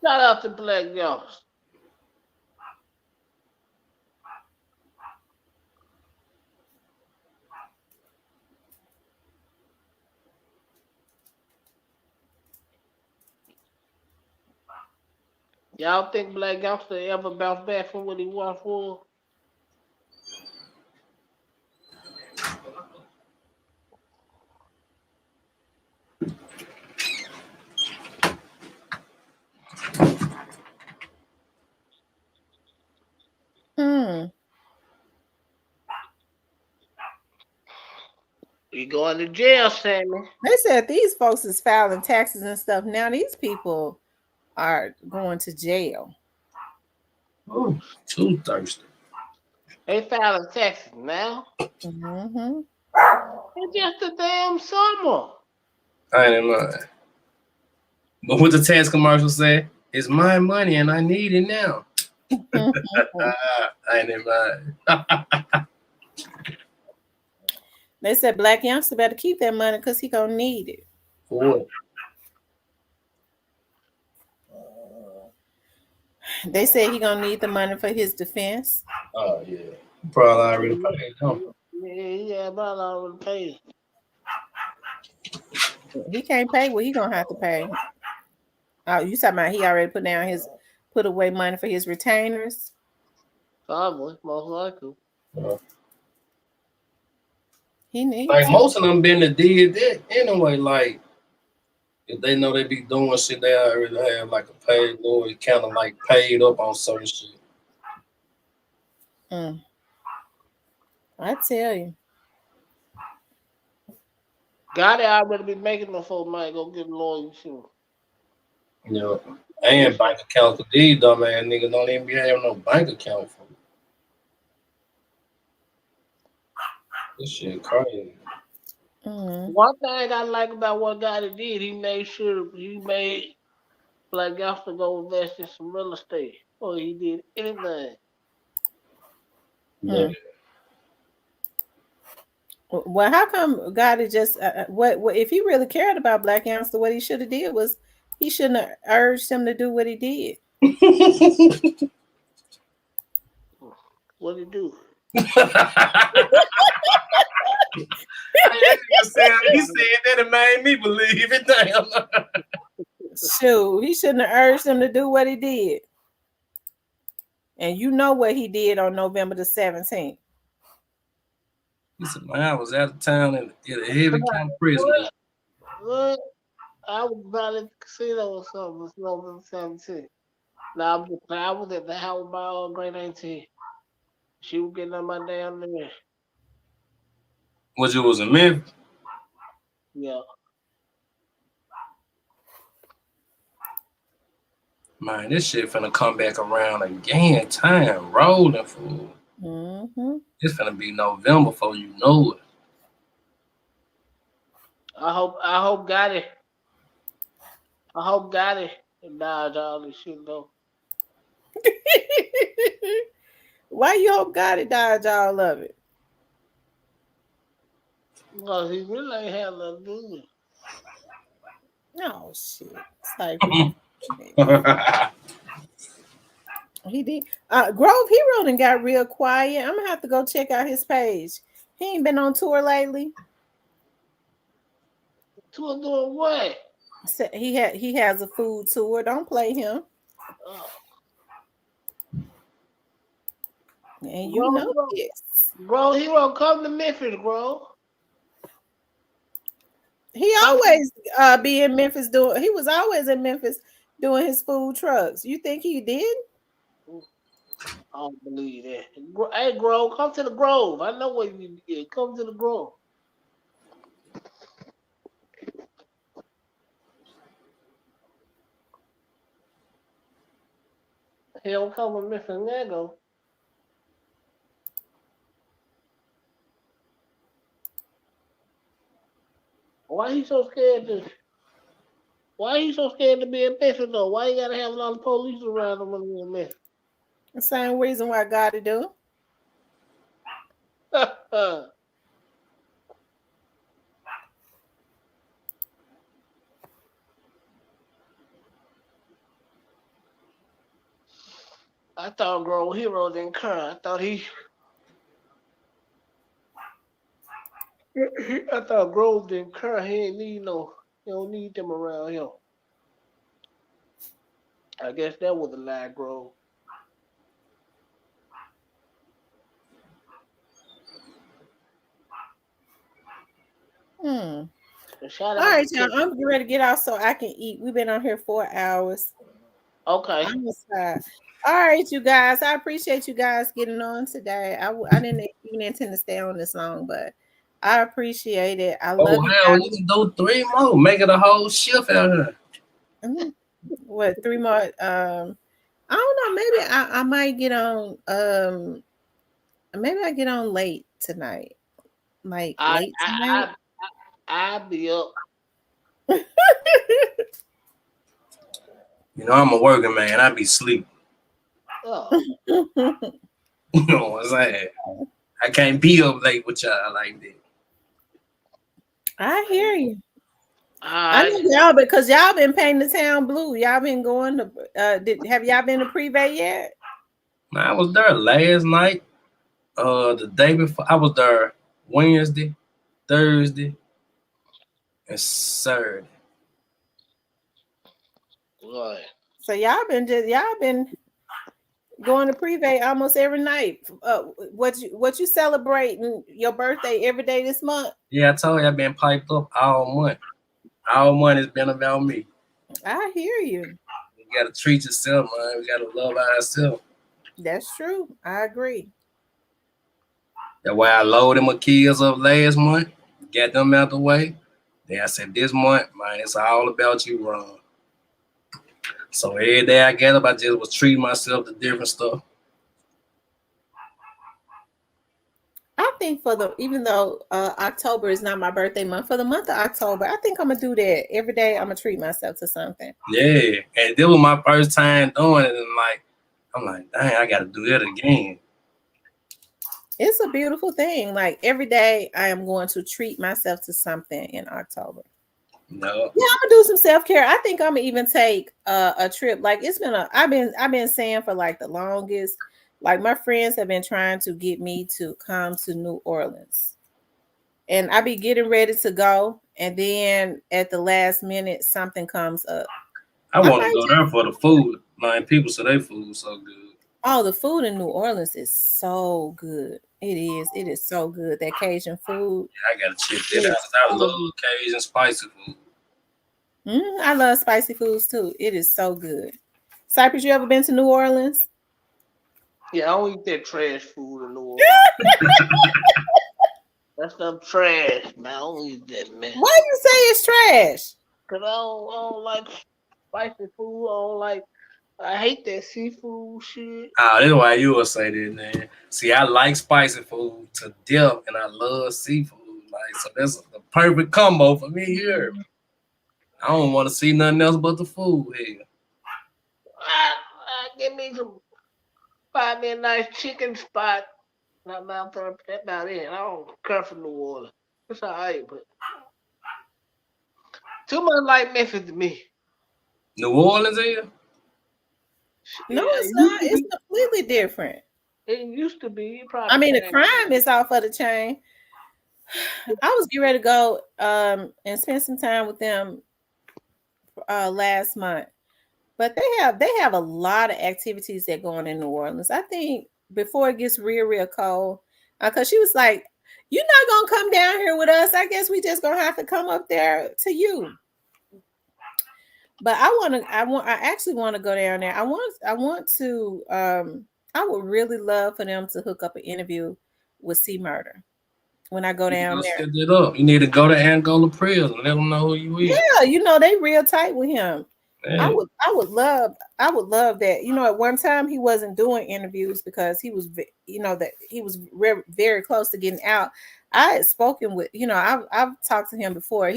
Shout out to Black Youngster. Y'all think Black Youngster ever bounce back from what he was for? You going to jail, Sammy? They said these folks is filing taxes and stuff. Now these people are going to jail. Oh, too thirsty. They filing taxes now. Mm-hmm. It's just a damn summer. I ain't lying. But what the tax commercial said, it's my money and I need it now. I ain't lying. They said Black Youngster better keep that money because he gonna need it. What? They said he gonna need the money for his defense. Oh yeah, probably already paid. Huh? Yeah, probably already paid. He can't pay. Well, he gonna have to pay. Oh, you talking about he already put away money for his retainers? Probably, most likely. He needs like most of them been to did that anyway. Like if they know they be doing shit, they already have like a paid lawyer, kind of like paid up on certain shit. I tell you. God already be making them for money. Go get a lawyer too. Yeah, and bank account for these dumbass niggas don't even be having no bank account for them. This shit crazy. One thing I like about what God did, he made sure he made Black Youngster go invest in some real estate. Or he did anything. Yeah. Well, how come God is just what if he really cared about Black Youngster? What he should have did was he shouldn't have urged him to do what he did. What did he do? He said that it made me believe it. Damn. Shoot, he shouldn't have urged him to do what he did. And you know what he did on November the 17th. He said, man, I was out of town in a heavy kind of prison. What? I was probably at the casino or something. It's November 17th. Now I was at the house with my great auntie. She was getting on my damn nerves. Was you was in Memphis? Yeah. Man, this shit finna come back around again. Time rolling, fool. Mm-hmm. It's finna be November before you know it. I hope got it and dodge all this shit though. Why you hope God to dodge all of it? Because he really ain't had nothing to do with it. Oh shit, Cypress. He did. Grove Hero done got real quiet. I'm gonna have to go check out his page. He ain't been on tour lately. Tour doing what? He has a food tour. Don't play him. Uh, And you Grow, know grow, this. grow hero, come to Memphis, grow. He Come to, always be in Memphis doing. He was always in Memphis doing his food trucks. You think he did? I don't believe that. Hey, Grove, come to the Grove. I know what you did. Come to the Grove. He don't come with Memphis Nego. Why he so scared to? Why he so scared to be in Memphis though? Why you gotta have a lot of police around him when he in Memphis? The same reason why God to do. I thought Grove Hero didn't cry. I thought Grove didn't cry. He ain't need no. He don't need them around him. I guess that was a lie, Grove. Hmm. And shout All out right, to y'all. Kim. I'm getting ready to get off so I can eat. We've been on here 4 hours. Okay. I'm tired. All right, you guys. I appreciate you guys getting on today. I didn't even intend to stay on this long, but I appreciate it. I Oh love you hell, you guys. can do 3 more. Make it a whole shift out here. Mhm. What 3 more? I don't know. Maybe I might get on. Maybe I get on late tonight. Like I late I tonight. I'll be up. You know, I'm a working man. I be sleep. Oh, You know what I'm saying? I can't be up late with y'all like that. I hear you. all I know right. y'all because y'all been painting the town blue. Y'all been going to have y'all been to Privé yet? I was there last night. The day before, I was there Wednesday, Thursday, and Saturday. Right. So y'all been going to Privé almost every night. What you celebrating your birthday every day this month? Yeah, I told you I've been piped up all month. All month has been about me. I hear you. You gotta treat yourself, man. We gotta love ourselves. That's true. I agree. That's why I loaded my kids up last month, got them out the way. Then I said, this month, man, it's all about you, Ron. So every day I get up, I just was treating myself to different stuff. I think even though October is not my birthday month, for the month of October, I think I'm gonna do that every day. I'm gonna treat myself to something. Yeah, and this was my first time doing it, and I'm like, dang, I gotta do that again. It's a beautiful thing. Like every day, I am going to treat myself to something in October. No, Yeah, I'm gonna do some self care. I think I'm gonna even take a trip. Like it's been I've been saying for like the longest. Like my friends have been trying to get me to come to New Orleans, and I be getting ready to go, and then at the last minute something comes up. I I want to might go just there for the food. Man, people say their food so good. Oh, the food in New Orleans is so good. It is. It is so good. That Cajun food Yeah, I gotta check it that out. is 'Cause I so love good. Cajun spicy food. I love spicy foods too. It is so good. Cypress, you ever been to New Orleans? Yeah, I don't eat that trash food in New Orleans. That's some trash, man. I don't eat that, man. Why you say it's trash? Cause I don't like spicy food. I hate that seafood shit. Ah, that's why you would say that, man. See, I like spicy food to death, and I love seafood. Like, so that's the perfect combo for me here. I don't want to see nothing else but the food here. I give me some, find me a nice chicken spot. That's about it. I don't care for New Orleans. It's alright, but too much like Memphis to me. New Orleans here? No, Yeah, it's not. It's completely different. it used to be. It I probably mean, the changed. crime is off of the chain. I was getting ready to go and spend some time with them last month, but they have a lot of activities that go on in New Orleans. I think before it gets real cold, because she was like, "You're not gonna come down here with us. I guess we just gonna have to come up there to you." But I actually want to go down there. I want to. I would really love for them to hook up an interview with C Murder when I go You down gotta there. set that up. You need to go to Angola prison. Let them know who you is. Yeah, they real tight with him. I Hey, would I would love that. At one time he wasn't doing interviews because he was that he was very close to getting out. I had spoken with, I've talked to him before.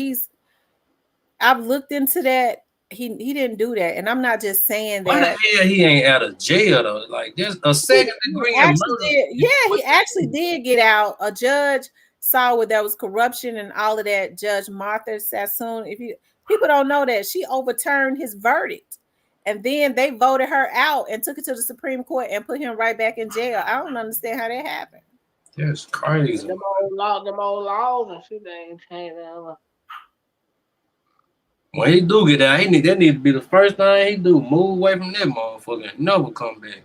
I've looked into that. He didn't do that. And I'm not just saying why the that. hell he ain't out of jail though? Like, there's a second He degree in actually murder. did. Yeah, he actually did get out. A judge saw where there was corruption and all of that. Judge Martha Sassoon. If people don't know that, she overturned his verdict, and then they voted her out and took it to the Supreme Court and put him right back in jail. I don't understand how that happened. That's crazy. Them old laws and shit, they ain't changed. When he do get out, that need to be the first thing he do. Move away from that motherfucker and never come back.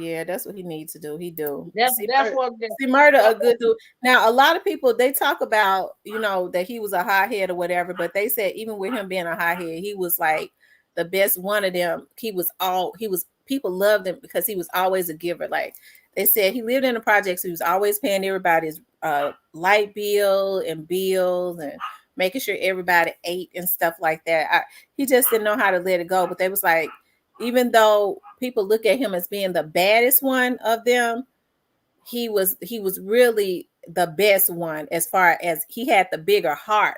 Yeah, that's what he needs to do. He do. That's what. See, Murder a good dude. Now, a lot of people they talk about, that he was a hothead or whatever, but they said even with him being a hothead, he was like the best one of them. People loved him because he was always a giver. Like they said, he lived in the projects. He was always paying everybody's light bill and bills and making sure everybody ate and stuff like that. He just didn't know how to let it go. But they was like, even though people look at him as being the baddest one of them, he was really the best one as far as he had the bigger heart.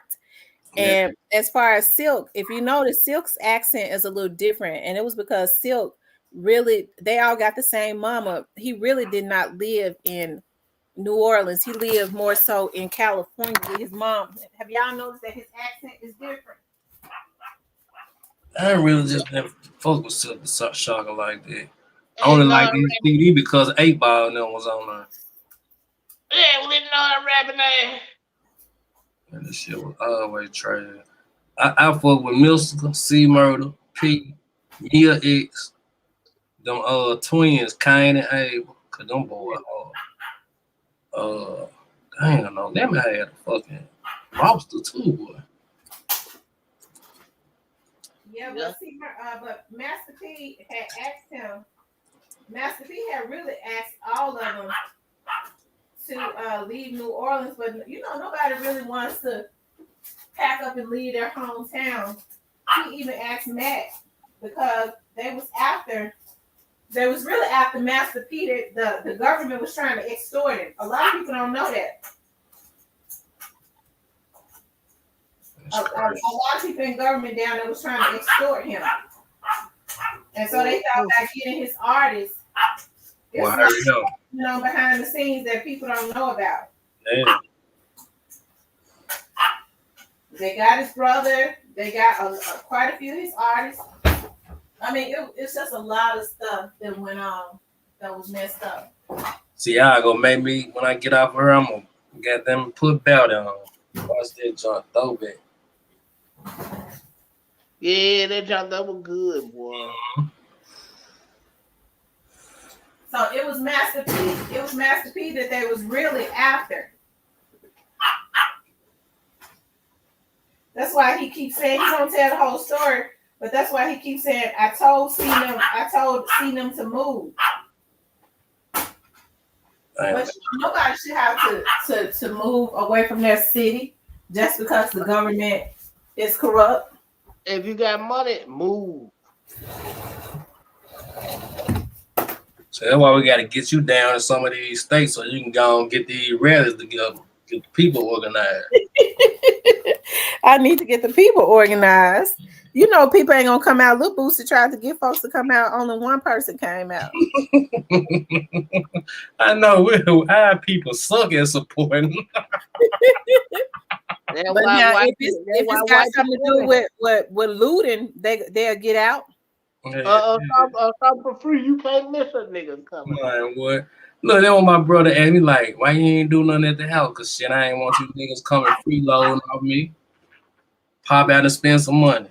Yeah. And as far as Silk, if you notice, Silk's accent is a little different. And it was because Silk really, they all got the same mama. He really did not live in New Orleans. He lived more so in California with his mom. Have y'all noticed that his accent is different? I really just never focused on the shocker like that. I only like this CD because 8 Ball and them was on there. Yeah, we didn't know that rapping name. And this shit was always trash. I fuck with Mystical, C Murder, P, Mia X, them twins, Kane and Abel, cause them boys I ain't know. Them had a fucking roster too, boy. Yeah, but Master P had asked him. Master P had really asked all of them to leave New Orleans, but nobody really wants to pack up and leave their hometown. He even asked Matt because they was really after Master P. The government was trying to extort him. A lot of people don't know that. A lot of people in government down there was trying to extort him. And so they thought about getting his artists. Well, hurry up. Behind the scenes that people don't know about. Damn. They got his brother. They got quite a few of his artists. I mean, it's just a lot of stuff that went on that was messed up. See, y'all gonna make me, when I get off her, I'm gonna get them put belt on. Watch that joint throwback. Yeah, that joint that was good, boy. So it was Master P. It was Master P that they was really after. That's why he keeps saying he's gonna tell the whole story, but that's why he keeps saying I told C them to move. But nobody should have to move away from their city just because the government is corrupt. If you got money, move. So that's why we got to get you down in some of these states so you can go and get these rallies together, get the people organized. I need to get the people organized. You know, people ain't gonna come out. Lil Boosie tried to get folks to come out. Only one person came out. I know our people suck at supporting. That's But why now, white if people. it's got something to do with looting, they'll get out. Something for free. You can't miss a nigga coming. Man, what? Look, then when my brother asked me, like, why you ain't do nothing at the house? Because shit, I ain't want you niggas coming freeloading off me. Pop out and spend some money.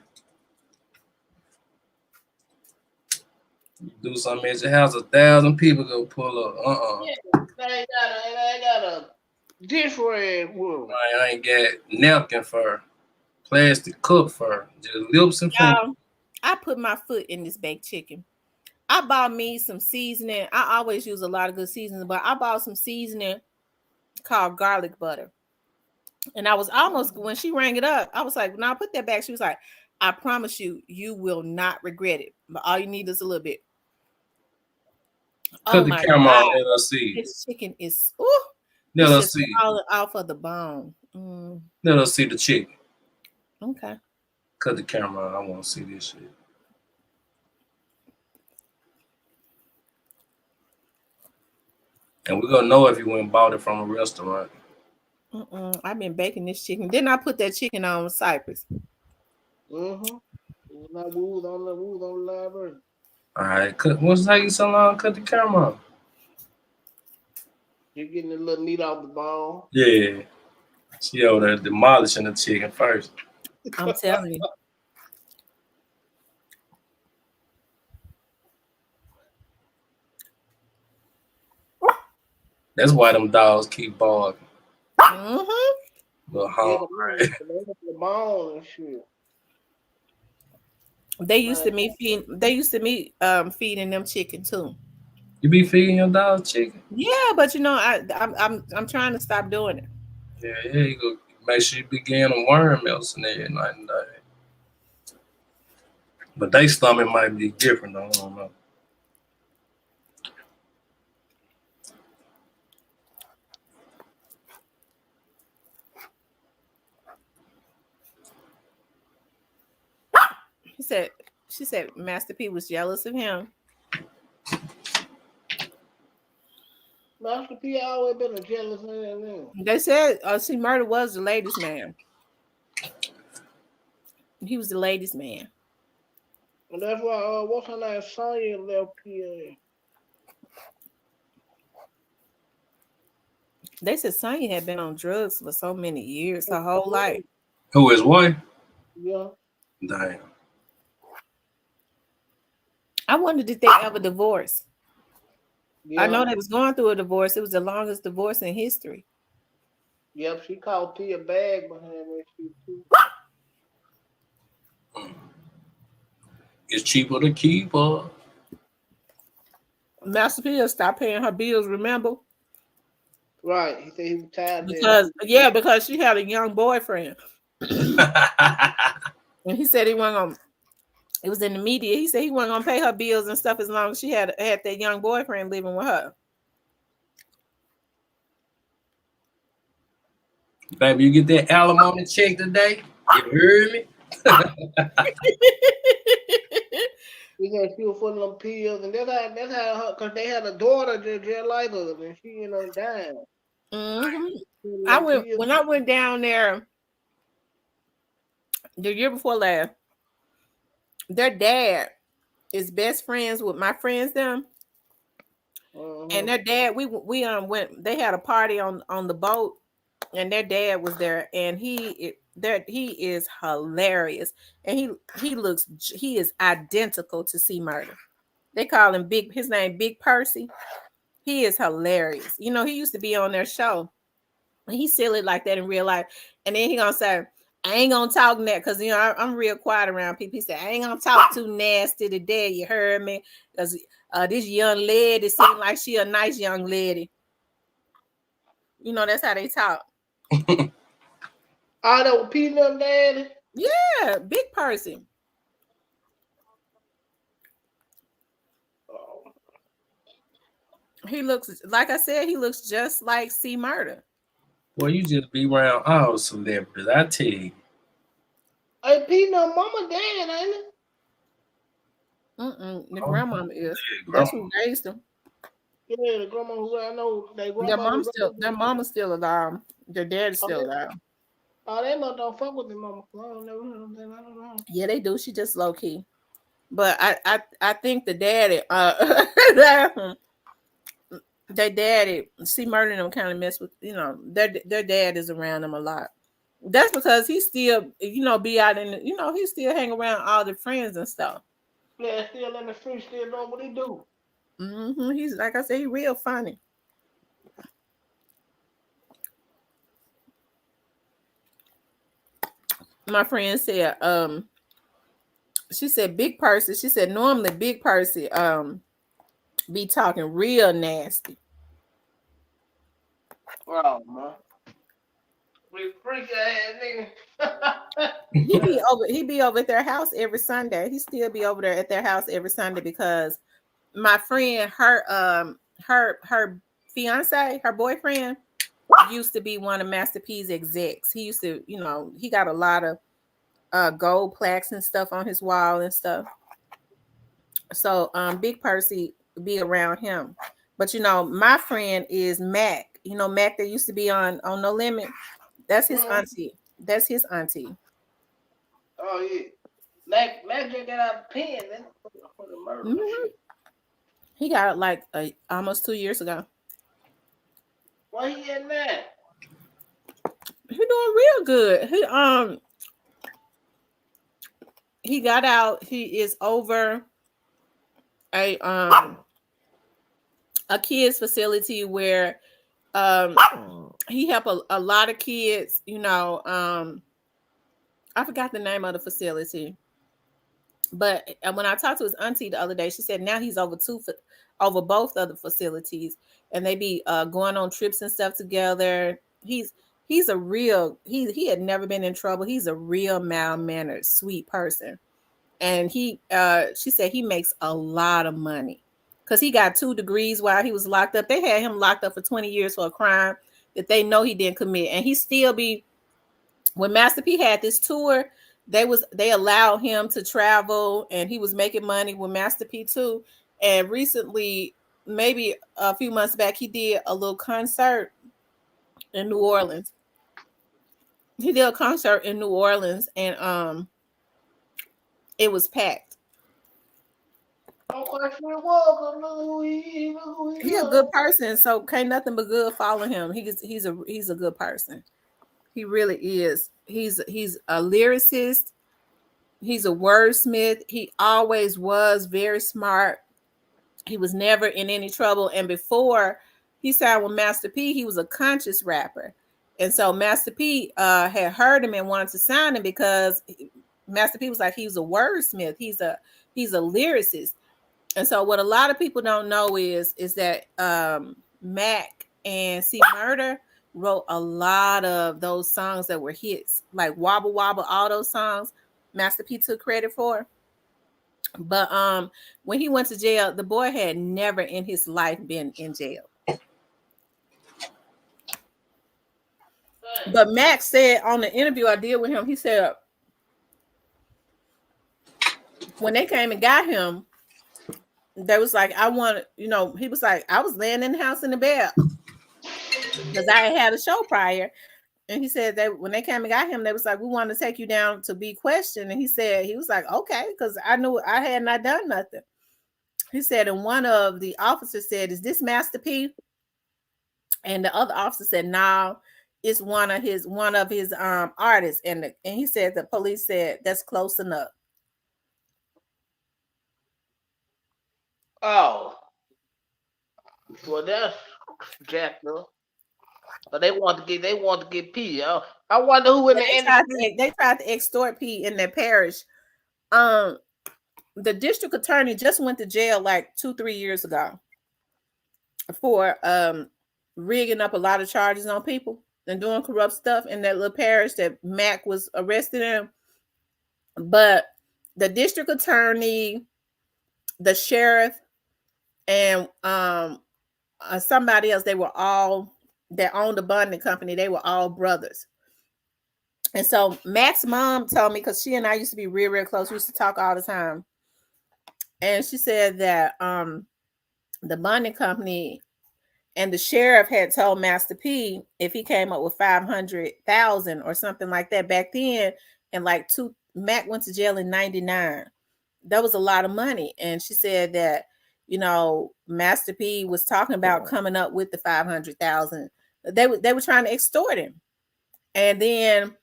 Do something at your house, 1,000 people go pull up. Yeah, they ain't got a dish rag with them. I ain't got napkin for plastic cup for just lips and fingers. Y'all, I put my foot in this baked chicken. I bought me some seasoning. I always use a lot of good seasoning, but I bought some seasoning called garlic butter. And I was almost, when she rang it up, I was like, no, put that back. She was like, I promise you, you will not regret it. But all you need is a little bit. Cut the camera on, let us see. This chicken is, let us see. All off of the bone. Let us see the chicken. Okay. Cut the camera on. I want to see this shit. And we're going to know if you went and bought it from a restaurant. I've been baking this chicken. Didn't I put that chicken on Cypress? Mm-hmm. Not wood on the library. All right. What's taking so long? Cut the camera on. You're getting a little meat off the bone. Yeah. She over there demolishing the chicken first. I'm telling you. That's why them dogs keep barking. The bone and shit. They used to me feeding them chicken too. You be feeding your dogs chicken? Yeah, but you know, I'm trying to stop doing it. Yeah, you go make sure you begin on worm melts and every night and day. But they stomach might be different, I don't know. She said Master P was jealous of him. Master P always been a jealous man. They said Murder was the ladies' man. He was the ladies' man. And that's why what's her name? Sonya left PA. They said Sonya had been on drugs for so many years, her whole life. Who is wife? Yeah. Damn. I wonder, did they ever divorce? Yeah. I know they was going through a divorce. It was the longest divorce in history. Yep, she called P a bag behind that shit too. It's cheaper to keep her. Master P stopped paying her bills, remember? Right. He said he was tired because she had a young boyfriend. And he said he wasn't gonna, it was in the media. He said he wasn't gonna pay her bills and stuff as long as she had that young boyfriend living with her. Baby, you get that alimony check today? You heard me? He said she was full of them pills, and that's how her, because they had a daughter just like her, and she ended up dying. When I went down there the year before last, their dad is best friends with my friends them. And their dad, we went, they had a party on the boat, and their dad was there, and he is hilarious, and he is identical to C Murder. They call him his name Big Percy. He is hilarious. You know, he used to be on their show. He's silly like that in real life. And then he gonna say, I ain't gonna talk that, because you know I'm real quiet around people. He said, I ain't gonna talk too nasty today. You heard me? Because this young lady seemed like she a nice young lady. You know, that's how they talk. All that with Peanut Daddy. Yeah, big person. Oh, He looks, like I said, he looks just like C Murder. Well, you just be around all celebrities. I tell you. hey, Peanut Mama Dad, ain't it? The Oh, grandmama is. yeah, That's grandma. who raised him. Yeah, the grandma who I know, their grandmama. Their mama's still alive. Their dad is Oh, still alive. they must don't fuck with their mama. I don't never heard of them. I don't know. Yeah, they do. She just low key. But I think the daddy, their daddy, see Murder them kind of mess with, their dad is around them a lot. That's because he still, be out in, he still hang around all the friends and stuff. Yeah, still in the street, still doing what he do. He's, like I said, he real funny. My friend said, she said Big Percy. She said normally Big Percy be talking real nasty. Wow, man. We freak ass nigga. He be over at their house every Sunday. He still be over there at their house every Sunday because my friend, her fiance, her boyfriend used to be one of Master P's execs. He used to, he got a lot of gold plaques and stuff on his wall and stuff. So Big Percy be around him. But my friend is Mac. Mac that used to be on No Limit. That's his auntie. That's his auntie. Oh yeah. Mac just got out of the pen, man. For the murder shit. He got it like almost 2 years ago. Why he in there? He doing real good. He got out. He is over a kids facility where he helped a lot of kids. I forgot the name of the facility, but when I talked to his auntie the other day, she said now he's over both of the facilities, and they be going on trips and stuff together. He's a real he had never been in trouble. He's a real mild-mannered, sweet person. And she said he makes a lot of money because he got 2 degrees while he was locked up. They had him locked up for 20 years for a crime that they know he didn't commit. And he still be, when Master P had this tour, they allowed him to travel and he was making money with Master P too. And recently, maybe a few months back, he did a little concert in New Orleans. He did a concert in New Orleans and it was packed. He's a good person, so can't nothing but good follow him. He's a good person. He really is. He's a lyricist. He's a wordsmith. He always was very smart. He was never in any trouble. And before he signed with Master P, he was a conscious rapper. And so Master P had heard him and wanted to sign him because Master P was like, he's a wordsmith. He's a lyricist. And so what a lot of people don't know is that Mac and C Murder wrote a lot of those songs that were hits, like Wobble Wobble, all those songs Master P took credit for. But when he went to jail, the boy had never in his life been in jail. But Mac said on the interview I did with him, he said when they came and got him, they was like, I want, he was like, I was laying in the house in the bed because I had a show prior. And he said that when they came and got him, they was like, we want to take you down to be questioned. And he was like, okay, because I knew I had not done nothing. He said, and one of the officers said, is this Master P? And the other officer said, no, it's one of his artists. And he said the police said that's close enough. Oh. Well, that's jacked up. But they want to get P. I wonder who in the industry. They tried to extort P in their parish. The district attorney just went to jail like 2-3 years ago for rigging up a lot of charges on people and doing corrupt stuff in that little parish that Mac was arrested in. But the district attorney, the sheriff, and somebody else, they were all that owned the bonding company. They were all brothers. And so Mac's mom told me, because she and I used to be real, real close. We used to talk all the time. And she said that the bonding company and the sheriff had told Master P if he came up with 500,000 or something like that back then, and like Mac went to jail in '99. That was a lot of money. And she said that, Master P was talking about coming up with the 500,000. They were trying to extort him. And then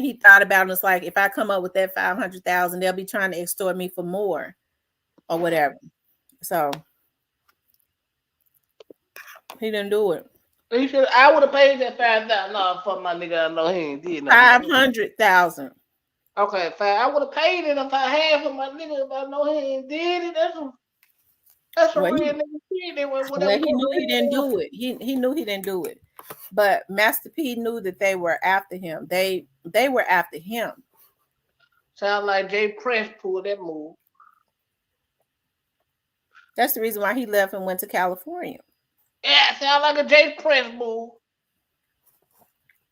he thought about it, and it's like, if I come up with that 500,000, they'll be trying to extort me for more or whatever. So he didn't do it. He should. I would have paid that $5,000 for my nigga. I know he ain't did nothing. 500,000. Okay, fine. I would have paid it if I had for my nigga. If I know he ain't did it, that's a Well, real nigga shit. Well, he knew he didn't do it. He knew he didn't do it. But Master P knew that they were after him. They were after him. Sound like Jay Press pulled that move. That's the reason why he left and went to California. Yeah, sound like a Jay Press move.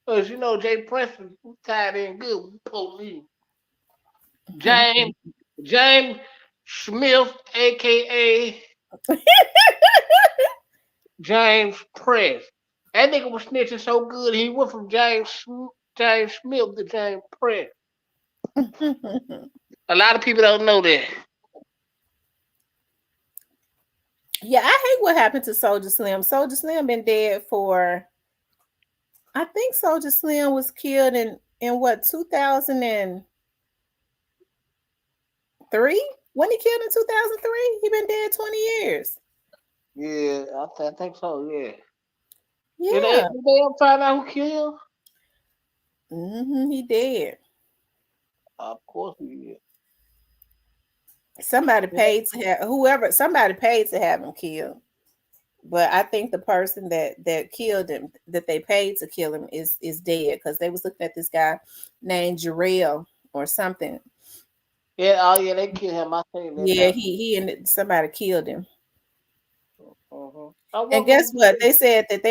Cause Jay Press was tied in good with the police. James Smith, aka James Press. That nigga was snitching so good he went from James Smith to James Press. A lot of people don't know that. Yeah, I hate what happened to Soldier Slim. Soldier Slim been dead for, I think Soldier Slim was killed in what, 2003? When he killed in 2003? He been dead 20 years. Yeah, I think so, yeah. Yeah. Did they ever find out who killed him? He dead. Of course he did. Somebody paid to have him killed. But I think the person that killed him, that they paid to kill him, is dead, because they was looking at this guy named Jarrell or something. Yeah, they killed him. I think that. Yeah, he and somebody killed him. Uh-huh. And guess what? They said that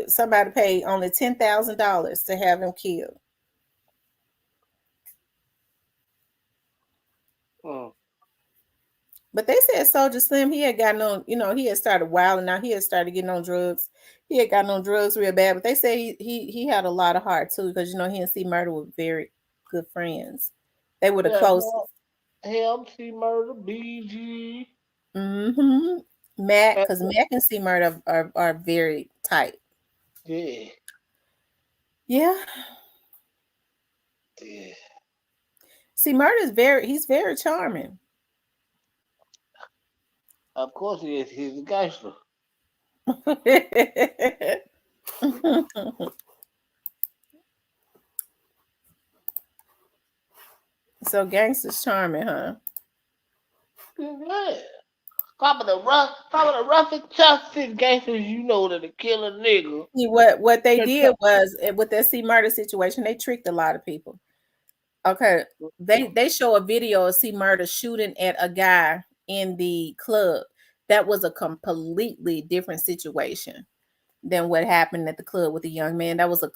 somebody paid only $10,000 to have him killed. But they said Soldier Slim, he had gotten on, he had started wilding out. He had started getting on drugs. He had gotten on drugs real bad. But they say he had a lot of heart too, because he and C Murder were very good friends. They were the closest. Him, C Murder, BG. Mac, because Mac and C Murder are very tight. Yeah. Yeah. Yeah. C Murder he's very charming. Of course he is. He's a gangster. So gangster's charming, huh? Yeah. Probably the roughest, toughest gangsters that kill a nigga. See, what they did was, with that C Murder situation, they tricked a lot of people. Okay, they show a video of C Murder shooting at a guy in the club. That was a completely different situation than what happened at the club with the young man. That was a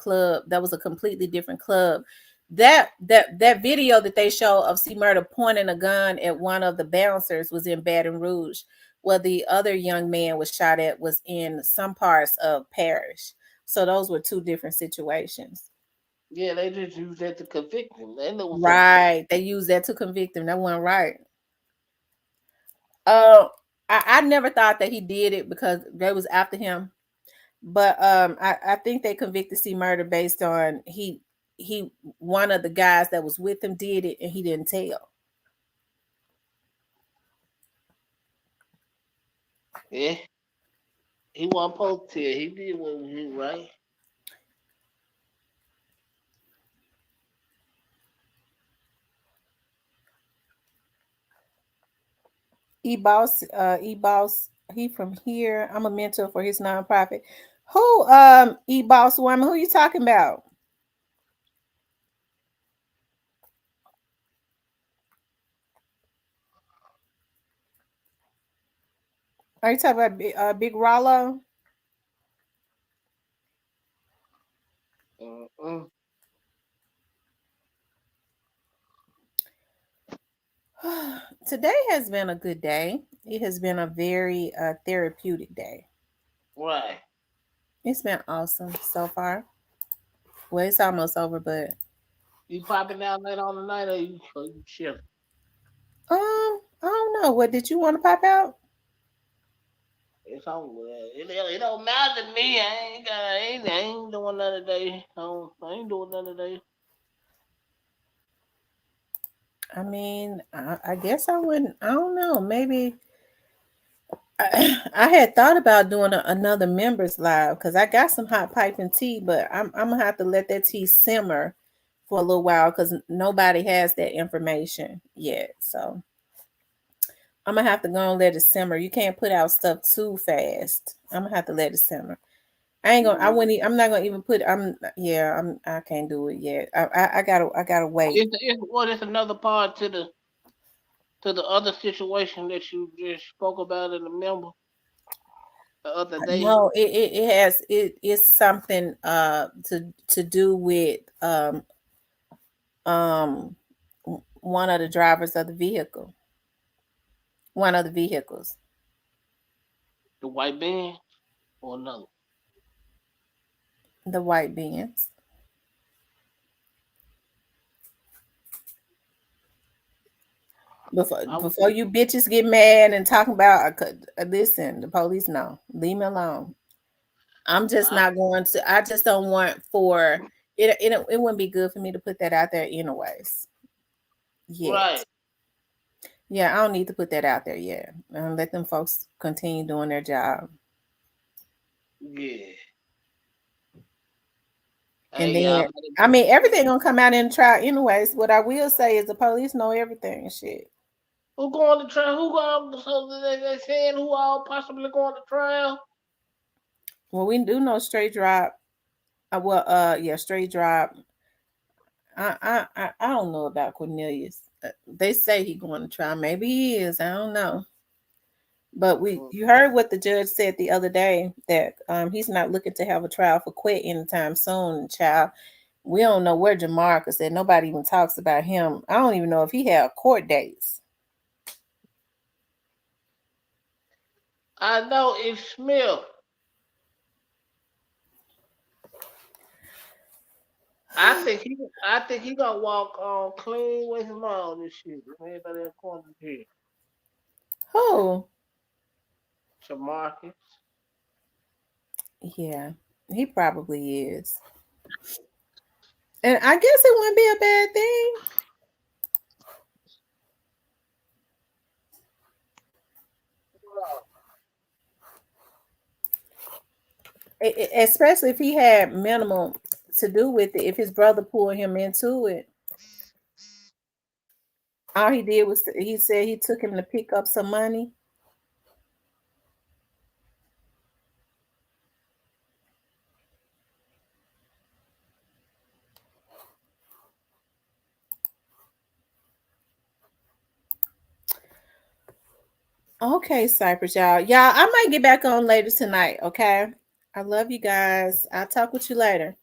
completely different club. That video that they show of C Murder pointing a gun at one of the bouncers was in Baton Rouge. Well, the other young man was shot at was in some parts of Parish. So those were two different situations. Yeah, they just used that to convict him. Right. They used that to convict him. That wasn't right. I never thought that he did it because they was after him. But I think they convicted C Murder based on he one of the guys that was with him did it and he didn't tell. Yeah. He wasn't supposed to tell. He did what was right. E-Boss He from here. I'm a mentor for his nonprofit. Who E Boss Woman? Who you talking about? Are you talking about Big Rollo? Mm-mm. Today has been a good day. It has been a very therapeutic day. Right. It's been awesome so far. Well, it's almost over, but You popping out late on the night or you chilling? I don't know. What did you want to pop out? It's on. It don't matter to me. I ain't doing nothing today. I ain't doing nothing today. I mean, I guess I wouldn't. I don't know. Maybe I had thought about doing another members live because I got some hot piping tea, but I'm gonna have to let that tea simmer for a little while because nobody has that information yet. So I'm gonna have to go and let it simmer. You can't put out stuff too fast. I'm gonna have to let it simmer. I ain't gonna. I wouldn't. I'm not gonna even put. I'm. Yeah. I'm. I can't do it yet. I gotta. I gotta wait. It's another part to the other situation that you just spoke about in the member the other day. No. It has. It is something. To do with um one of the drivers of the vehicle. One of the vehicles. The white band or another. The white beans. I was Before you bitches get mad and talking about, I could listen. The police know. Leave me alone. I'm just I, not going to. I just don't want for it. It wouldn't be good for me to put that out there, anyways. right. Yet, yeah, I don't need to put that out there yet. Let them folks continue doing their job, Yeah. and Hey y'all. then I mean everything gonna come out in the trial, anyways. What I will say is the police know everything and shit. Who going to trial? Who going? So they saying who all possibly going to trial? Well, we do know straight drop. Yeah, straight drop. I don't know about Cornelius. They say he going to trial. Maybe he is. I don't know. But Mm. you heard what the judge said the other day that he's not looking to have a trial for quit anytime soon, child. We don't know where Jamarcus is. Nobody even talks about him. I don't even know if he had court dates. I know it's Smith. I think he gonna walk on clean with his mom this shit. Everybody in corner here. Oh, Shamarcus. yeah, he probably is. And I guess it wouldn't be a bad thing, especially if he had minimal to do with it. If his brother pulled him into it, all he did was he said he took him to pick up some money. Okay, Cypress, y'all. Y'all, I might get back on later tonight, okay? I love you guys. I'll talk with you later.